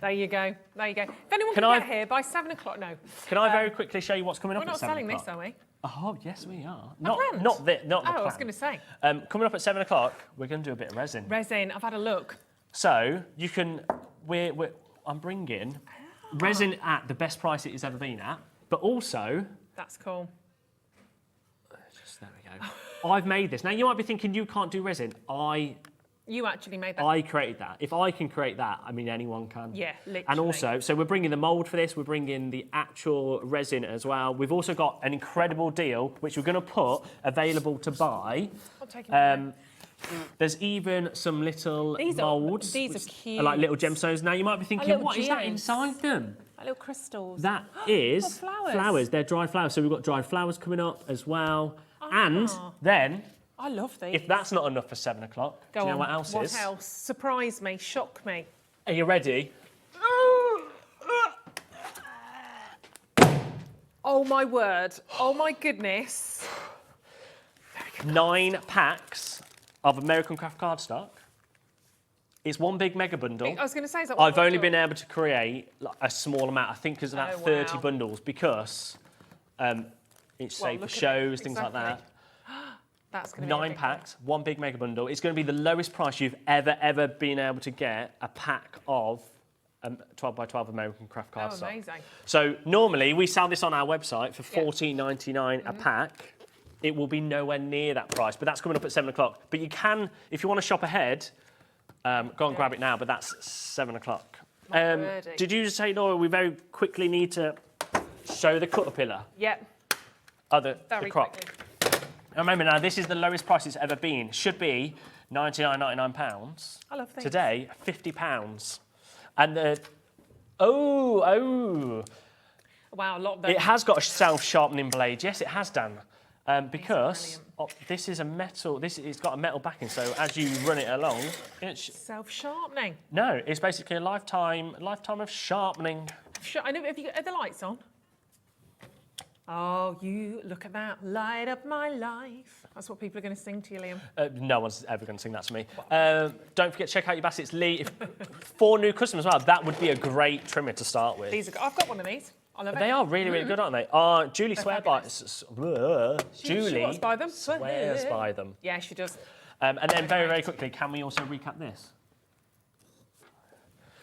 There you go. There you go. If anyone can get here by 7 o'clock, no. Can I very quickly show you what's coming up at 7 o'clock? We're not selling this, are we? Oh, yes, we are. Not the plan. I was going to say. Coming up at 7 o'clock, we're going to do a bit of resin. Resin. I've had a look. So you can. I'm bringing resin at the best price it has ever been at, but also. That's cool. There we go. I've made this. Now you might be thinking you can't do resin. You actually made that. I created that. If I can create that, I mean anyone can. Yeah, literally. And also, so we're bringing the mould for this. We're bringing the actual resin as well. We've also got an incredible deal which we're going to put available to buy. I'm taking it. There's even some little moulds. These are cute. Are like little gemstones. Now you might be thinking, what is that inside them? Like little crystals. That is flowers. They're dried flowers. So we've got dried flowers coming up as well. And then, I love these. if that's not enough for 7 o'clock, do you know what else is? What else? Surprise me, shock me. Are you ready? Oh my word. Oh my goodness. 9 packs of American craft cardstock. It's one big mega bundle. I was going to say, is that I've only been able to create like, a small amount. I think it's about 30 wow. bundles because it's safe for shows, things like that. That's going to be 9 packs, one big mega bundle. It's going to be the lowest price you've ever been able to get a pack of 12x12 American craft cardstock. Oh, amazing. So normally we sell this on our website for $14.99 a pack. It will be nowhere near that price, but that's coming up at 7 o'clock. But you can, if you want to shop ahead, go and grab it now, but that's 7 o'clock. Did you say, Laura, we very quickly need to show the Caterpillar? Yep. The crop. Quickly. Remember now, this is the lowest price it's ever been. Should be £99.99. I love things. Today, £50. And the wow, a lot of them. It has got a self-sharpening blade. Yes, it has, Dan. Because this is a metal. It's got a metal backing, so as you run it along, it's self-sharpening. No, it's basically a lifetime of sharpening. I know. Have the lights on? Oh, you look at that, light up my life. That's what people are going to sing to you, Liam. No one's ever going to sing that to me. Don't forget to check out your baskets, Lee. For new customers as well, that would be a great trimmer to start with. These are, I've got one of these. I love it. They are really, really good, aren't they? Julie swears by them. Swears by them. Yeah, she does. And then very, very quickly, can we also recap this?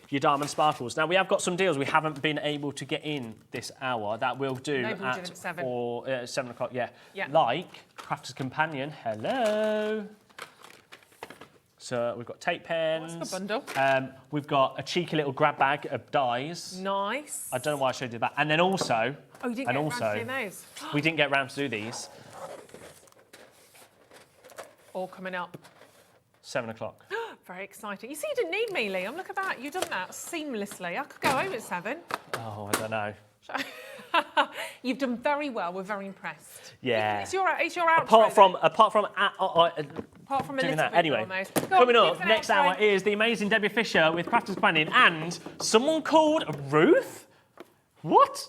Your diamond sparkles. Now, we have got some deals we haven't been able to get in this hour that we'll do Maybe we'll do it at 7. 7 o'clock, yeah. Yeah. Like Crafter's Companion, hello. So we've got tape pens. What's the bundle? We've got a cheeky little grab bag of dies. Nice. I don't know why I showed you that. And then also... Oh, you didn't get around to doing those? We didn't get round to do these. All coming up. 7 o'clock. Very exciting. You see, you didn't need me, Liam. Look at that. You've done that seamlessly. I could go home at 7. Oh, I don't know. You've done very well. We're very impressed. Yeah. It's your outro. Apart from a doing little that. bit Anyway, almost. coming up next hour is the amazing Debbie Fisher with Crafter's Companion and someone called Ruth. What?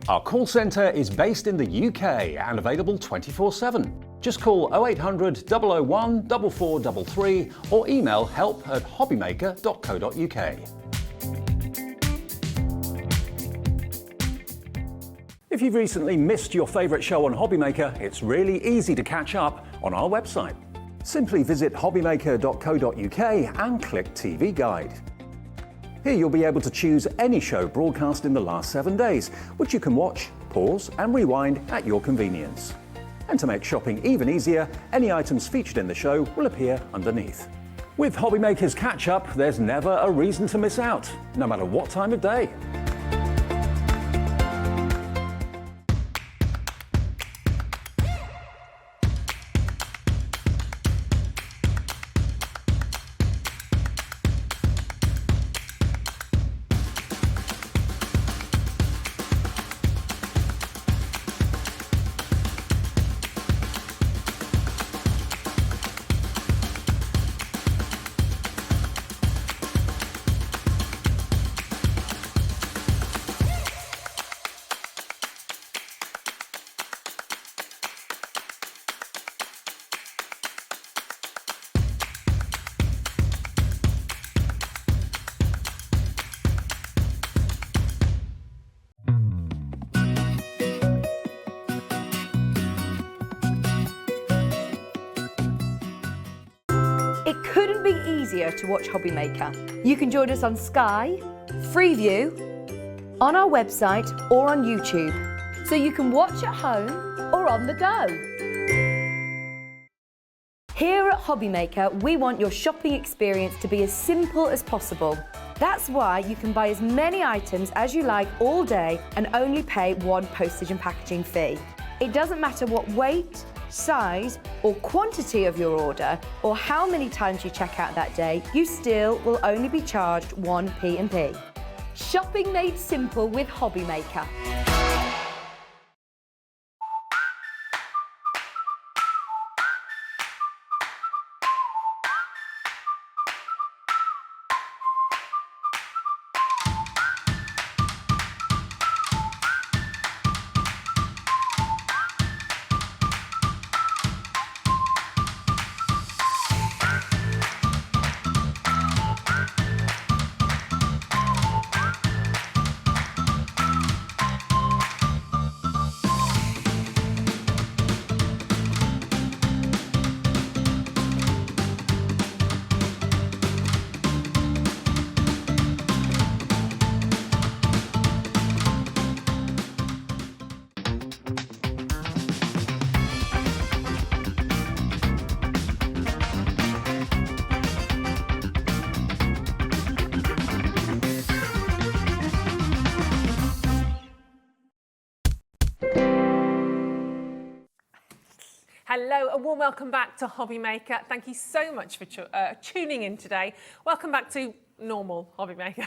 Our call centre is based in the UK and available 24/7. Just call 0800 001 4433 or email help@hobbymaker.co.uk. If you've recently missed your favourite show on Hobbymaker, it's really easy to catch up on our website. Simply visit hobbymaker.co.uk and click TV Guide. Here you'll be able to choose any show broadcast in the last 7 days, which you can watch, pause and rewind at your convenience. And to make shopping even easier, any items featured in the show will appear underneath. With Hobbymaker's Catch-Up, there's never a reason to miss out, no matter what time of day. To watch Hobbymaker. You can join us on Sky, Freeview, on our website or on YouTube, so you can watch at home or on the go. Here at Hobbymaker, we want your shopping experience to be as simple as possible. That's why you can buy as many items as you like all day and only pay one postage and packaging fee. It doesn't matter what weight, size or quantity of your order or how many times you check out that day, you still will only be charged one P&P. Shopping made simple with Hobbymaker. Hello, a warm welcome back to Hobbymaker. Thank you so much for tuning in today. Welcome back to normal Hobbymaker.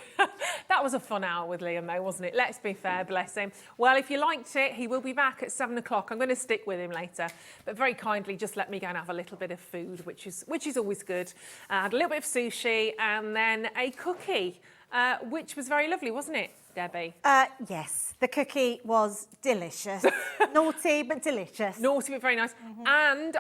That That was a fun hour with Liam, though, wasn't it? Let's be fair, bless him. Well, if you liked it, he will be back at 7 o'clock. I'm going to stick with him later, but very kindly just let me go and have a little bit of food, which is always good. I had a little bit of sushi and then a cookie, which was very lovely, wasn't it, Debbie? Yes, the cookie was delicious. Naughty, but delicious. Naughty, but very nice. And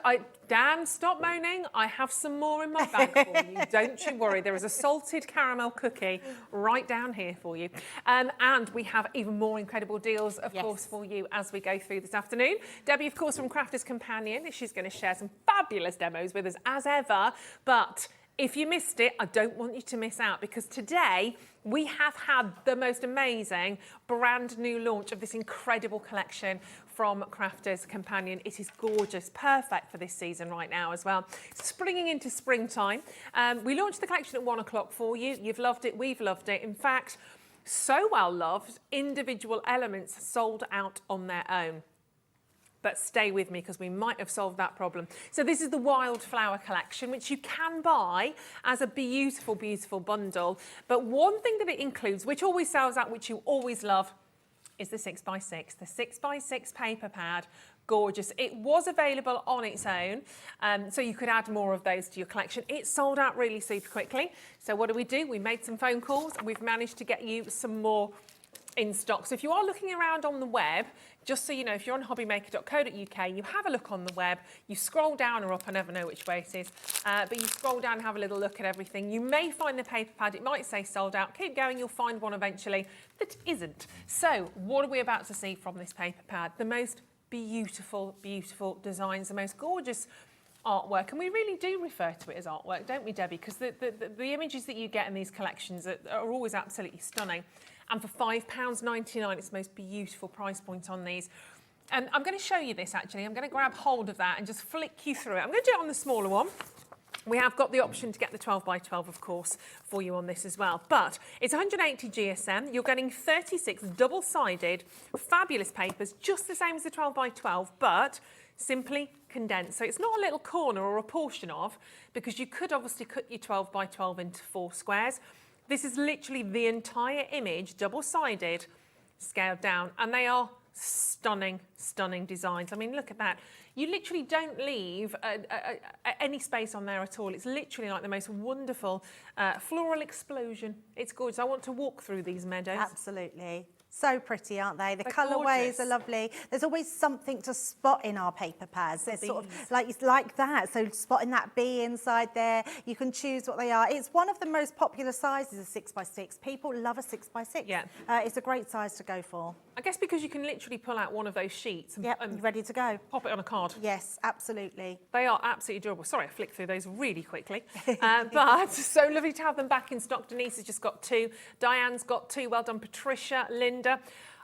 Dan, stop moaning. I have some more in my bag for you. Don't you worry. There is a salted caramel cookie right down here for you. And we have even more incredible deals, of course, for you as we go through this afternoon. Debbie, of course, from Crafter's Companion. She's going to share some fabulous demos with us as ever. But if you missed it, I don't want you to miss out, because today we have had the most amazing brand new launch of this incredible collection from Crafter's Companion. It is gorgeous, perfect for this season right now as well. Springing into springtime. We launched the collection at 1 o'clock for you. You've loved it, we've loved it. In fact, so well loved, individual elements sold out on their own. But stay with me, because we might have solved that problem. So this is the Wildflower collection, which you can buy as a beautiful, beautiful bundle. But one thing that it includes, which always sells out, which you always love, is the 6x6, the 6x6 paper pad. Gorgeous. It was available on its own, so you could add more of those to your collection. It sold out really super quickly. So what do? We made some phone calls and we've managed to get you some more in stock. So if you are looking around on the web, just so you know, if you're on hobbymaker.co.uk, you have a look on the web, you scroll down or up, I never know which way it is, but you scroll down and have a little look at everything. You may find the paper pad, it might say sold out. Keep going, you'll find one eventually that isn't. So what are we about to see from this paper pad? The most beautiful, beautiful designs, the most gorgeous artwork, and we really do refer to it as artwork, don't we, Debbie? Because the images that you get in these collections are always absolutely stunning. And for £5.99, it's the most beautiful price point on these. And I'm going to show you this, actually. I'm going to grab hold of that and just flick you through it. I'm going to do it on the smaller one. We have got the option to get the 12x12, of course, for you on this as well. But it's 180 GSM. You're getting 36 double-sided, fabulous papers, just the same as the 12x12, but simply condensed. So it's not a little corner or a portion of, because you could obviously cut your 12x12 into 4 squares. This is literally the entire image, double-sided, scaled down, and they are stunning, stunning designs. I mean, look at that. You literally don't leave any space on there at all. It's literally like the most wonderful floral explosion. It's gorgeous. I want to walk through these meadows. Absolutely. So pretty, aren't they? The colourways are lovely. There's always something to spot in our paper pads. They're sort of like that. So spotting that bee inside there, you can choose what they are. It's one of the most popular sizes of 6x6. People love a 6x6. Yeah. It's a great size to go for. I guess because you can literally pull out one of those sheets and ready to go. Pop it on a card. Yes, absolutely. They are absolutely adorable. Sorry, I flicked through those really quickly. But so lovely to have them back in stock. Denise has just got 2. Diane's got 2. Well done, Patricia, Linda.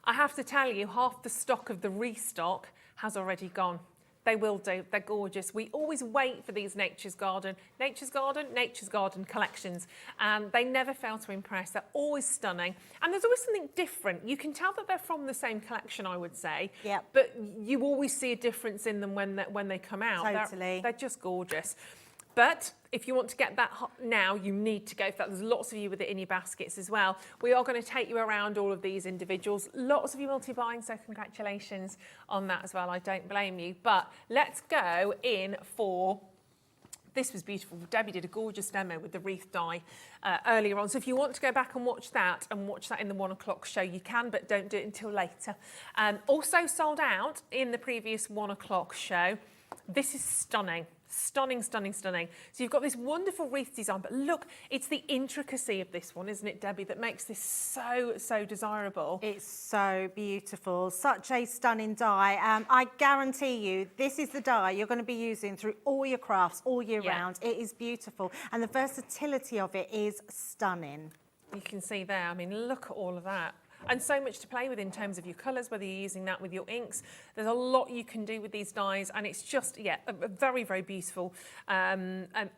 I have to tell you, half the stock of the restock has already gone. They will do. They're gorgeous. We always wait for these Nature's Garden collections, and they never fail to impress. They're always stunning, and there's always something different. You can tell that they're from the same collection, I would say. Yeah. But you always see a difference in them when they come out. Totally. They're just gorgeous. But if you want to get that now, you need to go for that. There's lots of you with it in your baskets as well. We are going to take you around all of these individuals. Lots of you multi-buying, so congratulations on that as well. I don't blame you. But let's go in for... This was beautiful. Debbie did a gorgeous demo with the wreath die earlier on. So if you want to go back and watch that in the 1 o'clock show, you can, but don't do it until later. Also sold out in the previous 1 o'clock show. This is stunning. Stunning, stunning, stunning. So you've got this wonderful wreath design, but look, it's the intricacy of this one, isn't it, Debbie, that makes this so, so desirable. It's so beautiful. Such a stunning die. I guarantee you, this is the die you're going to be using through all your crafts all year round. It is beautiful. And the versatility of it is stunning. You can see there, I mean, look at all of that. and so much to play with in terms of your colours, whether you're using that with your inks. There's a lot you can do with these dies, and it's just, yeah, a very, very beautiful,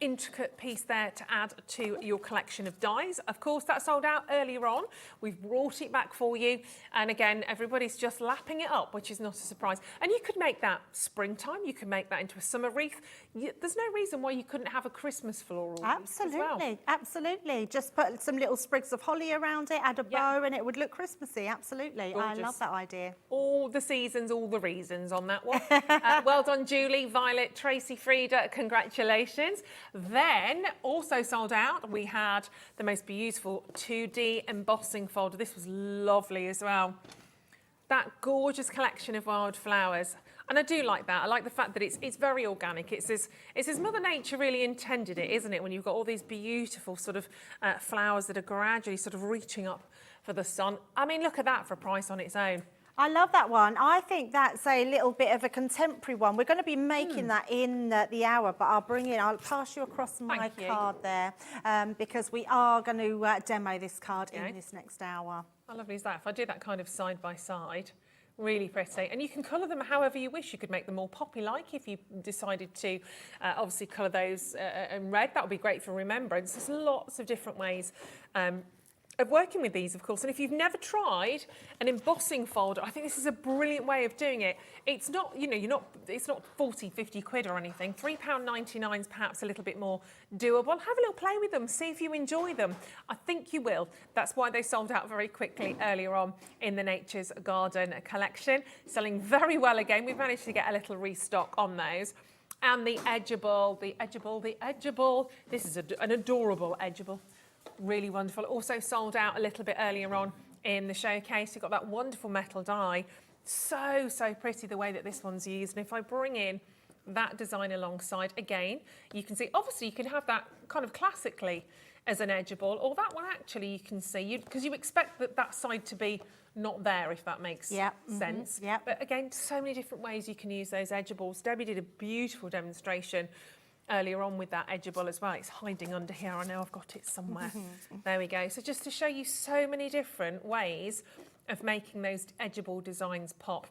intricate piece there to add to your collection of dies. Of course, that sold out earlier on. We've brought it back for you, and again, everybody's just lapping it up, which is not a surprise. And you could make that springtime, you could make that into a summer wreath. There's no reason why you couldn't have a Christmas floral wreath as well. Absolutely. Just put some little sprigs of holly around it, add a bow, and it would look Christmassy. Absolutely. Gorgeous. I love that idea. All the seasons, all the reasons on that one. Well done, Julie, Violet, Tracy, Frida, congratulations. Then, also sold out, we had the most beautiful 2D embossing folder. This was lovely as well. That gorgeous collection of wildflowers. And I do like that. I like the fact that it's very organic. It's as Mother Nature really intended it, isn't it? When you've got all these beautiful sort of flowers that are gradually sort of reaching up for the sun. I mean, look at that for a price on its own. I love that one. I think that's a little bit of a contemporary one. We're going to be making that in the hour, but I'll pass you across my card there because we are going to demo this card in this next hour. How lovely is that? If I do that kind of side by side, really pretty. And you can colour them however you wish. You could make them more poppy-like if you decided to obviously colour those in red. That would be great for remembrance. There's lots of different ways of working with these, of course. And if you've never tried an embossing folder, I think this is a brilliant way of doing it. It's not, you know, it's not 40, 50 quid or anything. £3.99 is perhaps a little bit more doable. Have a little play with them, see if you enjoy them. I think you will. That's why they sold out very quickly earlier on in the Nature's Garden collection. Selling very well again. We've managed to get a little restock on those. And the edgeable. This is an adorable edgeable. Really wonderful. Also sold out a little bit earlier on in the showcase. You've got that wonderful metal die. So pretty the way that this one's used. And if I bring in that design alongside, again, you can see, obviously you can have that kind of classically as an edgeable, or that one actually you can see, because you expect that side to be not there, if that makes sense. But again, so many different ways you can use those edgeables. Debbie did a beautiful demonstration earlier on with that edgeable as well. It's hiding under here. I know I've got it somewhere. There we go. So just to show you so many different ways of making those edgeable designs pop.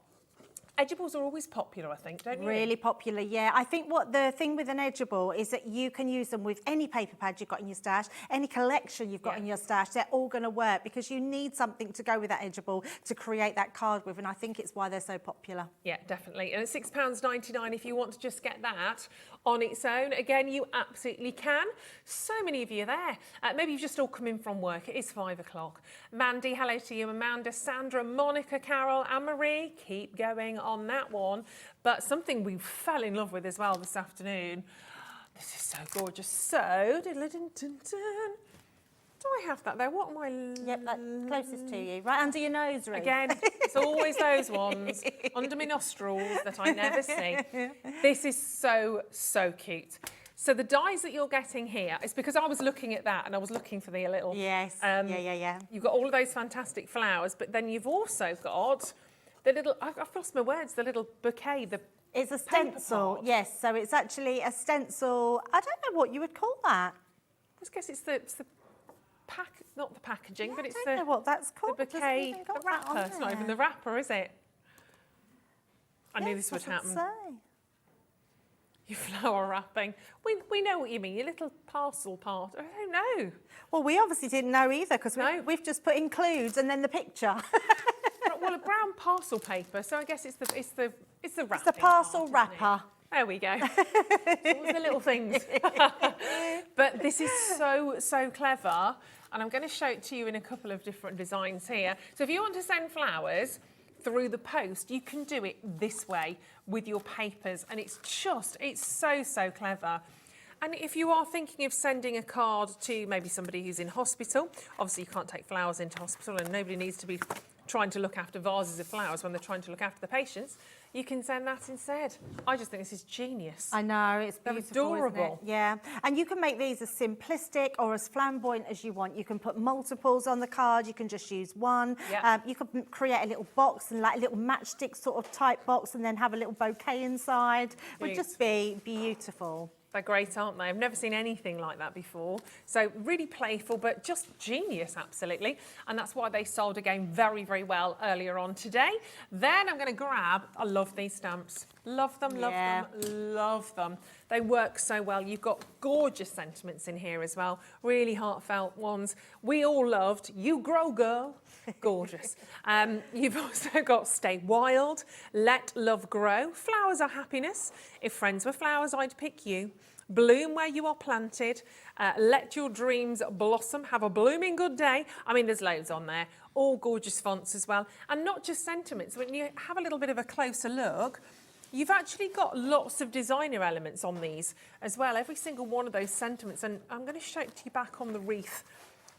Edgeables are always popular, I think, don't you? Really popular, yeah. I think what the thing with an edgeable is that you can use them with any paper pad you've got in your stash, any collection you've got in your stash. They're all going to work because you need something to go with that edgeable to create that card with, and I think it's why they're so popular. Yeah, definitely. And at £6.99 if you want to just get that on its own. Again, you absolutely can. So many of you are there. Maybe you've just all come in from work. It is 5 o'clock. Mandy, hello to you. Amanda, Sandra, Monica, Carol, Anne-Marie. Keep going on that one. But something we fell in love with as well this afternoon. This is so gorgeous. So, do I have that there? What am I... Yep, that's closest to you. Right under your nose, Ruth. Again, it's always those ones under my nostrils that I never see. This is so cute. So the dies that you're getting here, it's because I was looking at that and I was looking for the little... Yes, yeah. You've got all of those fantastic flowers, but then you've also got the little... I've lost my words, the little bouquet, It's a stencil, yes. So it's actually a stencil. I don't know what you would call that. I guess it's the not the packaging, but it's I don't know what that's called. The bouquet, the wrapper. It's not even the wrapper, is it? I knew this would happen. Your flower wrapping. We know what you mean, your little parcel part. I don't know. Well, we obviously didn't know either because we've just put includes and then the picture. Well, a brown parcel paper, so I guess it's the wrapping. It's the parcel wrapper. There we go. All the little things. But this is so clever. And I'm going to show it to you in a couple of different designs here. So if you want to send flowers through the post, you can do it this way with your papers. And it's so clever. And if you are thinking of sending a card to maybe somebody who's in hospital, obviously you can't take flowers into hospital and nobody needs to be trying to look after vases of flowers when they're trying to look after the patients, you can send that instead. I just think this is genius. I know, it's beautiful, adorable. Isn't it? Yeah, and you can make these as simplistic or as flamboyant as you want. You can put multiples on the card, you can just use one. Yep. You could create a little box and like a little matchstick sort of type box and then have a little bouquet inside. It would just be beautiful. They're great, aren't they? I've never seen anything like that before. So really playful, but just genius, absolutely. And that's why they sold again very, very well earlier on today. Then I'm going to grab, I love these stamps. Love them, love them, love them. They work so well. You've got gorgeous sentiments in here as well. Really heartfelt ones. We all loved You Grow Girl. Gorgeous. You've also got Stay Wild, Let Love Grow, Flowers Are Happiness, If Friends Were Flowers, I'd Pick You, Bloom Where You Are Planted, Let Your Dreams Blossom, Have a Blooming Good Day. I mean, there's loads on there. All gorgeous fonts as well. And not just sentiments. When you have a little bit of a closer look, you've actually got lots of designer elements on these as well. Every single one of those sentiments. And I'm going to show it to you back on the wreath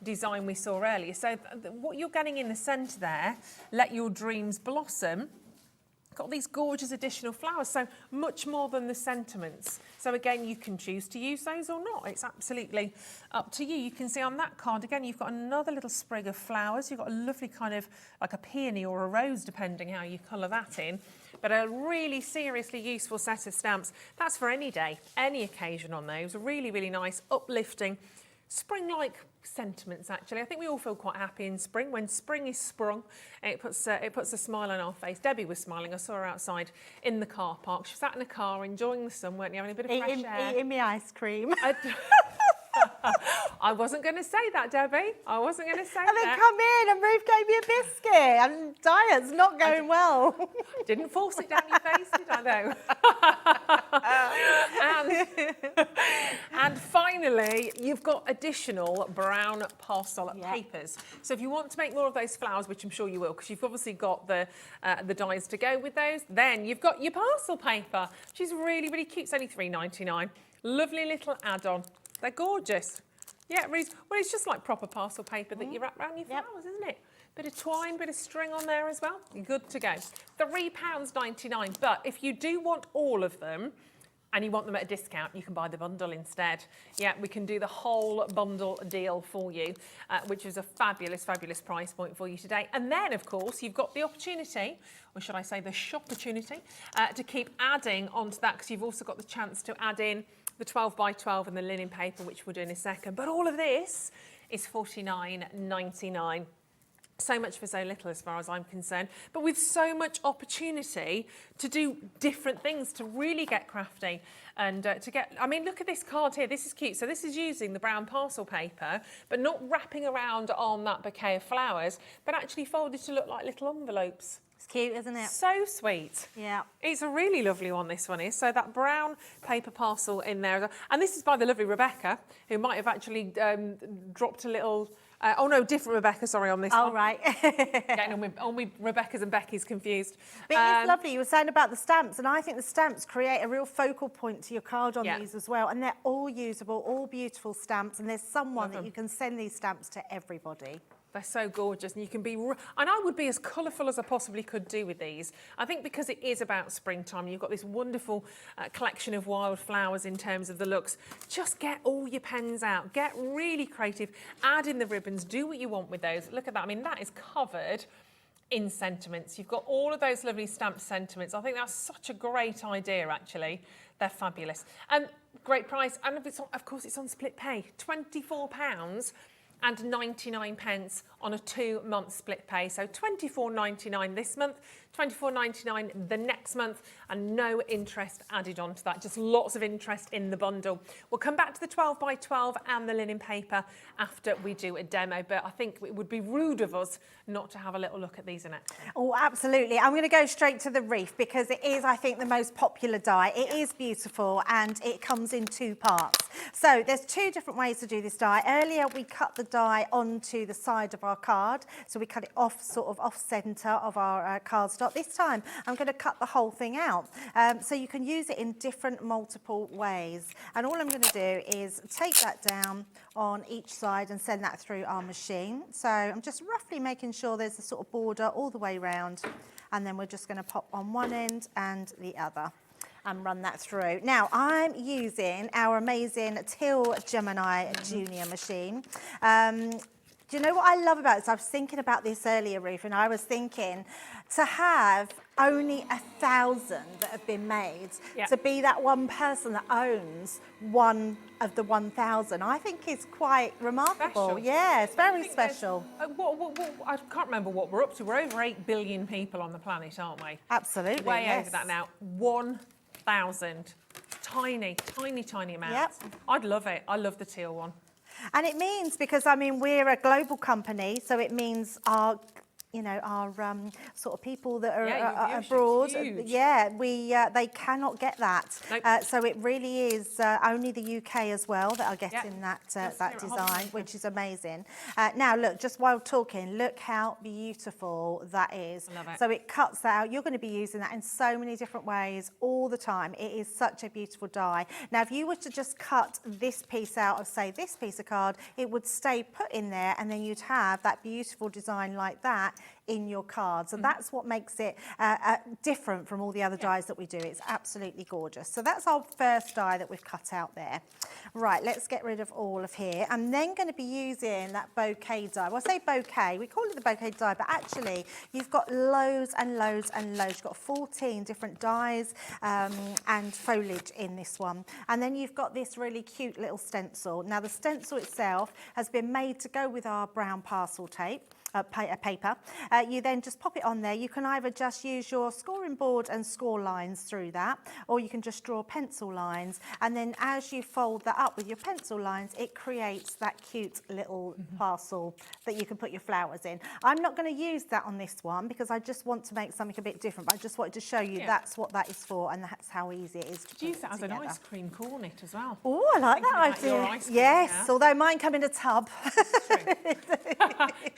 design we saw earlier. So what you're getting in the centre there, Let Your Dreams Blossom, got these gorgeous additional flowers, so much more than the sentiments. So again, you can choose to use those or not. It's absolutely up to you. You can see on that card, again, you've got another little sprig of flowers. You've got a lovely kind of like a peony or a rose, depending how you colour that in. But a really seriously useful set of stamps. That's for any day, any occasion on those. Really, really nice, uplifting, spring-like sentiments, actually. I think we all feel quite happy in spring. When spring is sprung, it puts a smile on our face. Debbie was smiling. I saw her outside in the car park. She sat in a car enjoying the sun, weren't you? Having a bit of fresh air. Eating my ice cream. I wasn't going to say that, Debbie. I wasn't going to say And then that. come in and Ruth gave me a biscuit. And diet's not going well. Didn't force it down your face, did I, though? and finally, you've got additional brown parcel papers. So if you want to make more of those flowers, which I'm sure you will, because you've obviously got the dies to go with those, then you've got your parcel paper, which is really, really cute. It's only £3.99. Lovely little add-on. They're gorgeous. Yeah, really, well, it's just like proper parcel paper that you wrap around your flowers, isn't it? Bit of twine, bit of string on there as well. You're good to go. £3.99. But if you do want all of them and you want them at a discount, you can buy the bundle instead. Yeah, we can do the whole bundle deal for you, which is a fabulous, fabulous price point for you today. And then, of course, you've got the opportunity, or should I say the shop-opportunity, to keep adding onto that, because you've also got the chance to add in the 12 by 12 and the linen paper, which we'll do in a second. But all of this is £49.99. So much for so little as far as I'm concerned, but with so much opportunity to do different things, to really get crafty and to get, I mean, look at this card here. This is cute. So this is using the brown parcel paper, but not wrapping around on that bouquet of flowers, but actually folded to look like little envelopes. It's cute, isn't it? So sweet. Yeah. It's a really lovely one, this one is. So that brown paper parcel in there. And this is by the lovely Rebecca, who might have actually dropped a little... oh no, different Rebecca, sorry, on this one. Oh, right. Getting all my Rebeccas and Beckys confused. But it's lovely. You were saying about the stamps, and I think the stamps create a real focal point to your card on these as well. And they're all usable, all beautiful stamps, and there's someone that you can send these stamps to everybody. They're so gorgeous, and you can be, and I would be as colourful as I possibly could do with these. I think because it is about springtime, you've got this wonderful collection of wildflowers in terms of the looks. Just get all your pens out, get really creative, add in the ribbons, do what you want with those. Look at that, I mean, that is covered in sentiments. You've got all of those lovely stamped sentiments. I think that's such a great idea, actually. They're fabulous. And great price, and of course it's on split pay, £24 and 99 pence on a 2-month split pay. So £24.99 this month, £24.99 the next month, and no interest added on to that. Just lots of interest in the bundle. We'll come back to the 12 by 12 and the linen paper after we do a demo, but I think it would be rude of us not to have a little look at these in action. Oh, absolutely. I'm going to go straight to the wreath because it is, I think, the most popular die. It is beautiful and it comes in 2 parts. So there's 2 different ways to do this die. Earlier, we cut the die onto the side of our card. So we cut it off, sort of off centre of our cardstock. This time, I'm going to cut the whole thing out. So you can use it in different multiple ways. And all I'm going to do is take that down on each side and send that through our machine. So I'm just roughly making sure there's a sort of border all the way around. And then we're just going to pop on one end and the other and run that through. Now, I'm using our amazing Till Gemini Junior machine. Do you know what I love about this? I was thinking about this earlier, Ruth, and I was thinking to have only 1,000 that have been made, to be that one person that owns one of the 1,000, I think is quite remarkable. Special. Yeah, it's very special. I can't remember what we're up to. We're over 8 billion people on the planet, aren't we? Absolutely. Way yes. over that now. 1,000. Tiny, tiny, tiny amounts. Yep. I'd love it. I love the teal one. And it means, because I mean, we're a global company, so it means our sort of people that are abroad, they cannot get that. Nope. So it really is only the UK as well that are getting that design, which is amazing. Now look, just while talking, look how beautiful that is. I love it. So it cuts that out. You're going to be using that in so many different ways all the time. It is such a beautiful die. Now, if you were to just cut this piece out of, say, this piece of card, it would stay put in there, and then you'd have that beautiful design like that in your cards, and that's what makes it different from all the other dies that we do. It's absolutely gorgeous. So that's our first die that we've cut out there. Right, let's get rid of all of here. I'm then going to be using that bouquet die. Well, I say bouquet, we call it the bouquet die, but actually you've got loads and loads and loads. You've got 14 different dies and foliage in this one. And then you've got this really cute little stencil. Now the stencil itself has been made to go with our brown parcel tape. Paper. You then just pop it on there. You can either just use your scoring board and score lines through that, or you can just draw pencil lines, and then as you fold that up with your pencil lines, it creates that cute little parcel that you can put your flowers in. I'm not going to use that on this one because I just want to make something a bit different, but I just wanted to show you that's what that is for, and that's how easy it is to use that as an ice cream cornet as well. Oh, I like that idea. Yes, although mine come in a tub.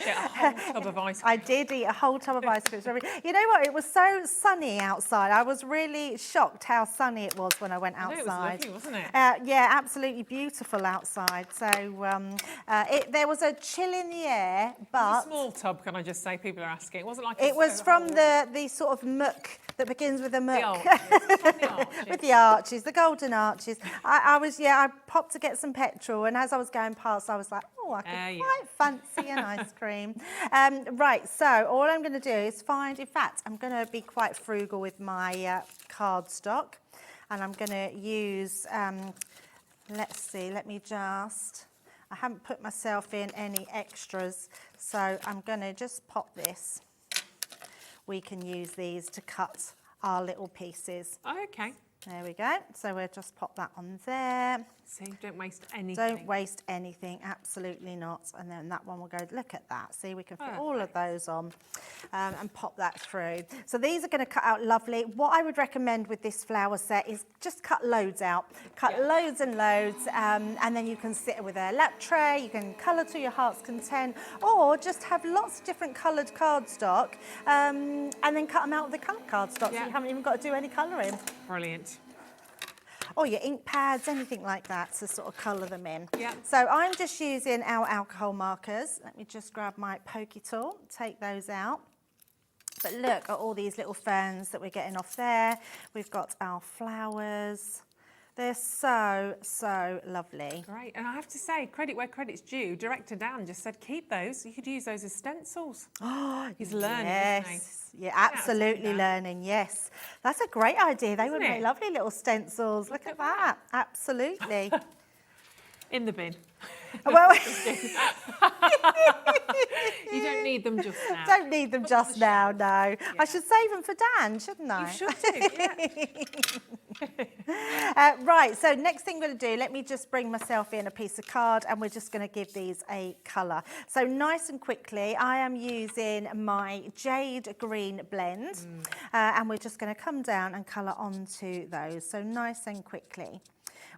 Yeah, a whole tub of ice cream. I did eat a whole tub of ice cream. You know what? It was so sunny outside. I was really shocked how sunny it was when I went outside. It was lovely, wasn't it? Yeah, absolutely beautiful outside. So there was a chill in the air, but a small tub, can I just say? People are asking. It wasn't like it was from the sort of muck that begins with a muck. With the arches, the golden arches. I popped to get some petrol, and as I was going past, I was like, oh, I could quite fancy an ice cream. Right, so all I'm going to do is in fact, I'm going to be quite frugal with my cardstock, and I'm going to use, let's see, I haven't put myself in any extras, so I'm going to just pop this. We can use these to cut our little pieces. Oh, okay. There we go. So we'll just pop that on there. See, don't waste anything. Don't waste anything, absolutely not. And then that one will go, look at that. See, we can fit all of those on and pop that through. So these are going to cut out lovely. What I would recommend with this flower set is just cut loads out. Cut loads and loads, and then you can sit with a lap tray, you can colour to your heart's content, or just have lots of different coloured cardstock and then cut them out with the coloured cardstock, so you haven't even got to do any colouring. Brilliant. Or your ink pads, anything like that to sort of colour them in. Yeah. So I'm just using our alcohol markers. Let me just grab my pokey tool, take those out. But look at all these little ferns that we're getting off there. We've got our flowers. They're so, so lovely. Great. And I have to say, credit where credit's due. Director Dan just said, keep those. You could use those as stencils. Oh, he's learning, isn't he? Yeah, absolutely learning, yes. That's a great idea. They would make lovely little stencils. Look at that. Absolutely. In the bin. Well, you don't need them just now. Don't need them just now, no. Yeah. I should save them for Dan, shouldn't I? You should do, yeah. Right, so next thing I'm going to do, let me just bring myself in a piece of card, and we're just going to give these a colour. So nice and quickly, I am using my jade green blend, and we're just going to come down and colour onto those. So nice and quickly,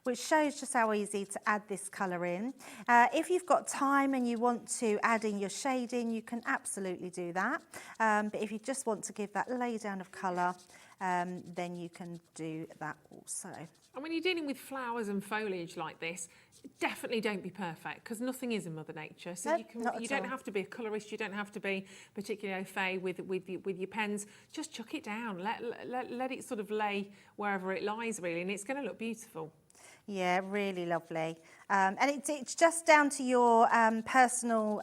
which shows just how easy to add this colour in. If you've got time and you want to add in your shading, you can absolutely do that. But if you just want to give that lay down of colour, then you can do that also. And when you're dealing with flowers and foliage like this, definitely don't be perfect, because nothing is in Mother Nature. So you don't have to be a colourist, you don't have to be particularly au fait with your pens. Just chuck it down, let it sort of lay wherever it lies, really, and it's going to look beautiful. Yeah, really lovely. And it's just down to your personal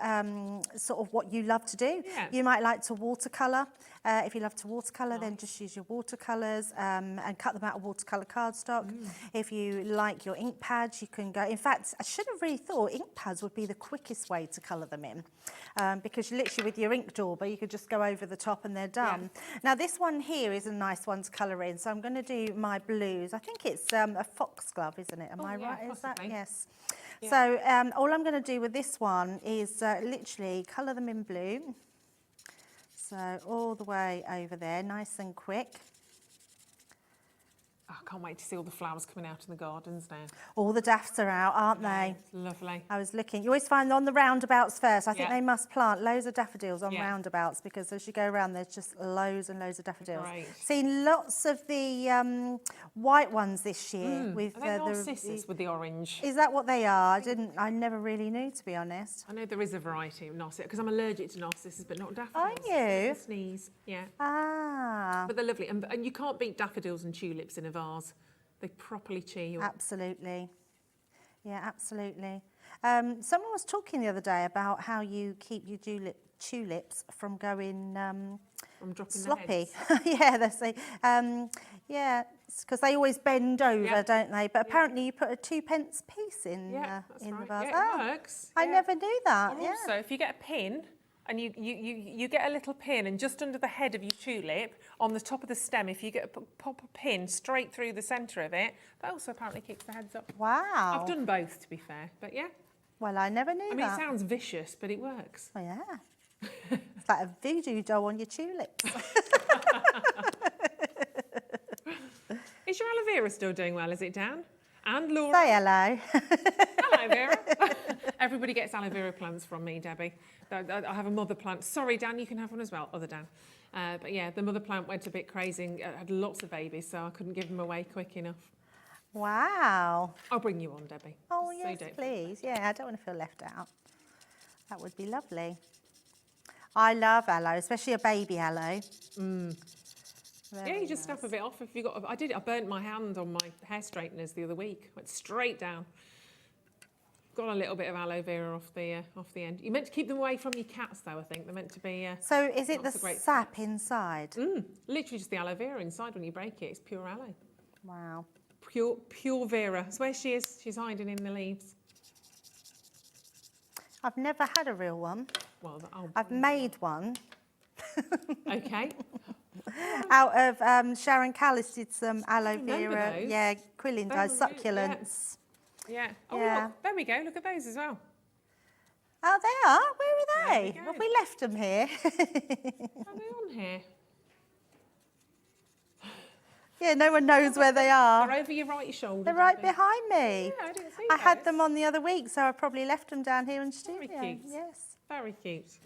sort of what you love to do. Yeah. You might like to watercolour. If you love to watercolour, then just use your watercolours and cut them out of watercolour cardstock. If you like your ink pads, you can go. In fact, I should have really thought ink pads would be the quickest way to colour them in, because literally with your ink dauber, you could just go over the top and they're done. Yeah. Now this one here is a nice one to colour in, so I'm going to do my blues. I think it's a foxglove, isn't it? Am I right? Possibly. Is that? Yes. Yeah. So all I'm going to do with this one is literally colour them in blue. So all the way over there, nice and quick. Oh, I can't wait to see all the flowers coming out in the gardens now. All the daffs are out, aren't they? It's lovely. I was looking. You always find on the roundabouts first. I think Yeah. they must plant loads of daffodils on Yeah. roundabouts, because as you go around, there's just loads and loads of daffodils. Right. Seen lots of the white ones this year with Are they the. narcissus with the orange? Is that what they are? I never really knew, to be honest. I know there is a variety of narcissus because I'm allergic to narcissus, but not daffodils. Are you? I sneeze. Yeah. Ah. But they're lovely, and you can't beat daffodils and tulips in a vase. They properly cheer you up. Absolutely. Yeah, absolutely. Someone was talking the other day about how you keep your tulips from going I'm dropping sloppy. The heads. Yeah, they say. Yeah, because they always bend over, Yeah. don't they? But apparently you put a 2p piece in, Yeah, that's in right. the vase. Yeah, it works. I Yeah. never knew that. And Yeah. also, if you get a pin, and you get a little pin, and just under the head of your tulip, on the top of the stem, if you get pop a pin straight through the centre of it, that also apparently keeps the heads up. Wow. I've done both, to be fair, but yeah. Well, I never knew I mean, that. it sounds vicious, but it works. Oh, yeah. It's like a voodoo doll on your tulips. Is your aloe vera still doing well? Is it Dan? And Laura? Say hello. Hello, Vera. Everybody gets aloe vera plants from me, Debbie. I have a mother plant. Sorry, Dan, you can have one as well, other Dan. But yeah, the mother plant went a bit crazy and had lots of babies, so I couldn't give them away quick enough. Wow. I'll bring you on, Debbie. Oh, So yes, don't- please. Yeah, I don't want to feel left out. That would be lovely. I love aloe, especially a baby aloe. Yeah, you just snap a bit off if you got. I burnt my hand on my hair straighteners the other week. Went straight down. Got a little bit of aloe vera off the end. You're meant to keep them away from your cats, though. I think they're meant to be. So is it the not so great sap inside? Literally just the aloe vera inside. When you break it, it's pure aloe. Wow. Pure vera. That's where she is. She's hiding in the leaves. I've never had a real one. Well, I've made one. Okay. Out of Sharon Callis did some aloe remember vera. those. Yeah, quilling They dyes, were really- succulents. Yeah. Oh, Yeah. look, there we go. Look at those as well. Oh, they are? Where are There we they? go. Have we left them here? Are they on here? Yeah, no one knows where they are. They're over your right shoulder. They're right Debbie. behind me. Yeah, I didn't see I had those. them on the other week, so I probably left them down here in studio. Very cute. Yes. Very cute.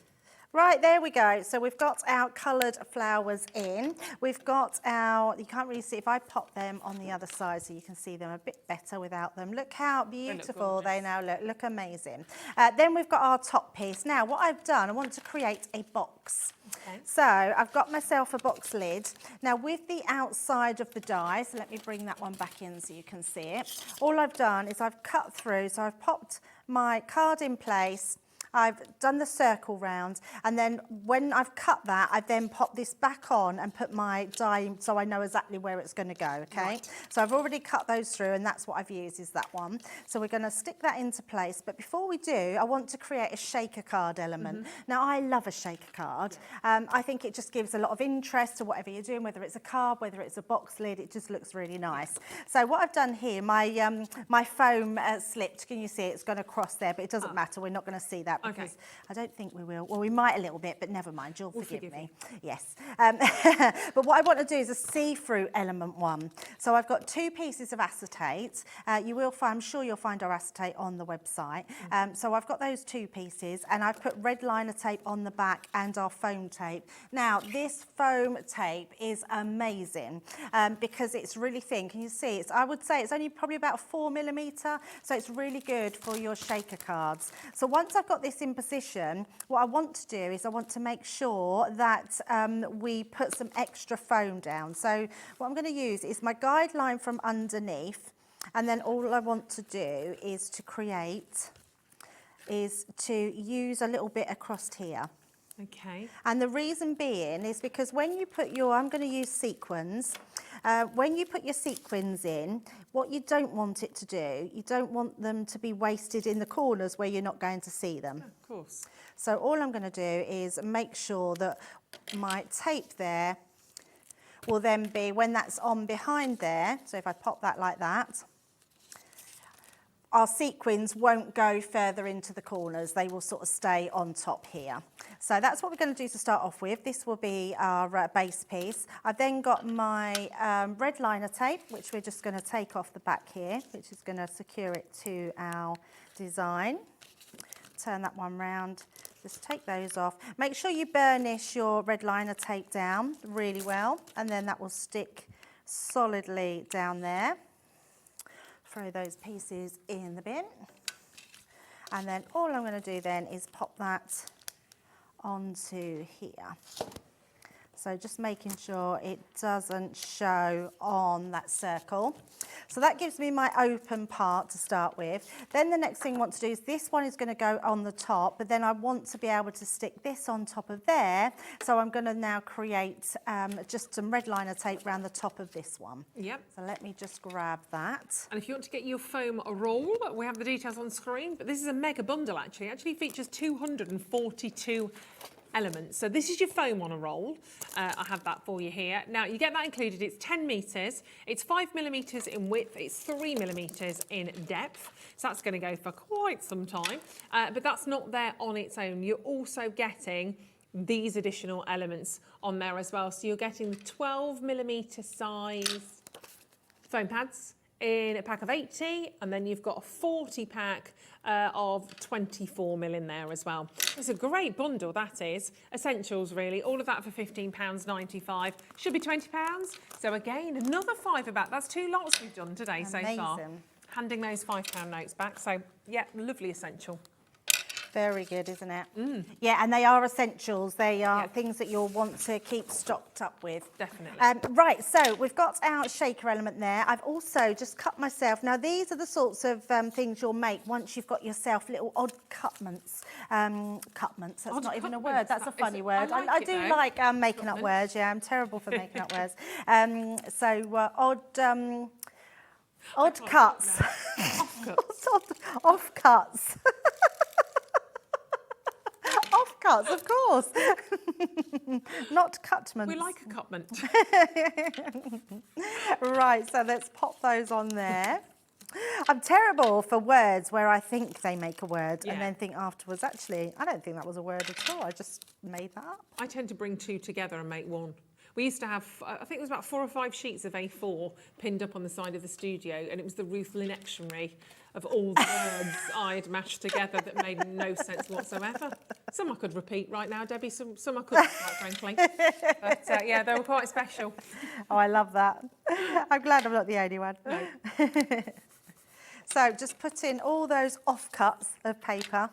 Right, there we go. So we've got our coloured flowers in. We've got our, you can't really see, if I pop them on the other side so you can see them a bit better without them. Look how beautiful they now look. Look amazing. Then we've got our top piece. Now, what I've done, I want to create a box. Okay. So I've got myself a box lid. Now with the outside of the die, so let me bring that one back in so you can see it. All I've done is I've cut through, so I've popped my card in place, I've done the circle round, and then when I've cut that, I've then popped this back on and put my die so I know exactly where it's going to go, okay? Right. So I've already cut those through, and that's what I've used, is that one. So we're going to stick that into place, but before we do, I want to create a shaker card element. Now, I love a shaker card. I think it just gives a lot of interest to whatever you're doing, whether it's a card, whether it's a box lid, it just looks really nice. So what I've done here, my foam slipped. Can you see it? It's going to cross there, but it doesn't matter. We're not going to see that because I don't think we will. Well, we might a little bit, but never mind. You'll forgive me. Yes. But what I want to do is a see-through element one. So I've got 2 pieces of acetate. You will find, I'm sure you'll find our acetate on the website. So I've got those 2 pieces, and I've put red liner tape on the back and our foam tape. Now, this foam tape is amazing because it's really thin. Can you see? I would say it's only probably about 4mm, so it's really good for your shaker cards. So once I've got this in position, what I want to do is I want to make sure that we put some extra foam down. So what I'm going to use is my guideline from underneath. And then all I want to do is to use a little bit across here. Okay. And the reason being is because when you put your, I'm going to use sequins, when you put your sequins in, what you don't want it to do, you don't want them to be wasted in the corners where you're not going to see them. Oh, of course. So all I'm going to do is make sure that my tape there will then be, when that's on behind there, so if I pop that like that, our sequins won't go further into the corners. They will sort of stay on top here. So that's what we're going to do to start off with. This will be our base piece. I've then got my red liner tape, which we're just going to take off the back here, which is going to secure it to our design. Turn that one round. Just take those off. Make sure you burnish your red liner tape down really well, and then that will stick solidly down there. Throw those pieces in the bin, and then all I'm going to do then is pop that onto here. So just making sure it doesn't show on that circle. So that gives me my open part to start with. Then the next thing I want to do is this one is going to go on the top, but then I want to be able to stick this on top of there. So I'm going to now create just some red liner tape around the top of this one. Yep. So let me just grab that. And if you want to get your foam roll, we have the details on screen, but this is a mega bundle actually. It actually features 242 elements. So this is your foam on a roll. I have that for you here. Now you get that included. It's 10 metres. It's 5 millimetres in width. It's 3 millimetres in depth. So that's going to go for quite some time. But that's not there on its own. You're also getting these additional elements on there as well. So you're getting the 12 millimetre size foam pads in a pack of 80, and then you've got a 40 pack of 24 mil in there as well. It's a great bundle, that is. Essentials, really. All of that for £15.95. Should be £20. So again, another £5 back. That's 2 lots we've done today so far. Handing those £5 notes back. So, yeah, lovely essential. Very good, isn't it? Mm. Yeah, and they are essentials. They are things that you'll want to keep stocked up with. Definitely. Right, so we've got our shaker element there. I've also just cut myself. Now, these are the sorts of things you'll make once you've got yourself little odd cutments. Cutments, that's not even a word. That's a funny word. I do like making up words. Yeah, I'm terrible for making up words. Odd cuts. Off cuts. Cuts, of course. Not cutments. We like a cutment. Right, so let's pop those on there. I'm terrible for words where I think they make a word and then think afterwards, actually, I don't think that was a word at all. I just made that up. I tend to bring 2 together and make 1. We used to have, I think it was about 4 or 5 sheets of A4 pinned up on the side of the studio, and it was the Ruth Linectionary of all the words I'd mashed together that made no sense whatsoever. Some I could repeat right now, Debbie, some I couldn't, quite frankly. But yeah, they were quite special. Oh, I love that. I'm glad I'm not the only one. No. So just put in all those offcuts of paper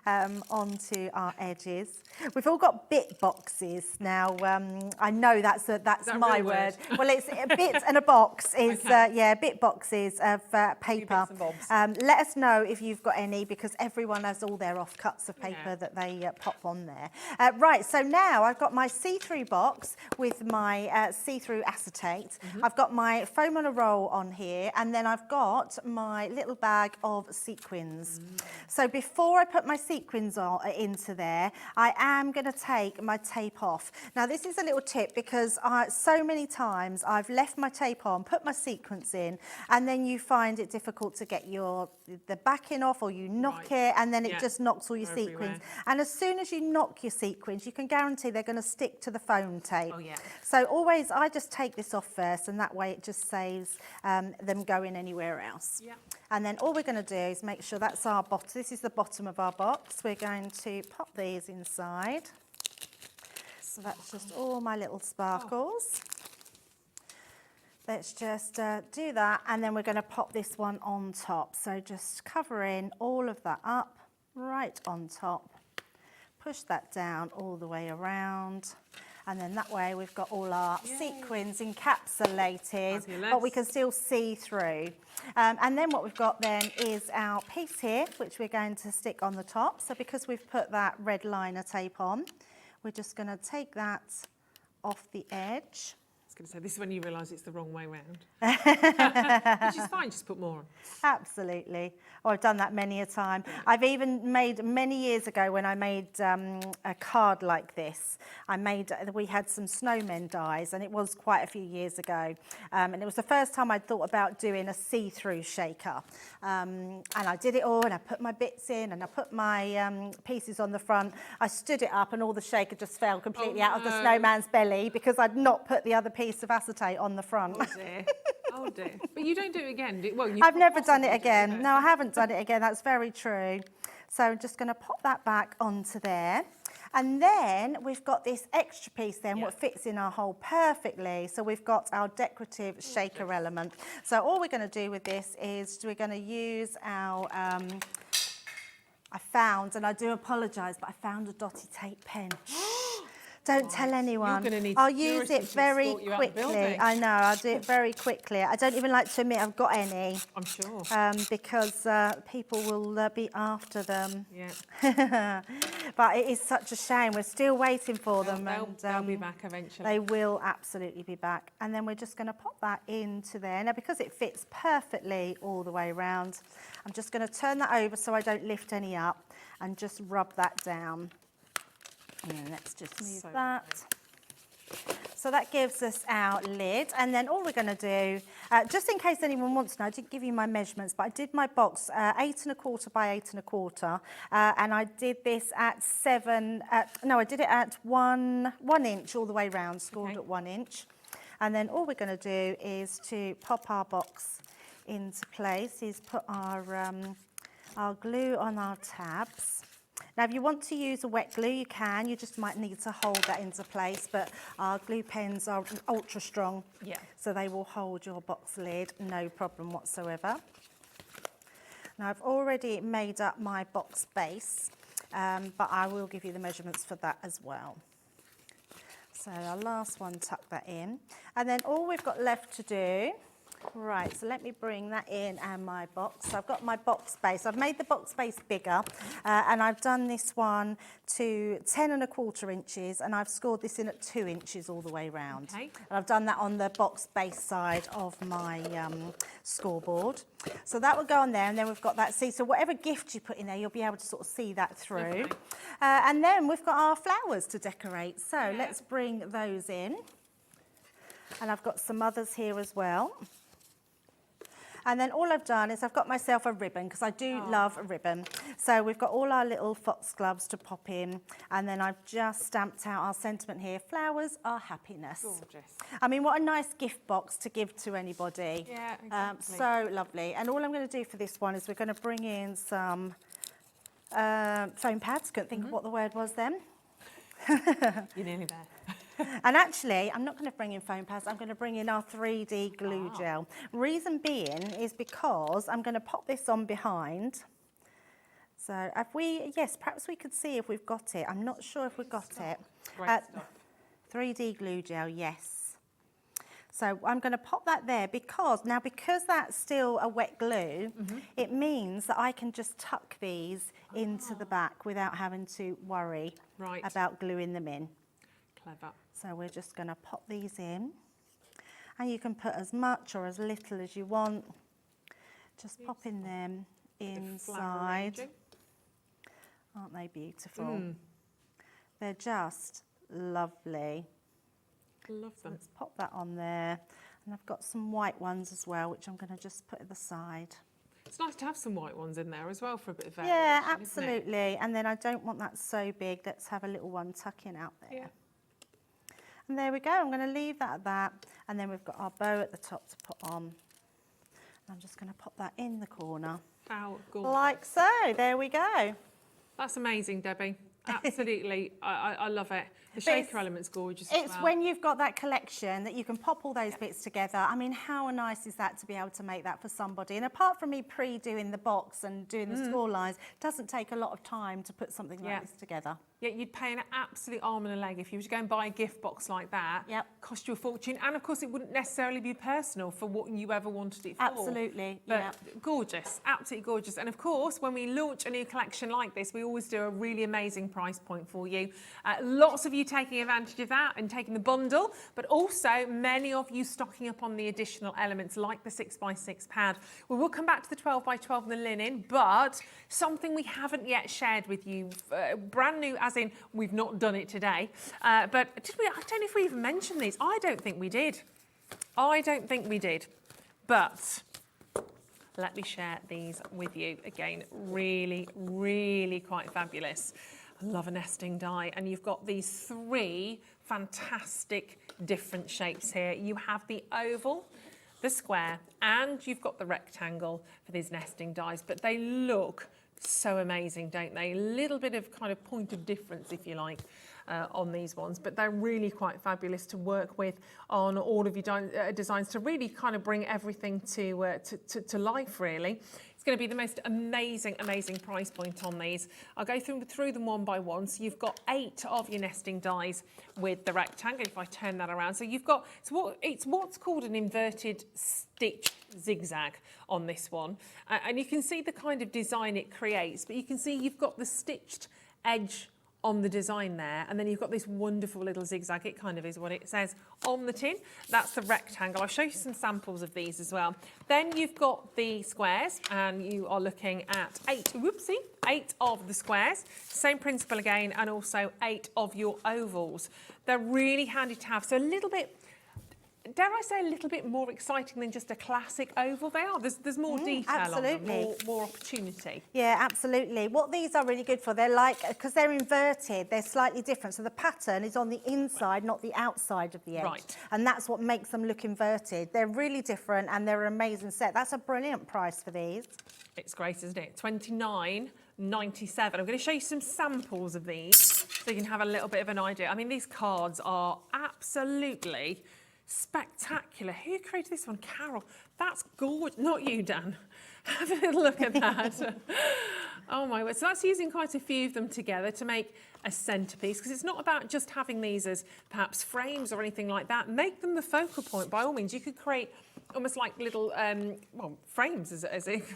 onto our edges. We've all got bit boxes now. I know that's my word. Well, it's a bit and a box is bit boxes of paper. Let us know if you've got any, because everyone has all their offcuts of paper that they pop on there. Right, so now I've got my see-through box with my see-through acetate. I've got my foam on a roll on here, and then I've got my little bag of sequins. So before I put my sequins into there, I am going to take my tape off. Now this is a little tip, because so many times I've left my tape on, put my sequins in, and then you find it difficult to get the backing off, or you knock it, and then it just knocks all your sequins. And as soon as you knock your sequins, you can guarantee they're going to stick to the foam tape. So always I just take this off first, and that way it just saves them going anywhere else. And then all we're going to do is make sure that's our bottom. This is the bottom of our box. We're going to pop these inside. So that's just all my little sparkles. Let's just do that, and then we're going to pop this one on top. So just covering all of that up right on top. Push that down all the way around. And then that way we've got all our sequins encapsulated, Fabulous. but we can still see through. And then what we've got then is our piece here, which we're going to stick on the top. So because we've put that red liner tape on, we're just going to take that off the edge. I was going to say, this is when you realise it's the wrong way round. Which is fine, just put more on. Absolutely. Oh, I've done that many a time. I've even made, many years ago when I made a card like this, we had some snowmen dies, and it was quite a few years ago. And it was the first time I'd thought about doing a see-through shaker. And I did it all, and I put my bits in, and I put my pieces on the front. I stood it up, and all the shaker just fell completely out of the snowman's belly because I'd not put the other piece of acetate on the front. Oh dear. Oh dear. But you don't do it again, do you? I've never done it again. No, I haven't done it again. That's very true. So I'm just going to pop that back onto there. And then we've got this extra piece then, what fits in our hole perfectly. So we've got our decorative shaker element. So all we're going to do with this is we're going to use our, I found, and I do apologise, but I found a dotty tape pen. Don't tell anyone. You're gonna need I'll use it very escort you out the quickly. building. I know, I'll do it very quickly. I don't even like to admit I've got any. I'm sure. Because people will be after them. Yeah. But it is such a shame. We're still waiting for them. They'll be back eventually. They will absolutely be back. And then we're just going to pop that into there. Now, because it fits perfectly all the way around, I'm just going to turn that over so I don't lift any up and just rub that down. And let's just move that. So that gives us our lid, and then all we're going to do, just in case anyone wants to know, I didn't give you my measurements, but I did my box 8 1/4 by 8 1/4, and I did this at I did it at one inch all the way round, scored at 1 inch, and then all we're going to do is to pop our box into place, is put our glue on our tabs. Now, if you want to use a wet glue, you can. You just might need to hold that into place, but our glue pens are ultra strong, so they will hold your box lid, no problem whatsoever. Now, I've already made up my box base, but I will give you the measurements for that as well. So our last one, tuck that in. And then all we've got left to do, right, so let me bring that in and my box. So I've got my box base. I've made the box base bigger, and I've done this one to 10 1/4 inches, and I've scored this in at 2 inches all the way round. Okay. And I've done that on the box base side of my scoreboard. So that will go on there, and then we've got that. See, so whatever gift you put in there, you'll be able to sort of see that through. And then we've got our flowers to decorate. So let's bring those in. And I've got some others here as well. And then all I've done is I've got myself a ribbon, because I do love a ribbon. So we've got all our little foxgloves to pop in. And then I've just stamped out our sentiment here. Flowers are happiness. Gorgeous. I mean, what a nice gift box to give to anybody. Yeah, exactly. So lovely. And all I'm going to do for this one is we're going to bring in some foam pads. Couldn't think of what the word was then. You're nearly there. And actually, I'm not going to bring in foam pads, I'm going to bring in our 3D glue gel. Reason being is because I'm going to pop this on behind. So perhaps we could see if we've got it. I'm not sure if we've got it. Great stuff. 3D glue gel, yes. So I'm going to pop that there because that's still a wet glue, it means that I can just tuck these into the back without having to worry about gluing them in. Clever. So we're just going to pop these in, and you can put as much or as little as you want. Just popping them inside. Aren't they beautiful? They're just lovely. Love them. Let's pop that on there. And I've got some white ones as well, which I'm going to just put at the side. It's nice to have some white ones in there as well for a bit of variation. Yeah, absolutely. And then I don't want that so big. Let's have a little one tucking out there. Yeah. And there we go. I'm going to leave that at that. And then we've got our bow at the top to put on. I'm just going to pop that in the corner. How gorgeous. Like so. There we go. That's amazing, Debbie. Absolutely. I love it. The shaker element's gorgeous as It's well. when you've got that collection that you can pop all those bits together. I mean, how nice is that to be able to make that for somebody? And apart from me pre-doing the box and doing the score lines, it doesn't take a lot of time to put something like this together. Yet you'd pay an absolute arm and a leg if you were to go and buy a gift box like that. Yep. Cost you a fortune. And of course, it wouldn't necessarily be personal for what you ever wanted it for. Absolutely. But gorgeous, absolutely gorgeous. And of course, when we launch a new collection like this, we always do a really amazing price point for you. Lots of you taking advantage of that and taking the bundle, but also many of you stocking up on the additional elements like the 6x6 pad. We will come back to the 12x12 and the linen, but something we haven't yet shared with you, brand new as in we've not done it today, but did we? I don't know if we even mentioned these. I don't think we did. But let me share these with you again. Really, really quite fabulous. I love a nesting die, and you've got these 3 fantastic different shapes here. You have the oval, the square, and you've got the rectangle for these nesting dies, but they look so amazing, don't they? A little bit of kind of point of difference, if you like, on these ones, but they're really quite fabulous to work with on all of your designs to really kind of bring everything to life, really. It's going to be the most amazing price point on these. I'll go through them one by one. So you've got 8 of your nesting dies with the rectangle, if I turn that around. So you've got, it's what's called an inverted stitch zigzag on this one. And you can see the kind of design it creates, but you can see you've got the stitched edge on the design there, and then you've got this wonderful little zigzag. It kind of is what it says on the tin. That's the rectangle. I'll show you some samples of these as well. Then you've got the squares, and you are looking at 8 of the squares. Same principle again, and also 8 of your ovals. They're really handy to have. So a little bit, dare I say, a little bit more exciting than just a classic oval they are. There's more detail on them, more opportunity. Yeah, absolutely. What these are really good for, they're like, because they're inverted, they're slightly different. So the pattern is on the inside, not the outside of the edge. Right. And that's what makes them look inverted. They're really different and they're an amazing set. That's a brilliant price for these. It's great, isn't it? $29.97. I'm going to show you some samples of these so you can have a little bit of an idea. I mean, these cards are absolutely spectacular. Who created this one? Carol. That's gorgeous. Not you, Dan. Have a little look at that. Oh my word. So that's using quite a few of them together to make a centerpiece, because it's not about just having these as perhaps frames or anything like that. Make them the focal point by all means. You could create almost like little, well, frames,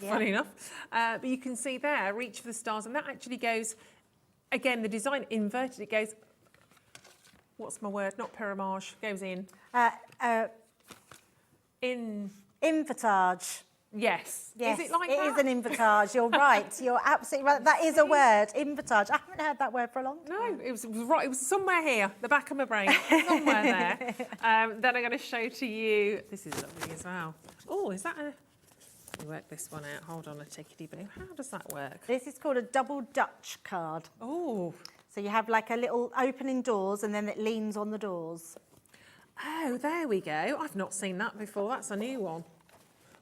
funny enough. But you can see there, reach for the stars, and that actually goes, again, the design inverted, it goes, what's my word? Not pyramage, goes in. Invertage. Yes. Yes, Is it like it that? is an invertage. You're right. You're absolutely right. That is a word, invertage. I haven't heard that word for a long time. No, it was right. It was somewhere here, the back of my brain, somewhere there. Then I'm going to show to you. This is lovely as well. Oh, is that a? Let me work this one out. Hold on a tickety-boo. How does that work? This is called a double Dutch card. Oh. So you have like a little opening doors and then it leans on the doors. Oh, there we go. I've not seen that before. That's a new one.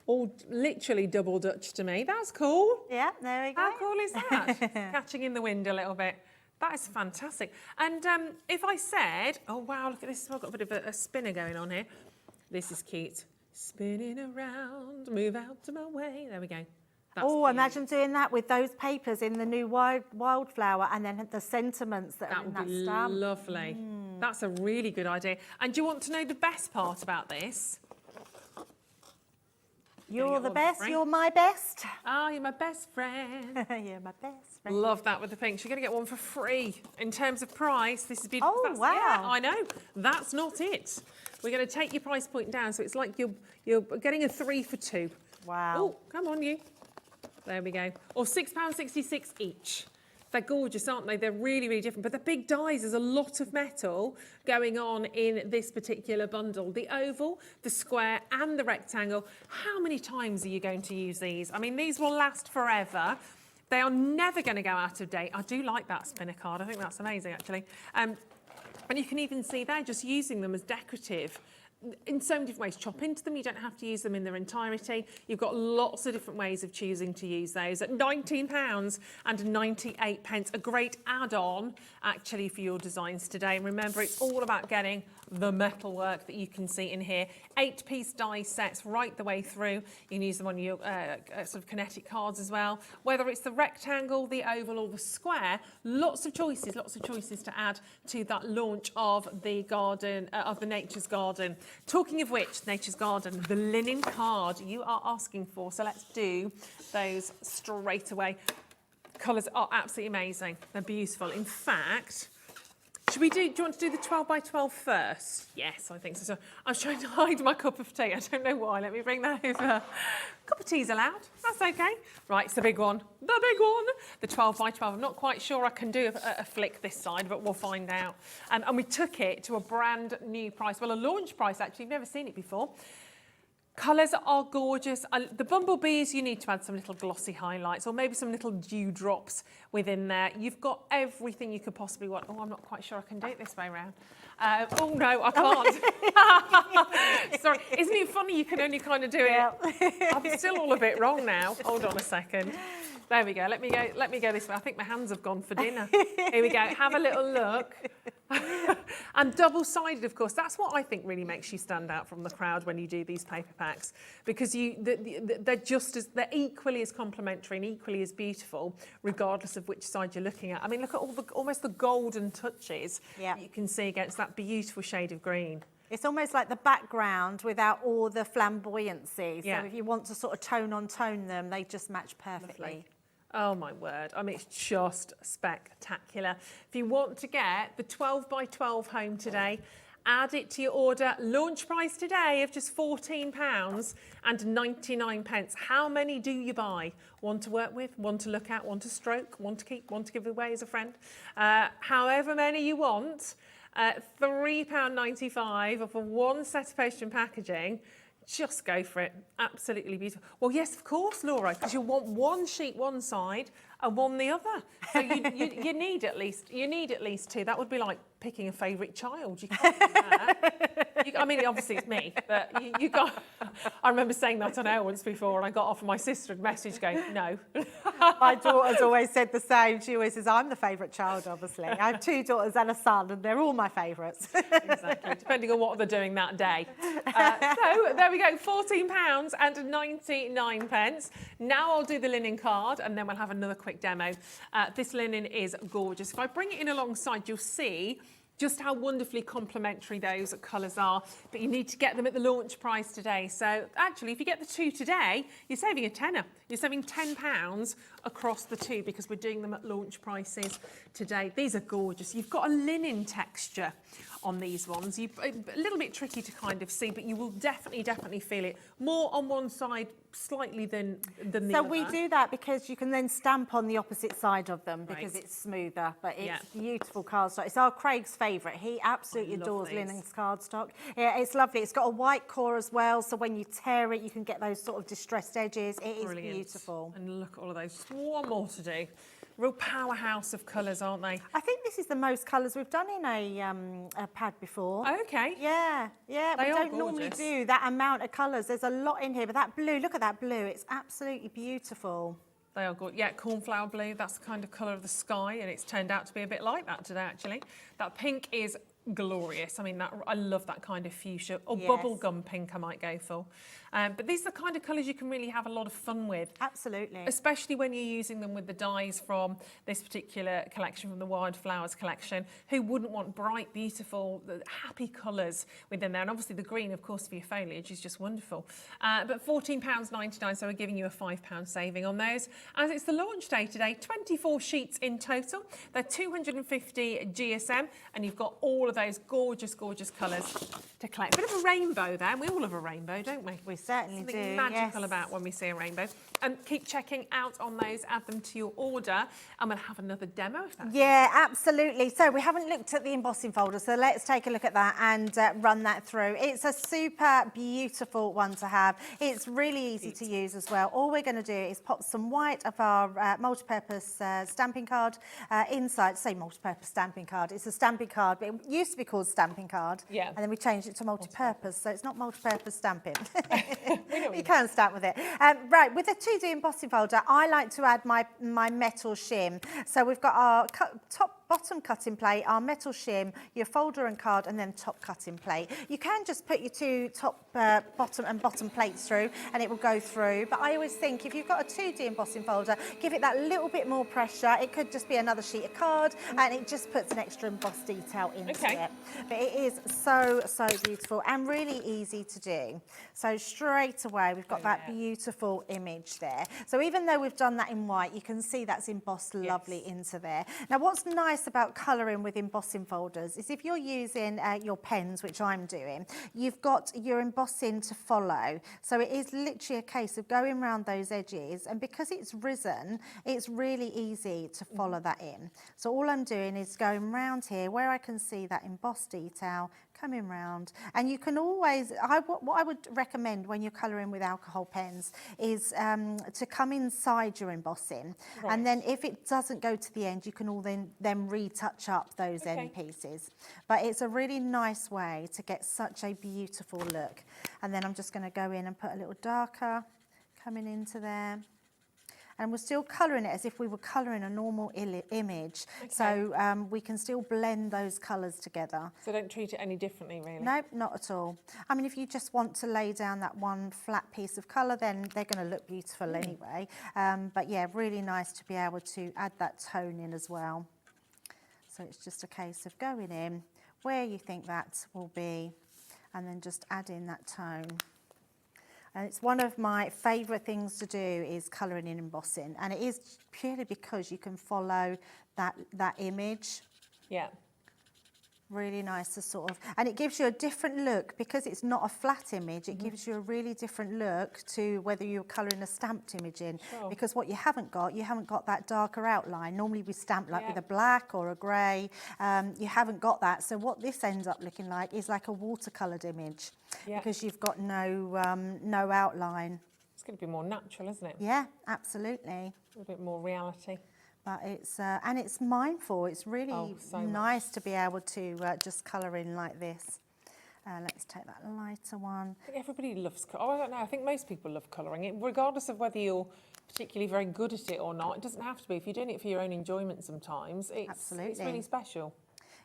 All literally double Dutch to me. That's cool. Yeah, there we go. How cool is that? Catching in the wind a little bit. That is fantastic. And if I said, oh wow, look at this. I've got a bit of a spinner going on here. This is cute. Spinning around, move out of my way. There we go. That's oh, cute. imagine doing that with those papers in the new Wildflower and then the sentiments that are in that stamp. That would be lovely. That's a really good idea. And do you want to know the best part about this? You're the best, you're my best. Oh, you're my best friend. You're my best friend. Love that with the pink. You're going to get one for free. In terms of price, this is beautiful. Oh, wow. Yeah, I know. That's not it. We're going to take your price point down, so it's like you're getting a 3 for 2. Wow. Oh, come on, you. There we go. Or £6.66 each. They're gorgeous, aren't they? They're really, really different. But the big dies, there's a lot of metal going on in this particular bundle. The oval, the square and the rectangle. How many times are you going to use these? I mean, these will last forever. They are never going to go out of date. I do like that spinner card. I think that's amazing, actually. And you can even see there, just using them as decorative. in so many different ways. Chop into them, you don't have to use them in their entirety. You've got lots of different ways of choosing to use those at £19.98. A great add-on actually for your designs today. And remember, it's all about getting the metalwork that you can see in here. 8-piece die sets right the way through. You can use them on your sort of kinetic cards as well. Whether it's the rectangle, the oval or the square, lots of choices to add to that launch of the garden, of the Nature's Garden. Talking of which, Nature's Garden, the linen card you are asking for. So let's do those straight away. Colours are absolutely amazing. They're beautiful. In fact, do you want to do the 12 by 12 first? Yes, I think so. I was trying to hide my cup of tea. I don't know why. Let me bring that over. Cup of tea's allowed. That's okay. Right, it's the big one. The big one. The 12 by 12. I'm not quite sure I can do a flick this side, but we'll find out. And we took it to a brand new price. Well, a launch price, actually. You've never seen it before. Colours are gorgeous. The bumblebees, you need to add some little glossy highlights or maybe some little dewdrops within there. You've got everything you could possibly want. Oh, I'm not quite sure I can do it this way around. Oh, no, I can't. Sorry. Isn't it funny you can only kind of do it? I'm still all a bit wrong now. Hold on a second. There we go. Let me go this way. I think my hands have gone for dinner. Here we go. Have a little look. And double-sided, of course. That's what I think really makes you stand out from the crowd when you do these paper packs, because they're equally as complementary and equally as beautiful, regardless of which side you're looking at. I mean, look at almost the golden touches that you can see against that beautiful shade of green. It's almost like the background without all the flamboyancy. So if you want to sort of tone them, they just match perfectly. Lovely. Oh my word, I mean, it's just spectacular. If you want to get the 12 by 12 home today, add it to your order. Launch price today of just £14.99. How many do you buy? One to work with, one to look at, one to stroke, one to keep, one to give away as a friend. However many you want, £3.95 for one set of postage and packaging. Just go for it. Absolutely beautiful. Well, yes, of course, Laura, because you'll want one sheet one side and one the other. So you need at least two. That would be like picking a favourite child. You can't do that. I mean, obviously it's me, but you got. I remember saying that on air once before, and I got off, and my sister had messaged going, "No." My daughter's always said the same. She always says, "I'm the favourite child, obviously." I have 2 daughters and a son, and they're all my favourites. Exactly, depending on what they're doing that day. So there we go, £14.99. Now I'll do the linen card, and then we'll have another quick demo. This linen is gorgeous. If I bring it in alongside, you'll see just how wonderfully complementary those colours are, but you need to get them at the launch price today. So actually, if you get the 2 today, you're saving a tenner. You're saving £10 across the 2 because we're doing them at launch prices today. These are gorgeous. You've got a linen texture on these ones. A little bit tricky to kind of see, but you will definitely feel it more on one side slightly than the other. So we do that because you can then stamp on the opposite side of them because it's smoother, but it's beautiful cardstock. It's our Craig's favourite. He absolutely adores linen cardstock. Yeah, it's lovely. It's got a white core as well, so when you tear it, you can get those sort of distressed edges. It is beautiful. And look at all of those. Just one more to do. Real powerhouse of colours, aren't they? I think this is the most colours we've done in a pad before. Okay. Yeah. We don't normally do that amount of colours. There's a lot in here, but that blue, look at that blue. It's absolutely beautiful. They are good. Yeah, cornflower blue, that's the kind of colour of the sky, and it's turned out to be a bit like that today, actually. That pink is glorious. I mean, I love that kind of fuchsia or bubblegum pink I might go for. But these are the kind of colours you can really have a lot of fun with. Absolutely. Especially when you're using them with the dyes from this particular collection, from the Wildflowers collection. Who wouldn't want bright, beautiful, happy colours within there? And obviously the green, of course, for your foliage is just wonderful. But £14.99, so we're giving you a £5 saving on those. As it's the launch day today, 24 sheets in total. They're 250 GSM, and you've got all of those gorgeous colours to collect. A bit of a rainbow there. We all have a rainbow, don't we? We certainly do. Something magical about when we see a rainbow. And keep checking out on those, add them to your order, and we'll have another demo if that's absolutely. So we haven't looked at the embossing folder, so let's take a look at that and run that through. It's a super beautiful one to have. It's really easy to use as well. All we're going to do is pop some white of our multi-purpose stamping card inside. Say multi-purpose stamping card. It's a stamping card, but it used used to be called stamping card, Yeah. and then we changed it to multi-purpose, so it's not multi-purpose stamping. We know what You can stamp with it. Right, with the 2D embossing folder, I like to add my metal shim. So we've got our bottom cutting plate, our metal shim, your folder and card, and then top cutting plate. You can just put your two top, bottom and bottom plates through, and it will go through. But I always think if you've got a 2D embossing folder, give it that little bit more pressure. It could just be another sheet of card, and it just puts an extra embossed detail into it. But it is so, so beautiful and really easy to do. So straight away, we've got that beautiful image there. So even though we've done that in white, you can see that's embossed lovely into there. Now, what's nice about colouring with embossing folders is if you're using your pens, which I'm doing, you've got your embossing to follow. So it is literally a case of going around those edges, and because it's risen, it's really easy to follow that in. So all I'm doing is going round here where I can see that embossed detail coming round, and you can always, what I would recommend when you're colouring with alcohol pens is to come inside your embossing, and then if it doesn't go to the end, you can all then retouch up those end pieces. But it's a really nice way to get such a beautiful look. And then I'm just going to go in and put a little darker coming into there. And we're still colouring it as if we were colouring a normal image. So we can still blend those colours together. So don't treat it any differently, really? No, not at all. I mean, if you just want to lay down that one flat piece of colour, then they're going to look beautiful anyway. But yeah, really nice to be able to add that tone in as well. So it's just a case of going in where you think that will be, and then just adding that tone. And it's one of my favourite things to do is colouring in embossing, and it is purely because you can follow that image. Yeah. Really nice to sort of, and it gives you a different look because it's not a flat image. It gives you a really different look to whether you're colouring a stamped image in. Because what you haven't got that darker outline. Normally we stamp like with a black or a grey. You haven't got that. So what this ends up looking like is like a watercoloured image because you've got no outline. It's going to be more natural, isn't it? Yeah, absolutely. A little bit more reality. But it's and it's mindful. It's really nice to be able to just colour in like this. Let's take that lighter one. I think everybody loves I don't know. I think most people love colouring it, regardless of whether you're particularly very good at it or not. It doesn't have to be. If you're doing it for your own enjoyment, sometimes it's really special.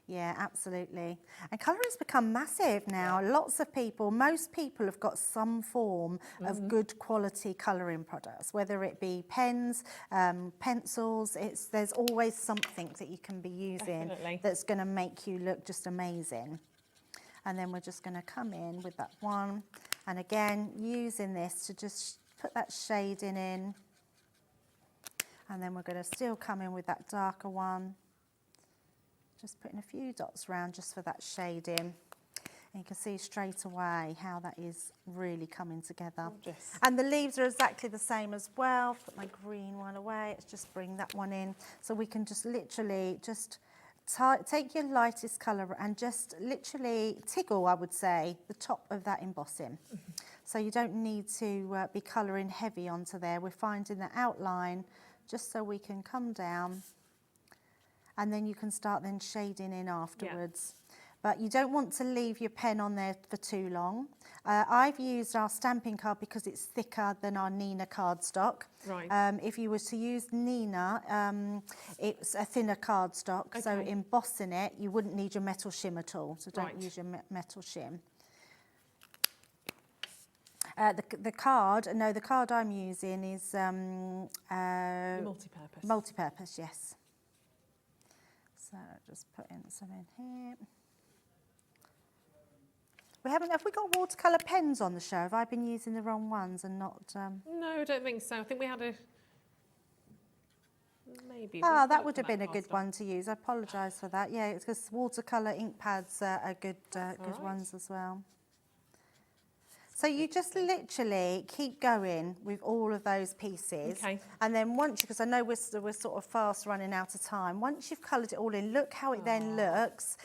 Yeah, absolutely. And colouring's become massive now. Lots of people, most people have got some form of good quality colouring products, whether it be pens, pencils. There's always something that you can be using that's going to make you look just amazing. And then we're just going to come in with that one. And again, using this to just put that shading in. And then we're going to still come in with that darker one. Just putting a few dots around just for that shading. And you can see straight away how that is really coming together. Gorgeous. And the leaves are exactly the same as well. Put my green one away. Let's just bring that one in. So we can just literally just take your lightest colour and just literally tickle, I would say, the top of that embossing. So you don't need to be colouring heavy onto there. We're finding the outline just so we can come down. And then you can start then shading in afterwards. But you don't want to leave your pen on there for too long. I've used our stamping card because it's thicker than our Nina cardstock. Right. If you were to use Nina, it's a thinner cardstock, so embossing it, you wouldn't need your metal shim at all. So don't use your metal shim. The card I'm using is multi-purpose. Multi-purpose, yes. So just put in some in here. Have we got watercolour pens on the show? Have I been using the wrong ones and not? No, I don't think so. I think we had maybe. That would have been a good one to use. I apologise for that. Yeah, it's because watercolour ink pads are good ones as well. So you just literally keep going with all of those pieces. And then once, because I know we're sort of fast running out of time, once you've coloured it all in, look how it then looks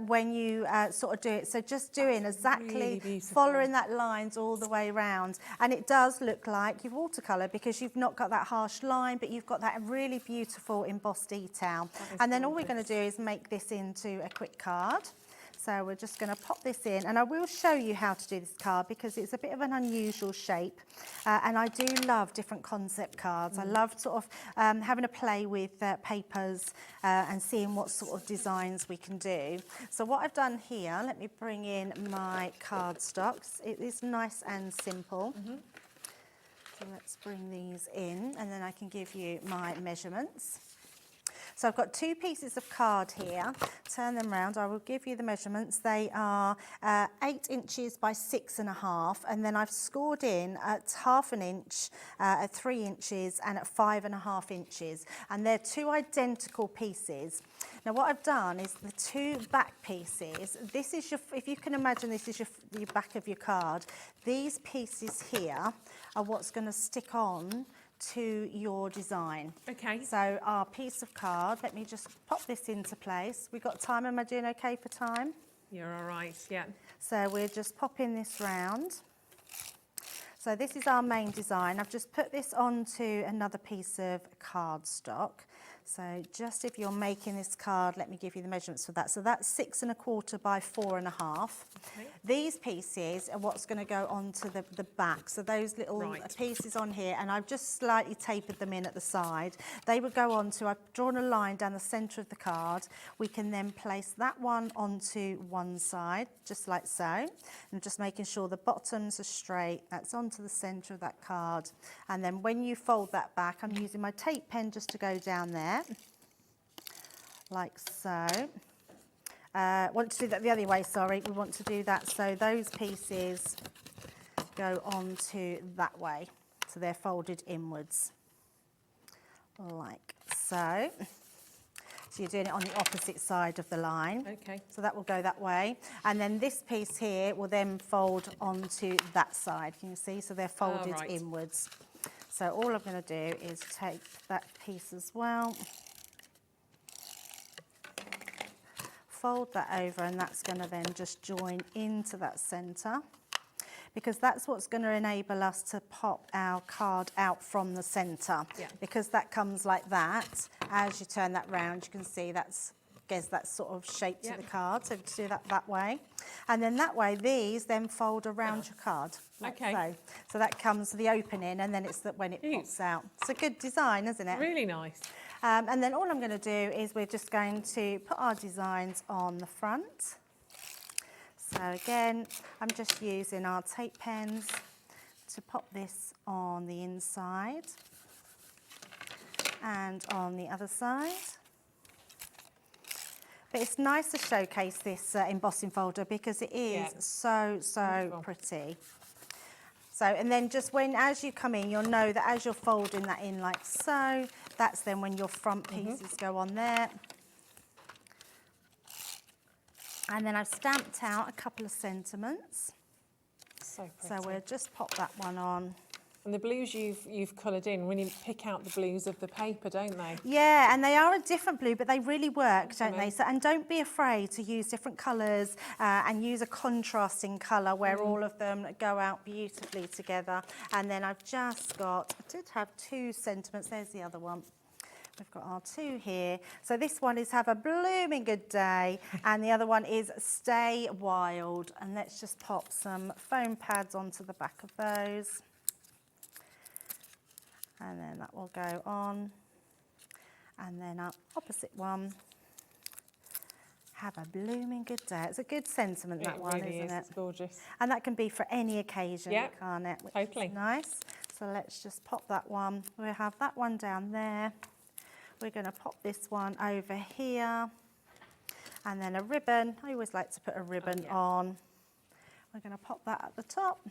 when you sort of do it. So just doing exactly, really following that lines all the way around. And it does look like you've watercolour because you've not got that harsh line, but you've got that really beautiful embossed detail. And then all we're going to do is make this into a quick card. So we're just going to pop this in, and I will show you how to do this card because it's a bit of an unusual shape, and I do love different concept cards. I love sort of having a play with papers and seeing what sort of designs we can do. So what I've done here, let me bring in my cardstocks. It is nice and simple. So let's bring these in, and then I can give you my measurements. So I've got 2 pieces of card here. Turn them round. I will give you the measurements. They are 8 inches by 6.5, and then I've scored in at 1/2 inch, at 3 inches, and at 5.5 inches. And they're 2 identical pieces. Now what I've done is the 2 back pieces. This is your, if you can imagine, this is your back of your card. These pieces here are what's going to stick on to your design. Okay. So our piece of card, let me just pop this into place. We've got time, am I doing okay for time? You're all right, yeah. So we're just popping this round. So this is our main design. I've just put this onto another piece of cardstock. So just if you're making this card, let me give you the measurements for that. So that's 6.25 by 4.5. Okay. These pieces are what's going to go onto the back. So those little pieces on here, and I've just slightly tapered them in at the side. They would go onto, I've drawn a line down the centre of the card. We can then place that one onto one side, just like so. And just making sure the bottoms are straight. That's onto the centre of that card. And then when you fold that back, I'm using my tape pen just to go down there, like so. Want to do that the other way, sorry. We want to do that so those pieces go onto that way. So they're folded inwards, like so. So you're doing it on the opposite side of the line. Okay. So that will go that way. And then this piece here will then fold onto that side. Can you see? So they're folded inwards. So all I'm going to do is take that piece as well, fold that over, and that's going to then just join into that centre, because that's what's going to enable us to pop our card out from the centre. Yeah. Because that comes like that. As you turn that round, you can see that's gives that sort of shape to the card. So to do that way, and then that way these then fold around your card, like so. So that comes to the opening, and then it's that when it pops out. It's a good design, isn't it? Really nice. And then all I'm going to do is we're just going to put our designs on the front. So again, I'm just using our tape pens to pop this on the inside and on the other side. But it's nice to showcase this embossing folder because it is so pretty. So, and then just as you come in, you'll know that as you're folding that in like so, that's then when your front pieces go on there. And then I've stamped out a couple of sentiments. So pretty. So we'll just pop that one on. And the blues you've coloured in really pick out the blues of the paper, don't they? Yeah, and they are a different blue, but they really work, don't they? So, and don't be afraid to use different colours and use a contrasting colour where all of them go out beautifully together. And then I've just got, I did have 2 sentiments. There's the other one. We've got our 2 here. So this one is have a blooming good day, and the other one is stay wild. And let's just pop some foam pads onto the back of those. And then that will go on. And then our opposite one. Have a blooming good day. It's a good sentiment, that one, really isn't it? It's gorgeous. And that can be for any occasion, can't it? Which Totally. is nice. So let's just pop that one. We'll have that one down there. We're going to pop this one over here. And then a ribbon. I always like to put a ribbon on. We're going to pop that at the top.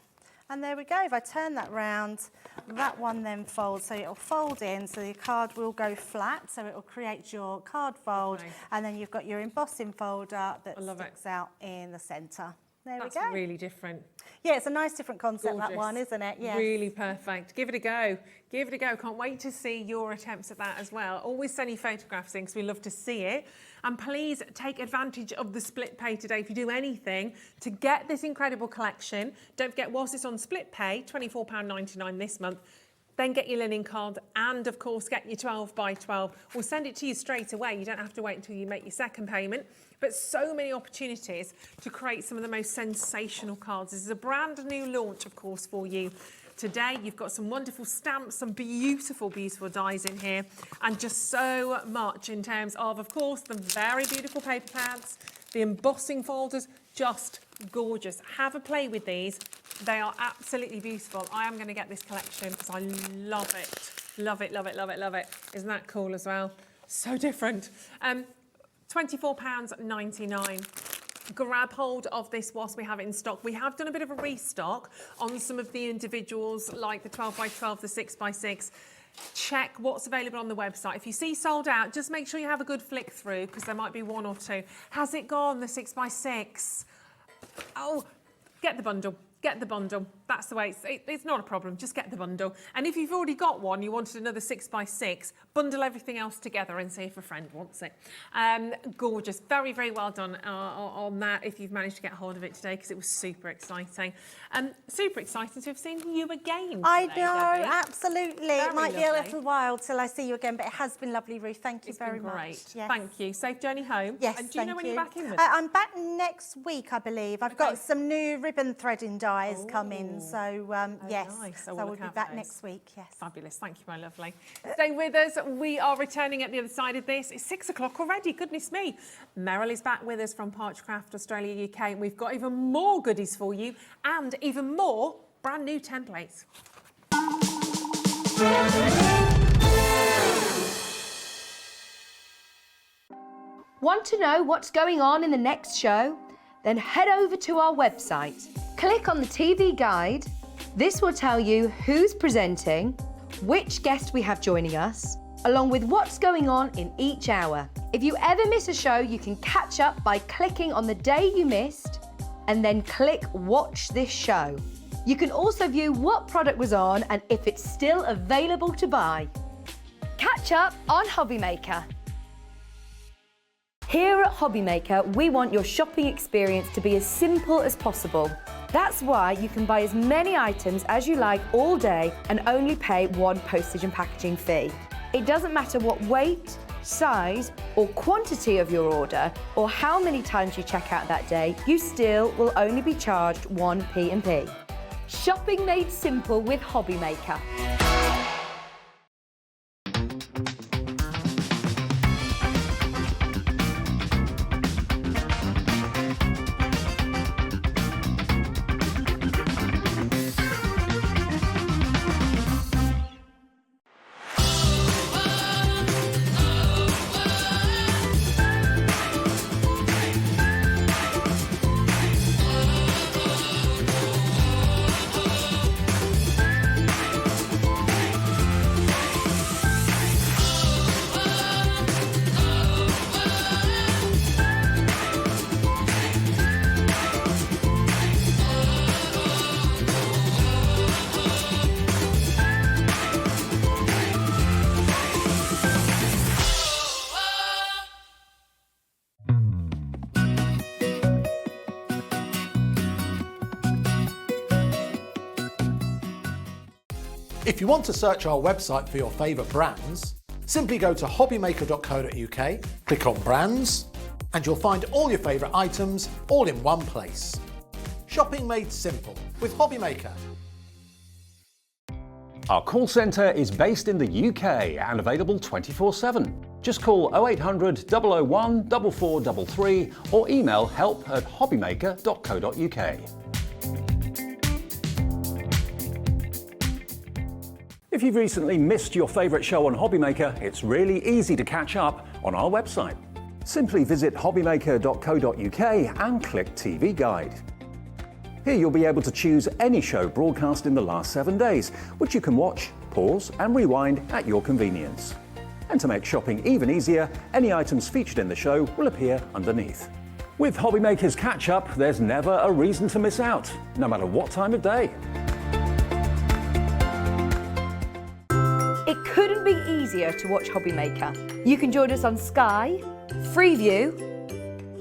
And there we go. If I turn that round, that one then folds. So it'll fold in, so your card will go flat. So it will create your card fold. And then you've got your embossing folder that sticks out in the centre. There we go. That's really different. Yeah, it's a nice different concept, Gorgeous. that one, isn't it? Yeah. Really perfect. Give it a go. Give it a go. Can't wait to see your attempts at that as well. Always send your photographs in because we love to see it. And please take advantage of the split pay today if you do anything to get this incredible collection. Don't forget, whilst it's on split pay, £24.99 this month, then get your linen card and of course get your 12 by 12. We'll send it to you straight away. You don't have to wait until you make your second payment. But so many opportunities to create some of the most sensational cards. This is a brand new launch, of course, for you. Today, you've got some wonderful stamps, some beautiful, beautiful dies in here, and just so much in terms of course, the very beautiful paper pads, the embossing folders, just gorgeous. Have a play with these. They are absolutely beautiful. I am going to get this collection because I love it. Love it, love it, love it, love it. Isn't that cool as well? So different. £24.99. Grab hold of this whilst we have it in stock. We have done a bit of a restock on some of the individuals like the 12 by 12, the 6 by 6. Check what's available on the website. If you see sold out, just make sure you have a good flick through because there might be one or two. Has it gone, the 6 by 6? Oh, get the bundle. Get the bundle. That's the way it's not a problem. Just get the bundle. And if you've already got one, you wanted another 6 by 6, bundle everything else together and see if a friend wants it. Gorgeous. Very, very well done on that if you've managed to get hold of it today because it was super exciting. Super exciting to have seen you again today, I know, Debbie. absolutely. Very it might be a lovely. little while till I see you again, but it has been lovely, Ruth. Thank you It's very been great. much. Yes. Thank you. Safe journey home. Yes, And do you know when you're back in with I'm back next week, I believe. I've Okay. got some new ribbon threading dies coming, so yes. nice. So we'll we'll look be out back for those. next week. Yes. Fabulous. Thank you, my lovely. Stay with us. We are returning at the other side of this. It's 6 o'clock already. Goodness me. Meryl is back with us from Parchcraft Australia UK, and we've got even more goodies for you and even more brand new templates. Want to know what's going on in the next show? Then head over to our website. Click on the TV guide. This will tell you who's presenting, which guest we have joining us, along with what's going on in each hour. If you ever miss a show, you can catch up by clicking on the day you missed and then click Watch This Show. You can also view what product was on and if it's still available to buy. Catch up on Hobbymaker. Here at Hobbymaker, we want your shopping experience to be as simple as possible. That's why you can buy as many items as you like all day and only pay one postage and packaging fee. It doesn't matter what weight, size or quantity of your order or how many times you check out that day, you still will only be charged one P&P. Shopping made simple with Hobbymaker. If you want to search our website for your favourite brands, simply go to hobbymaker.co.uk, click on brands, and you'll find all your favourite items all in one place. Shopping made simple with Hobbymaker. Our call centre is based in the UK and available 24/7. Just call 0800 001 4433 or email help@hobbymaker.co.uk. If you've recently missed your favourite show on Hobbymaker, it's really easy to catch up on our website. Simply visit hobbymaker.co.uk and click TV Guide. Here you'll be able to choose any show broadcast in the last 7 days, which you can watch, pause and rewind at your convenience. And to make shopping even easier, any items featured in the show will appear underneath. With Hobbymaker's Catch-Up, there's never a reason to miss out, no matter what time of day. It couldn't be easier to watch Hobbymaker. You can join us on Sky, Freeview,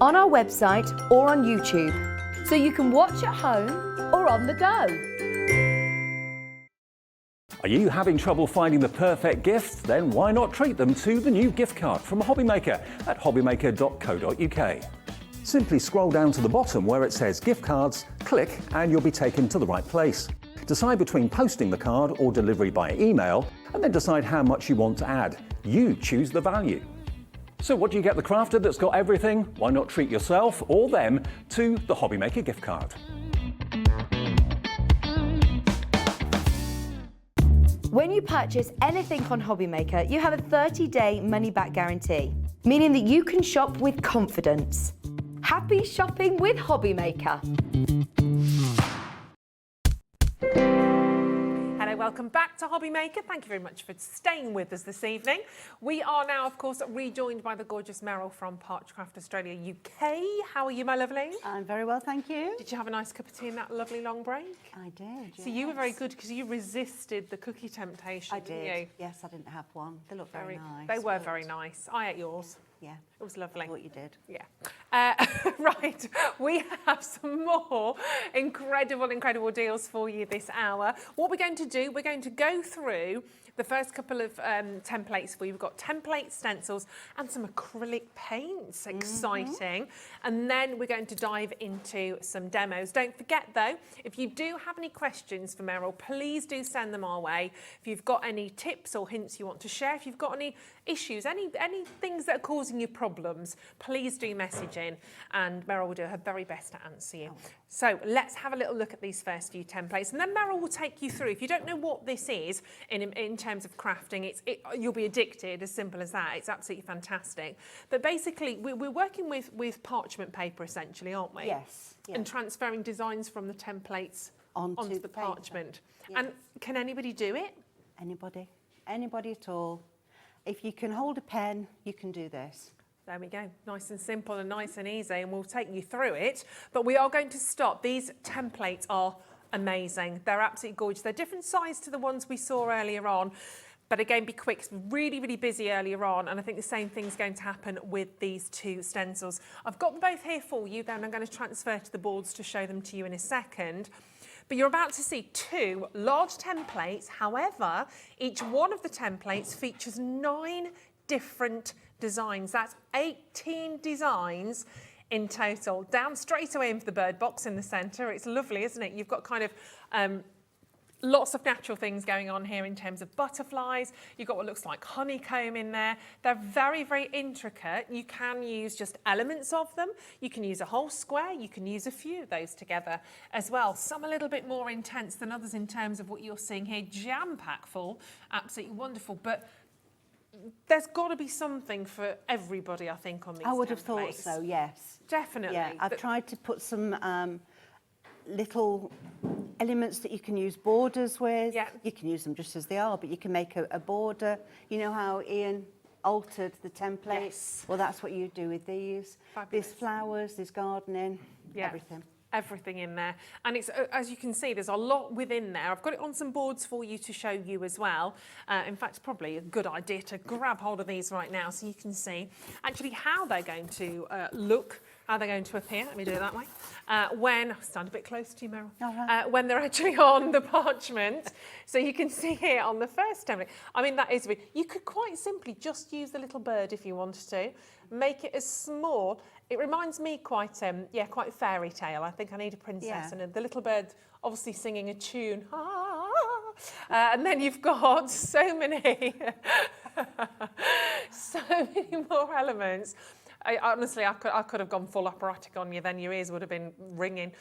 on our website or on YouTube, so you can watch at home or on the go. Are you having trouble finding the perfect gift? Then why not treat them to the new gift card from Hobbymaker at hobbymaker.co.uk. Simply scroll down to the bottom where it says gift cards, click and you'll be taken to the right place. Decide between posting the card or delivery by email and then decide how much you want to add. You choose the value. So what do you get the crafter that's got everything? Why not treat yourself or them to the Hobbymaker gift card? When you purchase anything on Hobbymaker, you have a 30-day money-back guarantee, meaning that you can shop with confidence. Happy shopping with Hobbymaker. Hello, welcome back to Hobbymaker. Thank you very much for staying with us this evening. We are now, of course, rejoined by the gorgeous Meryl from Parchcraft Australia UK. How are you, my lovely? I'm very well, thank you. Did you have a nice cup of tea in that lovely long break? I did, So you were very good because you resisted the cookie temptation, didn't you? Yes, I didn't have one. They look very nice. They were very nice. I ate yours. Yeah. It was lovely. What you did. Yeah. Right, we have some more incredible deals for you this hour. What we're going to do, we're going to go through the first couple of templates for you. We've got template stencils and some acrylic paints. Exciting. And then we're going to dive into some demos. Don't forget though, if you do have any questions for Meryl, please do send them our way. If you've got any tips or hints you want to share, if you've got any issues, any things that are causing you problems, please do message in and Meryl will do her very best to answer you. So let's have a little look at these first few templates and then Meryl will take you through. If you don't know what this is in terms of crafting, you'll be addicted, as simple as that. It's absolutely fantastic. But basically, we're working with parchment paper essentially, aren't we? Yes. And transferring designs from the templates onto the paper. parchment. Yes. And can anybody do it? Anybody at all. If you can hold a pen, you can do this. There we go, nice and simple and nice and easy, and we'll take you through it. But we are going to stop. These templates are amazing. They're absolutely gorgeous. They're different size to the ones we saw earlier on. But again, be quick, it's really busy earlier on, and I think the same thing's going to happen with these two stencils. I've got them both here for you, then I'm going to transfer to the boards to show them to you in a second. But you're about to see two large templates. However, each one of the templates features 9 different designs. That's 18 designs in total. Down straight away into the bird box in the centre. It's lovely, isn't it? You've got kind of lots of natural things going on here in terms of butterflies. You've got what looks like honeycomb in there. They're very intricate. You can use just elements of them. You can use a whole square. You can use a few of those together as well. Some a little bit more intense than others in terms of what you're seeing here. Jam-packed full, absolutely wonderful. But there's got to be something for everybody, I think, on these I would have templates. thought so, yes. Definitely. Yeah, I've tried to put some little elements that you can use borders with. Yeah. You can use them just as they are, but you can make a border. You know how Ian altered the template? Yes. Well, that's what you do with these. Fabulous. There's flowers, there's gardening, everything. Everything in there. And it's as you can see, there's a lot within there. I've got it on some boards for you to show you as well. In fact, it's probably a good idea to grab hold of these right now so you can see actually how they're going to look, how they're going to appear. Let me do it that way. When, stand a bit close to you, Meryl. When they're actually on the parchment. So you can see here on the first template. I mean, that is, you could quite simply just use the little bird if you wanted to. Make it as small. It reminds me quite fairy tale. I think I need a princess and the little bird obviously singing a tune. And then you've got so many more elements. Honestly, I could have gone full operatic on you, then your ears would have been ringing.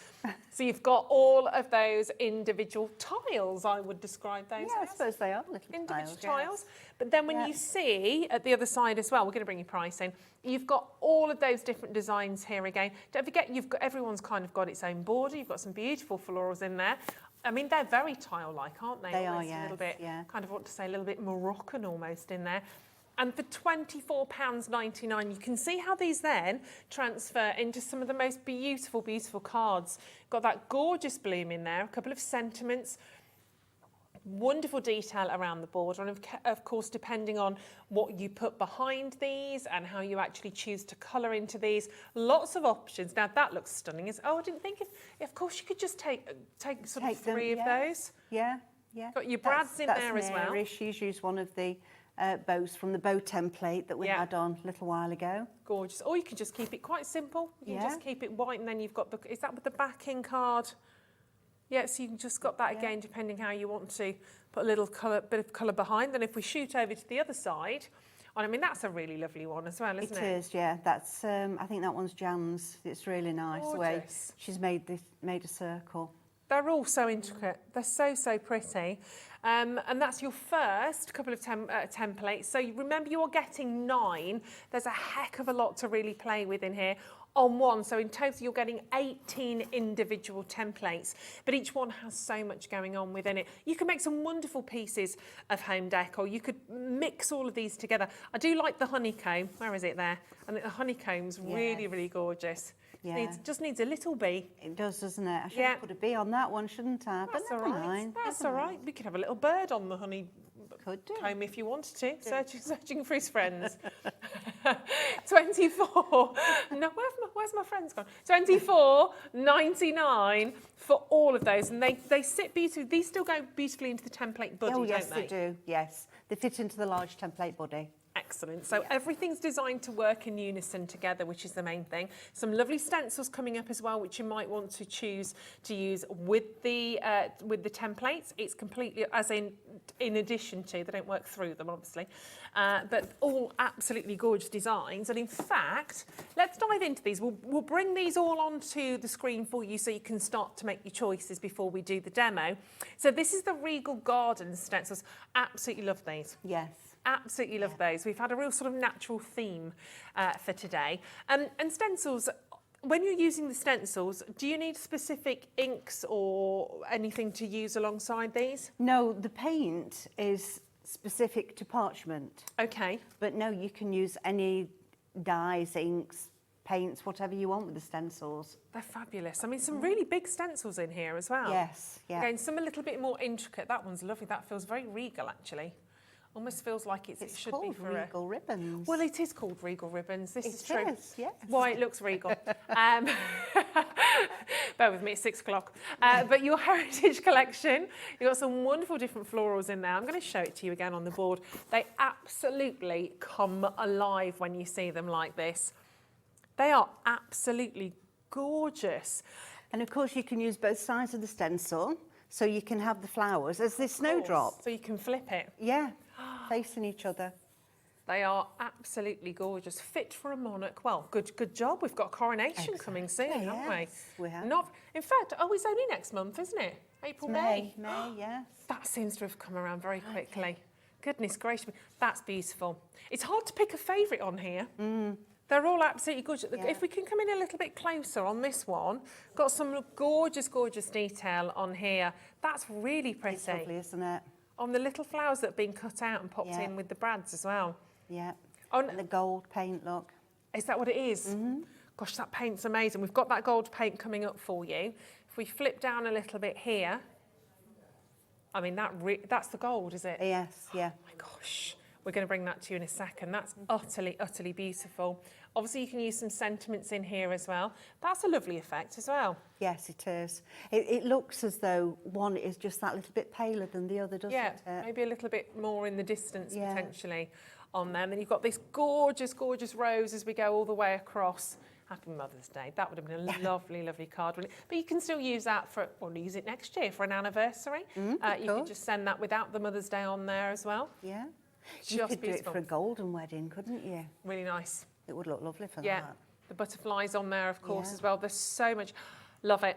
So you've got all of those individual tiles, I would describe those as. I suppose they are little individual tiles. Yes. But then when you see at the other side as well, we're going to bring you pricing, you've got all of those different designs here again. Don't forget, everyone's kind of got its own border. You've got some beautiful florals in there. I mean, they're very tile-like, aren't they? They are, A little bit, kind of want to say, a little bit Moroccan almost in there. And for £24.99, you can see how these then transfer into some of the most beautiful cards. Got that gorgeous bloom in there, a couple of sentiments, wonderful detail around the border, and of course, depending on what you put behind these and how you actually choose to colour into these, lots of options. Now that looks stunning. I didn't think of course you could just take sort of 3 of those. Yeah. Yeah. Got your brads in there as well. Mary. She's used one of the bows from the bow template that we had on a little while ago. Gorgeous. Or you can just keep it quite simple. You can just keep it white, and then you've got the, is that with the backing card? Yeah, so you can just got that again, depending how you want to put a little colour, bit of colour behind. Then if we shoot over to the other side, and I mean, that's a really lovely one as well, isn't it? It is, yeah. That's, I think that one's Jan's. It's really nice the way she's made a circle. They're all so intricate. They're so, so pretty. And that's your first couple of templates. So remember, you're getting 9. There's a heck of a lot to really play with in here on one. So in total, you're getting 18 individual templates, but each one has so much going on within it. You can make some wonderful pieces of home decor. You could mix all of these together. I do like the honeycomb. Where is it there? I think the honeycomb's really, really gorgeous. Yeah. Just needs a little bee. It does, doesn't it? I should have put a bee on that one, shouldn't I? That's but never mind. That's all right. We could have a little bird on the honey comb if you wanted to. Searching for his friends. 24. No, where's my friends gone? 24.99 for all of those, and they sit beautifully. These still go beautifully into the template body, don't they? Oh yes, they do. Yes, they fit into the large template body. Excellent. So everything's designed to work in unison together, which is the main thing. Some lovely stencils coming up as well, which you might want to choose to use with the templates. It's completely, as in addition to, they don't work through them, obviously, but all absolutely gorgeous designs. And in fact, let's dive into these. We'll bring these all onto the screen for you so you can start to make your choices before we do the demo. So this is the Regal Garden stencils. Absolutely love these. Yes. Absolutely love those. We've had a real sort of natural theme for today. And stencils, when you're using the stencils, do you need specific inks or anything to use alongside these? No, the paint is specific to parchment. Okay. But no, you can use any dyes, inks, paints, whatever you want with the stencils. They're fabulous. I mean, some really big stencils in here as well. Yes, yeah. Again, some a little bit more intricate. That one's lovely. That feels very regal, actually. Almost feels like it should be for Regal Ribbons. Well, it is called Regal Ribbons. This is true. It is, yes. Why it looks regal. Bear with me, it's 6 o'clock. But your Heritage collection, you've got some wonderful different florals in there. I'm going to show it to you again on the board. They absolutely come alive when you see them like this. They are absolutely gorgeous. And of course, you can use both sides of the stencil, so you can have the flowers as this snowdrop. So you can flip it. Yeah, facing each other. They are absolutely gorgeous. Fit for a monarch. Well, good job. We've got a coronation coming soon, haven't we? We have. In fact, it's only next month, isn't it? April, May. May, yes. That seems to have come around very quickly. Goodness gracious me. That's beautiful. It's hard to pick a favourite on here. They're all absolutely gorgeous. Yeah. If we can come in a little bit closer on this one, got some gorgeous, gorgeous detail on here. That's really pretty. It's lovely, isn't it? On the little flowers that have been cut out and popped in with the brads as well. Yeah. And the gold paint look. Is that what it is? Gosh, that paint's amazing. We've got that gold paint coming up for you. If we flip down a little bit here, I mean, that's the gold, is it? Yes, yeah. Oh my gosh. We're going to bring that to you in a second. That's utterly, utterly beautiful. Obviously, you can use some sentiments in here as well. That's a lovely effect as well. Yes, it is. It looks as though one is just that little bit paler than the other, doesn't it? Yeah, maybe a little bit more in the distance potentially on them. And you've got this gorgeous, gorgeous rose as we go all the way across. Happy Mother's Day. That would have been a lovely, lovely card, wouldn't it? But you can still use that use it next year for an anniversary. You could just send that without the Mother's Day on there as well. Yeah. You could do it for a golden wedding, couldn't you? Really nice. It would look lovely for that. Yeah, the butterflies on there, of course, as well. There's so much. Love it.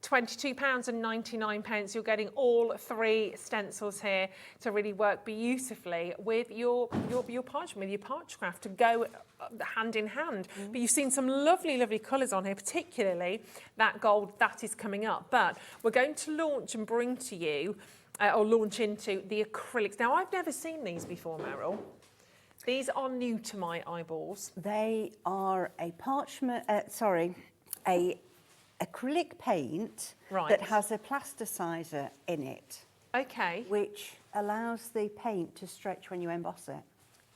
£22.99. You're getting all 3 stencils here to really work beautifully with your parchment, with your Parchcraft, to go hand in hand. But you've seen some lovely, lovely colours on here, particularly that gold that is coming up. But we're going to launch and bring to you or launch into the acrylics. Now, I've never seen these before, Meryl. These are new to my eyeballs. They are a parchment, a acrylic paint that has a plasticizer in it. Okay. Which allows the paint to stretch when you emboss it.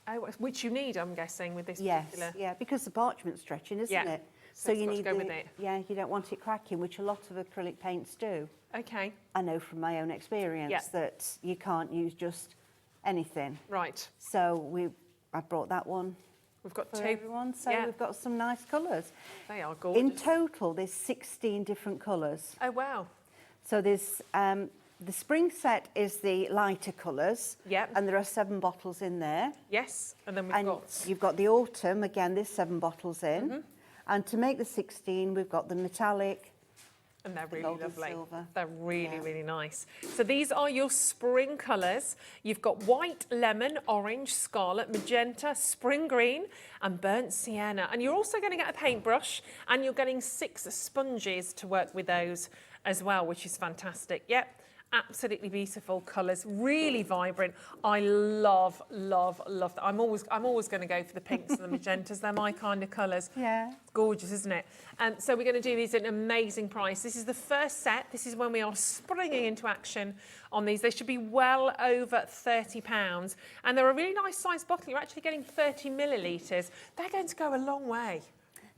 Oh, which you need, I'm guessing, with this particular... Yes, yeah, because the parchment's stretching, isn't it? So you got to need go with it. Yeah, you don't want it cracking, which a lot of acrylic paints do. Okay. I know from my own experience that you can't use just anything. Right. So I brought that one. We've got For two. everyone, so we've got some nice colours. They are gorgeous. In total, there's 16 different colours. Oh, wow. So there's the spring set is the lighter colours. Yep. And there are 7 bottles in there. Yes, and then You've got the autumn, again, there's 7 bottles in. And to make the 16, we've got the metallic. And they're really gold and lovely. silver. They're really, really nice. So these are your spring colours. You've got white, lemon, orange, scarlet, magenta, spring green and burnt sienna. And you're also going to get a paintbrush and you're getting 6 sponges to work with those as well, which is fantastic. Yep. Absolutely beautiful colours, really vibrant. I love, love, love that. I'm always going to go for the pinks and the magentas. They're my kind of colours. Yeah. It's gorgeous, isn't it? And so we're going to do these at an amazing price. This is the first set. This is when we are springing into action on these. They should be well over £30. And they're a really nice size bottle. You're actually getting 30 millilitres. They're going to go a long way.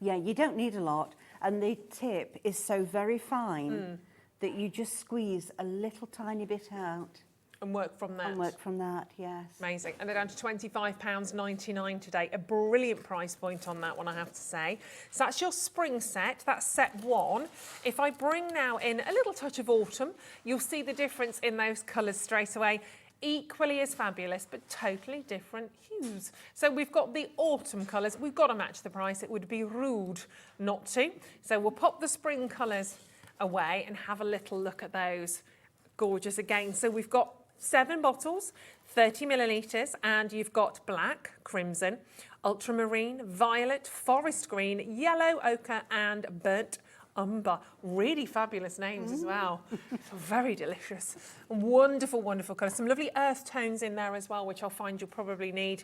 Yeah, you don't need a lot. And the tip is so very fine that you just squeeze a little tiny bit out. And work from that. And work from that, yes. Amazing. And they're down to £25.99 today. A brilliant price point on that one, I have to say. So that's your spring set. That's set 1. If I bring now in a little touch of autumn, you'll see the difference in those colours straight away. Equally as fabulous, but totally different hues. So we've got the autumn colours. We've got to match the price. It would be rude not to. So we'll pop the spring colours away and have a little look at those. Gorgeous again. So we've got 7 bottles, 30 millilitres, and you've got black, crimson, ultramarine, violet, forest green, yellow, ochre, and burnt umber. Really fabulous names as well. Very delicious. Wonderful, wonderful colours. Some lovely earth tones in there as well, which I'll find you'll probably need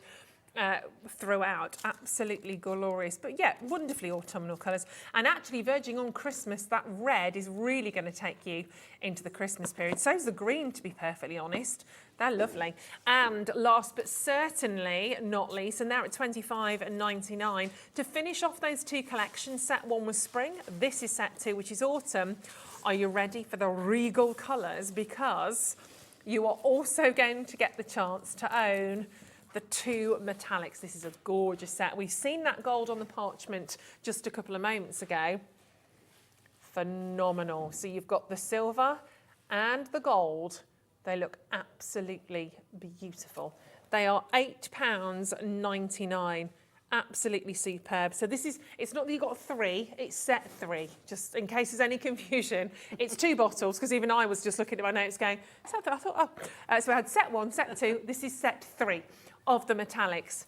throughout. Absolutely glorious. But yeah, wonderfully autumnal colours. And actually, verging on Christmas, that red is really going to take you into the Christmas period. So's the green, to be perfectly honest. They're lovely. And last but certainly not least, and they're at £25.99. To finish off those 2 collections, set 1 was spring. This is set 2, which is autumn. Are you ready for the regal colours? Because you are also going to get the chance to own the 2 metallics. This is a gorgeous set. We've seen that gold on the parchment just a couple of moments ago. Phenomenal. So you've got the silver and the gold. They look absolutely beautiful. They are £8.99. Absolutely superb. So this is, it's not that you got 3, it's set 3, just in case there's any confusion. It's 2 bottles, because even I was just looking at my notes going, set 3, I thought, oh. So I had set 1, set 2, this is set 3 of the metallics.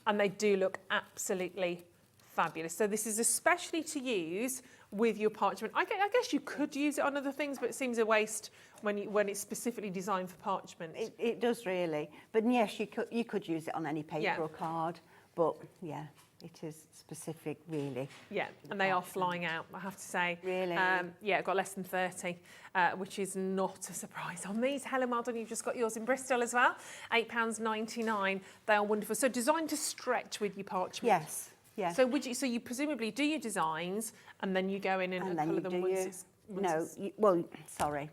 And they do look absolutely fabulous. So this is especially to use with your parchment. I guess you could use it on other things, but it seems a waste when it's specifically designed for parchment. It does really. But yes, you could use it on any paper or card. But yeah, it is specific, really. Yeah, and they are flying out, I have to say. Really? Yeah, I've got less than 30, which is not a surprise on these. Helen, well done, you've just got yours in Bristol as well. £8.99. They are wonderful. So designed to stretch with your parchment. Yes. Yeah. So you presumably do your designs and then you go in and colour them sorry.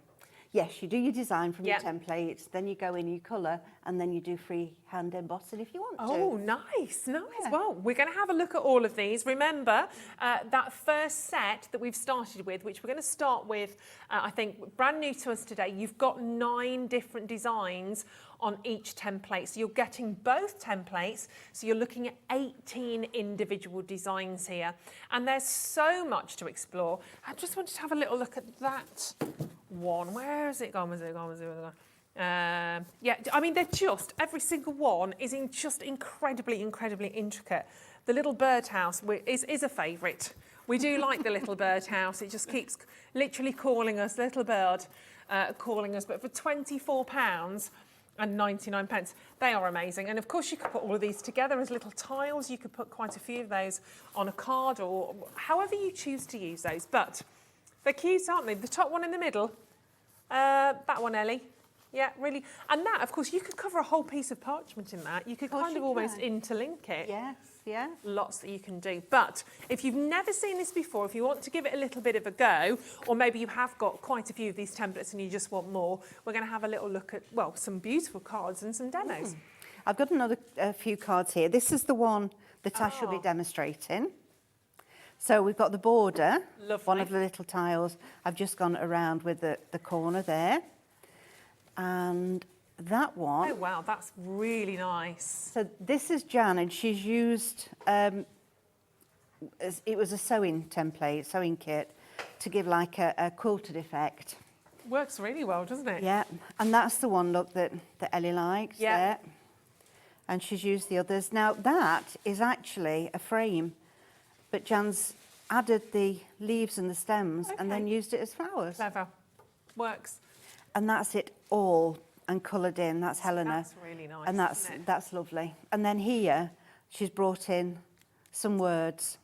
Yes, you do your design from your templates, then you go in, you colour, and then you do freehand embossing if you want to. Oh, nice, nice. Yeah. Well, we're going to have a look at all of these. Remember, that first set that we've started with, which we're going to start with, I think, brand new to us today, you've got 9 different designs on each template. So you're getting both templates, so you're looking at 18 individual designs here. And there's so much to explore. I just wanted to have a little look at that one. Where has it gone? Yeah, I mean, they're just, every single one is just incredibly, incredibly intricate. The little birdhouse is a favourite. We do like the little birdhouse. It just keeps literally calling us, little bird calling us. But for £24.99, they are amazing. And of course, you could put all of these together as little tiles. You could put quite a few of those on a card or however you choose to use those. But they're cute, aren't they? The top one in the middle, that one, Ellie. Yeah, really. And that, of course, you could cover a whole piece of parchment in that. You could kind of almost interlink it. Yes, yeah. Lots that you can do. But if you've never seen this before, if you want to give it a little bit of a go, or maybe you have got quite a few of these templates and you just want more, we're going to have a little look at, well, some beautiful cards and some demos. I've got a few cards here. This is the one that I shall be demonstrating. So we've got the border, one of the little tiles. I've just gone around with the corner there. And that one... Oh, wow, that's really nice. So this is Jan, and she's used... it was a sewing template, sewing kit, to give like a quilted effect. Works really well, doesn't it? Yeah, and that's the one, look, that Ellie likes there. And she's used the others. Now, that is actually a frame, but Jan's added the leaves and the stems and then used it as flowers. Clever. Works. And that's it all and coloured in. That's Helena. That's really nice, and that's lovely. And then here, she's brought in some words.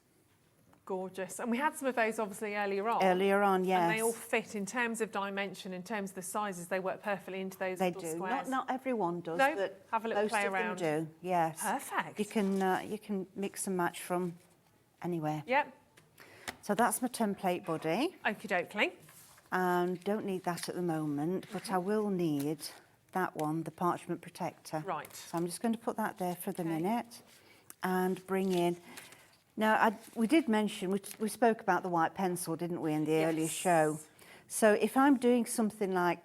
Gorgeous. And we had some of those obviously earlier on. Earlier on, yes. And they all fit in terms of dimension, in terms of the sizes, they work perfectly into those little squares. Not everyone does, No, but have a little most play of around. them do, yes. Perfect. You can mix and match from anywhere. Yep. So that's my template body. Okie dokie. Don't need that at the moment, but I will need that one, the parchment protector. Right. So I'm just going to put that there for the minute and bring in... Now, we did mention, we spoke about the white pencil, didn't we, in the earlier show? So if I'm doing something like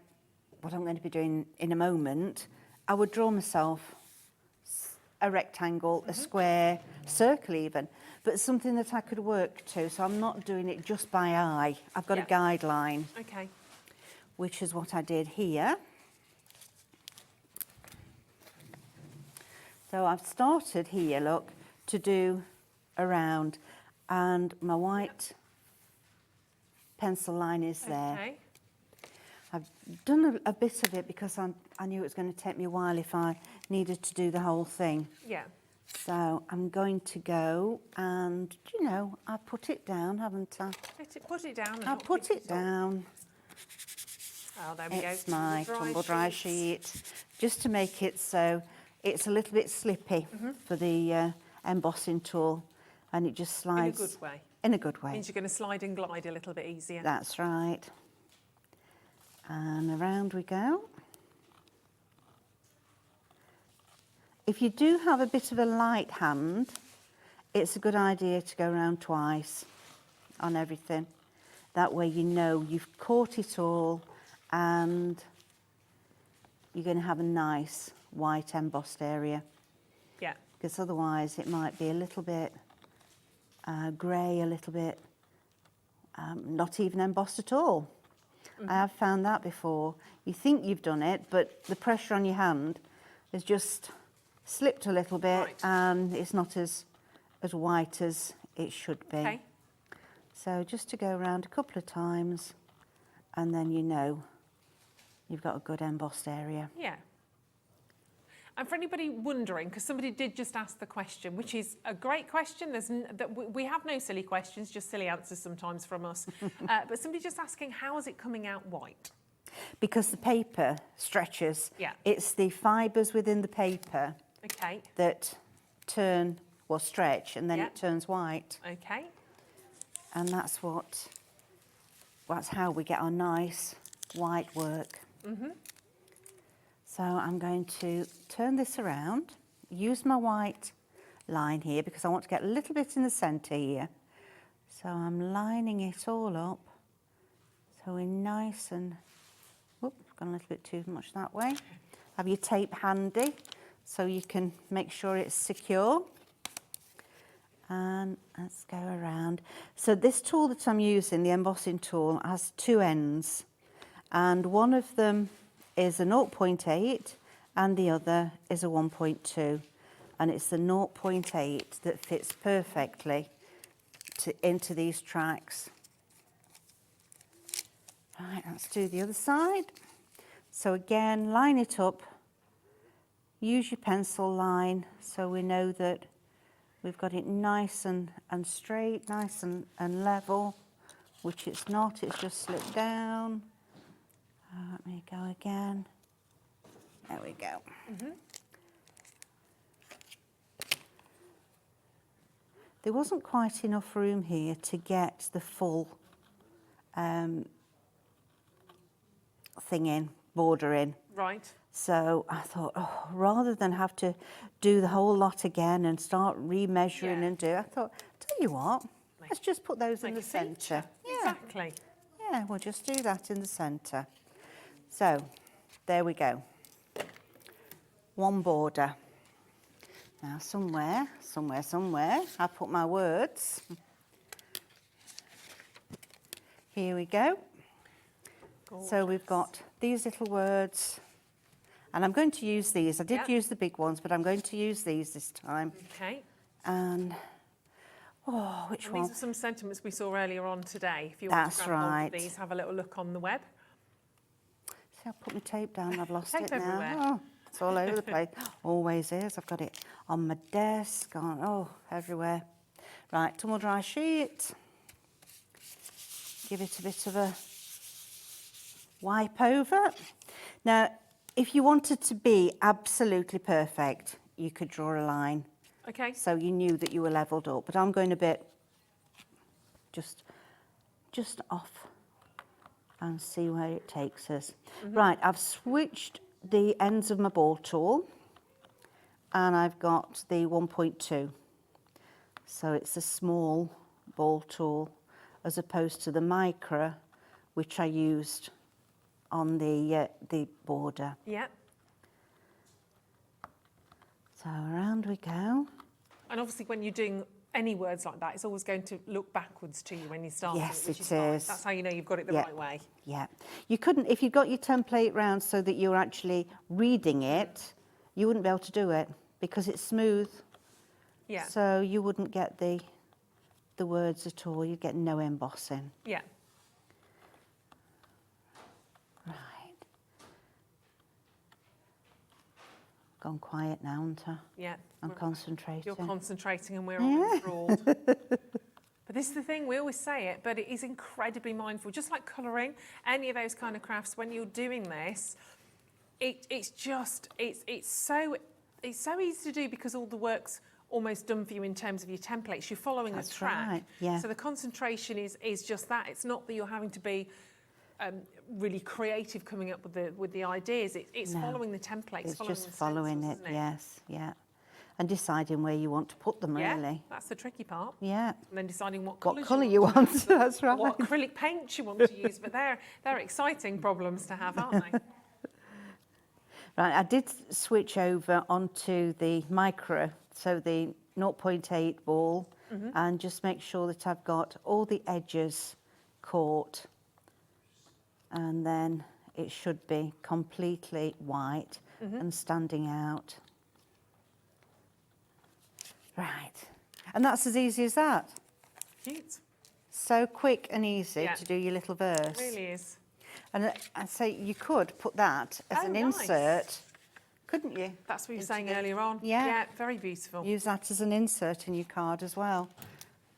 what I'm going to be doing in a moment, I would draw myself a rectangle, a square, circle even, but something that I could work to. So I'm not doing it just by eye. I've got a guideline. Okay. Which is what I did here. So I've started here, look, to do around, and my white pencil line is there. Okay. I've done a bit of it because I knew it was going to take me a while if I needed to do the whole thing. Yeah. So I'm going to go and, you know, I put it down, haven't I? Put it down. I put it down. Oh, there we go. It's my tumble dry sheet, just to make it so it's a little bit slippy for the embossing tool. And it just slides. In a good way. In a good way. Means you're going to slide and glide a little bit easier. That's right. And around we go. If you do have a bit of a light hand, it's a good idea to go around twice on everything. That way you know you've caught it all and you're going to have a nice white embossed area. Yeah. Because otherwise it might be a little bit grey, a little bit not even embossed at all. I have found that before. You think you've done it, but the pressure on your hand has just slipped a little bit and it's not as white as it should be. Okay. So just to go around a couple of times and then you know you've got a good embossed area. Yeah. And for anybody wondering, because somebody did just ask the question, which is a great question. We have no silly questions, just silly answers sometimes from us. But somebody just asking, how is it coming out white? Because the paper stretches. Yeah. It's the fibres within the paper that turn or stretch and then it turns white. Okay. And that's how we get our nice white work. So I'm going to turn this around, use my white line here because I want to get a little bit in the centre here. So I'm lining it all up. So we're nice and, whoop, gone a little bit too much that way. Have your tape handy so you can make sure it's secure. And let's go around. So this tool that I'm using, the embossing tool, has two ends. And one of them is a 0.8 and the other is a 1.2. And it's the 0.8 that fits perfectly into these tracks. Right, let's do the other side. So again, line it up. Use your pencil line so we know that we've got it nice and straight, nice and level, which it's not, it's just slipped down. Let me go again. There we go. There wasn't quite enough room here to get the full thing in, border in. Right. So I thought, oh, rather than have to do the whole lot again and start remeasuring and I thought, tell you what, let's just put those in the centre. Yeah. Exactly. Yeah, we'll just do that in the centre. So, there we go. One border. Now somewhere, I put my words. Here we go. Gorgeous. So we've got these little words. And I'm going to use these. I did use the big ones, but I'm going to use these this time. Okay. And, which one? These are some sentiments we saw earlier on today. If you want to grab hold of these, have a little look on the web. See, I put my tape down, I've lost Tape it now. everywhere. Oh, it's all over the place. Always is. I've got it on my desk, everywhere. Right, tumble dry sheet. Give it a bit of a wipe over. Now, if you wanted to be absolutely perfect, you could draw a line. Okay. So you knew that you were levelled up. But I'm going a bit just off and see where it takes us. Right, I've switched the ends of my ball tool and I've got the 1.2. So it's a small ball tool as opposed to the micro, which I used on the border. Yeah. So around we go. And obviously when you're doing any words like that, it's always going to look backwards to you when you start. Yes, which it fine. is. That's how you know you've got it the right way. Yeah. You couldn't, if you got your template round so that you're actually reading it, you wouldn't be able to do it because it's smooth. Yeah. So you wouldn't get the words at all. You'd get no embossing. Yeah. Right. Gone quiet now, haven't I? Yeah. I'm concentrating. You're concentrating and we're all enthralled. But this is the thing, we always say it, but it is incredibly mindful. Just like colouring, any of those kind of crafts, when you're doing this, it's so easy to do because all the work's almost done for you in terms of your templates. You're following a track. Right, yeah. So the concentration is just that. It's not that you're having to be really creative coming up with the ideas. It's following the templates. It's following just the following it, stencils, isn't yes, yeah. And deciding where you want to put them, Yeah, really. that's the tricky part. Yeah. And then deciding what What colours colour you want, to use, that's right. what acrylic paint you want to use, but they're exciting problems to have, aren't they? Right, I did switch over onto the micro, so the 0.8 ball, and just make sure that I've got all the edges caught. And then it should be completely white and standing out. Right, and that's as easy as that. Cute. So quick and easy to do your little verse. It really is. And I'd say you could put that as an insert, couldn't you? That's what you were saying earlier on. Yeah. Yeah, very beautiful. Use that as an insert in your card as well,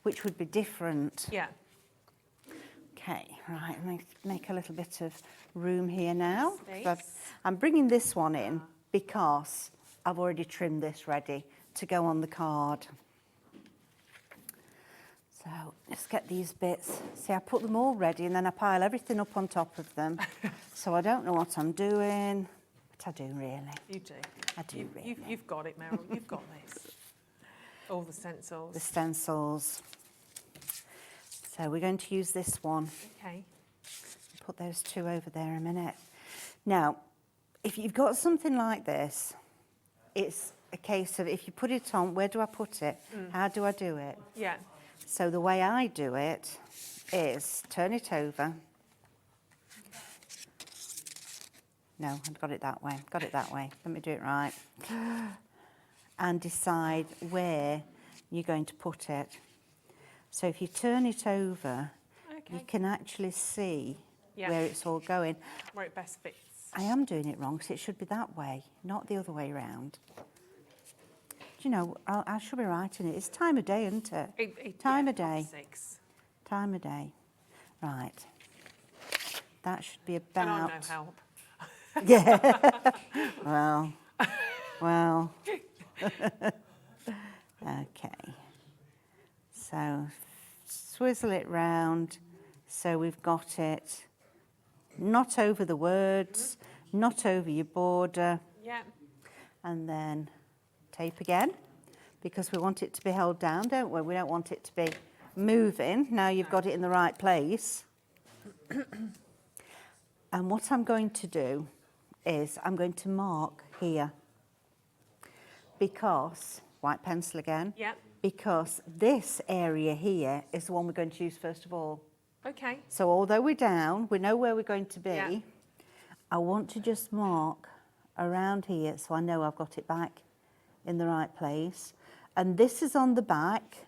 which would be different. Yeah. Okay, right, make a little bit of room here now. Space. I'm bringing this one in because I've already trimmed this ready to go on the card. So let's get these bits. See, I put them all ready and then I pile everything up on top of them. So I don't know what I'm doing, but I do really. You do. I do really. You've got it, Meryl. You've got this. All the stencils. The stencils. So we're going to use this one. Okay. Put those two over there a minute. Now, if you've got something like this, it's a case of if you put it on, where do I put it? How do I do it? Yeah. So the way I do it is turn it over. No, I've got it that way. Got it that way. Let me do it right. And decide where you're going to put it. So if you turn it over, you can actually see where it's all going. Where it best fits. I am doing it wrong because it should be that way, not the other way around. Do you know, I should be writing it. It's time of day, isn't it? Time of day. 6. Time of day. Right. That should be about... And I'm no help. Yeah. Well. Okay. So swizzle it round so we've got it not over the words, not over your border. Yeah. And then tape again, because we want it to be held down, don't we? We don't want it to be moving. Now you've got it in the right place. And what I'm going to do is I'm going to mark here, because, white pencil again, Yeah. because this area here is the one we're going to use first of all. Okay. So although we're down, we know where we're going to be. Yeah. I want to just mark around here so I know I've got it back in the right place. And this is on the back,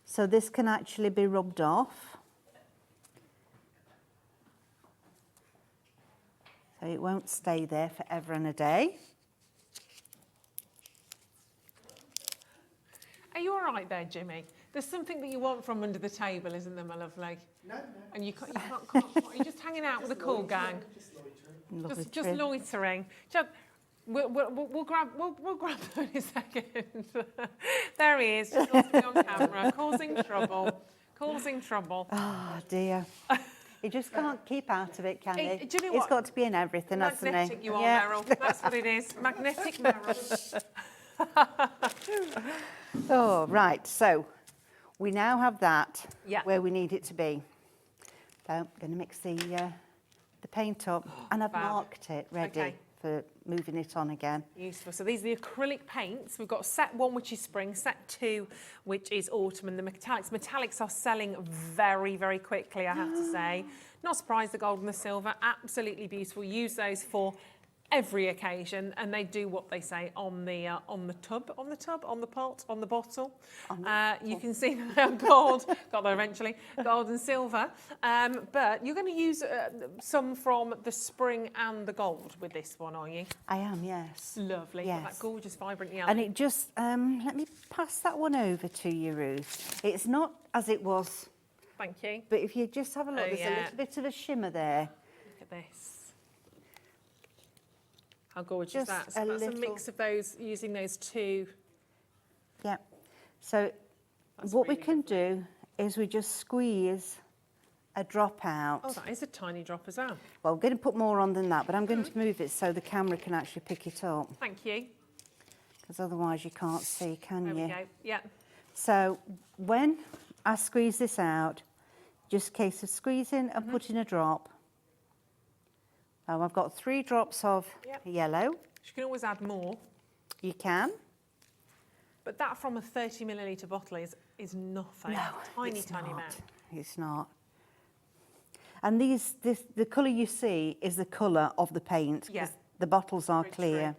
so this can actually be rubbed off. So it won't stay there forever and a day. Are you all right there, Jimmy? There's something that you want from under the table, isn't there, my lovely? No. And you can't you're just hanging out with the cool gang. Just loitering. We'll grab them in a second. There he is, just lost me on camera, causing trouble. Oh dear. He just can't keep out of it, can he? Do you know He's what? got to be in everything, hasn't he? Magnetic you are, Meryl. That's what it is. Magnetic Meryl. Oh, right. So we now have that where we need it to be. So I'm going to mix the paint up, and I've marked it ready for moving it on again. Useful. So these are the acrylic paints. We've got set 1, which is spring, set 2, which is autumn, and the metallics. Metallics are selling very, very quickly, I have to say. Not surprised, the gold and the silver, absolutely beautiful. Use those for every occasion, and they do what they say on the pot, on the bottle. You can see that they're gold, got there eventually, gold and silver. But you're going to use some from the spring and the gold with this one, are you? I am, yes. Lovely. Yes. That gorgeous, vibrant yellow. And it just, let me pass that one over to you, Ruth. It's not as it was. Thank you. But if you just have a look, there's a little bit of a shimmer there. Look at this. How gorgeous is that? So that's a mix of those, using those two. Yeah. So what we can do is we just squeeze a drop out. Oh, that is a tiny drop as well. Well, we're going to put more on than that, but I'm going to move it so the camera can actually pick it up. Thank you. Because otherwise you can't see, can you? There we go. Yeah. So when I squeeze this out, just a case of squeezing and putting a drop. I've got 3 drops of yellow. You can always add more. You can. But that from a 30 millilitre bottle is nothing. No, tiny it's amount. It's not. And the colour you see is the colour of the paint. Yeah. The bottles are Very clear.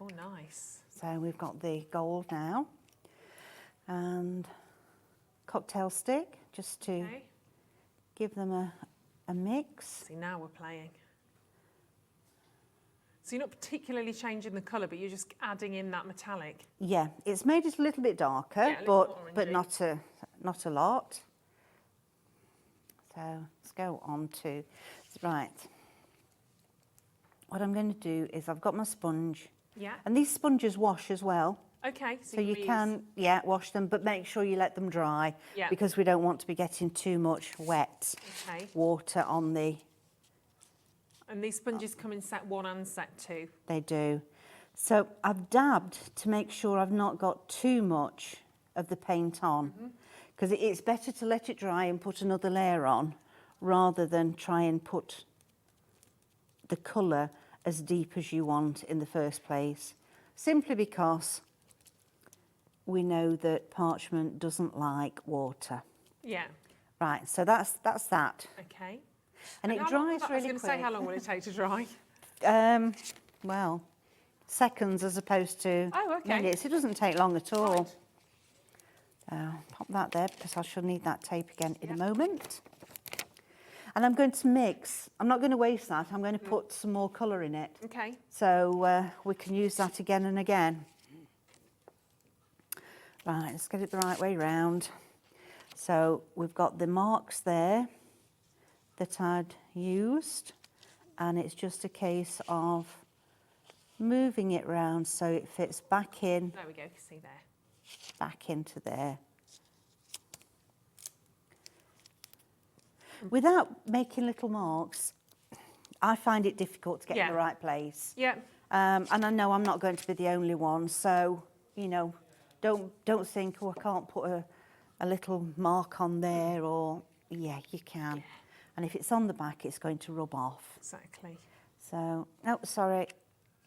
Oh, nice. So we've got the gold now. And cocktail stick, just to give them a mix. See, now we're playing. So you're not particularly changing the colour, but you're just adding in that metallic. Yeah, it's made it a little bit darker, but not a lot. So let's go on to, right. What I'm going to do is I've got my sponge. Yeah. And these sponges wash as well. Okay. So you can, wash them, but make sure you let them dry. Yeah. Because we don't want to be getting too much wet water on the... And these sponges come in set 1 and set 2. They do. So I've dabbed to make sure I've not got too much of the paint on. Because it's better to let it dry and put another layer on rather than try and put the colour as deep as you want in the first place. Simply because we know that parchment doesn't like water. Yeah. Right, so that's that. Okay. And it dries really quick. I was going to say, how long will it take to dry? Well, seconds as opposed to minutes. It doesn't take long at all. Pop that there because I shall need that tape again in a moment. And I'm going to mix. I'm not going to waste that. I'm going to put some more colour in it. Okay. So we can use that again and again. Right, let's get it the right way round. So we've got the marks there that I'd used, And it's just a case of moving it round so it fits back in. There we go, see there. Back into there. Without making little marks, I find it difficult to get in the right place. Yeah. And I know I'm not going to be the only one, so, you know, don't think, oh, I can't put a little mark on there, or, yeah, you can. And if it's on the back, it's going to rub off. Exactly. So, oh, sorry,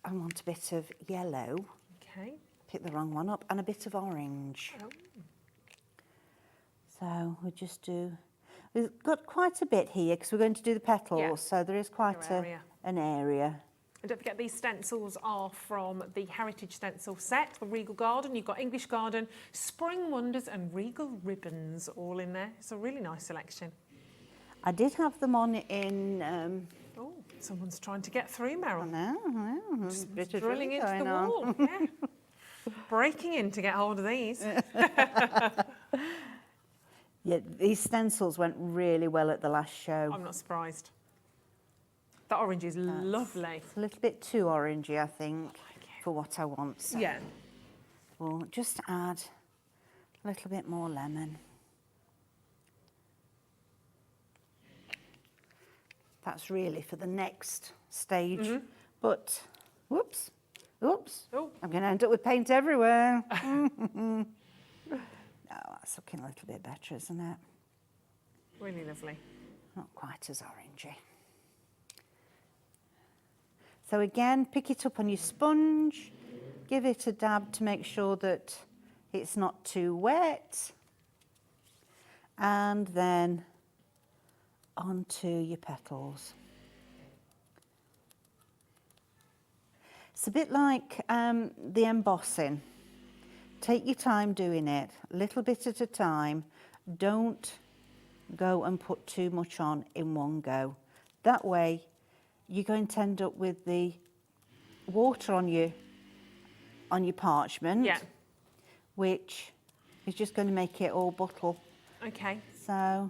I want a bit of yellow. Okay. Pick the wrong one up, and a bit of orange. Oh. So we'll just do, we've got quite a bit here because we're going to do the petals, so there is quite an area. And don't forget, these stencils are from the Heritage Stencil set for Regal Garden. You've got English Garden, Spring Wonders and Regal Ribbons all in there. It's a really nice selection. I did have them on in... oh, someone's trying to get through, Meryl. I know. Just drilling into the wall. Yeah. Breaking in to get hold of these. Yeah, these stencils went really well at the last show. I'm not surprised. That orange is lovely. It's a little bit too orangey, I think, for what I want. So Yeah. we'll just add a little bit more lemon. That's really for the next stage. But, whoops, oops, Oh. I'm going to end up with paint everywhere. Oh, that's looking a little bit better, isn't it? Really lovely. Not quite as orangey. So again, pick it up on your sponge, give it a dab to make sure that it's not too wet, and then onto your petals. It's a bit like the embossing. Take your time doing it, a little bit at a time. Don't go and put too much on in one go. That way, you're going to end up with the water on your parchment, which is just going to make it all buttle. Okay. So,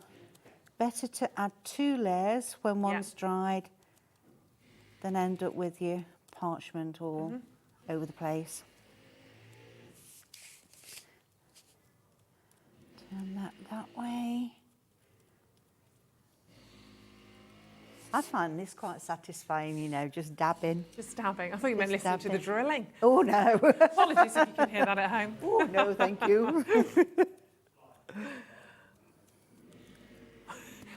better to add 2 layers when one's dried than end up with your parchment all over the place. Turn that way. I find this quite satisfying, you know, just dabbing. Just dabbing. I thought you meant listening to the drilling. Oh, no. Apologies if you can hear that at home. Oh, no, thank you.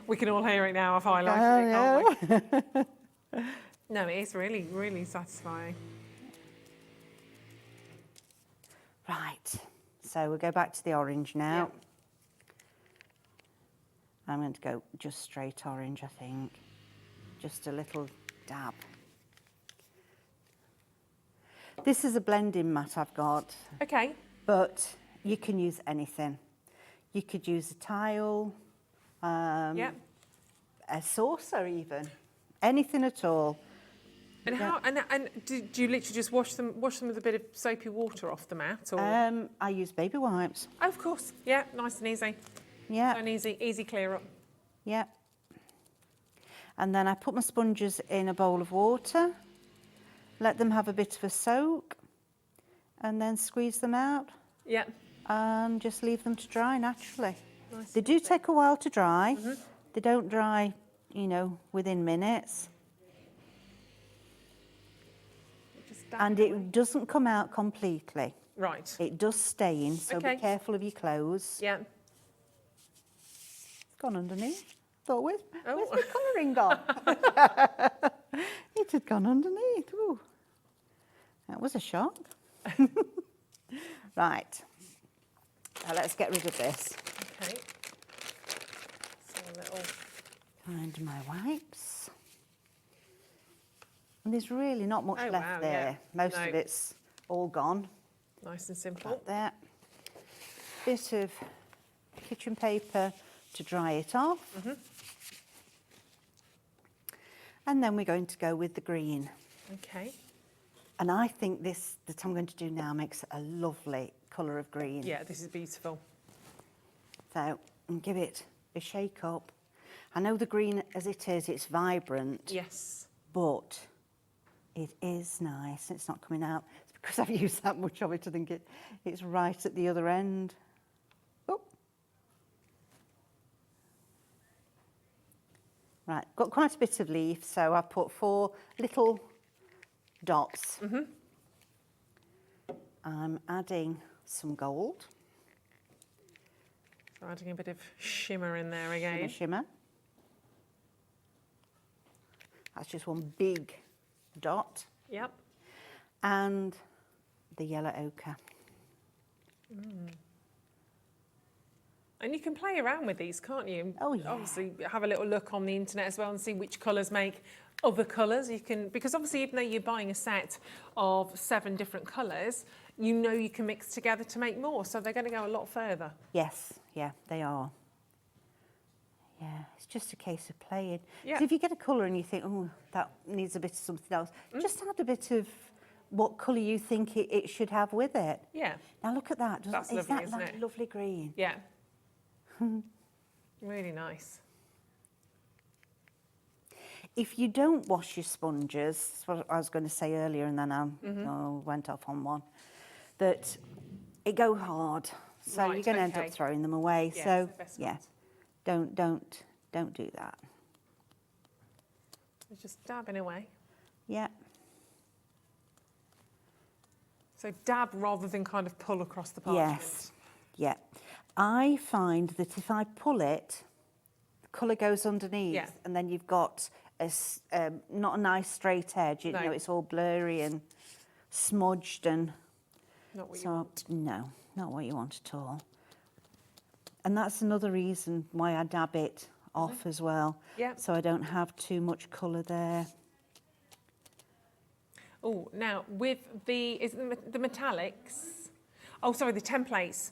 We can all hear it now if I like it, can't we? No, it is really, really satisfying. Right, so we'll go back to the orange now. I'm going to go just straight orange, I think. Just a little dab. This is a blending mat I've got. Okay. But you can use anything. You could use a tile, a saucer even, anything at all. And how? And do you literally just wash them with a bit of soapy water off the mat, or? I use baby wipes. Oh, of course. Yeah, nice and easy. Yeah. An easy clear up. Yeah. And then I put my sponges in a bowl of water, let them have a bit of a soak, and then squeeze them out. Yeah. And just leave them to dry naturally. Nice. They do take a while to dry. They don't dry, you know, within minutes. And it doesn't come out completely. Right. It does stain, so be careful of your clothes. Yeah. It's gone underneath. Thought, where's my colouring gone? It had gone underneath. Ooh. That was a shock. Right. Now let's get rid of this. Okay. So a little. Find my wipes. And there's really not much left there. Most of it's all gone. Nice and simple. Like that. Bit of kitchen paper to dry it off. And then we're going to go with the green. Okay. And I think this that I'm going to do now makes a lovely colour of green. Yeah, this is beautiful. So, and give it a shake up. I know the green as it is, it's vibrant. Yes. but it is nice. It's not coming out. It's because I've used that much of it. I think it's right at the other end. Oh. Right, got quite a bit of leaf, so I've put 4 little dots. I'm adding some gold. So adding a bit of shimmer in there again. Shimmer. That's just one big dot. Yep. And the yellow ochre. And you can play around with these, can't you? Oh, yeah. Obviously, have a little look on the internet as well and see which colours make other colours. You can, because obviously, even though you're buying a set of 7 different colours, you know you can mix together to make more. So they're going to go a lot further. Yes, yeah, they are. Yeah, it's just a case of playing. Yeah. So if you get a colour and you think, oh, that needs a bit of something else, just add a bit of what colour you think it should have with it. Yeah. Now look at that. That's Is lovely, that isn't like it? lovely green? Yeah. Really nice. If you don't wash your sponges, that's what I was going to say earlier, and then I went off on one, that it go hard, so Right, you're going to end okay. up throwing them away. Yes, so the best yeah, ones. don't do that. So just dabbing away. Yeah. So dab rather than kind of pull across the parchment. Yes. Yeah. I find that if I pull it, the colour goes underneath, Yeah. and then you've got not a nice straight edge. You No. know, it's all blurry and smudged, and Not what you so want. no, not what you want at all. And that's another reason why I dab it off as well. Yeah. So I don't have too much colour there. Oh, now with the metallics, oh sorry, the templates.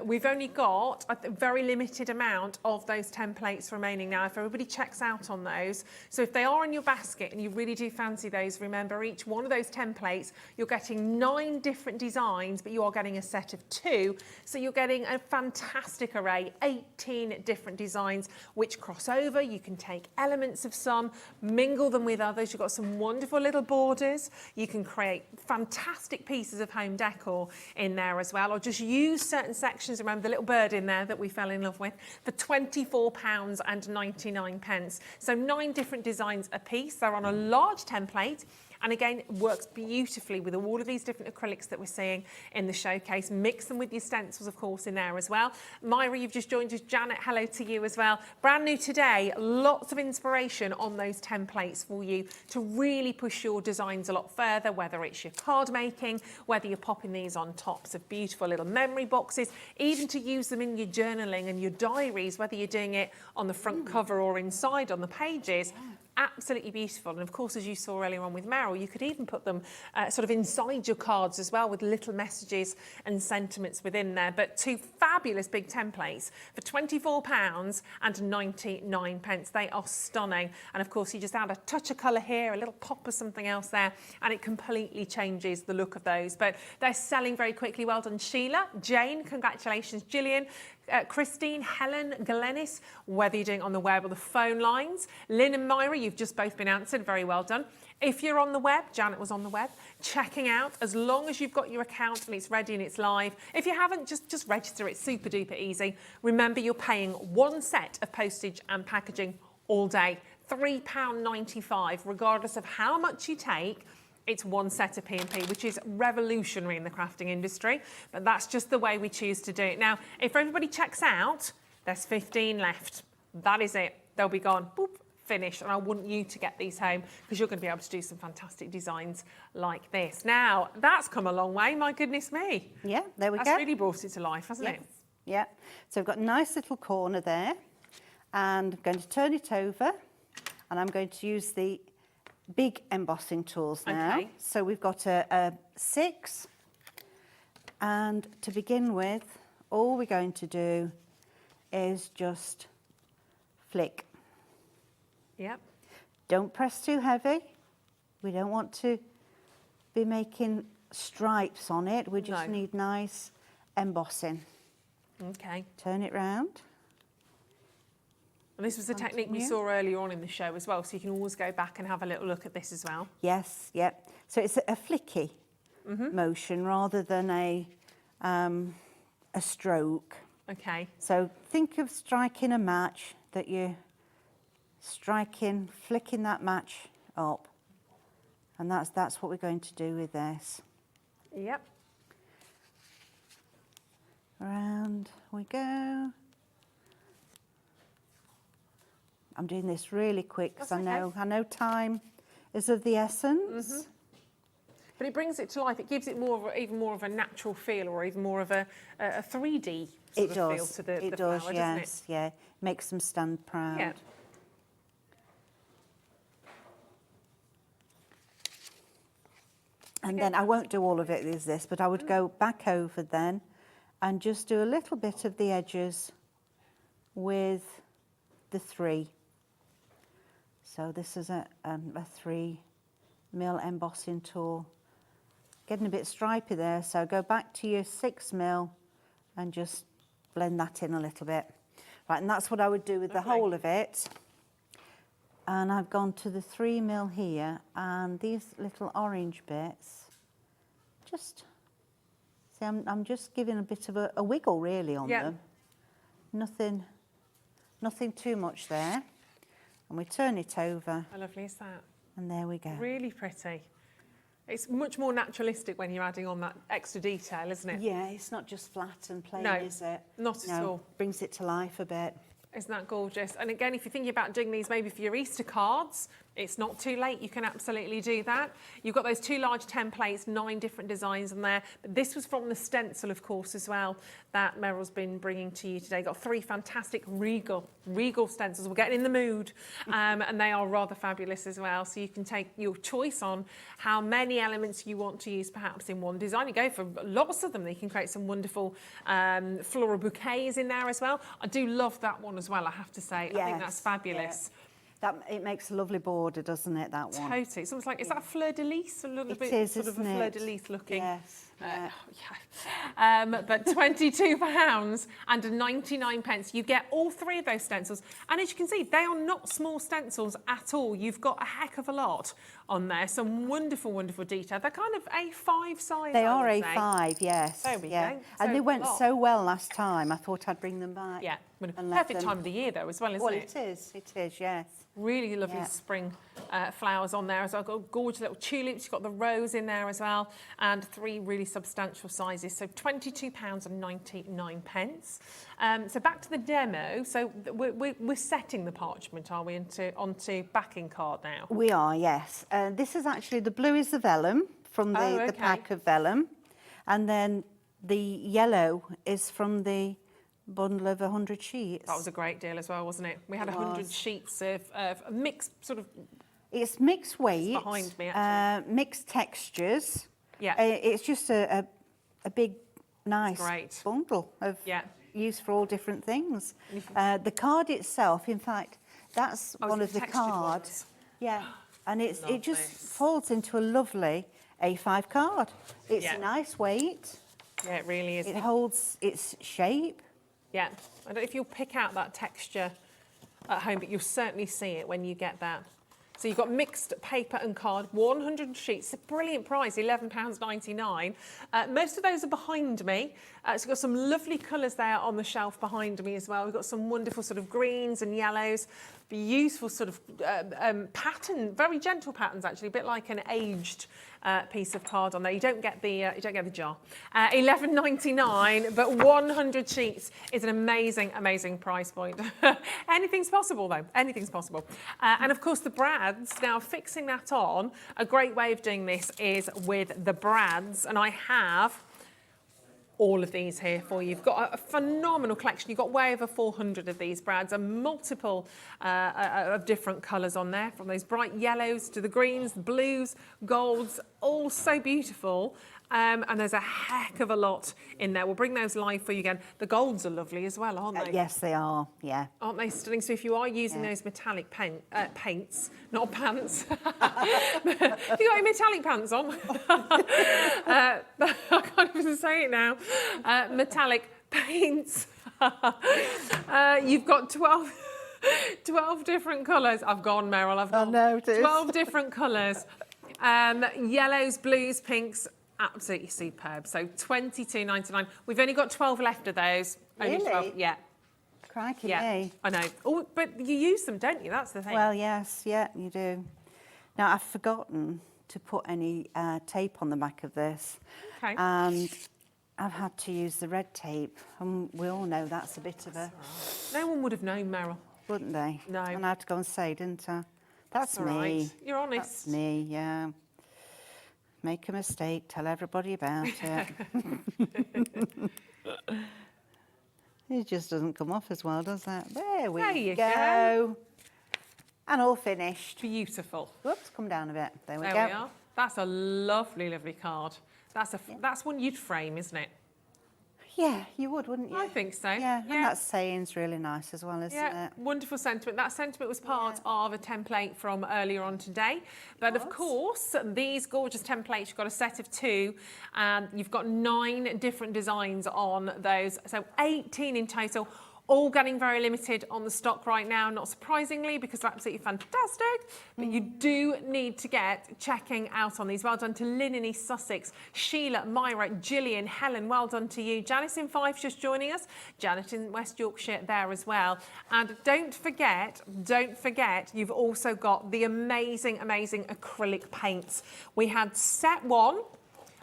We've only got a very limited amount of those templates remaining now. If everybody checks out on those, so if they are in your basket and you really do fancy those, remember each one of those templates, you're getting 9 different designs, but you are getting a set of 2. So you're getting a fantastic array, 18 different designs which cross over. You can take elements of some, mingle them with others. You've got some wonderful little borders. You can create fantastic pieces of home decor in there as well, or just use certain sections. Remember the little bird in there that we fell in love with, for £24.99. So 9 different designs a piece. They're on a large template. And again, it works beautifully with all of these different acrylics that we're seeing in the showcase. Mix them with your stencils, of course, in there as well. Myra, you've just joined us. Janet, hello to you as well. Brand new today, lots of inspiration on those templates for you to really push your designs a lot further, whether it's your card making, whether you're popping these on tops of beautiful little memory boxes, even to use them in your journaling and your diaries, whether you're doing it on the front cover or inside on the pages. Absolutely beautiful. And of course, as you saw earlier on with Meryl, you could even put them sort of inside your cards as well, with little messages and sentiments within there. But 2 fabulous big templates for £24.99. They are stunning. And of course, you just add a touch of colour here, a little pop of something else there, and it completely changes the look of those. But they're selling very quickly. Well done, Sheila. Jane, congratulations. Gillian, Christine, Helen, Glennis, whether you're doing it on the web or the phone lines. Lynn and Myra, you've just both been answered. Very well done. If you're on the web, Janet was on the web, checking out, as long as you've got your account and it's ready and it's live. If you haven't, just register. It's super duper easy. Remember, you're paying 1 set of postage and packaging all day, £3.95, regardless of how much you take. It's 1 set of P&P, which is revolutionary in the crafting industry, but that's just the way we choose to do it. Now, if everybody checks out, there's 15 left. That is it. They'll be gone. Boop, finished. And I want you to get these home because you're going to be able to do some fantastic designs like this. Now, that's come a long way. My goodness me. Yeah, there we go. That's really brought it to life, hasn't Yes. it? Yeah. So we've got a nice little corner there, and I'm going to turn it over, and I'm going to use the big embossing tools now. Okay. So we've got a 6, and to begin with, all we're going to do is just flick. Yep. Don't press too heavy. We don't want to be making stripes on it. We just No. need nice embossing. Okay. Turn it round. And this was a technique we saw earlier on in the show as well, so you can always go back and have a little look at this as well. Yes, yep. So it's a flicky motion rather than a stroke. Okay. So think of striking a match that you're striking, flicking that match up. And that's what we're going to do with this. Yep. Around we go. I'm doing this really quick because I know time is of the essence. But it brings it to life. It gives it even more of a natural feel, or even more of a 3D sort of feel to the flower, doesn't it? Yes, yeah. Makes them stand proud. Yeah. And then I won't do all of it as this, but I would go back over then and just do a little bit of the edges with the 3. So this is a 3mm embossing tool. Getting a bit stripy there, so go back to your 6mm and just blend that in a little bit. Right, and that's what I would do with the whole of it. And I've gone to the 3mm here, and these little orange bits, just, see, I'm just giving a bit of a wiggle really on them. Nothing too much there. And we turn it over. How lovely is that? And there we go. Really pretty. It's much more naturalistic when you're adding on that extra detail, isn't it? Yeah, it's not just flat and plain, No, is it? not at all. Brings it to life a bit. Isn't that gorgeous? And again, if you're thinking about doing these maybe for your Easter cards, it's not too late. You can absolutely do that. You've got those 2 large templates, 9 different designs in there. But this was from the stencil, of course, as well, that Meryl's been bringing to you today. Got 3 fantastic regal stencils. We're getting in the mood, and they are rather fabulous as well. So you can take your choice on how many elements you want to use, perhaps in one design. You go for lots of them. You can create some wonderful floral bouquets in there as well. I do love that one as well, I have to say. Yes, I think that's fabulous. Yeah. It makes a lovely border, doesn't it, that one? Totally. It's almost like, is that a fleur-de-lis? A little bit is, sort of a fleur-de-lis looking. Yes. But £22 and 99 pence. You get all 3 of those stencils. And as you can see, they are not small stencils at all. You've got a heck of a lot on there. Some wonderful, wonderful detail. They're kind of A5 size, They I are would A5, say. yes. There we yeah. go. And they So went lot. so well last time, I thought I'd bring them back. Yeah. and let Perfect them- time of the year, though, as well, isn't Well, it? it is, yes. Really lovely Yeah. spring flowers on there as well. I've got gorgeous little tulips. You've got the rose in there as well, and 3 really substantial sizes. So £22 and 99 pence. So back to the demo. So we're setting the parchment, are we, onto backing card now? We are, yes. This is actually, the blue is the vellum from the pack of vellum, and then the yellow is from the bundle of 100 sheets. That was a great deal as well, wasn't it? We had 100 sheets of a mixed sort of... It's mixed weight, behind me, actually. mixed textures. Yeah. It's just a big, nice great. bundle of use for all different things. The card itself, in fact, that's one of the cards. Ones. Yeah, and it just this. folds into a lovely A5 card. It's Yeah. a nice weight. Yeah, it really is. It holds its shape. Yeah, I don't know if you'll pick out that texture at home, but you'll certainly see it when you get that. So you've got mixed paper and card, 100 sheets, a brilliant price, £11.99. Most of those are behind me. So we've got some lovely colours there on the shelf behind me as well. We've got some wonderful sort of greens and yellows, beautiful sort of pattern, very gentle patterns actually, a bit like an aged piece of card on there. You don't get the jar. £11.99, but 100 sheets is an amazing, amazing price point. Anything's possible though, anything's possible. And of course the brads, now fixing that on, a great way of doing this is with the brads, and I have all of these here for you. You've got a phenomenal collection. You've got way over 400 of these brads and multiple of different colours on there, from those bright yellows to the greens, the blues, golds, all so beautiful. And there's a heck of a lot in there. We'll bring those live for you again. The golds are lovely as well, aren't they? Yes, they are, yeah. Aren't they stunning? So if you are using those metallic paints, not pants, have you got your metallic pants on? I can't even say it now. Metallic paints. You've got 12 12 different colours. I've gone, Meryl, I've gone. know it is. 12 different colours. Yellows, blues, pinks, absolutely superb. So $22.99. We've only got 12 left of those. Only Really? 12, yeah. Crikey Yeah, me. I know. Oh, but you use them, don't you? That's the thing. Well, yes, yeah, you do. Now, I've forgotten to put any tape on the back of this. Okay. And I've had to use the red tape. And we all know that's a bit of a... No one would have known, Meryl. Wouldn't they? No. And I had to go and say, didn't I? That's all me. right. You're honest. That's me, yeah. Make a mistake, tell everybody about it. It just doesn't come off as well, does that? There we There you go. go. And all finished. Beautiful. Whoops, come down a bit. There we There go. we are. That's a lovely, lovely card. That's one you'd frame, isn't it? Yeah, you would, wouldn't you? I think so. Yeah, and that saying's really nice as well, isn't Yeah, it? wonderful sentiment. That sentiment was part of a template from earlier on today. But of course, these gorgeous templates, you've got a set of 2, and you've got 9 different designs on those. So 18 in total. All getting very limited on the stock right now, not surprisingly, because they're absolutely fantastic. But you do need to get checking out on these. Well done to Lynn in East Sussex, Sheila, Myra, Gillian, Helen, well done to you. Janice in Fife just joining us. Janet in West Yorkshire there as well. And don't forget, you've also got the amazing, amazing acrylic paints. We had set 1,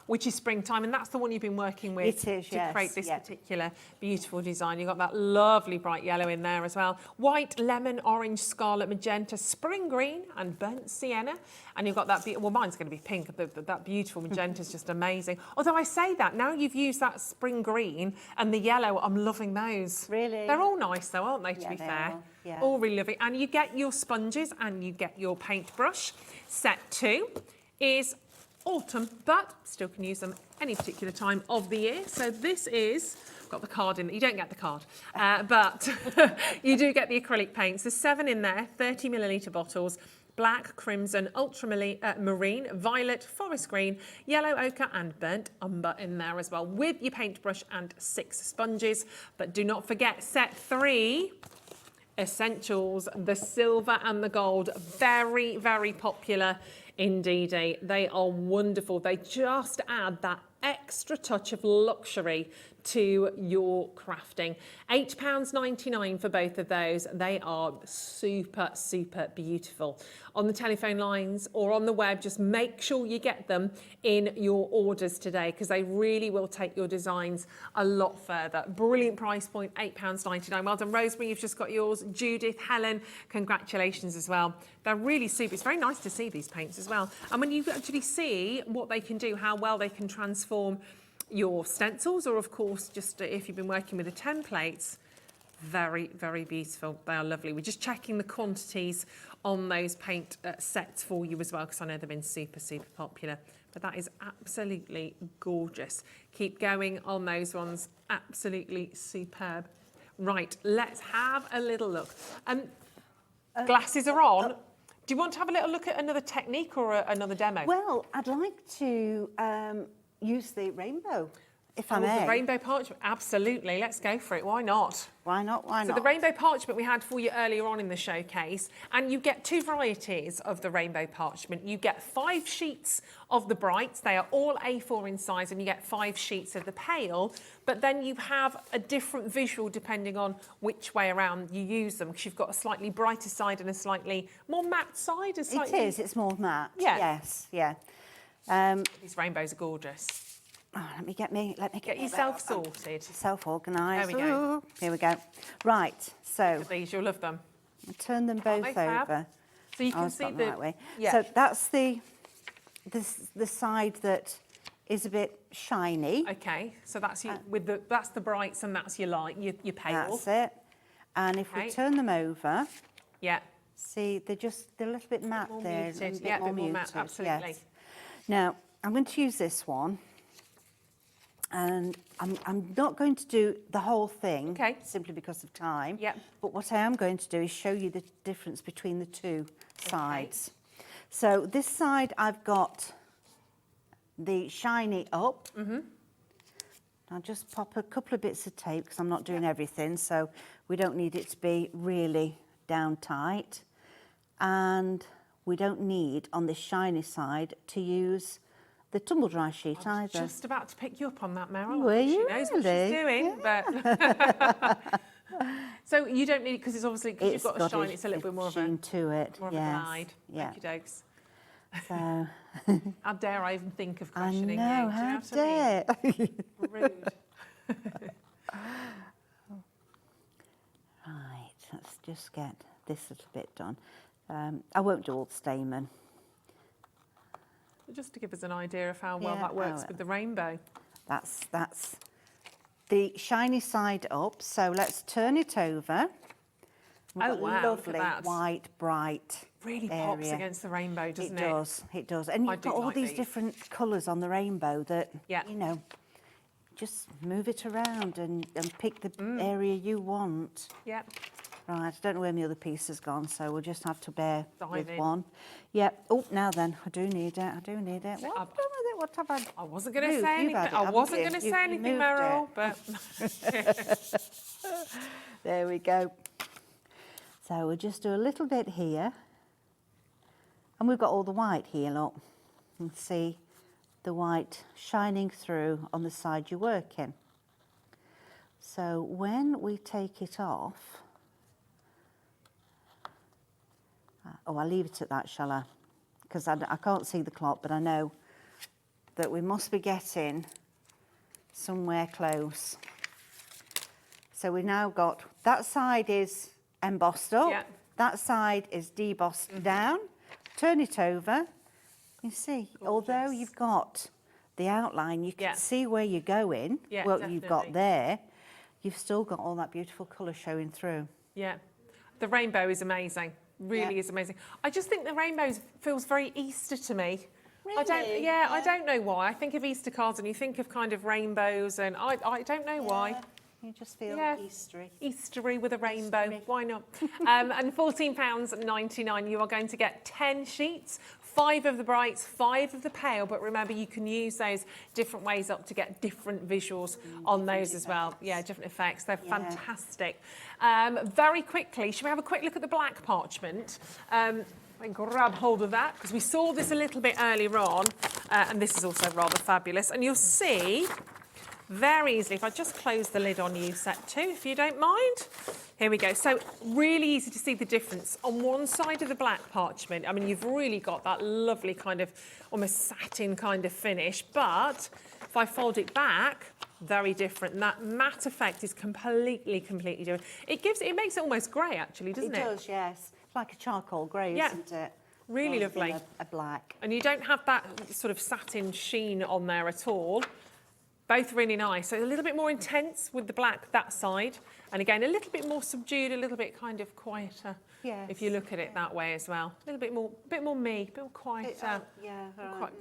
which is springtime, and that's the one you've been working with to create this particular beautiful design. You've got that lovely bright yellow in there as well. White, lemon, orange, scarlet, magenta, spring green, and burnt sienna. And you've got that, well, mine's going to be pink, but that beautiful magenta is just amazing. Although I say that, now you've used that spring green and the yellow, I'm loving those. Really? They're all nice though, aren't they, to be fair? Yeah. All really lovely. And you get your sponges and you get your paintbrush. Set 2 is autumn, but still can use them any particular time of the year. So this is, got the card in, you don't get the card, but you do get the acrylic paints. There's 7 in there, 30 millilitre bottles, black, crimson, ultramarine, violet, forest green, yellow ochre and burnt umber in there as well, with your paintbrush and 6 sponges. But do not forget set 3, essentials, the silver and the gold, very, very popular indeed. They are wonderful. They just add that extra touch of luxury to your crafting. £8.99 for both of those. They are super, super beautiful. On the telephone lines or on the web, just make sure you get them in your orders today, because they really will take your designs a lot further. Brilliant price point, £8.99. Well done, Rosemary, you've just got yours. Judith, Helen, congratulations as well. They're really super. It's very nice to see these paints as well. And when you actually see what they can do, how well they can transform your stencils, or of course just if you've been working with the templates, very, very beautiful. They are lovely. We're just checking the quantities on those paint sets for you as well, because I know they've been super, super popular. But that is absolutely gorgeous. Keep going on those ones. Absolutely superb. Right, let's have a little look. Glasses are on. Do you want to have a little look at another technique or another demo? Well, I'd like to use the rainbow, if I may. The rainbow parchment, absolutely. Let's go for it. Why not? Why not? Why not? So the rainbow parchment we had for you earlier on in the showcase, and you get 2 varieties of the rainbow parchment. You get 5 sheets of the brights. They are all A4 in size, and you get 5 sheets of the pale. But then you have a different visual depending on which way around you use them, because you've got a slightly brighter side and a slightly more matte side. It is. It's more matte. Yeah. Yes. Yeah. These rainbows are gorgeous. Oh, let me get yourself sorted. Self-organised. There we go. Ooh, here we go. Right. So These, you'll love them. I'll turn them both over. So you can I've see got them the that way. Yeah. So that's the side that is a bit shiny. Okay, so that's that's the brights and that's your light, your pale. That's it. And if we turn them over, yeah, see they're a little bit matte there, muted. a bit more matte, absolutely. Yes. Now I'm going to use this one, and I'm not going to do the whole thing, simply because of time. Yeah. But what I am going to do is show you the difference between the 2 sides. So this side I've got the shiny up. I'll just pop a couple of bits of tape because I'm not doing everything, so we don't need it to be really down tight, and we don't need, on this shiny side, to use the tumble dry sheet I was either. just about to pick you up on that, Meryl. Were you She knows what she's doing, but... So you don't need it because it's obviously, because you've got a shine, it's a little bit more of a... sheen to it, More of a glide. Yeah. Okey dokes. So... How dare I even think of I questioning know, you? Do you how know what I mean? dare. Rude. Right, let's just get this little bit done. I won't do all the stamen. Just to give us an idea of how well Yeah, that works with the rainbow. That's the shiny side up, so let's turn it over. We've Oh, got wow, look at lovely that. white, bright Really pops area. against the rainbow, doesn't it? It does, it does. And I you've do got all like these these. different colours on the rainbow that, Yeah. you know, just move it around and pick the area you want. Yep. Right, I don't know where my other piece has gone, so we'll just have to bear Dive with in. one. Yep. Oh, now then, I do need it. What I've- have I done with it? What have I... I wasn't going to Moved, say you've had anything. it, I haven't wasn't you? going to You say anything, moved Meryl, it. but... There we go. So we'll just do a little bit here. And we've got all the white here, look. You can see the white shining through on the side you're working. So when we take it off... Oh, I'll leave it at that, shall I? Because I can't see the clock, but I know that we must be getting somewhere close. So we've now got, that side is embossed up, Yeah. that side is debossed down. Turn it over, you see, although you've got the outline, you can Yeah. see where you're going, Yeah, what you've got definitely. there, you've still got all that beautiful colour showing through. Yeah. The rainbow is amazing. Really Yeah. is amazing. I just think the rainbow feels very Easter to me. I don't, Really? yeah, I Yeah. don't know why. I think of Easter cards and you think of kind of rainbows and I don't know why. Yeah, you just feel Yeah. Eastery. Eastery with a rainbow, Eastery. why not? And £14.99, you are going to get 10 sheets, 5 of the brights, 5 of the pale, but remember you can use those different ways up to get different visuals on those as well. Yeah, different effects, they're Yeah. fantastic. Very quickly, should we have a quick look at the black parchment? I can grab hold of that because we saw this a little bit earlier on, and this is also rather fabulous. And you'll see very easily, if I just close the lid on you, set 2, if you don't mind. Here we go. So really easy to see the difference. On one side of the black parchment, I mean, you've really got that lovely kind of almost satin kind of finish, but if I fold it back, very different. And that matte effect is completely different. It makes it almost grey, actually, doesn't it? It does, yes. It's like a charcoal grey, Yeah. isn't it? Really Rather than lovely. A black. And you don't have that sort of satin sheen on there at all. Both really nice. So a little bit more intense with the black that side. And again, a little bit more subdued, a little bit kind of quieter. Yes, If you look at it that way as well. A little bit more me, a bit more quieter. Yeah, Quite-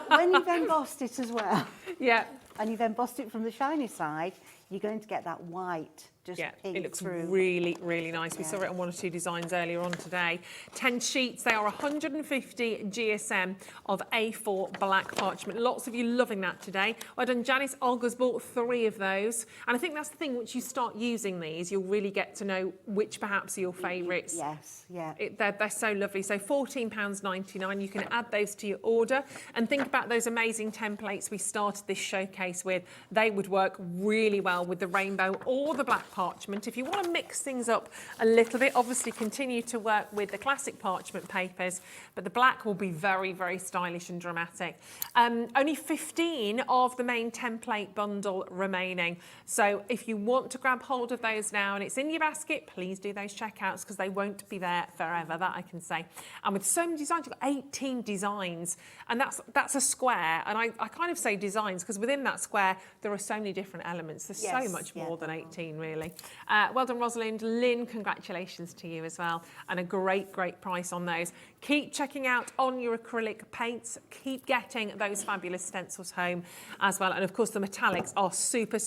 when you've embossed it as well, Yeah. and you've embossed it from the shiny side, you're going to get that white just Yeah, ping it looks through. really nice. We Yeah. saw it on 1 or 2 designs earlier on today. 10 sheets, they are 150 GSM of A4 black parchment. Lots of you loving that today. Well done, Janice Olga's bought 3 of those. And I think that's the thing, once you start using these, you'll really get to know which perhaps are your favourites. Yes, yeah. They're so lovely. So £14.99, you can add those to your order. And think about those amazing templates we started this showcase with. They would work really well with the rainbow or the black parchment. If you want to mix things up a little bit, obviously continue to work with the classic parchment papers, but the black will be very stylish and dramatic. Only 15 of the main template bundle remaining. So if you want to grab hold of those now and it's in your basket, please do those checkouts because they won't be there forever, that I can say. And with so many designs, you've got 18 designs, and that's a square. And I kind of say designs because within that square, there are so many different elements. There's so Yes, much yeah. more than 18, really. Well done, Rosalind. Lynn, congratulations to you as well. And a great price on those. Keep checking out on your acrylic paints. Keep getting those fabulous stencils home as well. And of course, the metallics are super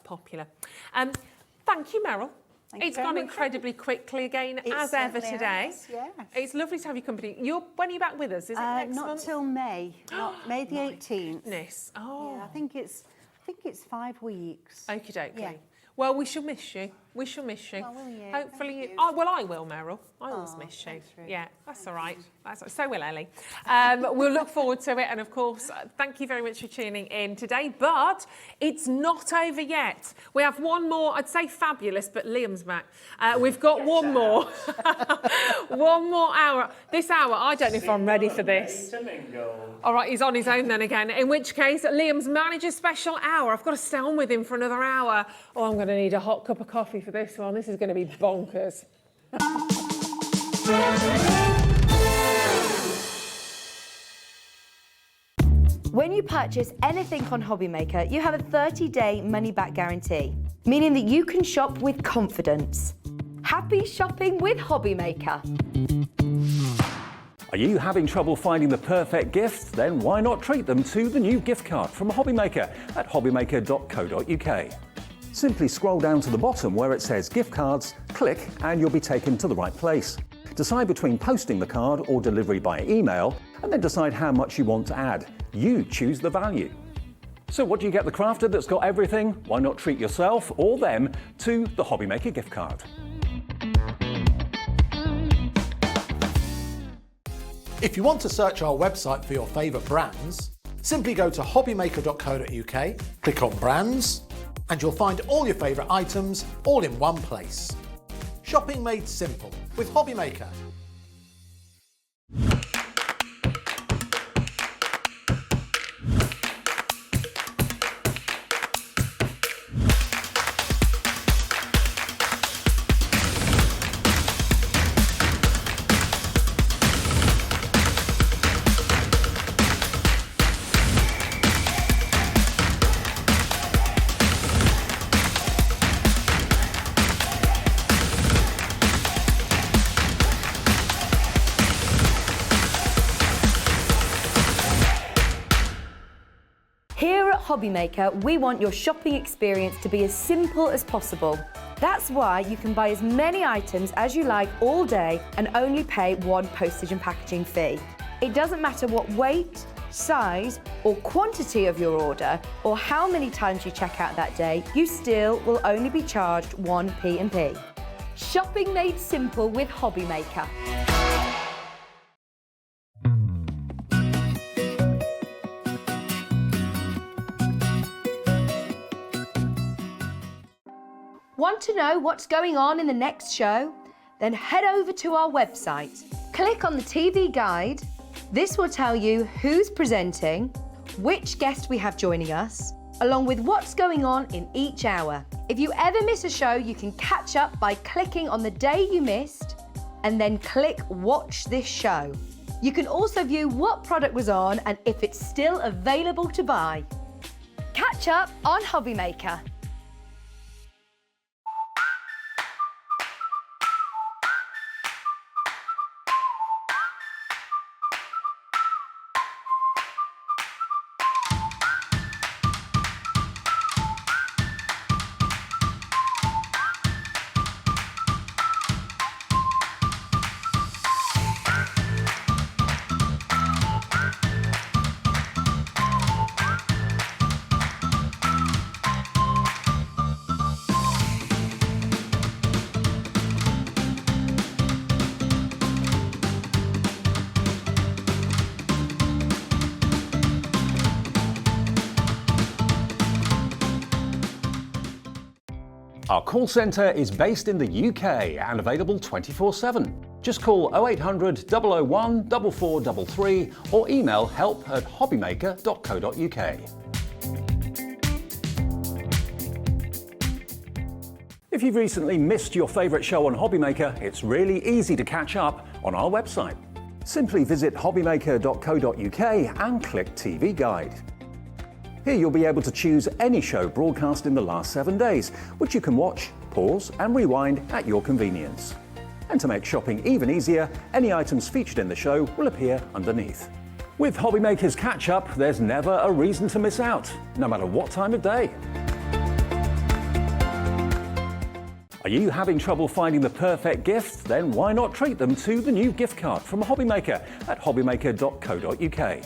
popular. Thank you, Meryl. Thank you It's very gone much. incredibly quickly again, It as ever certainly today. has, yes. It's lovely to have you company. When are you back with us? Is it next Not month? till May, not May the 18th. Goodness. Oh. Yeah, I think it's 5 weeks. Okie dokie. Yeah. Well, we shall miss you. We shall miss you. Oh, will you? Hopefully, Thank you. Oh, well, I will, Meryl. I always Oh, miss you. thanks, Ruth. Yeah, that's all right. So will Ellie. We'll look forward to it, and of course, thank you very much for tuning in today. But it's not over yet. We have one more. I'd say fabulous, but Liam's back. We've got one more. One more hour. This hour, I don't know if I'm ready for this. All right, he's on his own then again. In which case, Liam's manager special hour. I've got to stay on with him for another hour. Oh, I'm going to need a hot cup of coffee for this one. This is going to be bonkers. When you purchase anything on Hobbymaker, you have a 30-day money-back guarantee, meaning that you can shop with confidence. Happy shopping with Hobbymaker. Are you having trouble finding the perfect gift? Then why not treat them to the new gift card from Hobbymaker at hobbymaker.co.uk. Simply scroll down to the bottom where it says gift cards, click and you'll be taken to the right place. Decide between posting the card or delivery by email and then decide how much you want to add. You choose the value. So what do you get the crafter that's got everything? Why not treat yourself or them to the Hobbymaker gift card? If you want to search our website for your favourite brands, simply go to hobbymaker.co.uk, click on brands, and you'll find all your favourite items all in one place. Shopping made simple with Hobbymaker. Here at Hobbymaker, we want your shopping experience to be as simple as possible. That's why you can buy as many items as you like all day and only pay one postage and packaging fee. It doesn't matter what weight, size or quantity of your order or how many times you check out that day, you still will only be charged one P&P. Shopping made simple with Hobbymaker. Want to know what's going on in the next show? Then head over to our website. Click on the TV guide. This will tell you who's presenting, which guest we have joining us, along with what's going on in each hour. If you ever miss a show, you can catch up by clicking on the day you missed and then click Watch This Show. You can also view what product was on and if it's still available to buy. Catch up on Hobbymaker. Our call centre is based in the UK and available 24/7. Just call 0800 001 4433 or email help@hobbymaker.co.uk. If you've recently missed your favourite show on Hobbymaker, it's really easy to catch up on our website. Simply visit hobbymaker.co.uk and click TV Guide. Here you'll be able to choose any show broadcast in the last 7 days, which you can watch, pause and rewind at your convenience. And to make shopping even easier, any items featured in the show will appear underneath. With Hobbymaker's Catch-Up, there's never a reason to miss out, no matter what time of day. Are you having trouble finding the perfect gift? Then why not treat them to the new gift card from Hobbymaker at hobbymaker.co.uk.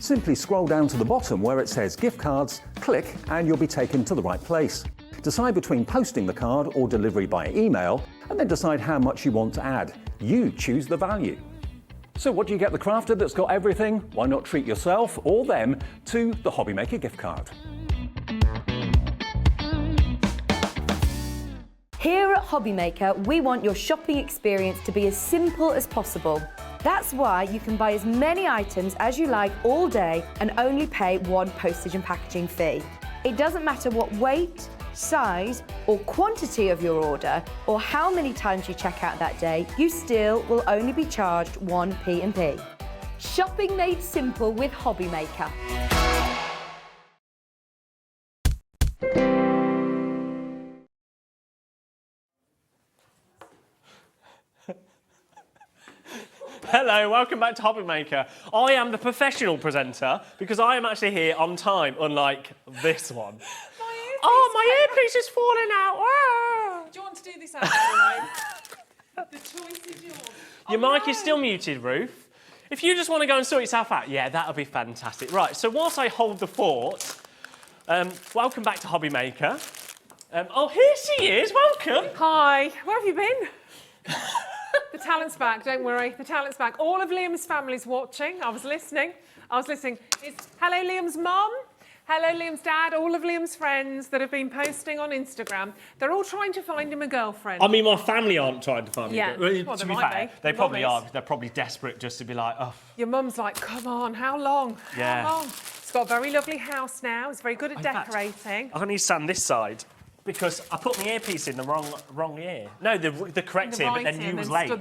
Simply scroll down to the bottom where it says gift cards, click and you'll be taken to the right place. Decide between posting the card or delivery by email, and then decide how much you want to add. You choose the value. So what do you get the crafter that's got everything? Why not treat yourself or them to the Hobbymaker gift card? Here at Hobbymaker, we want your shopping experience to be as simple as possible. That's why you can buy as many items as you like all day and only pay one postage and packaging fee. It doesn't matter what weight, size or quantity of your order or how many times you check out that day, you still will only be charged one P&P. Shopping made simple with Hobbymaker. Hello, welcome back to Hobbymaker. I am the professional presenter because I am actually here on time, unlike this one. My earpiece is falling out. Ah. Do you want to do this out anyway? The choice is yours. Your mic is still muted, Ruth. If you just want to go and sort yourself out, yeah, that'll be fantastic. Right, so whilst I hold the fort, welcome back to Hobbymaker. Oh, here she is, welcome. Hi, where have you been? The talent's back, don't worry. The talent's back. All of Liam's family's watching. I was listening. It's hello, Liam's mum. Hello, Liam's dad. All of Liam's friends that have been posting on Instagram. They're all trying to find him a girlfriend. I mean, my family aren't trying to find me. Yeah. Well, to be fair, they probably are. They're probably desperate just to be like, oh. Your mum's like, come on, how long? Yeah. How long? It's got a very lovely house now. It's very good at decorating. I need to stand this side because I put my earpiece in the wrong ear. No, the correct ear, but then you was late.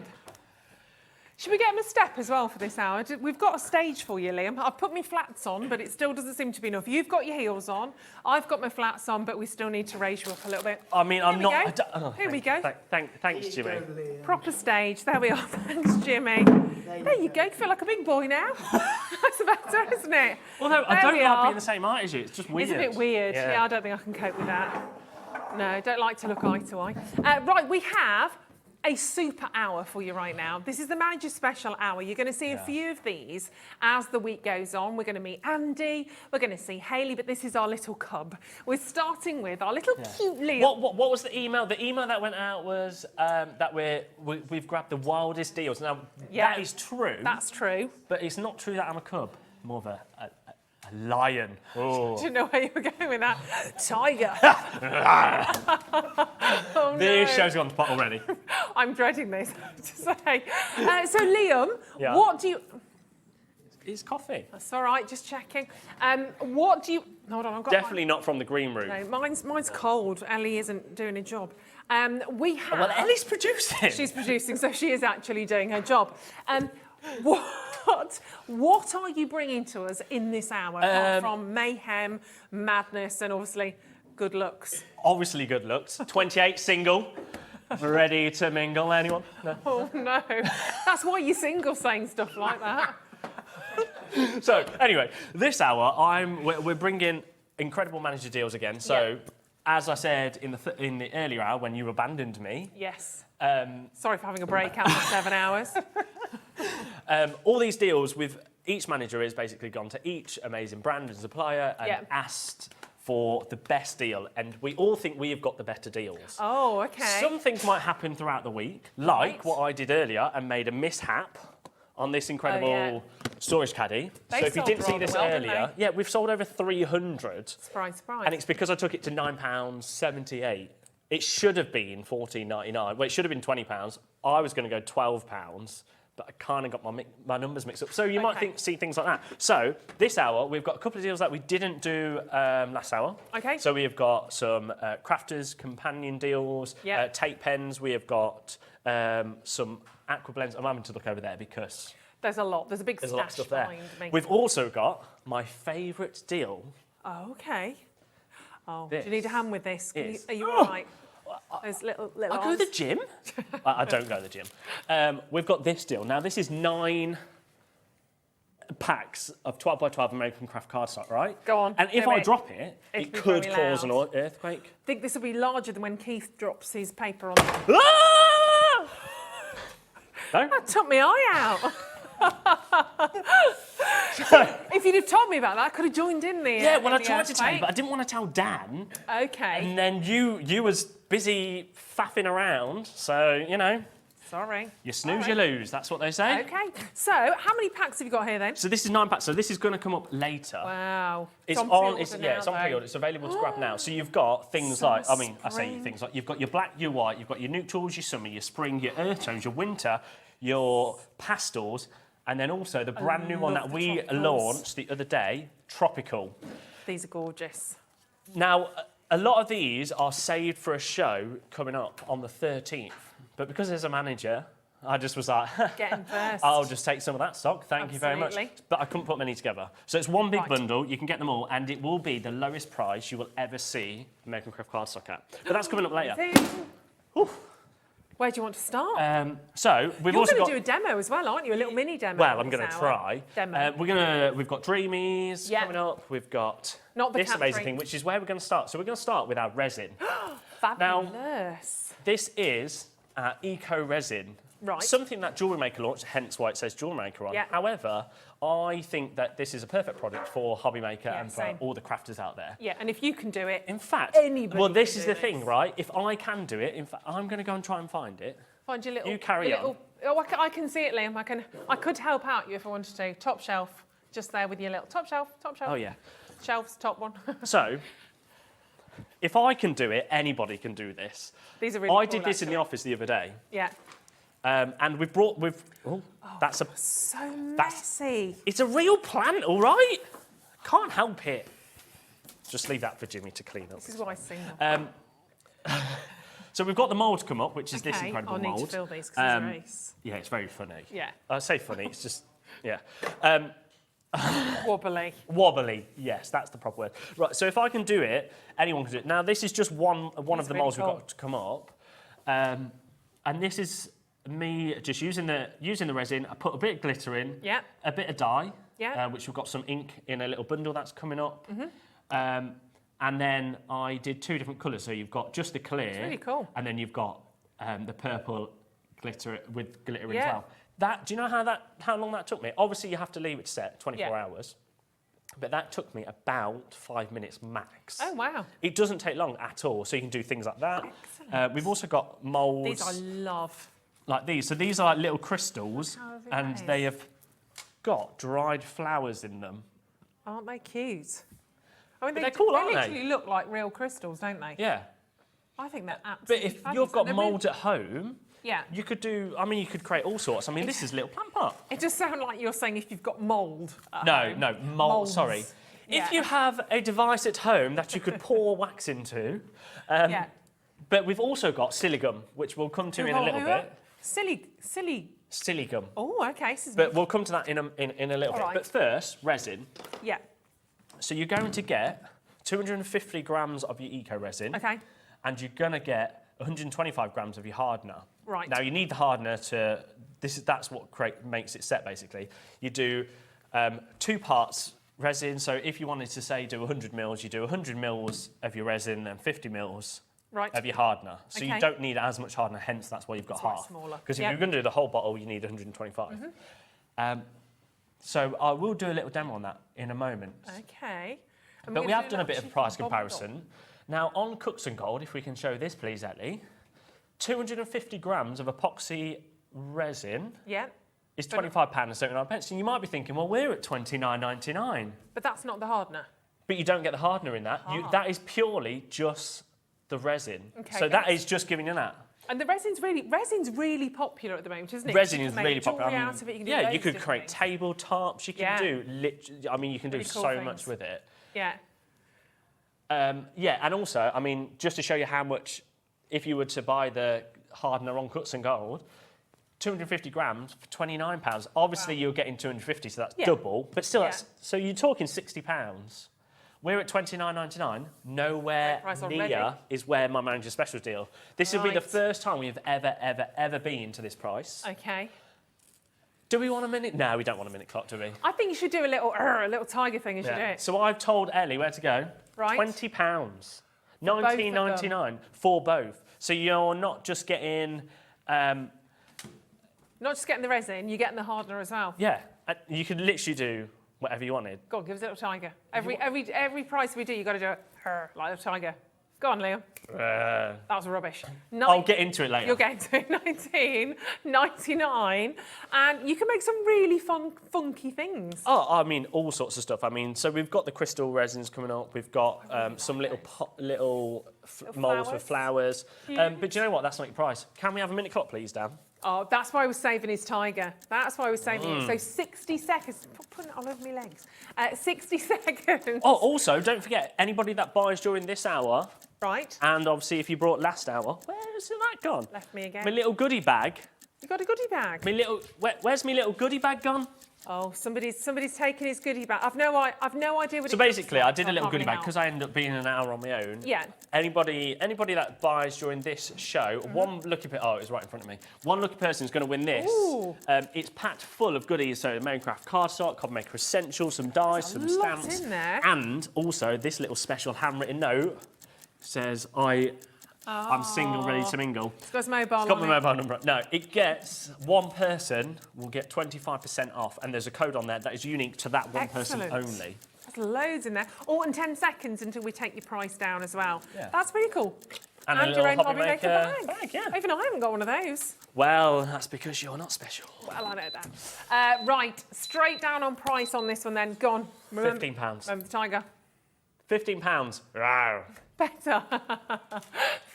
Should we get him a step as well for this hour? We've got a stage for you, Liam. I've put my flats on, but it still doesn't seem to be enough. You've got your heels on. I've got my flats on, but we still need to raise you up a little bit. I mean, I'm not... Here we go. Thanks, Jimmy. Proper stage. There we are. Thanks, Jimmy. There you go. You feel like a big boy now. That's better, isn't it? Although I don't like being the same height as you. It's just weird. It's a bit weird. Yeah, I don't think I can cope with that. No, don't like to look eye to eye. Right, we have a super hour for you right now. This is the Manager Special Hour. You're going to see a few of these as the week goes on. We're going to meet Andy, we're going to see Hayley, but this is our little cub. We're starting with our little cute Liam. What was the email? The email that went out was that we've grabbed the wildest deals. Now, that is true. That's true. But it's not true that I'm a cub. More of a lion. Oh. Do you know where you were going with that? Tiger. Oh, this show's gone to pot already. I'm dreading this, I have to say. So, Liam, what do you... It's coffee. That's all right, just checking. What do you... Hold on, I've got Definitely not from the green room. No, mine's cold. Ellie isn't doing a job. We have... Well, Ellie's producing. She's producing, so she is actually doing her job. What are you bringing to us in this hour, apart from mayhem, madness, and obviously good looks? Obviously good looks. 28, single, ready to mingle. Anyone? No. Oh no, that's why you're single, saying stuff like that. So anyway, this hour we're bringing incredible manager deals again. So as I said in the earlier hour when you abandoned me. Yes. Sorry for having a break after 7 hours. All these deals with each manager has basically gone to each amazing brand and supplier and asked for the best deal, and we all think we have got the better deals. Oh, okay. Some things might happen throughout the week, like what I did earlier and made a mishap on this incredible storage caddy. So if you didn't see this earlier, we've sold over 300. Surprise, surprise. And it's because I took it to £9.78. It should have been £14.99. Well, it should have been £20. I was going to go £12. But I kind of got my numbers mixed up. So you might see things like that. So this hour, we've got a couple of deals that we didn't do last hour. Okay. So we've got some crafters companion deals, tape pens. We have got some aqua blends. I'm having to look over there because... There's a lot. There's a big stash a lot of stuff there. behind me. We've also got my favourite deal. Oh, okay. Oh, do This you need a hand with this? Are you Oh! all right? Those little I go to the gym. I don't go to the gym. We've got this deal. Now, this is 9 packs of 12 by 12 American craft cardstock, right? Go on. And if I drop it, it could cause an earthquake. I think this will be larger than when Keith drops his paper on. Ah! No? That took my eye out. If if you'd have told me about that, I could have joined in there. Yeah, well, I tried to tell you, but I didn't want to tell Dan. Okay. And then you was busy faffing around, so, you know. Sorry. You snooze, you lose. That's what they say. Okay. So, how many packs have you got here then? So this is 9 packs. So this is going to come up later. Wow. It's on pre-order. It's available to grab now. So you've got things like, I mean, I say things like you've got your black, your white, you've got your neutrals, your summer, your spring, your earth tones, your winter, your pastels, and then also the brand new one that we launched the other day, tropical. These are gorgeous. Now, a lot of these are saved for a show coming up on the 13th. But because there's a manager, I just was like, getting first. I'll just take some of that stock. Thank you very much. But I couldn't put many together. So it's one big bundle. You can get them all, and it will be the lowest price you will ever see American Craft cardstock at. But that's coming up later. Where do you want to start? So we've also got. You're going to do a demo as well, aren't you? A little mini demo. Well, I'm going to try. Demo. We've got Dreamies coming up. We've got this amazing thing, which is where we're going to start. So we're going to start with our resin. Fabulous. Now, this is our eco resin. Right. Something that Jewellery Maker launched, hence why it says Jewellery Maker on. Yeah. However, I think that this is a perfect product for Hobby Maker and for all the crafters out there. Yeah, and if you can do it, in fact, anybody well, this can is do the thing, right? If I can do it, in fact, I'm going to go and try and find it. Find your little. You carry on. Oh, I can see it, Liam. I could help out you if I wanted to. Top shelf, just there with your little top shelf. Oh yeah. Shelves, top one. So, if I can do it, anybody can do this. These are really cool, I did this in the office the other day. Yeah. And that's so messy. It's a real plant, all right? Can't help it. Just leave that for Jimmy to clean up. This is what I see now. So we've got the mould come up, which is this incredible mould. I need to fill these because it's race. Yeah, it's very funny. Yeah. I say funny, it's just, yeah. Wobbly. Wobbly, yes, that's the proper word. Right, so if I can do it, anyone can do it. Now, this is just one of the moulds we've got to come up. And this is me just using the resin. I put a bit of glitter in, a bit of dye, which we've got some ink in a little bundle that's coming up. And then I did 2 different colours. So you've got just the clear. It's really cool. And then you've got the purple glitter with glitter as well. Do you know how long that took me? Obviously, you have to leave it set 24 hours. But that took me about 5 minutes max. Oh, wow. It doesn't take long at all. So you can do things like that. Excellent. We've also got moulds. These I love. Like these. So these are like little crystals. And they have got dried flowers in them. Aren't they cute? I mean, they're cool, aren't they? They literally look like real crystals, don't they? Yeah. I think they're absolutely But if you've got moulds at home, yeah, you could do. I mean, you could create all sorts. I mean, this is a little plant pot. It just sounds like you're saying if you've got mould. No, mould. Sorry. Yeah. If you have a device at home that you could pour wax into, but we've also got silicone, which we'll come to in a little bit. Silly gum. Oh, okay. But we'll come to that in a little bit. Right. But first, resin. Yeah. So you're going to get 250 grams of your eco resin. Okay. And you're going to get 125 grams of your hardener. Right. Now you need the hardener to. That's what makes it set basically. You do 2 parts resin. So if you wanted to say do 100 mils, you do 100 mils of your resin and 50 mils of your hardener. So you don't need as much hardener. Hence that's why you've got half. Because if you're going to do the whole bottle, you need 125. So I will do a little demo on that in a moment. Okay. But we have done a bit of price comparison. Now, on Cooks & Gold, if we can show this, please, Ellie, 250 grams of epoxy resin is £25.79. And you might be thinking, well, we're at £29.99. But that's not the hardener. But you don't get the hardener in that. That is purely just the resin. Okay, so that is just giving you that. And the resin's really popular at the moment, isn't it? Resin is really popular. Out of it, you could create tabletops. You can do you can do so much with it. Yeah. And also, I mean, just to show you how much, if you were to buy the hardener on Cooks & Gold, 250 grams for £29. Obviously, you're getting 250, so that's double. But still, so you're talking £60. We're at £29.99. Nowhere near is where my Manager Specials deal. This will be the first time we've ever been to this price. Okay. Do we want a minute? No, we don't want a minute clock, do we? I think you should do a little tiger thing as you do it. So I've told Ellie where to go. Right. £20. £19.99 for both. So you're not just getting... not just getting the resin, you're getting the hardener as well. Yeah. You could literally do Whatever you wanted. Go on, give us a little tiger. Every price we do, you've got to do a like a tiger. Go on, Liam. That was rubbish. I'll get into it later. You'll get into it. $19.99, and you can make some really fun, funky things. Oh, I mean, all sorts of stuff. I mean, so we've got the crystal resins coming up. We've got some little moulds with flowers. But do you know what? That's not your price. Can we have a minute clock, please, Dan? Oh, that's why I was saving his tiger. That's why I was saving it. So 60 seconds. Putting it all over my legs. 60 seconds. Oh, also, don't forget, anybody that buys during this hour... Right. And obviously, if you brought last hour, where's that gone? Left me again. My little goodie bag. You got a goodie bag? Where's my little goodie bag gone? Oh, somebody's taken his goodie bag. I've no idea what. So basically, I did a little goodie bag because I ended up being an hour on my own. Yeah. Anybody that buys during this show, one lucky person. Oh, it's right in front of me. One lucky person is going to win this. Ooh. It's packed full of goodies. So Merrycraft cardstock, Hobby Maker Essentials, some dies, some stamps, in there. and also this little special handwritten note says I'm single, ready to mingle. It's got his mobile. It's got my mobile number. No, it gets one person will get 25% off, and there's a code on there that is unique to that one person only. There's loads in there. Oh, and 10 seconds until we take your price down as well. Yeah. That's really cool. And your a own little Hobby Maker bag. Yeah. Even I haven't got one of those. Well, that's because you're not special. Well, I know that. Right, straight down on price on this one then. Go on. Remember, £15. Remember the tiger. £15. Rawr. Better.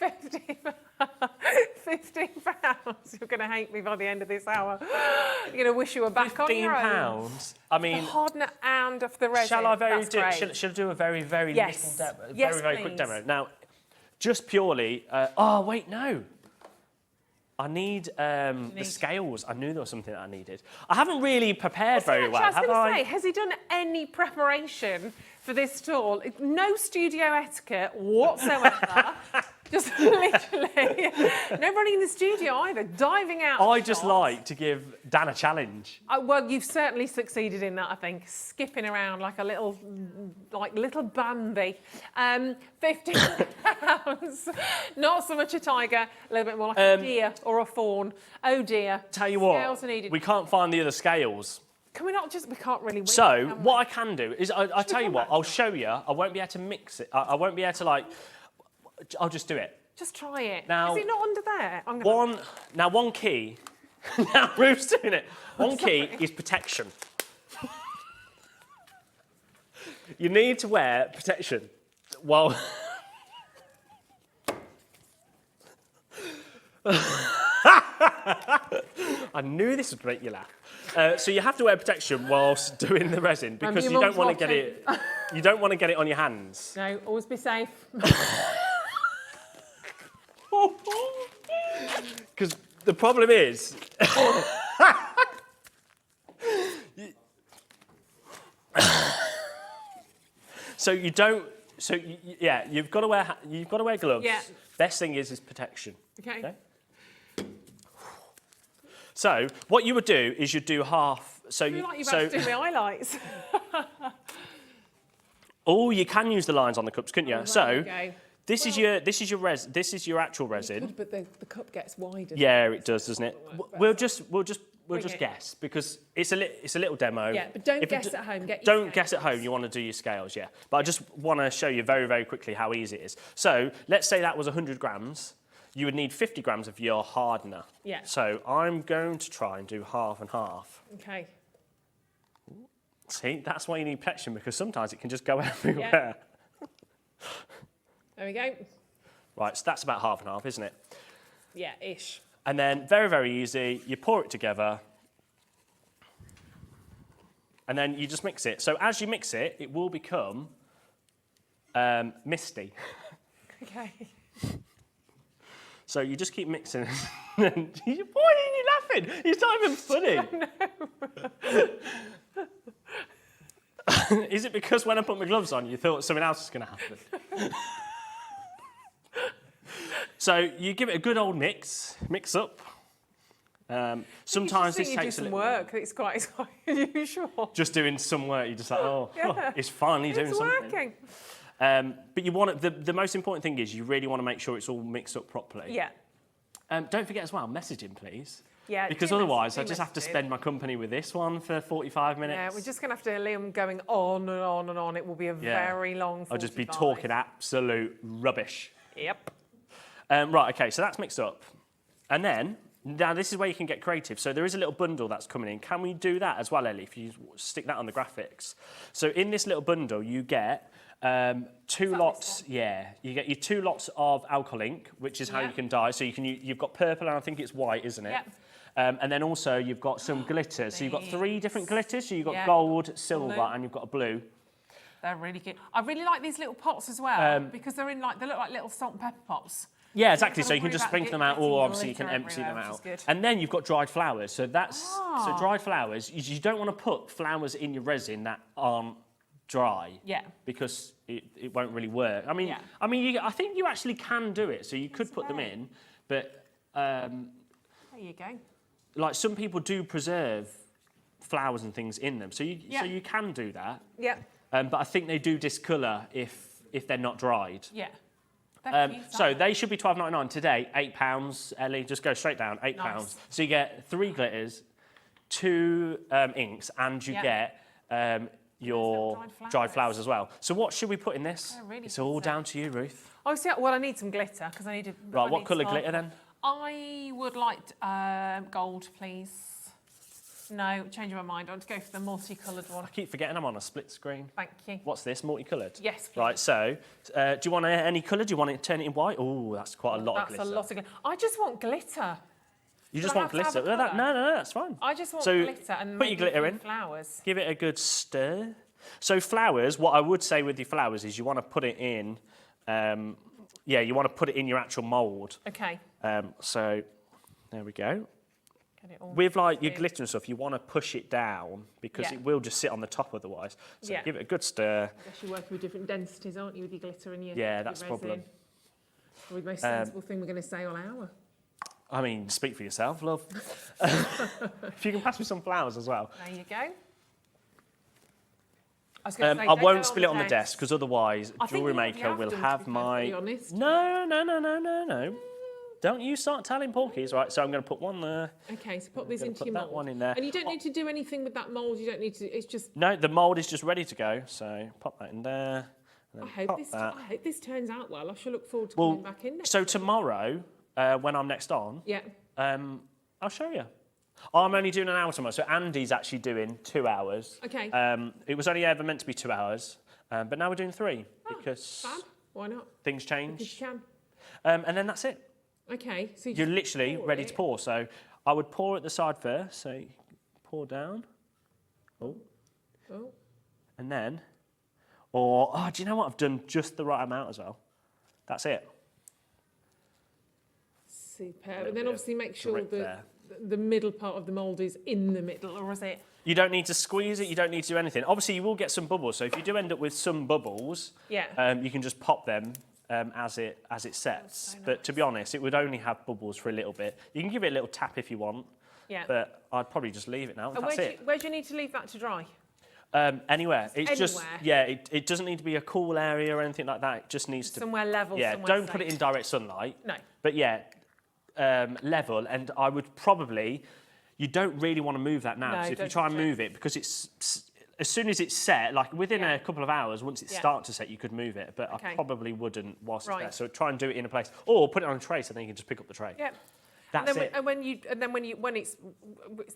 £15. You're going to hate me by the end of this hour. You're going to wish you were back on your own. £15. I mean, the hardener and of the resin. Shall I do a very little Yes. demo? Yes, very quick please. demo. Now, just purely. Oh wait, no. I need the scales. I knew there was something that I needed. I haven't really prepared very well, I was have going to I? say, has he done any preparation for this tool? No studio etiquette whatsoever. Just literally, no running in the studio either, diving out. I just like to give Dan a challenge. Well, you've certainly succeeded in that, I think. Skipping around like a little Bambi. £15. Not so much a tiger, a little bit more like a deer or a fawn. Oh dear. Tell you what, Scales are needed. we can't find the other scales. Can we not just? We can't really win. So can we? what I can do is, I tell you what, I'll show you. I won't be able to mix it. I won't be able to like. I'll just do it. Just try it. Now, is it not under there? One key. Now Ruth's doing it. One key is protection. You need to wear protection while. I knew this would make you laugh. So you have to wear protection whilst doing the resin because you don't want to get it. You don't want to get it on your hands. No, always be safe. Because the problem is, so you don't. So you've got to wear gloves. Yeah. Best thing is protection. Okay. So what you would do is you'd do half. So I feel like you're about to do my highlights. Oh, you can use the lines on the cups, couldn't you? Right, so. okay. This is your actual resin. But the cup gets wider. Yeah, it does, doesn't it? We'll just guess because it's a little demo. Yeah, but don't guess at home. Don't guess at home. You want to do your scales, yeah. But I just want to show you very, very quickly how easy it is. So let's say that was 100 grams. You would need 50 grams of your hardener. Yeah. So I'm going to try and do half and half. Okay. See, that's why you need protection because sometimes it can just go everywhere. Yeah. There we go. Right, so that's about half and half, isn't it? Yeah, ish. And then, very, very easy, you pour it together. And then you just mix it. So as you mix it, it will become misty. Okay. So you just keep mixing. Why are you laughing? It's not even funny. Is it because when I put my gloves on, you thought something else was going to happen? So you give it a good old mix up. Sometimes this takes some work. It's quite unusual. Just doing some work, you're just like, it's finally doing something. It's working. But you want it, the most important thing is you really want to make sure it's all mixed up properly. Yeah. Don't forget as well, messaging, please. Yeah, because otherwise I just have to spend my company with this one for 45 minutes. Yeah, we're just going to have to Liam going on and on and on. It will be a very long 45. I'll just be talking absolute rubbish. Yep. Right, okay, so that's mixed up. And then, now this is where you can get creative. So there is a little bundle that's coming in. Can we do that as well, Ellie, if you stick that on the graphics? So in this little bundle, you get 2 lots, you get your 2 lots of alcohol ink, which is how you can dye. So you've got purple and I think it's white, isn't it? Yep. And then also you've got some glitters. So you've got 3 different glitters. So you've got gold, silver, and you've got a blue. They're really cute. I really like these little pots as well because they're in they look like little salt and pepper pots. Yeah, exactly. So you can just sprinkle them out, or obviously you can empty them out. And then you've got dried flowers. So so dried flowers. You don't want to put flowers in your resin that aren't dry. Yeah. Because it won't really work. I mean, I think you actually can do it. So you could put them in, but there you go. Like some people do preserve flowers and things in them, so you can do that. Yeah. But I think they do discolour if they're not dried. Yeah. So they should be £12.99 today. £8, Ellie. Just go straight down. £8. Nice. So you get 3 glitters, 2 inks, and you get your dried flowers as well. So what should we put in this? Really it's all down to you, Ruth. Oh, see, well, I need some glitter because I need. Right. What colour glitter then? I would like gold, please. No, changing my mind. I want to go for the multicoloured one. I keep forgetting I'm on a split screen. Thank you. What's this? Multicoloured? Yes, please. Right, so do you want any colour? Do you want to turn it in white? Oh, that's quite a lot of glitter. That's a lot of glitter. I just want glitter. You just want glitter? No, that's fine. I just want glitter and put your glitter in. Flowers. Give it a good stir. So flowers, what I would say with your flowers is you want to put it in, you want to put it in your actual mould. Okay. So there we go. With your glitter and stuff, you want to push it down because it will just sit on the top otherwise. So give it a good stir. I guess you're working with different densities, aren't you, with your glitter and your that's the problem. Probably the most sensible thing we're going to say all hour. I mean, speak for yourself, love. If you can pass me some flowers as well. There you go. I won't spill it on the desk because otherwise Jewellery Maker will have my... No. Don't you start telling porkies. Right, so I'm going to put one there. Okay, so put this into your mould. That one in there. And you don't need to do anything with that mould. You don't need to, it's just... No, the mould is just ready to go. So pop that in there. I hope this turns out well. I shall look forward to coming back in next So tomorrow, when I'm next on, I'll show you. I'm only doing an hour tomorrow. So Andy's actually doing 2 hours. Okay. It was only ever meant to be 2 hours. But now we're doing 3 because... Fab. Why not? Things change. Because you can. And then that's it. Okay, so you're literally ready to pour. So I would pour at the side first. So pour down. Oh. And then, do you know what? I've done just the right amount as well. That's it. Superb. And then obviously make sure that the middle part of the mould is in the middle, or is it? You don't need to squeeze it. You don't need to do anything. Obviously, you will get some bubbles. So if you do end up with some bubbles, you can just pop them. As it sets, so nice. But to be honest, it would only have bubbles for a little bit. You can give it a little tap if you want, but I'd probably just leave it now. And where do you need to leave that to dry? Anywhere. It's just it doesn't need to be a cool area or anything like that. It just needs to somewhere level. Yeah, somewhere don't safe. Put it in direct sunlight. No. But level, and I would probably. You don't really want to move that now. No, so if you try and move it, because it's. As soon as it's set, like within a couple of hours, once it starts to set, you could move it. But I probably wouldn't whilst it's there. So try and do it in a place, or put it on a tray, so then you can just pick up the tray. Yeah, that's it. And when it's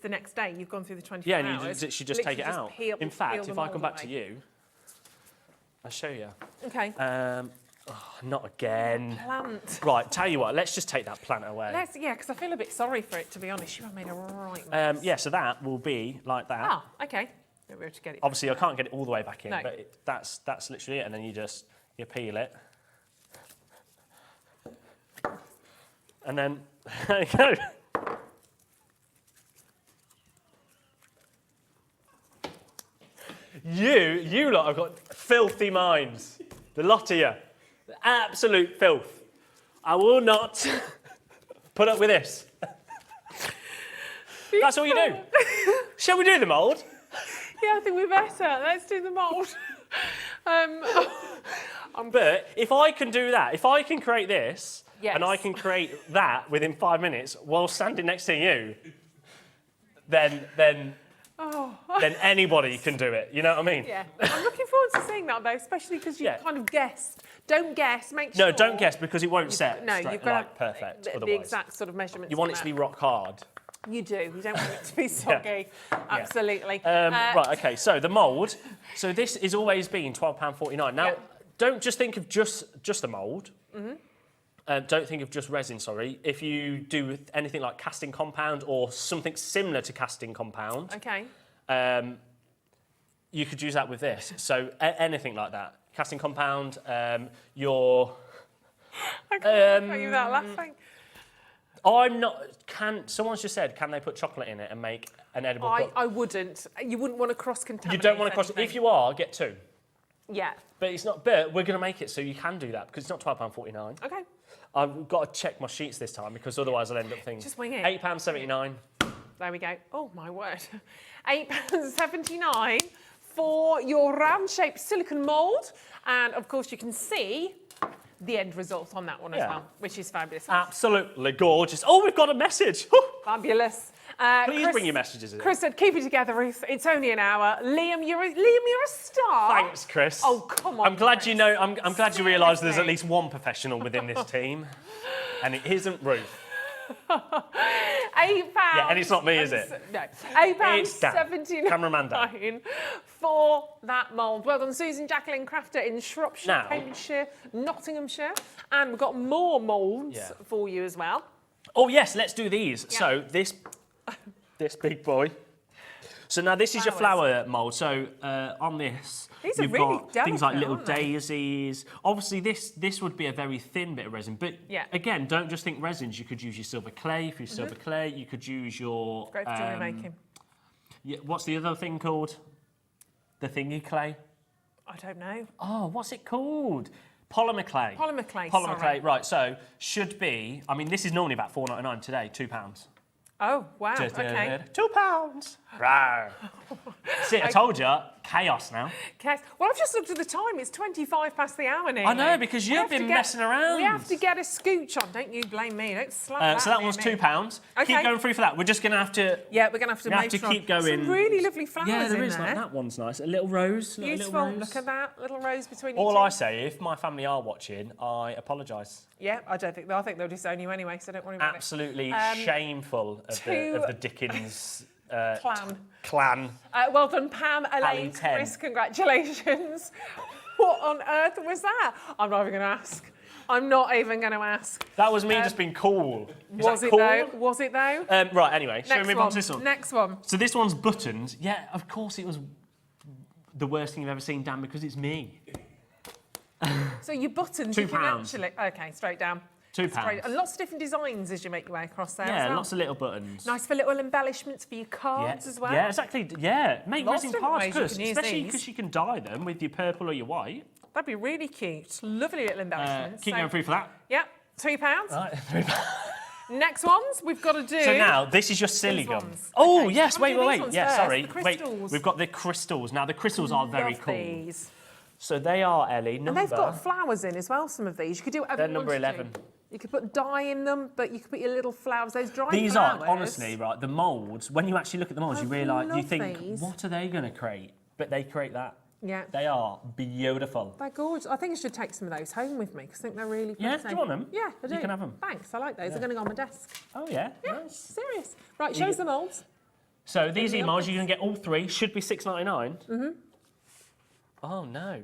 the next day, you've gone through the 24 hours. Yeah, and you should just take it out. In fact, if I come back to you, I'll show you. Okay. Not again. Plant. Right, tell you what, let's just take that plant away. Because I feel a bit sorry for it, to be honest. You have made a right mess. So that will be like that. Ah, okay. To get it obviously, I can't get it all the way back in, but that's literally it. And then you peel it, and then there you go. You lot have got filthy minds. The lot of you, absolute filth. I will not put up with this. That's all you do. Shall we do the mould? Yeah, I think we're better. Let's do the mould. But if I can do that, if I can create this, and I can create that within 5 minutes while standing next to you, then anybody can do it. You know what I mean? Yeah. I'm looking forward to seeing that, though, especially because you kind of guessed. Don't guess, make sure. No, don't guess, because it won't set No, straight, you've got like, perfect the otherwise. exact sort of measurements. You want it to be rock hard. You do. You don't want it to be soggy. Absolutely. Right, OK, so the mould. So this has always been £12.49. Now, don't just think of just the mould. Don't think of just resin, sorry. If you do anything like casting compound or something similar to casting compound, you could use that with this. So anything like that. Casting compound, your... I can't tell you that laughing. I'm not... Someone's just said, can they put chocolate in it and make an edible cup? I wouldn't. You wouldn't want to cross-contaminate. You don't want to cross... anything. If you are, get 2. Yeah. But it's not... But we're going to make it so you can do that, because it's not £12.49. OK. I've got to check my sheets this time, because otherwise I'll end up thinking... Just wing it. £8.79. There we go. Oh, my word. £8.79 for your round-shaped silicone mould. And, of course, you can see the end result on that one as well, which is fabulous. Absolutely gorgeous. Oh, we've got a message. Fabulous. Please bring your messages in. Chris said, keep it together, Ruth. It's only an hour. Liam, you're a star. Thanks, Chris. Oh, come on, I'm glad Chris. you know. I'm glad you realise there's at least one professional within this team, and it isn't Ruth. £8. Yeah, and it's not me, is it? No. It's Dan, £8.79 cameraman Dan. for that mould. Well done, Susan Jacqueline Crafter in Shropshire, Now- Cambridgeshire, Nottinghamshire. And we've got more moulds for you as well. Oh yes, let's do these. Yeah. So this big boy. So now this is your flower mould. So on this, These are you've really got things like delicate, little aren't they? daisies. Obviously, this would be a very thin bit of resin. But again, don't just think resins. You could use your silver clay. If you silver clay, you could use your. Great for jewellery making. Yeah, what's the other thing called? The thingy clay. I don't know. Oh, what's it called? Polymer clay. Polymer clay, Polymer sorry. clay, right. So, should be, I mean, this is normally about £4.99 today, £2. Oh, wow, OK. £2. Rawr. See, I told you, chaos now. Okay. Well, I've just looked at the time. It's 25 past the hour now. I know, because you've been messing around. We have to get a scooch on. Don't you blame me. Don't slap that So that near one's me. £2. Okay. Keep going through for that. We're just going to have to... Yeah, we're going to have to we have make to sure. keep going. Some really lovely flowers yeah, there in is. there. Like, that one's nice. A little rose. A Beautiful. little rose. Look at that little rose between All you two. I say, if my family are watching, I apologise. Yeah, I think they'll disown you anyway, so don't worry about Absolutely shameful of the Dickens clan. Well done, Pam, Elaine, 10. Chris, congratulations. What on earth was that? I'm not even going to ask. I'm not even going to ask. That was me just being cool. Was it cool? though? Was it though? Right, anyway, shall we move on to this one? Next one. So this one's buttoned. Yeah, of course it was the worst thing you've ever seen, Dan, because it's me. So your buttons, £2. you can actually... OK, straight down. £2. And lots of different designs as you make your way across there as Yeah, well. lots of little buttons. Nice for little embellishments for your cards as well. Yeah, exactly. Yeah, make Lots resin of different cards, ways you Chris, can use especially these. because you can dye them with your purple or your white. That'd be really cute. Lovely little embellishments. Keep going through for that. Yep, £3. Right, £3. Next ones we've got to do. So now, this is your silly gum. ones. Oh, Okay, yes, I'm gonna do wait. these ones Yeah, first, sorry. the Wait, crystals. we've got the crystals. Now, the crystals are very Love cool. these. So they are, Ellie, And they've got flowers in as well, some of these. You could do whatever They're you number wanted 11. to. You could put dye in them, but you could put your little flowers, those dried These flowers. are, honestly, right, the moulds, when you actually look at the moulds, you realise, you love think, these. what are they going to create? But they create that. Yeah. They are beautiful. They're gorgeous. I think I should take some of those home with me because I think they're really pretty. Yeah, do you want them? Yeah, I do. You can have them. Thanks, I like those. They're going to go on my desk. Oh, yeah? Yeah, Nice. serious. Right, show us the moulds. So these the emails, office. you're going to get all three, should be $6.99. Mm-hmm. Oh, no.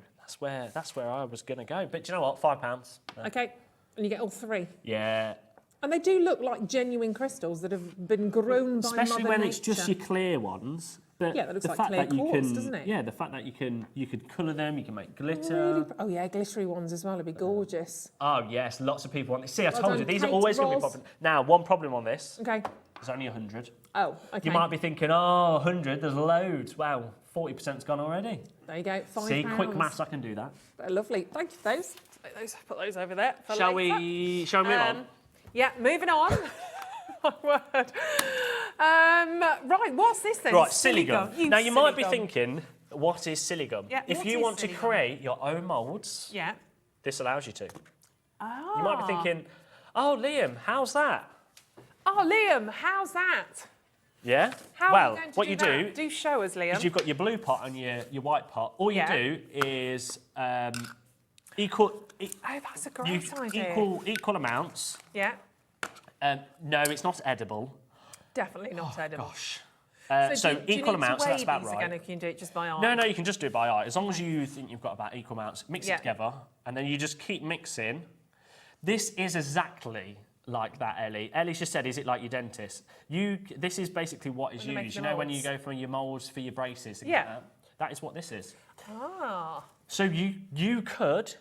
That's where I was going to go. But do you know what? £5. Okay, and you get all three. Yeah. And they do look like genuine crystals that have been grown by Especially Mother when Nature. it's just your clear ones. But Yeah, that looks the like fact clear that you quartz, can, doesn't it? Yeah, the fact that you could colour them, you can make glitter. Oh yeah, glittery ones as well. It'd be gorgeous. Oh yes, lots of people want this. See, I Well told done, you these are Kate always going to be Ross. popular. Now, one problem on this. Okay. There's only 100. Oh, okay. You might be thinking, oh, 100, there's loads. Wow, 40%'s gone already. There you go. £5. See, quick maths, I can do that. They're lovely. Thank you for those. Put those over there. For Shall later. we move on? Yeah, moving on. My word. Right, what's this then? Right, silly gum. Now, you might be silly gum. thinking, what is silly gum? Yeah, if what you is want to silly gum? create your own moulds, Yeah. this allows you to. Oh. You might be thinking, oh, Liam, how's that? Oh, Liam, how's that? Yeah? How well, are you going to what do you that? do Do show us, Liam. is you've got your blue pot and your white pot. All you Yeah. do is equal... Oh, that's a great idea. Equal amounts. Yeah, No, it's not edible. definitely not edible. Gosh. So So equal amounts, so that's about these right. again, or can you do it just by eye? No, you can just do it by eye. As long as you think you've got about equal amounts, mix Yeah. it together, and then you just keep mixing. This is exactly like that, Ellie. Ellie's just said, is it like your dentist? This is basically what is When they make used. the You know when you moulds. go for your moulds for your braces? Things Yeah. like that? That is what this is. Ah. So you could,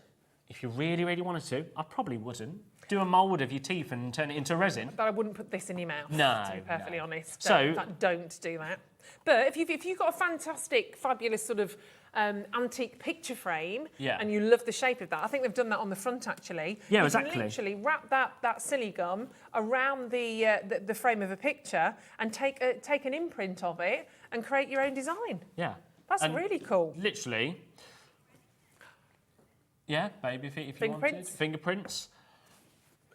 if you really, really wanted to, I probably wouldn't, do a mould of your teeth and turn it into resin. But I wouldn't put this in your mouth, No, to be perfectly no. honest. So- Don't do that. But if you've got a fantastic, fabulous sort of antique picture frame, Yeah. and you love the shape of that, I think they've done that on the front actually. Yeah, you exactly. can literally wrap that silly gum around the frame of a picture and take an imprint of it and create your own design. Yeah. That's And really cool. Literally. Yeah, baby feet if you wanted. Fingerprints? Fingerprints.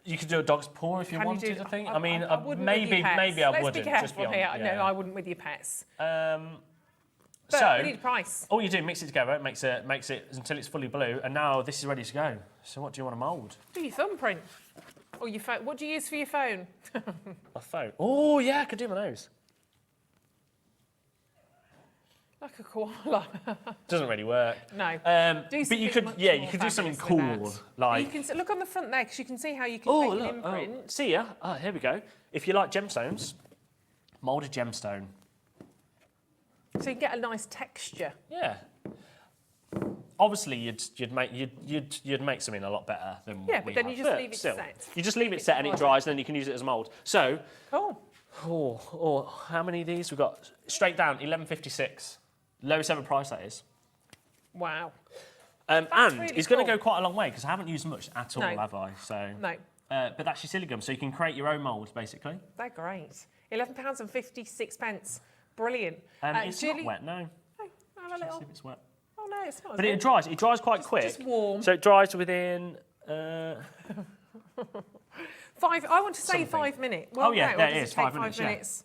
You could do a dog's paw if you Can wanted, do- I think. I I mean, wouldn't with maybe your pets. maybe I Let's wouldn't. be careful just be here. honest, No, yeah. I wouldn't with your pets. But But we need a price. all you do, mix it together, it makes it until it's fully blue, and now this is ready to go. So what do you want to mould? Do your thumbprint. Or your phone. What do you use for your phone? A phone. Oh yeah, I could do my nose. Like a koala. Doesn't really work. No. But Do you something could, much yeah, more you could do something fabulous cool, with that. like. You can look on the front there because you can see how you can Oh, take look! an imprint. See ya. Oh, here we go. If you like gemstones, mould a gemstone. So you get a nice texture. Yeah. Obviously, you'd make something a lot better than Yeah, what we but then have. you just leave it still, set. You just leave it It's set and it modern. dries, and then you can use it as mould. So, Cool. how many of these we've got? Straight down, 11.56. Lowest ever price that is. Wow. And really it's going to cool. go quite a long way because I haven't used much at all, No. have I? So. No, But that's your silicone, so you can create your own mould, basically. they're great. £11.56. Brilliant. It's Julie, not wet, no. Oh, have a Let's little. see if it's wet. Oh no, it's not. But is it dries. It dries quite quick. just warm. So it dries within. 5. I want to say Something. 5 minutes. Well, Oh, yeah, no, there or it does is, take 5 minutes, yeah. minutes?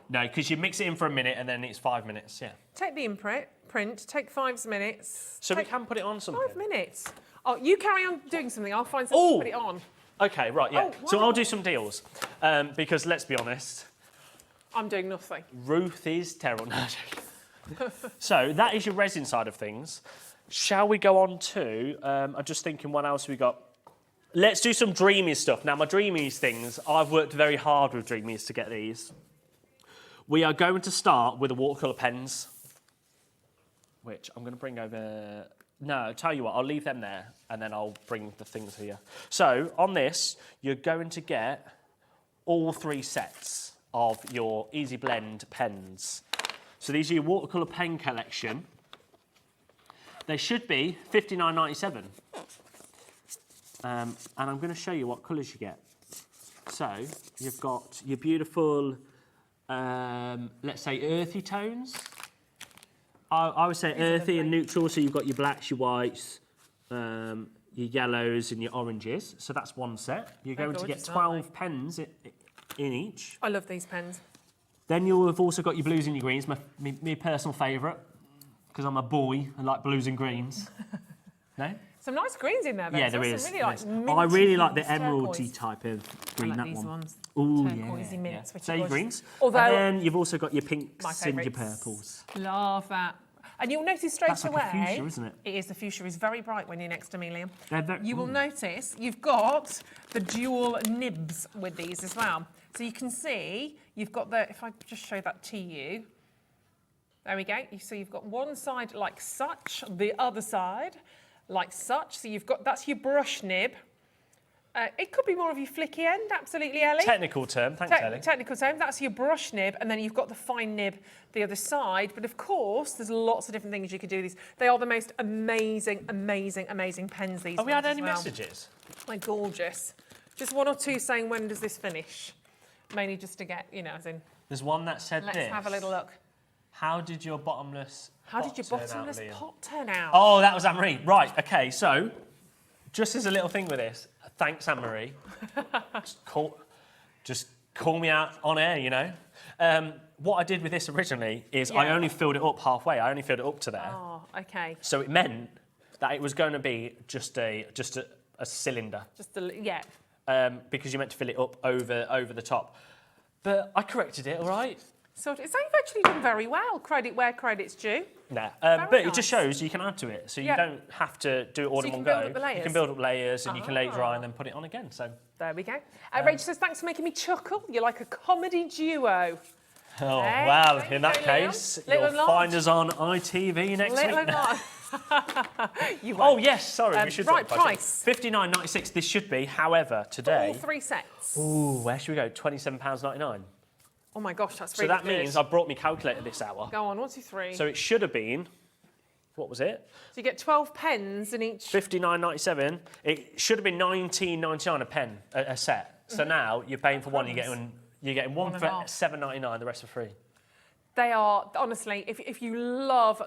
No, because you mix it in for a minute and then it's 5 minutes. Yeah. Take the imprint. Take 5 minutes. So we take can put it on something. 5 minutes. Oh, you carry on doing something. I'll find something to Oh! put it on. Okay, right, yeah. Oh, So wow. I'll do some deals because let's be honest, I'm doing nothing. Ruth is terrible. No, I'm joking. So that is your resin side of things. Shall we go on to? I'm just thinking, what else we got? Let's do some Dreamies stuff. Now, my Dreamies things, I've worked very hard with Dreamies to get these. We are going to start with the watercolour pens, which I'm going to bring over. No, I'll tell you what, I'll leave them there, and then I'll bring the things here. So, on this, you're going to get all 3 sets of your Easy Blend pens. So these are your watercolour pen collection. They should be $59.97. And I'm going to show you what colours you get. So you've got your beautiful, let's say, earthy tones. I would say earthy and neutral. So you've got your blacks, your whites, your yellows and your oranges. So that's one set. You're They're going to get gorgeous, aren't 12 pens in each. I love these pens. Then you'll have also got your blues and your greens, my personal favourite, because I'm a boy and like blues and greens. No? Some nice greens in there, though. Yeah, So there some is. Really there like is. minty I really like the turquoise. emeraldy type of green, I like that these one. ones. Ooh, Turquoisey mints, which So are your gorgeous. greens. Although- and then you've also got your pinks My and your favourites. purples. Love that. And you'll notice straight That's like away. a fuchsia, isn't it? It is. The fuchsia is very bright when you're next to me, Liam. You will ooh. notice you've got the dual nibs with these as well. So you can see you've got the. If I just show that to you. There we go. So you've got one side like such, the other side like such. So you've got, that's your brush nib. It could be more of your flicky end, absolutely, Ellie. Technical term, thanks, Ellie. Technical term, that's your brush nib, and then you've got the fine nib the other side. But of course, there's lots of different things you could do with these. They are the most amazing, amazing, amazing pens, these Have we had ones any as well. messages? They're gorgeous. Just one or two saying, when does this finish? Mainly just to get, you know, as in, There's one that said let's this. have a little look. How did your bottomless How did your pot turn out, bottomless Liam? pot turn out? Oh, that was Anne-Marie. Right, okay, so just as a little thing with this, thanks, Anne-Marie. just Call me out on air, you know. What I did with this originally is I only filled it up halfway. I only filled it up to there. Oh, okay. So it meant that it was going to be just a cylinder. Because you meant to fill it up over the top. But I corrected it, all right? So you've actually done very well. Credit where credit's due. Nah, but nice. It just shows you can add to it, so you don't have to do it all in one go. You can build up layers and you can lay it dry and then put it on again. So there we go. Rachel says, thanks for making me chuckle. You're like a comedy duo. Oh, well, in that case, you'll find us on ITV next week. Oh, yes, sorry, we should right, price. £59.96 this should be, however, today... All 3 sets. Ooh, where should we go? £27.99. Oh my gosh, that's really good. So that means I brought my calculator this hour. Go on, 1, 2, 3. So it should have been... What was it? So you get 12 pens in each... £59.97. It should have been £19.99 a pen, a set. So now you're paying for one, you're getting one for £7.99, the rest for free. They are, honestly, if you love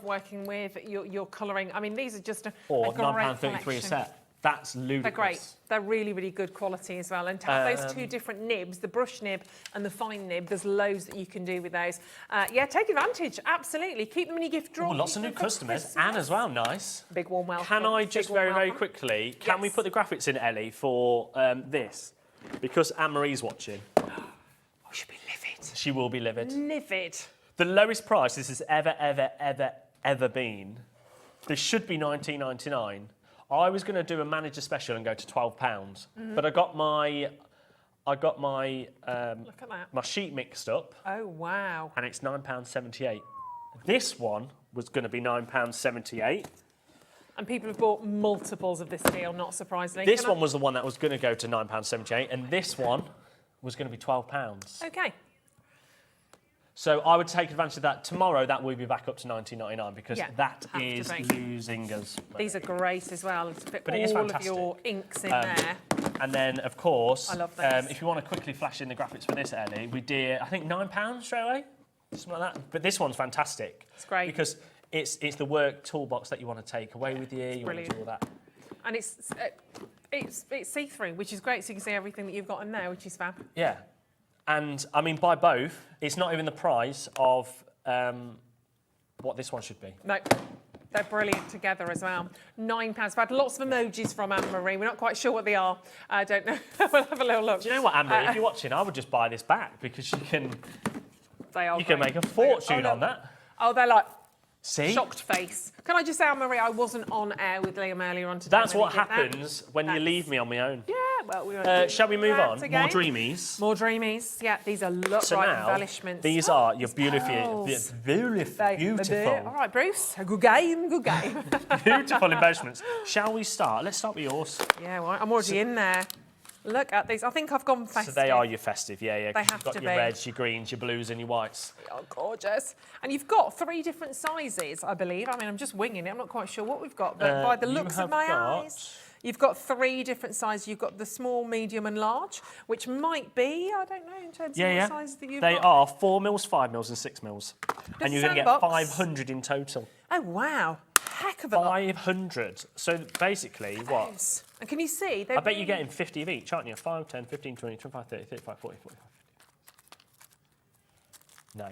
working with your colouring, I mean, these are just a great £9.33 a set. That's ludicrous. They're great. They're really, really good quality as well. And to have those 2 different nibs, the brush nib and the fine nib, there's loads that you can do with those. Take advantage, absolutely. Keep them in your gift drawer. Lots of new customers. Anne as well, nice. Big warm welcome. Can I just very quickly, can we put the graphics in, Ellie, for this? Because Anne-Marie's watching. Oh, she'll be livid. She will be livid. Livid. The lowest price this has ever been. This should be £19.99. I was going to do a manager special and go to £12, but I got my look at that. My sheet mixed up. Oh wow! And it's £9.78. This one was going to be £9.78. And people have bought multiples of this deal, not surprisingly. This one was the one that was going to go to £9.78, and this one was going to be £12. Okay. So I would take advantage of that. Tomorrow, that will be back up to £19.99 because that is losing us. These are great as well. To fit all of your inks in there. And then, of course, I love this. If you want to quickly flash in the graphics for this, Ellie, we did, I think, £9 straight away, something like that. But this one's fantastic. It's great. Because it's the work toolbox that you want to take away with you. You want to do all that. And it's see-through, which is great, so you can see everything that you've got in there, which is fab. Yeah. And, I mean, buy both. It's not even the price of what this one should be. No, they're brilliant together as well. £9. I've had lots of emojis from Anne-Marie. We're not quite sure what they are. I don't know. We'll have a little look. Do you know what, Anne-Marie? If you're watching, I would just buy this back because you can make a fortune on that. Oh, they're like... See? Shocked face. Can I just say, Anne-Marie, I wasn't on air with Liam earlier on today. That's what happens when you leave me on my own. Yeah, well, we won't shall we move on? Again. More dreamies. More dreamies. Yeah, these are embellishments. These are your beautiful. All right, Bruce. Good game, good game. Beautiful embellishments. Shall we start? Let's start with yours. Yeah, well, I'm already in there. Look at these. I think I've gone festive. So they are your festive, yeah. They have You've got your reds, your greens, your blues and your whites. They are gorgeous. And you've got 3 different sizes, I believe. I mean, I'm just winging it. I'm not quite sure what we've got. But by the looks of my eyes, you've got 3 different sizes. You've got the small, medium and large, which might be, I don't know, in terms of the sizes that you've got. They are 4 mils, 5 mils and 6 mils. And you're going to get 500 in total. Oh, wow. Heck of a lot. 500. So basically, what? And can you see? I bet you're getting 50 of each, aren't you? 5, 10, 15, 20, 25, 30, 35, 40, 45, 50. No.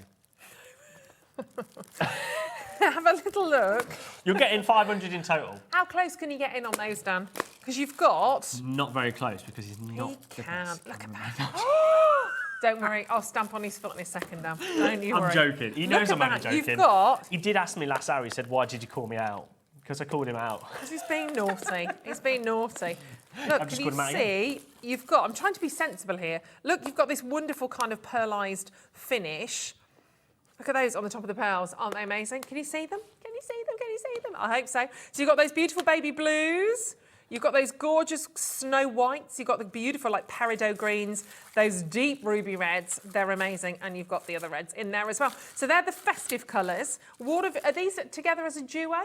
Have a little look. You're getting 500 in total. How close can you get in on those, Dan? Because you've got... Not very close, because he's not... He can. Look at that. Don't worry, I'll stamp on his foot in a second, Dan. Don't you worry. I'm joking. He knows I'm only joking. You've got... He did ask me last hour, he said, why did you call me out? Because I called him out. Because he's being naughty. He's being naughty. Look, can you see, you've got... I'm trying to be sensible here. Look, you've got this wonderful kind of pearlised finish. Look at those on the top of the pearls. Aren't they amazing? Can you see them? Can you see them? Can you see them? I hope so. So you've got those beautiful baby blues. You've got those gorgeous snow whites. You've got the beautiful like peridot greens, those deep ruby reds. They're amazing. And you've got the other reds in there as well. So they're the festive colours. Are these together as a duo?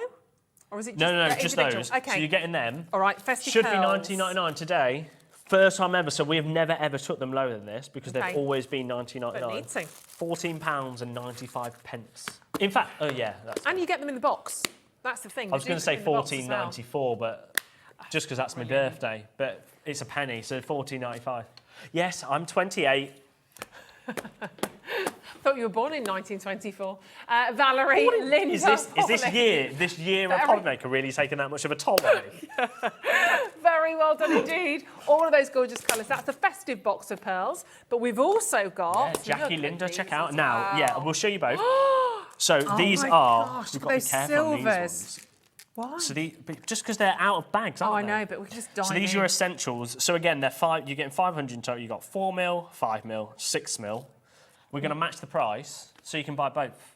Or is it just No, just those. Okay. So you're getting them. All right, festive Should pearls. be £19.99 today. First time ever, so we have never ever took them lower than this because they've always been £19.99. But need to. £14.95. In fact, oh yeah, that's. And you get them in the box. That's the thing. I was going to say £14.94, but just because that's my birthday. But it's a penny, so £14.95. Yes, I'm 28. Thought you were born in 1924. Valerie, Linda, Is this year of Hobby Maker really taking that much of a toll on me? Very well done indeed. All of those gorgeous colours. That's the festive box of pearls. But we've also got... Yeah, Jackie, look at Linda, these check out. as Now, well. yeah, we'll show you both. So these my are... gosh, we've look got at to be those careful on these silvers. ones. Why? So just because they're out of bags, Oh, I aren't they? know, but we can just dive So these in. are your essentials. So again, they're you're getting 500 in total. You've got 4mm, 5mm, 6mm. We're going to match the price, so you can buy both.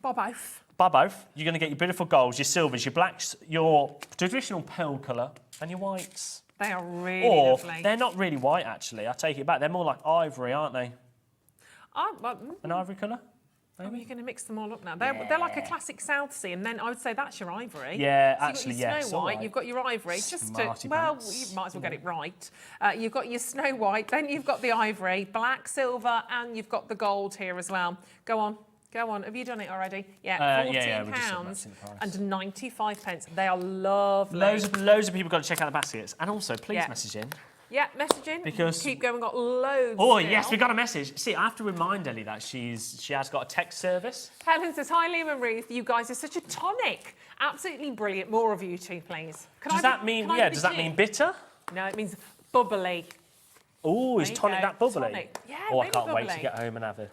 Buy both. Buy both. You're going to get your beautiful golds, your silvers, your blacks, your traditional pearl colour, and your whites. They are really Or lovely. they're not really white, actually. I take it back. They're more like ivory, aren't they? Oh, An ivory colour? you're going to mix them all up now. They're like a classic South Sea, and then I would say that's your ivory. Yeah, so actually, you've got your yes, Snow all White, right. you've got your ivory. Smarty Well, pants. you might as well get it right. You've got your Snow White, then you've got the ivory, black, silver, and you've got the gold here as well. Go on. Have you done it already? Yeah, yeah, we just said £14 that's in the price. and 95 pence. They are lovely. Loads of people got to check out the baskets. And also, please message in. Yeah, message in. Because- Keep going, got loads. Oh, still. yes, we got a message. See, I have to remind Ellie that she has got a text service. Helen says, hi, Liam and Ruth. You guys are such a tonic. Absolutely brilliant. More of you two, please. Does that mean bitter? No, it means bubbly. Oh, is There you tonic go, that bubbly? tonic. Yeah, Oh, I really can't wait to bubbly. get home and have a Can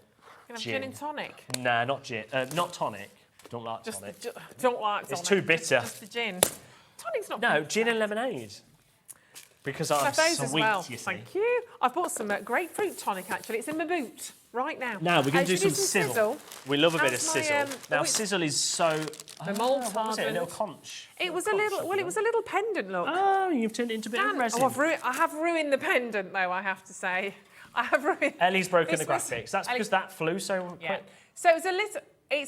I have gin and tonic? Nah, not gin. Not tonic. Don't like Just tonic. don't like tonic. It's too bitter. Just the gin. Tonic's not No, bitter. gin and lemonade. Because I'm Have those as sweet, well. you see. Thank you. I've bought some grapefruit tonic, actually. It's in my boot right now. Now, we're going to do Should we some sizzle. We love a bit of How's my, sizzle. Now, it's- sizzle is so... The mold's what was it? A little hardened. conch? It was a little pendant look. Oh, you've turned it into a bit of Dan, resin. I have ruined the pendant, though, I have to say. I have ruined... Ellie's broken the This was- graphics. That's Ellie- because that flew so Yeah. quick. So it's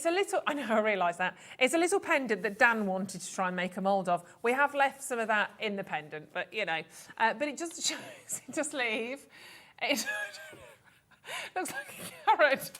a little, I know, I realise that. It's a little pendant that Dan wanted to try and make a mould of. We have left some of that in the pendant, but, you know. But it just shows, just leave. It looks like a carrot.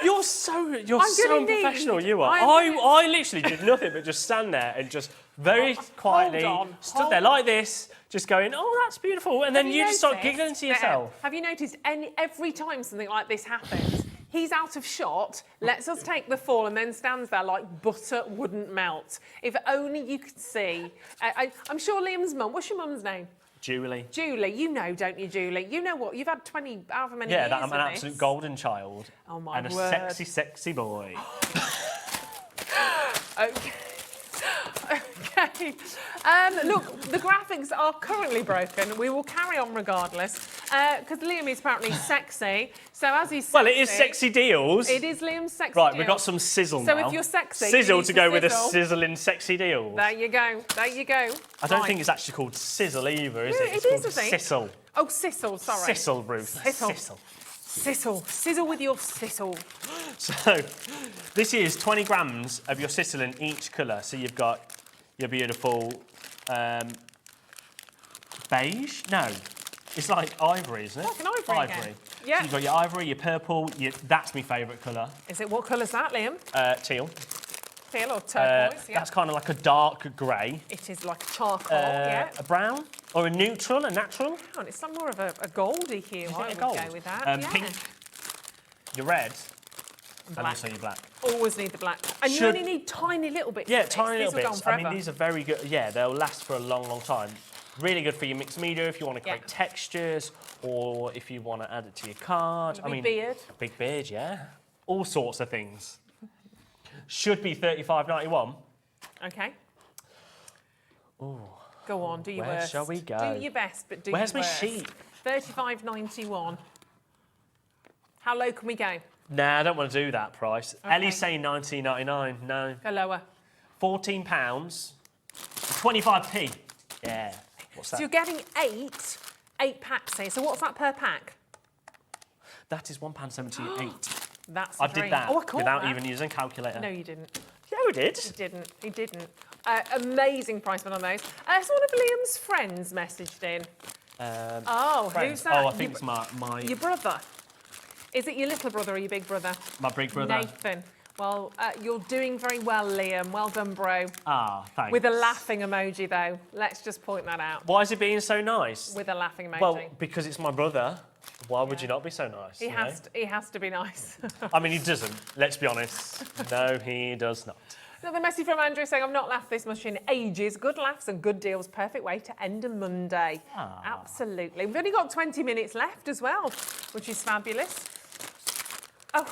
You're so good unprofessional, indeed. you are. I literally did nothing but just stand there and just very quietly stood there like this, just going, oh, that's beautiful. And then you just start giggling to yourself. Have you noticed every time something like this happens, he's out of shot, lets us take the fall, and then stands there like butter wouldn't melt. If only you could see. I'm sure Liam's mum, what's your mum's name? Julie. Julie, you know, don't you, Julie? You know what? You've had 20, however many Yeah, years I'm an of absolute this. golden child. Oh, my and a word. sexy, sexy boy. Okay. Okay. Look, the graphics are currently broken. We will carry on regardless, because Liam is apparently sexy. So as he's sexy... Well, it is sexy deals. It is Liam's sexy Right, deal. we've got some sizzle now. So if you're sexy... Sizzle you to need go with a sizzle. sizzling sexy deals. There you go. There you go. I don't Right. think it's actually called sizzle either, is Yeah, it? It's it is, called I think. sizzle. Oh, sizzle, sorry. Sizzle, Ruth. Sizzle. Sizzle. Sizzle. Sizzle with your sizzle. So, this is 20 grams of your sizzle in each colour. So you've got your beautiful beige. No, it's like ivory, isn't it? Like an ivory again. Yeah. So you've got your ivory, your purple. That's my favourite colour. Is it, what colour's that, Liam? Teal. Teal or turquoise? Yeah. That's kind of like a dark grey. It is like charcoal, yeah. A brown or a neutral, a natural. Oh, it's some more of a goldy hue. I would go with that. Yeah. Pink. Your red. And Black. also your black. Always need the black. And you Should- only need tiny little bits. Yeah, of this. tiny These little will go on bits. I mean, forever. these are very good. Yeah, they'll last for a long, long time. Really good for your mixed media if you want to create textures or if you want to add it to your card. And a big beard. Big beard, yeah. All sorts of things. Should be $35.91. Okay. Ooh. Go on, do your Where worst. shall we go? Do your best, but do Where's your my worst. sheet? $35.91. How low can we go? Nah, I don't want to do that price. Okay. Ellie's saying $19.99. No. Go lower. £14. 25p. Yeah. What's So that? you're getting eight packs here. So what's that per pack? That is £1.78. That's I a dream. did that Oh, I caught without that. even using a calculator. No, you didn't. Yeah, we did. He didn't. He didn't. Amazing price on those. So one of Liam's friends messaged in. Friends. Who's that? Oh, I think it's my Your brother. Is it your little brother or your big brother? my big brother. Nathan. Well, you're doing very well, Liam. Well done, bro. Ah, thanks. With a laughing emoji, though. Let's just point that out. Why is he being so nice? With a laughing emoji. Well, because it's my brother. Why would you not be so nice? He has to be nice. I mean, he doesn't. Let's be honest. No, he does not. Another message from Andrew saying, I've not laughed this much in ages. Good laughs and good deals. Perfect way to end a Monday. Absolutely. We've only got 20 minutes left as well, which is fabulous. Oh.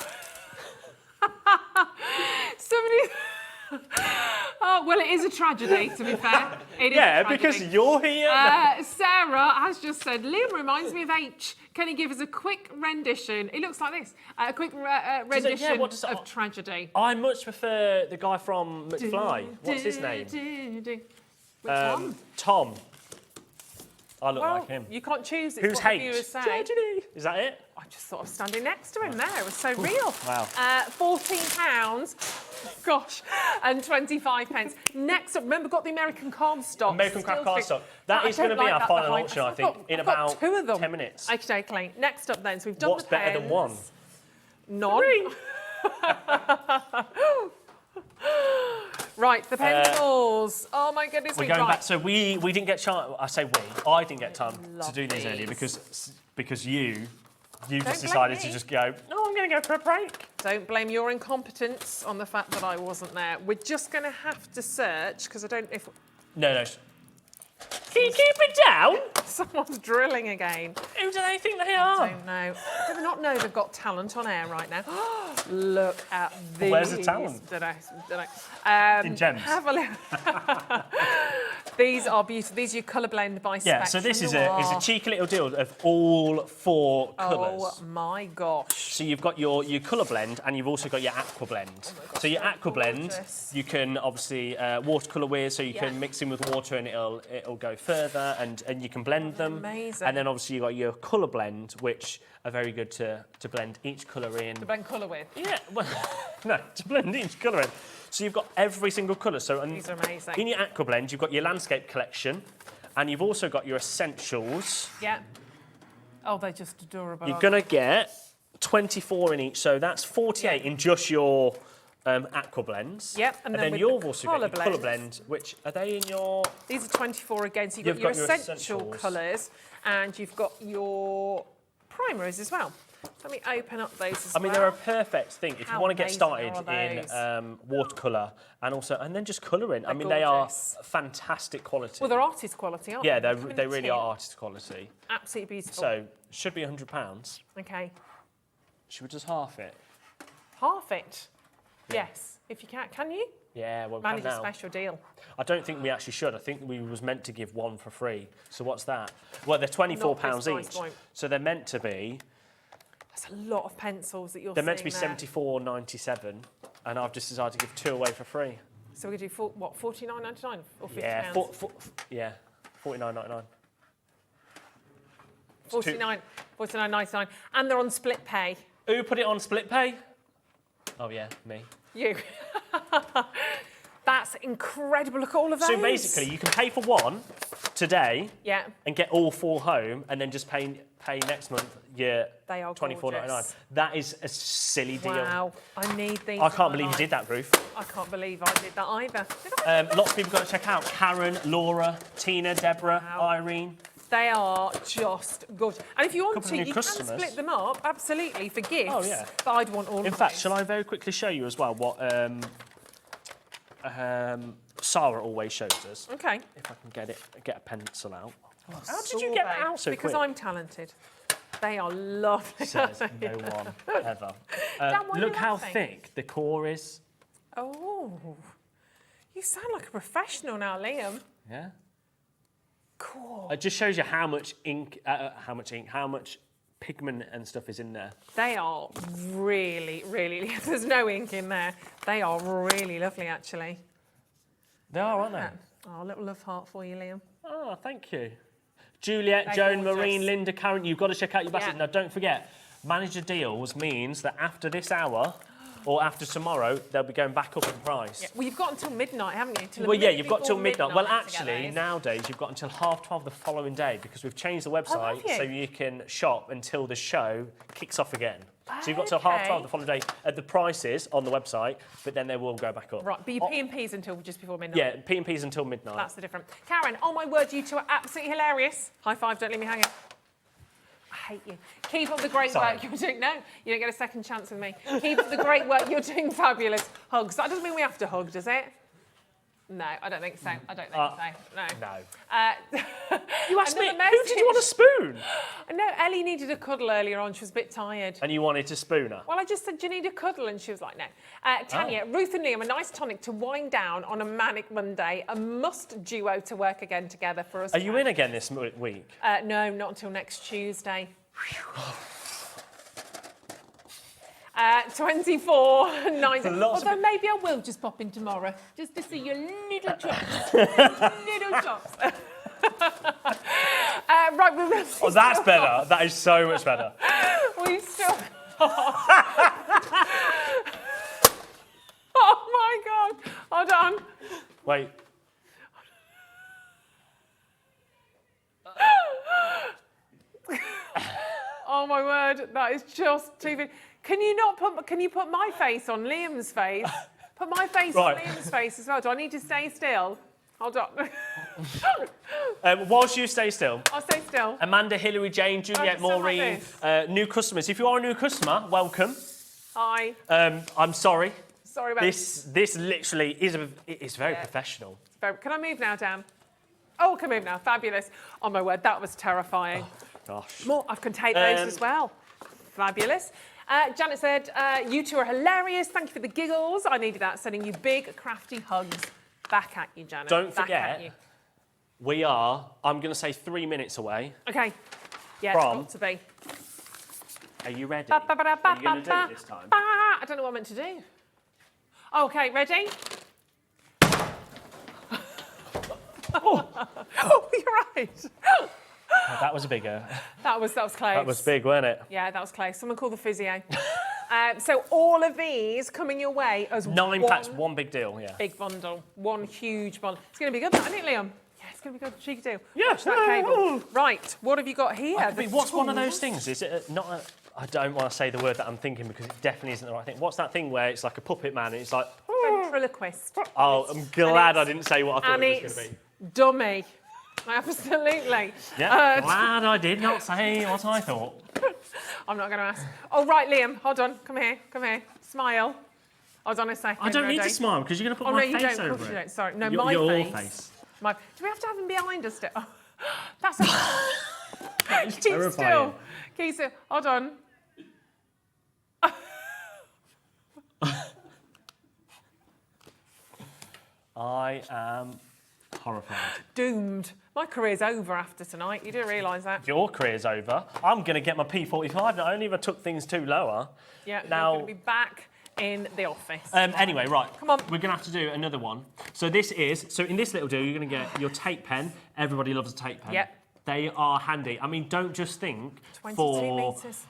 Somebody... Oh, well, it is a tragedy, to be fair. It is a tragedy. Because you're here. Sarah has just said, Liam reminds me of H. Can you give us a quick rendition? It looks like this. A quick rendition of tragedy. I much prefer the guy from McFly. What's his name? Which one? Tom. I look like him. You can't choose. It's Who's what the H? viewers say. Tragedy. Is that it? I just thought of standing next to him there. It was so real. Wow. £14, gosh, and 25 pence. Next up, remember, got the American cardstock. American craft cardstock. That is going to be our final auction, I think, in about 10 minutes. Okay, next up then. So we've done What's the better than one? None. Right, the pencils. Oh my goodness. We're going back. So we didn't get chance. I say we. I didn't get time to do these earlier because you just decided to just go. No, I'm going to go for a break. Don't blame your incompetence on the fact that I wasn't there. We're just going to have to search because I don't know if. No. Can you keep it down? Someone's drilling again. Who do they think they are? I don't know. Do they not know they've got talent on air right now? Look at these. Where's the talent? Don't know. In gems. Have a look. These are beautiful. These are your colour blend by Spectrum. Yeah, so this is a cheeky little deal of all 4 colours. Oh my gosh. So you've got your colour blend and you've also got your aqua blend. So your aqua blend, you can obviously watercolour with, so you can mix in with water and it'll go further and you can blend them. Amazing. And then obviously you've got your colour blend, which are very good to blend each colour in. To blend colour with? Yeah, well, no, to blend each colour in. So you've got every single colour. So these are amazing. In your aqua blend, you've got your landscape collection and you've also got your essentials. Yeah. Oh, they're just adorable. You're going to get 24 in each, so that's 48 in just your aqua blends. Yep, and then you've also got your colour blend, which are they in your... These are 24 again, so you've got your essential colours and you've got your primers as well. Let me open up those as well. I mean, they're a perfect thing if you want to get started in watercolour and then just colouring. I mean, they are fantastic quality. Well, they're artist quality, aren't they? Yeah, they really are artist quality. Absolutely beautiful. So, should be £100. Okay. Should we just half it? Half it? Yeah. Yes, if you can. Can you? Yeah, well, we manage can now. A special deal. I don't think we actually should. I think we was meant to give one for free. So what's that? Well, they're £24 each. So they're meant to be... That's a lot of pencils that you're They're meant to be there. $74.97, and I've just decided to give 2 away for free. So we're going to do, what, $49.99 or £50? Yeah, $49.99. $49.99, and they're on split pay. Who put it on split pay? Oh yeah, me. You. That's incredible. Look at all of those. So basically, you can pay for one today, and get all 4 home, and then just pay next month your $24.99. That is a silly deal. Wow, I need these. I can't believe you did that, Ruth. I can't believe I did that either. Lots of people got to check out Karen, Laura, Tina, Deborah, Irene. They are just good. And if you want to, you customers. can split them up, absolutely, for gifts. Oh, yeah. But I'd want all of them. In fact, shall I very quickly show you as well what Sarah always shows us? Okay. If I can get a pencil out. Oh, how did you get that out so because quick? I'm talented. They are lovely. Says no one ever. Look how thick the core is. Oh, you sound like a professional now, Liam. Yeah. Cool. It just shows you how much how much pigment and stuff is in there. They are really, really. There's no ink in there. They are really lovely, actually. They are, aren't they? Oh, a little love heart for you, Liam. Oh, thank you. Juliet, Joan, Maureen, Linda, Karen, you've got to check out your baskets. Now, don't forget, manager deals means that after this hour or after tomorrow, they'll be going back up in price. Yeah. Well, you've got until midnight, haven't you? Well, yeah, you've got till midnight. Well, actually, nowadays, you've got until 12:30 the following day because we've changed the website so you can shop until the show kicks off again. So you've got till 12:30 the following day at the prices on the website, but then they will go back up. Right, but your P&P's until just before midnight. Yeah, P&P's until midnight. That's the difference. Karen, oh my word, you two are absolutely hilarious. High five, don't leave me hanging. I hate you. Keep up the great work you're doing. No, you don't get a second chance with me. Keep up the great work you're doing. Fabulous. Hugs. That doesn't mean we have to hug, does it? No, I don't think so. I don't think so. No. No. You asked me, who did you want a spoon? No, Ellie needed a cuddle earlier on. She was a bit tired. And you wanted to spoon her? Well, I just said, do you need a cuddle? And she was like, no. Tanya, Ruth and Liam, a nice tonic to wind down on a manic Monday. A must duo to work again together for us. Are you in again this week? No, not until next Tuesday. 24.90. Although maybe I will just pop in tomorrow, just to see your little chops. Little chops. Right, we're Oh, that's better. That is so much better. We still. Oh my God! Hold on. Wait. Oh my word! That is just too. Can you not put? Can you put my face on Liam's face? Put my face on Liam's face as well. Do I need to stay still? Hold on. Whilst you stay still. I'll stay still. Amanda, Hilary, Jane, Juliet, Maureen, new customers. If you are a new customer, welcome. Hi. I'm sorry. Sorry about this. This literally is it's very professional. Can I move now, Dan? Oh, I can move now. Fabulous. Oh my word, that was terrifying. Oh, gosh. More. I can take those as well. Fabulous. Janet said, you two are hilarious. Thank you for the giggles. I needed that. Sending you big, crafty hugs. Back at you, Janet. Don't Back forget, at you. we are, I'm going to say 3 minutes away. Okay. Yeah, from, it's got to be. Are you ready? Are you going to do it this time? I don't know what I'm meant to do. Okay, ready? Oh, you're right. Oh, that was bigger. That was close. That was big, wasn't it? Yeah, that was close. Someone call the physio. So all of these coming your way as 9 packs, one big deal, yeah. Big bundle, one huge bundle. It's going to be good, isn't it, Liam? Yeah, it's going to be good. Cheeky deal. Yeah. Watch that cable. Right, what have you got here? What's one of those things? Is it not a... I don't want to say the word that I'm thinking because it definitely isn't the right thing. What's that thing where it's like a puppet man and it's like... Ventriloquist. Oh, I'm glad I didn't say what I thought it was going to be. Dummy. Absolutely. Yeah, glad I did not say what I thought. I'm not going to ask. Oh, right, Liam, hold on. Come here. Smile. Hold on a second. I don't need to smile because you're going to put my face over it. Oh, no, you don't. Of course you don't. Sorry. No, your my face. Do we have to have them behind us still? Oh, that's Keep terrifying. Keep still. Hold on. I am horrified. Doomed. My career's over after tonight. You do realise that? Your career's over. I'm going to get my P45 not only if I took things too lower. Yeah, now, you're going to be back in the office. Anyway, right. Come on. We're going to have to do another one. So in this little deal, you're going to get your tape pen. Everybody loves a tape pen. Yep. They are handy. I mean, don't just think 22 for metres.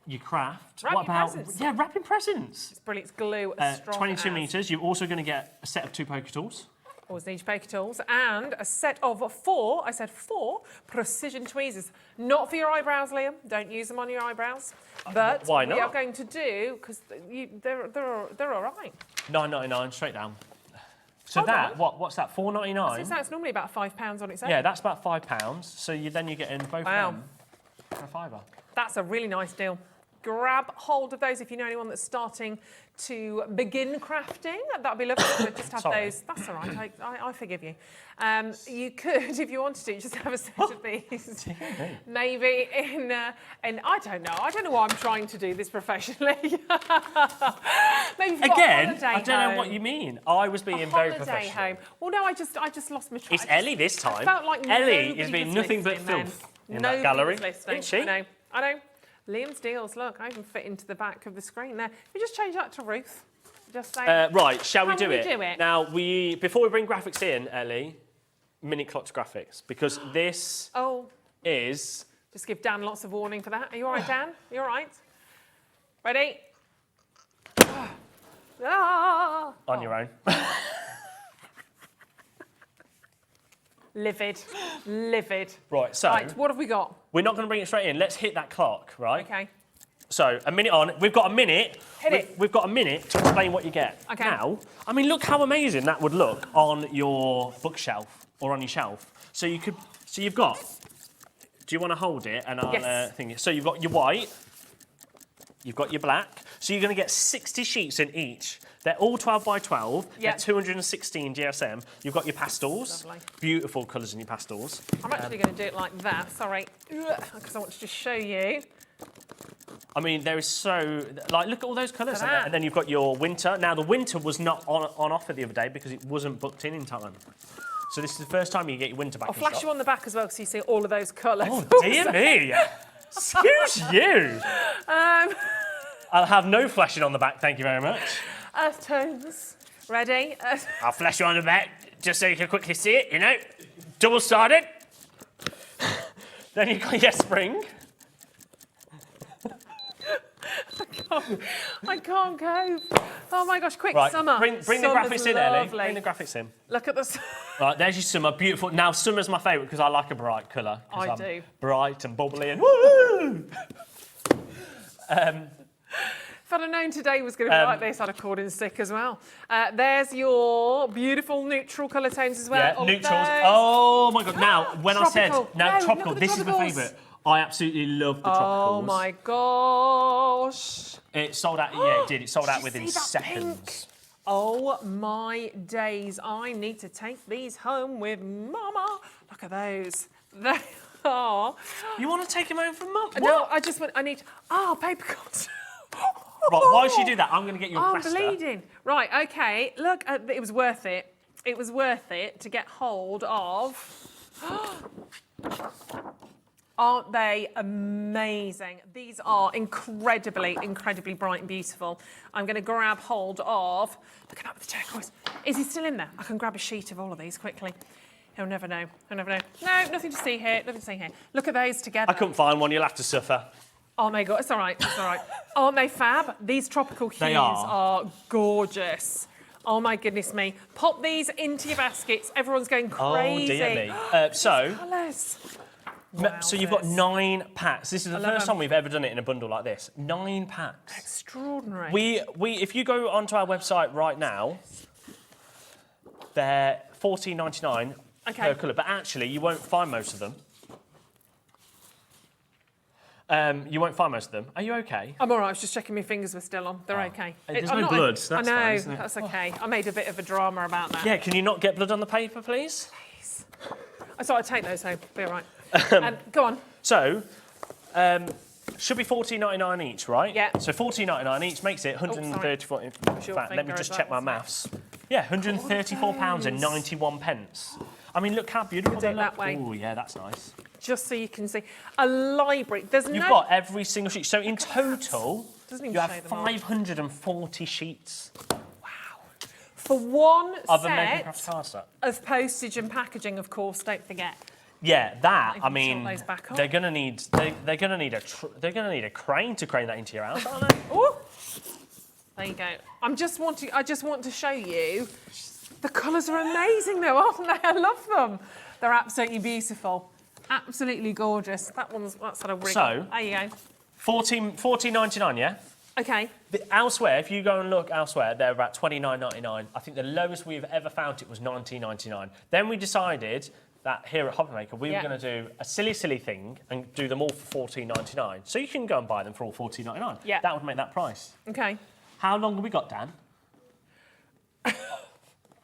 Your craft. Wrapping what about presents. Yeah, wrapping presents. It's brilliant. It's glue as strong 22 as. metres. You're also going to get a set of 2 poker tools. Always need your poker tools and a set of 4. I said 4 precision tweezers. Not for your eyebrows, Liam. Don't use them on your eyebrows. But why not? We are going to do because they're all right. $9.99 straight down. So what's that? $4.99. That's normally about £5 on its own. Yeah, that's about £5. So then you get in both of them for a £5. That's a really nice deal. Grab hold of those if you know anyone that's starting to begin crafting. That'd be lovely to just have those. That's all right. I forgive you. You could, if you wanted to, just have a set of these. Maybe in I don't know. I don't know why I'm trying to do this professionally. Maybe again, I don't know what you mean. I was being very professional. Home. Well, no, I just lost my track. It's Ellie this time. I felt like Ellie is being nothing but filth in that gallery. Isn't she? I know. Liam's deals, look, I even fit into the back of the screen there. We just change that to Ruth. Just say. Right, shall we do it? Do it? Now, before we bring graphics in, Ellie, Minute Clocks graphics, because this is... Just give Dan lots of warning for that. Are you all right, Dan? Are you all right? Ready? On your own. Livid. Right, so... Right, what have we got? We're not going to bring it straight in. Let's hit that clock, right? Okay. So, a minute on. We've got a minute. We've got a minute to explain what you get. Okay. Now, I mean, look how amazing that would look on your bookshelf or on your shelf. So you could. So you've got. Do you want to hold it? And I'll think it. So you've got your white. You've got your black. So you're going to get 60 sheets in each. They're all 12 by 12. They're 216 GSM. You've got your pastels. Lovely. Beautiful colours in your pastels. I'm actually going to do it like that. Sorry, because I want to just show you. I mean, there is so... Like, look at all those colours. And then you've got your winter. Now, the winter was not on offer the other day because it wasn't booked in time. So this is the first time you get your winter back. I'll flash you on the back as well so you see all of those colours. Oh, dear me. Excuse you. I'll have no flashing on the back, thank you very much. Earth tones. Ready? I'll flash you on the back just so you can quickly see it, you know. Double-sided. Then you've got your spring. I can't cope. Oh my gosh, quick, Right, summer. bring the graphics in, Ellie. Lovely. Bring the graphics in. Look at this. Right, there's your summer, beautiful. Now, summer's my favourite because I like a bright colour. I do. Bright and bubbly and woo! If I'd have known today was going to be like this, I'd have called in sick as well. There's your beautiful neutral colour tones as well. Yeah, neutrals. Oh my God. Now, when Tropical. I said, No, tropical, look at the this is my tropicals. favourite. I absolutely love the tropicals. Oh my gosh. It sold out, yeah, it did. It sold out within see that seconds. pink? Oh my days. I need to take these home with Mama. Look at those. They are. You want to take him home from Mum? No, I just want, I need, paper cups. Right, while she do that, I'm going to get you a I'm plaster. bleeding. Right, okay. Look, it was worth it. It was worth it to get hold of. Aren't they amazing? These are incredibly, incredibly bright and beautiful. I'm going to grab hold of... Look at that with the turquoise. Is he still in there? I can grab a sheet of all of these quickly. He'll never know. He'll never know. No, nothing to see here. Nothing to see here. Look at those together. I couldn't find one. You'll have to suffer. Oh my God, it's all right. It's all right. Aren't they fab? These tropical hues are gorgeous. Oh my goodness me. Pop these into your baskets. Everyone's going crazy. Oh, dear me. Colours. So you've got 9 packs. This is the first 'em. time we've ever done it in a bundle like this. 9 packs. Extraordinary. We if you go onto our website right now, they're $14.99 per colour, but actually you won't find most of them. You won't find most of them. Are you okay? I'm all right. I was just checking my fingers were still on. They're okay. There's I'm no not- blood, so that's I know. fine, isn't it? That's okay. I made a bit of a drama about that. Yeah, can you not get blood on the paper, please? I thought I'd take those home. Be all right. Go on. So, should be $14.99 each, right? Yeah. So $14.99 each makes it 134. In fact, let me just check my maths. Yeah, £134 and 91 pence. I mean, look how beautiful Do they it look. that way. Oh, yeah, that's nice. Just so you can see. A library. There's You've got every single sheet. So in total, Doesn't even you have show them all. 540 sheets For one of American Crafts set cardstock. of postage and packaging, of course, don't forget. Yeah, that. I can mean, sort those back up. they're gonna need a crane to crane that into your house, aren't they? Oh, there you go. I just want to show you. The colours are amazing, though, aren't they? I love them. They're absolutely beautiful, absolutely gorgeous. That's sort of wriggle. So, there you go. $14.99, yeah. Okay. Elsewhere, if you go and look elsewhere, they're about $29.99. I think the lowest we've ever found it was $19.99. Then we decided that here at Hobbymaker, we were going to do a silly thing and do them all for $14.99. So you can go and buy them for all $14.99. Yeah. That would make that price. Okay. How long have we got, Dan?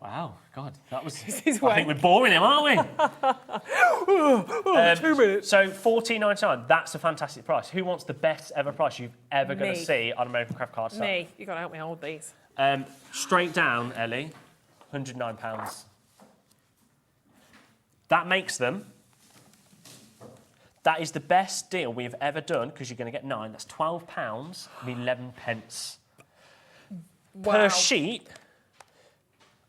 Wow, God, that was... is I think we're boring him, aren't we? 2 minutes. So $14.99, that's a fantastic price. Who wants the best ever price you've ever going to Me. see on American Craft Cardstock? Me. You've got to help me hold these. Straight down, Ellie, £109. That makes them... That is the best deal we've ever done, because you're going to get 9. That's £12 and 11 pence. Wow. Per sheet...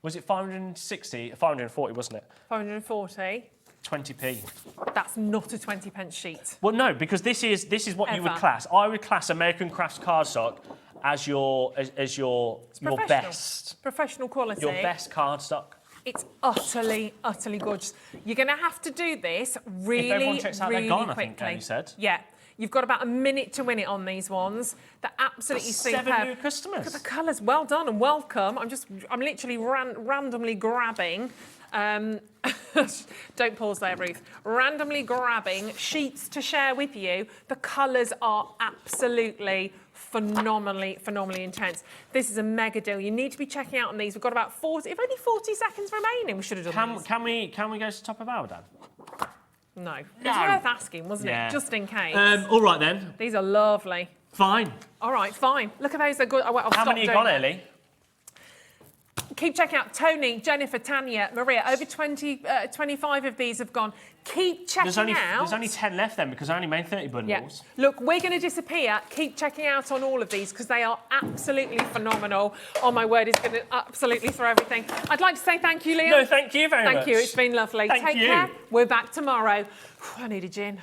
Was it 560? 540, wasn't it? 540. 20p. That's not a 20 pence sheet. Well, no, because this is what you would Ever. class. I would class American Crafts cardstock as your best. Professional quality. Your best cardstock. It's utterly, utterly gorgeous. You're going to have to do this really, everyone checks out, they're really gone, I quickly. think, you said. Yeah. You've got about a minute to win it on these ones. They're absolutely superb. 7 new customers. Look at the colours. Well done and welcome. I'm literally randomly grabbing. Don't pause there, Ruth. Randomly grabbing sheets to share with you. The colours are absolutely phenomenally intense. This is a mega deal. You need to be checking out on these. We've got about 40, if only 40 seconds remaining. We should have done these. Can we go to top of hour, Dan? No. It was worth asking, wasn't it? Just in case. All right then. These are lovely. Fine. All right, fine. Look at those. They're good. How many you got, Ellie? Keep checking out. Tony, Jennifer, Tanya, Maria. Over 25 of these have gone. Keep checking out. There's only 10 left then because I only made 30 bundles. Yeah. Look, we're going to disappear. Keep checking out on all of these because they are absolutely phenomenal. Oh, my word, it's going to absolutely throw everything. I'd like to say thank you, Liam. No, thank you very much. Thank you. It's been lovely. Take care. We're back tomorrow. I need a gin.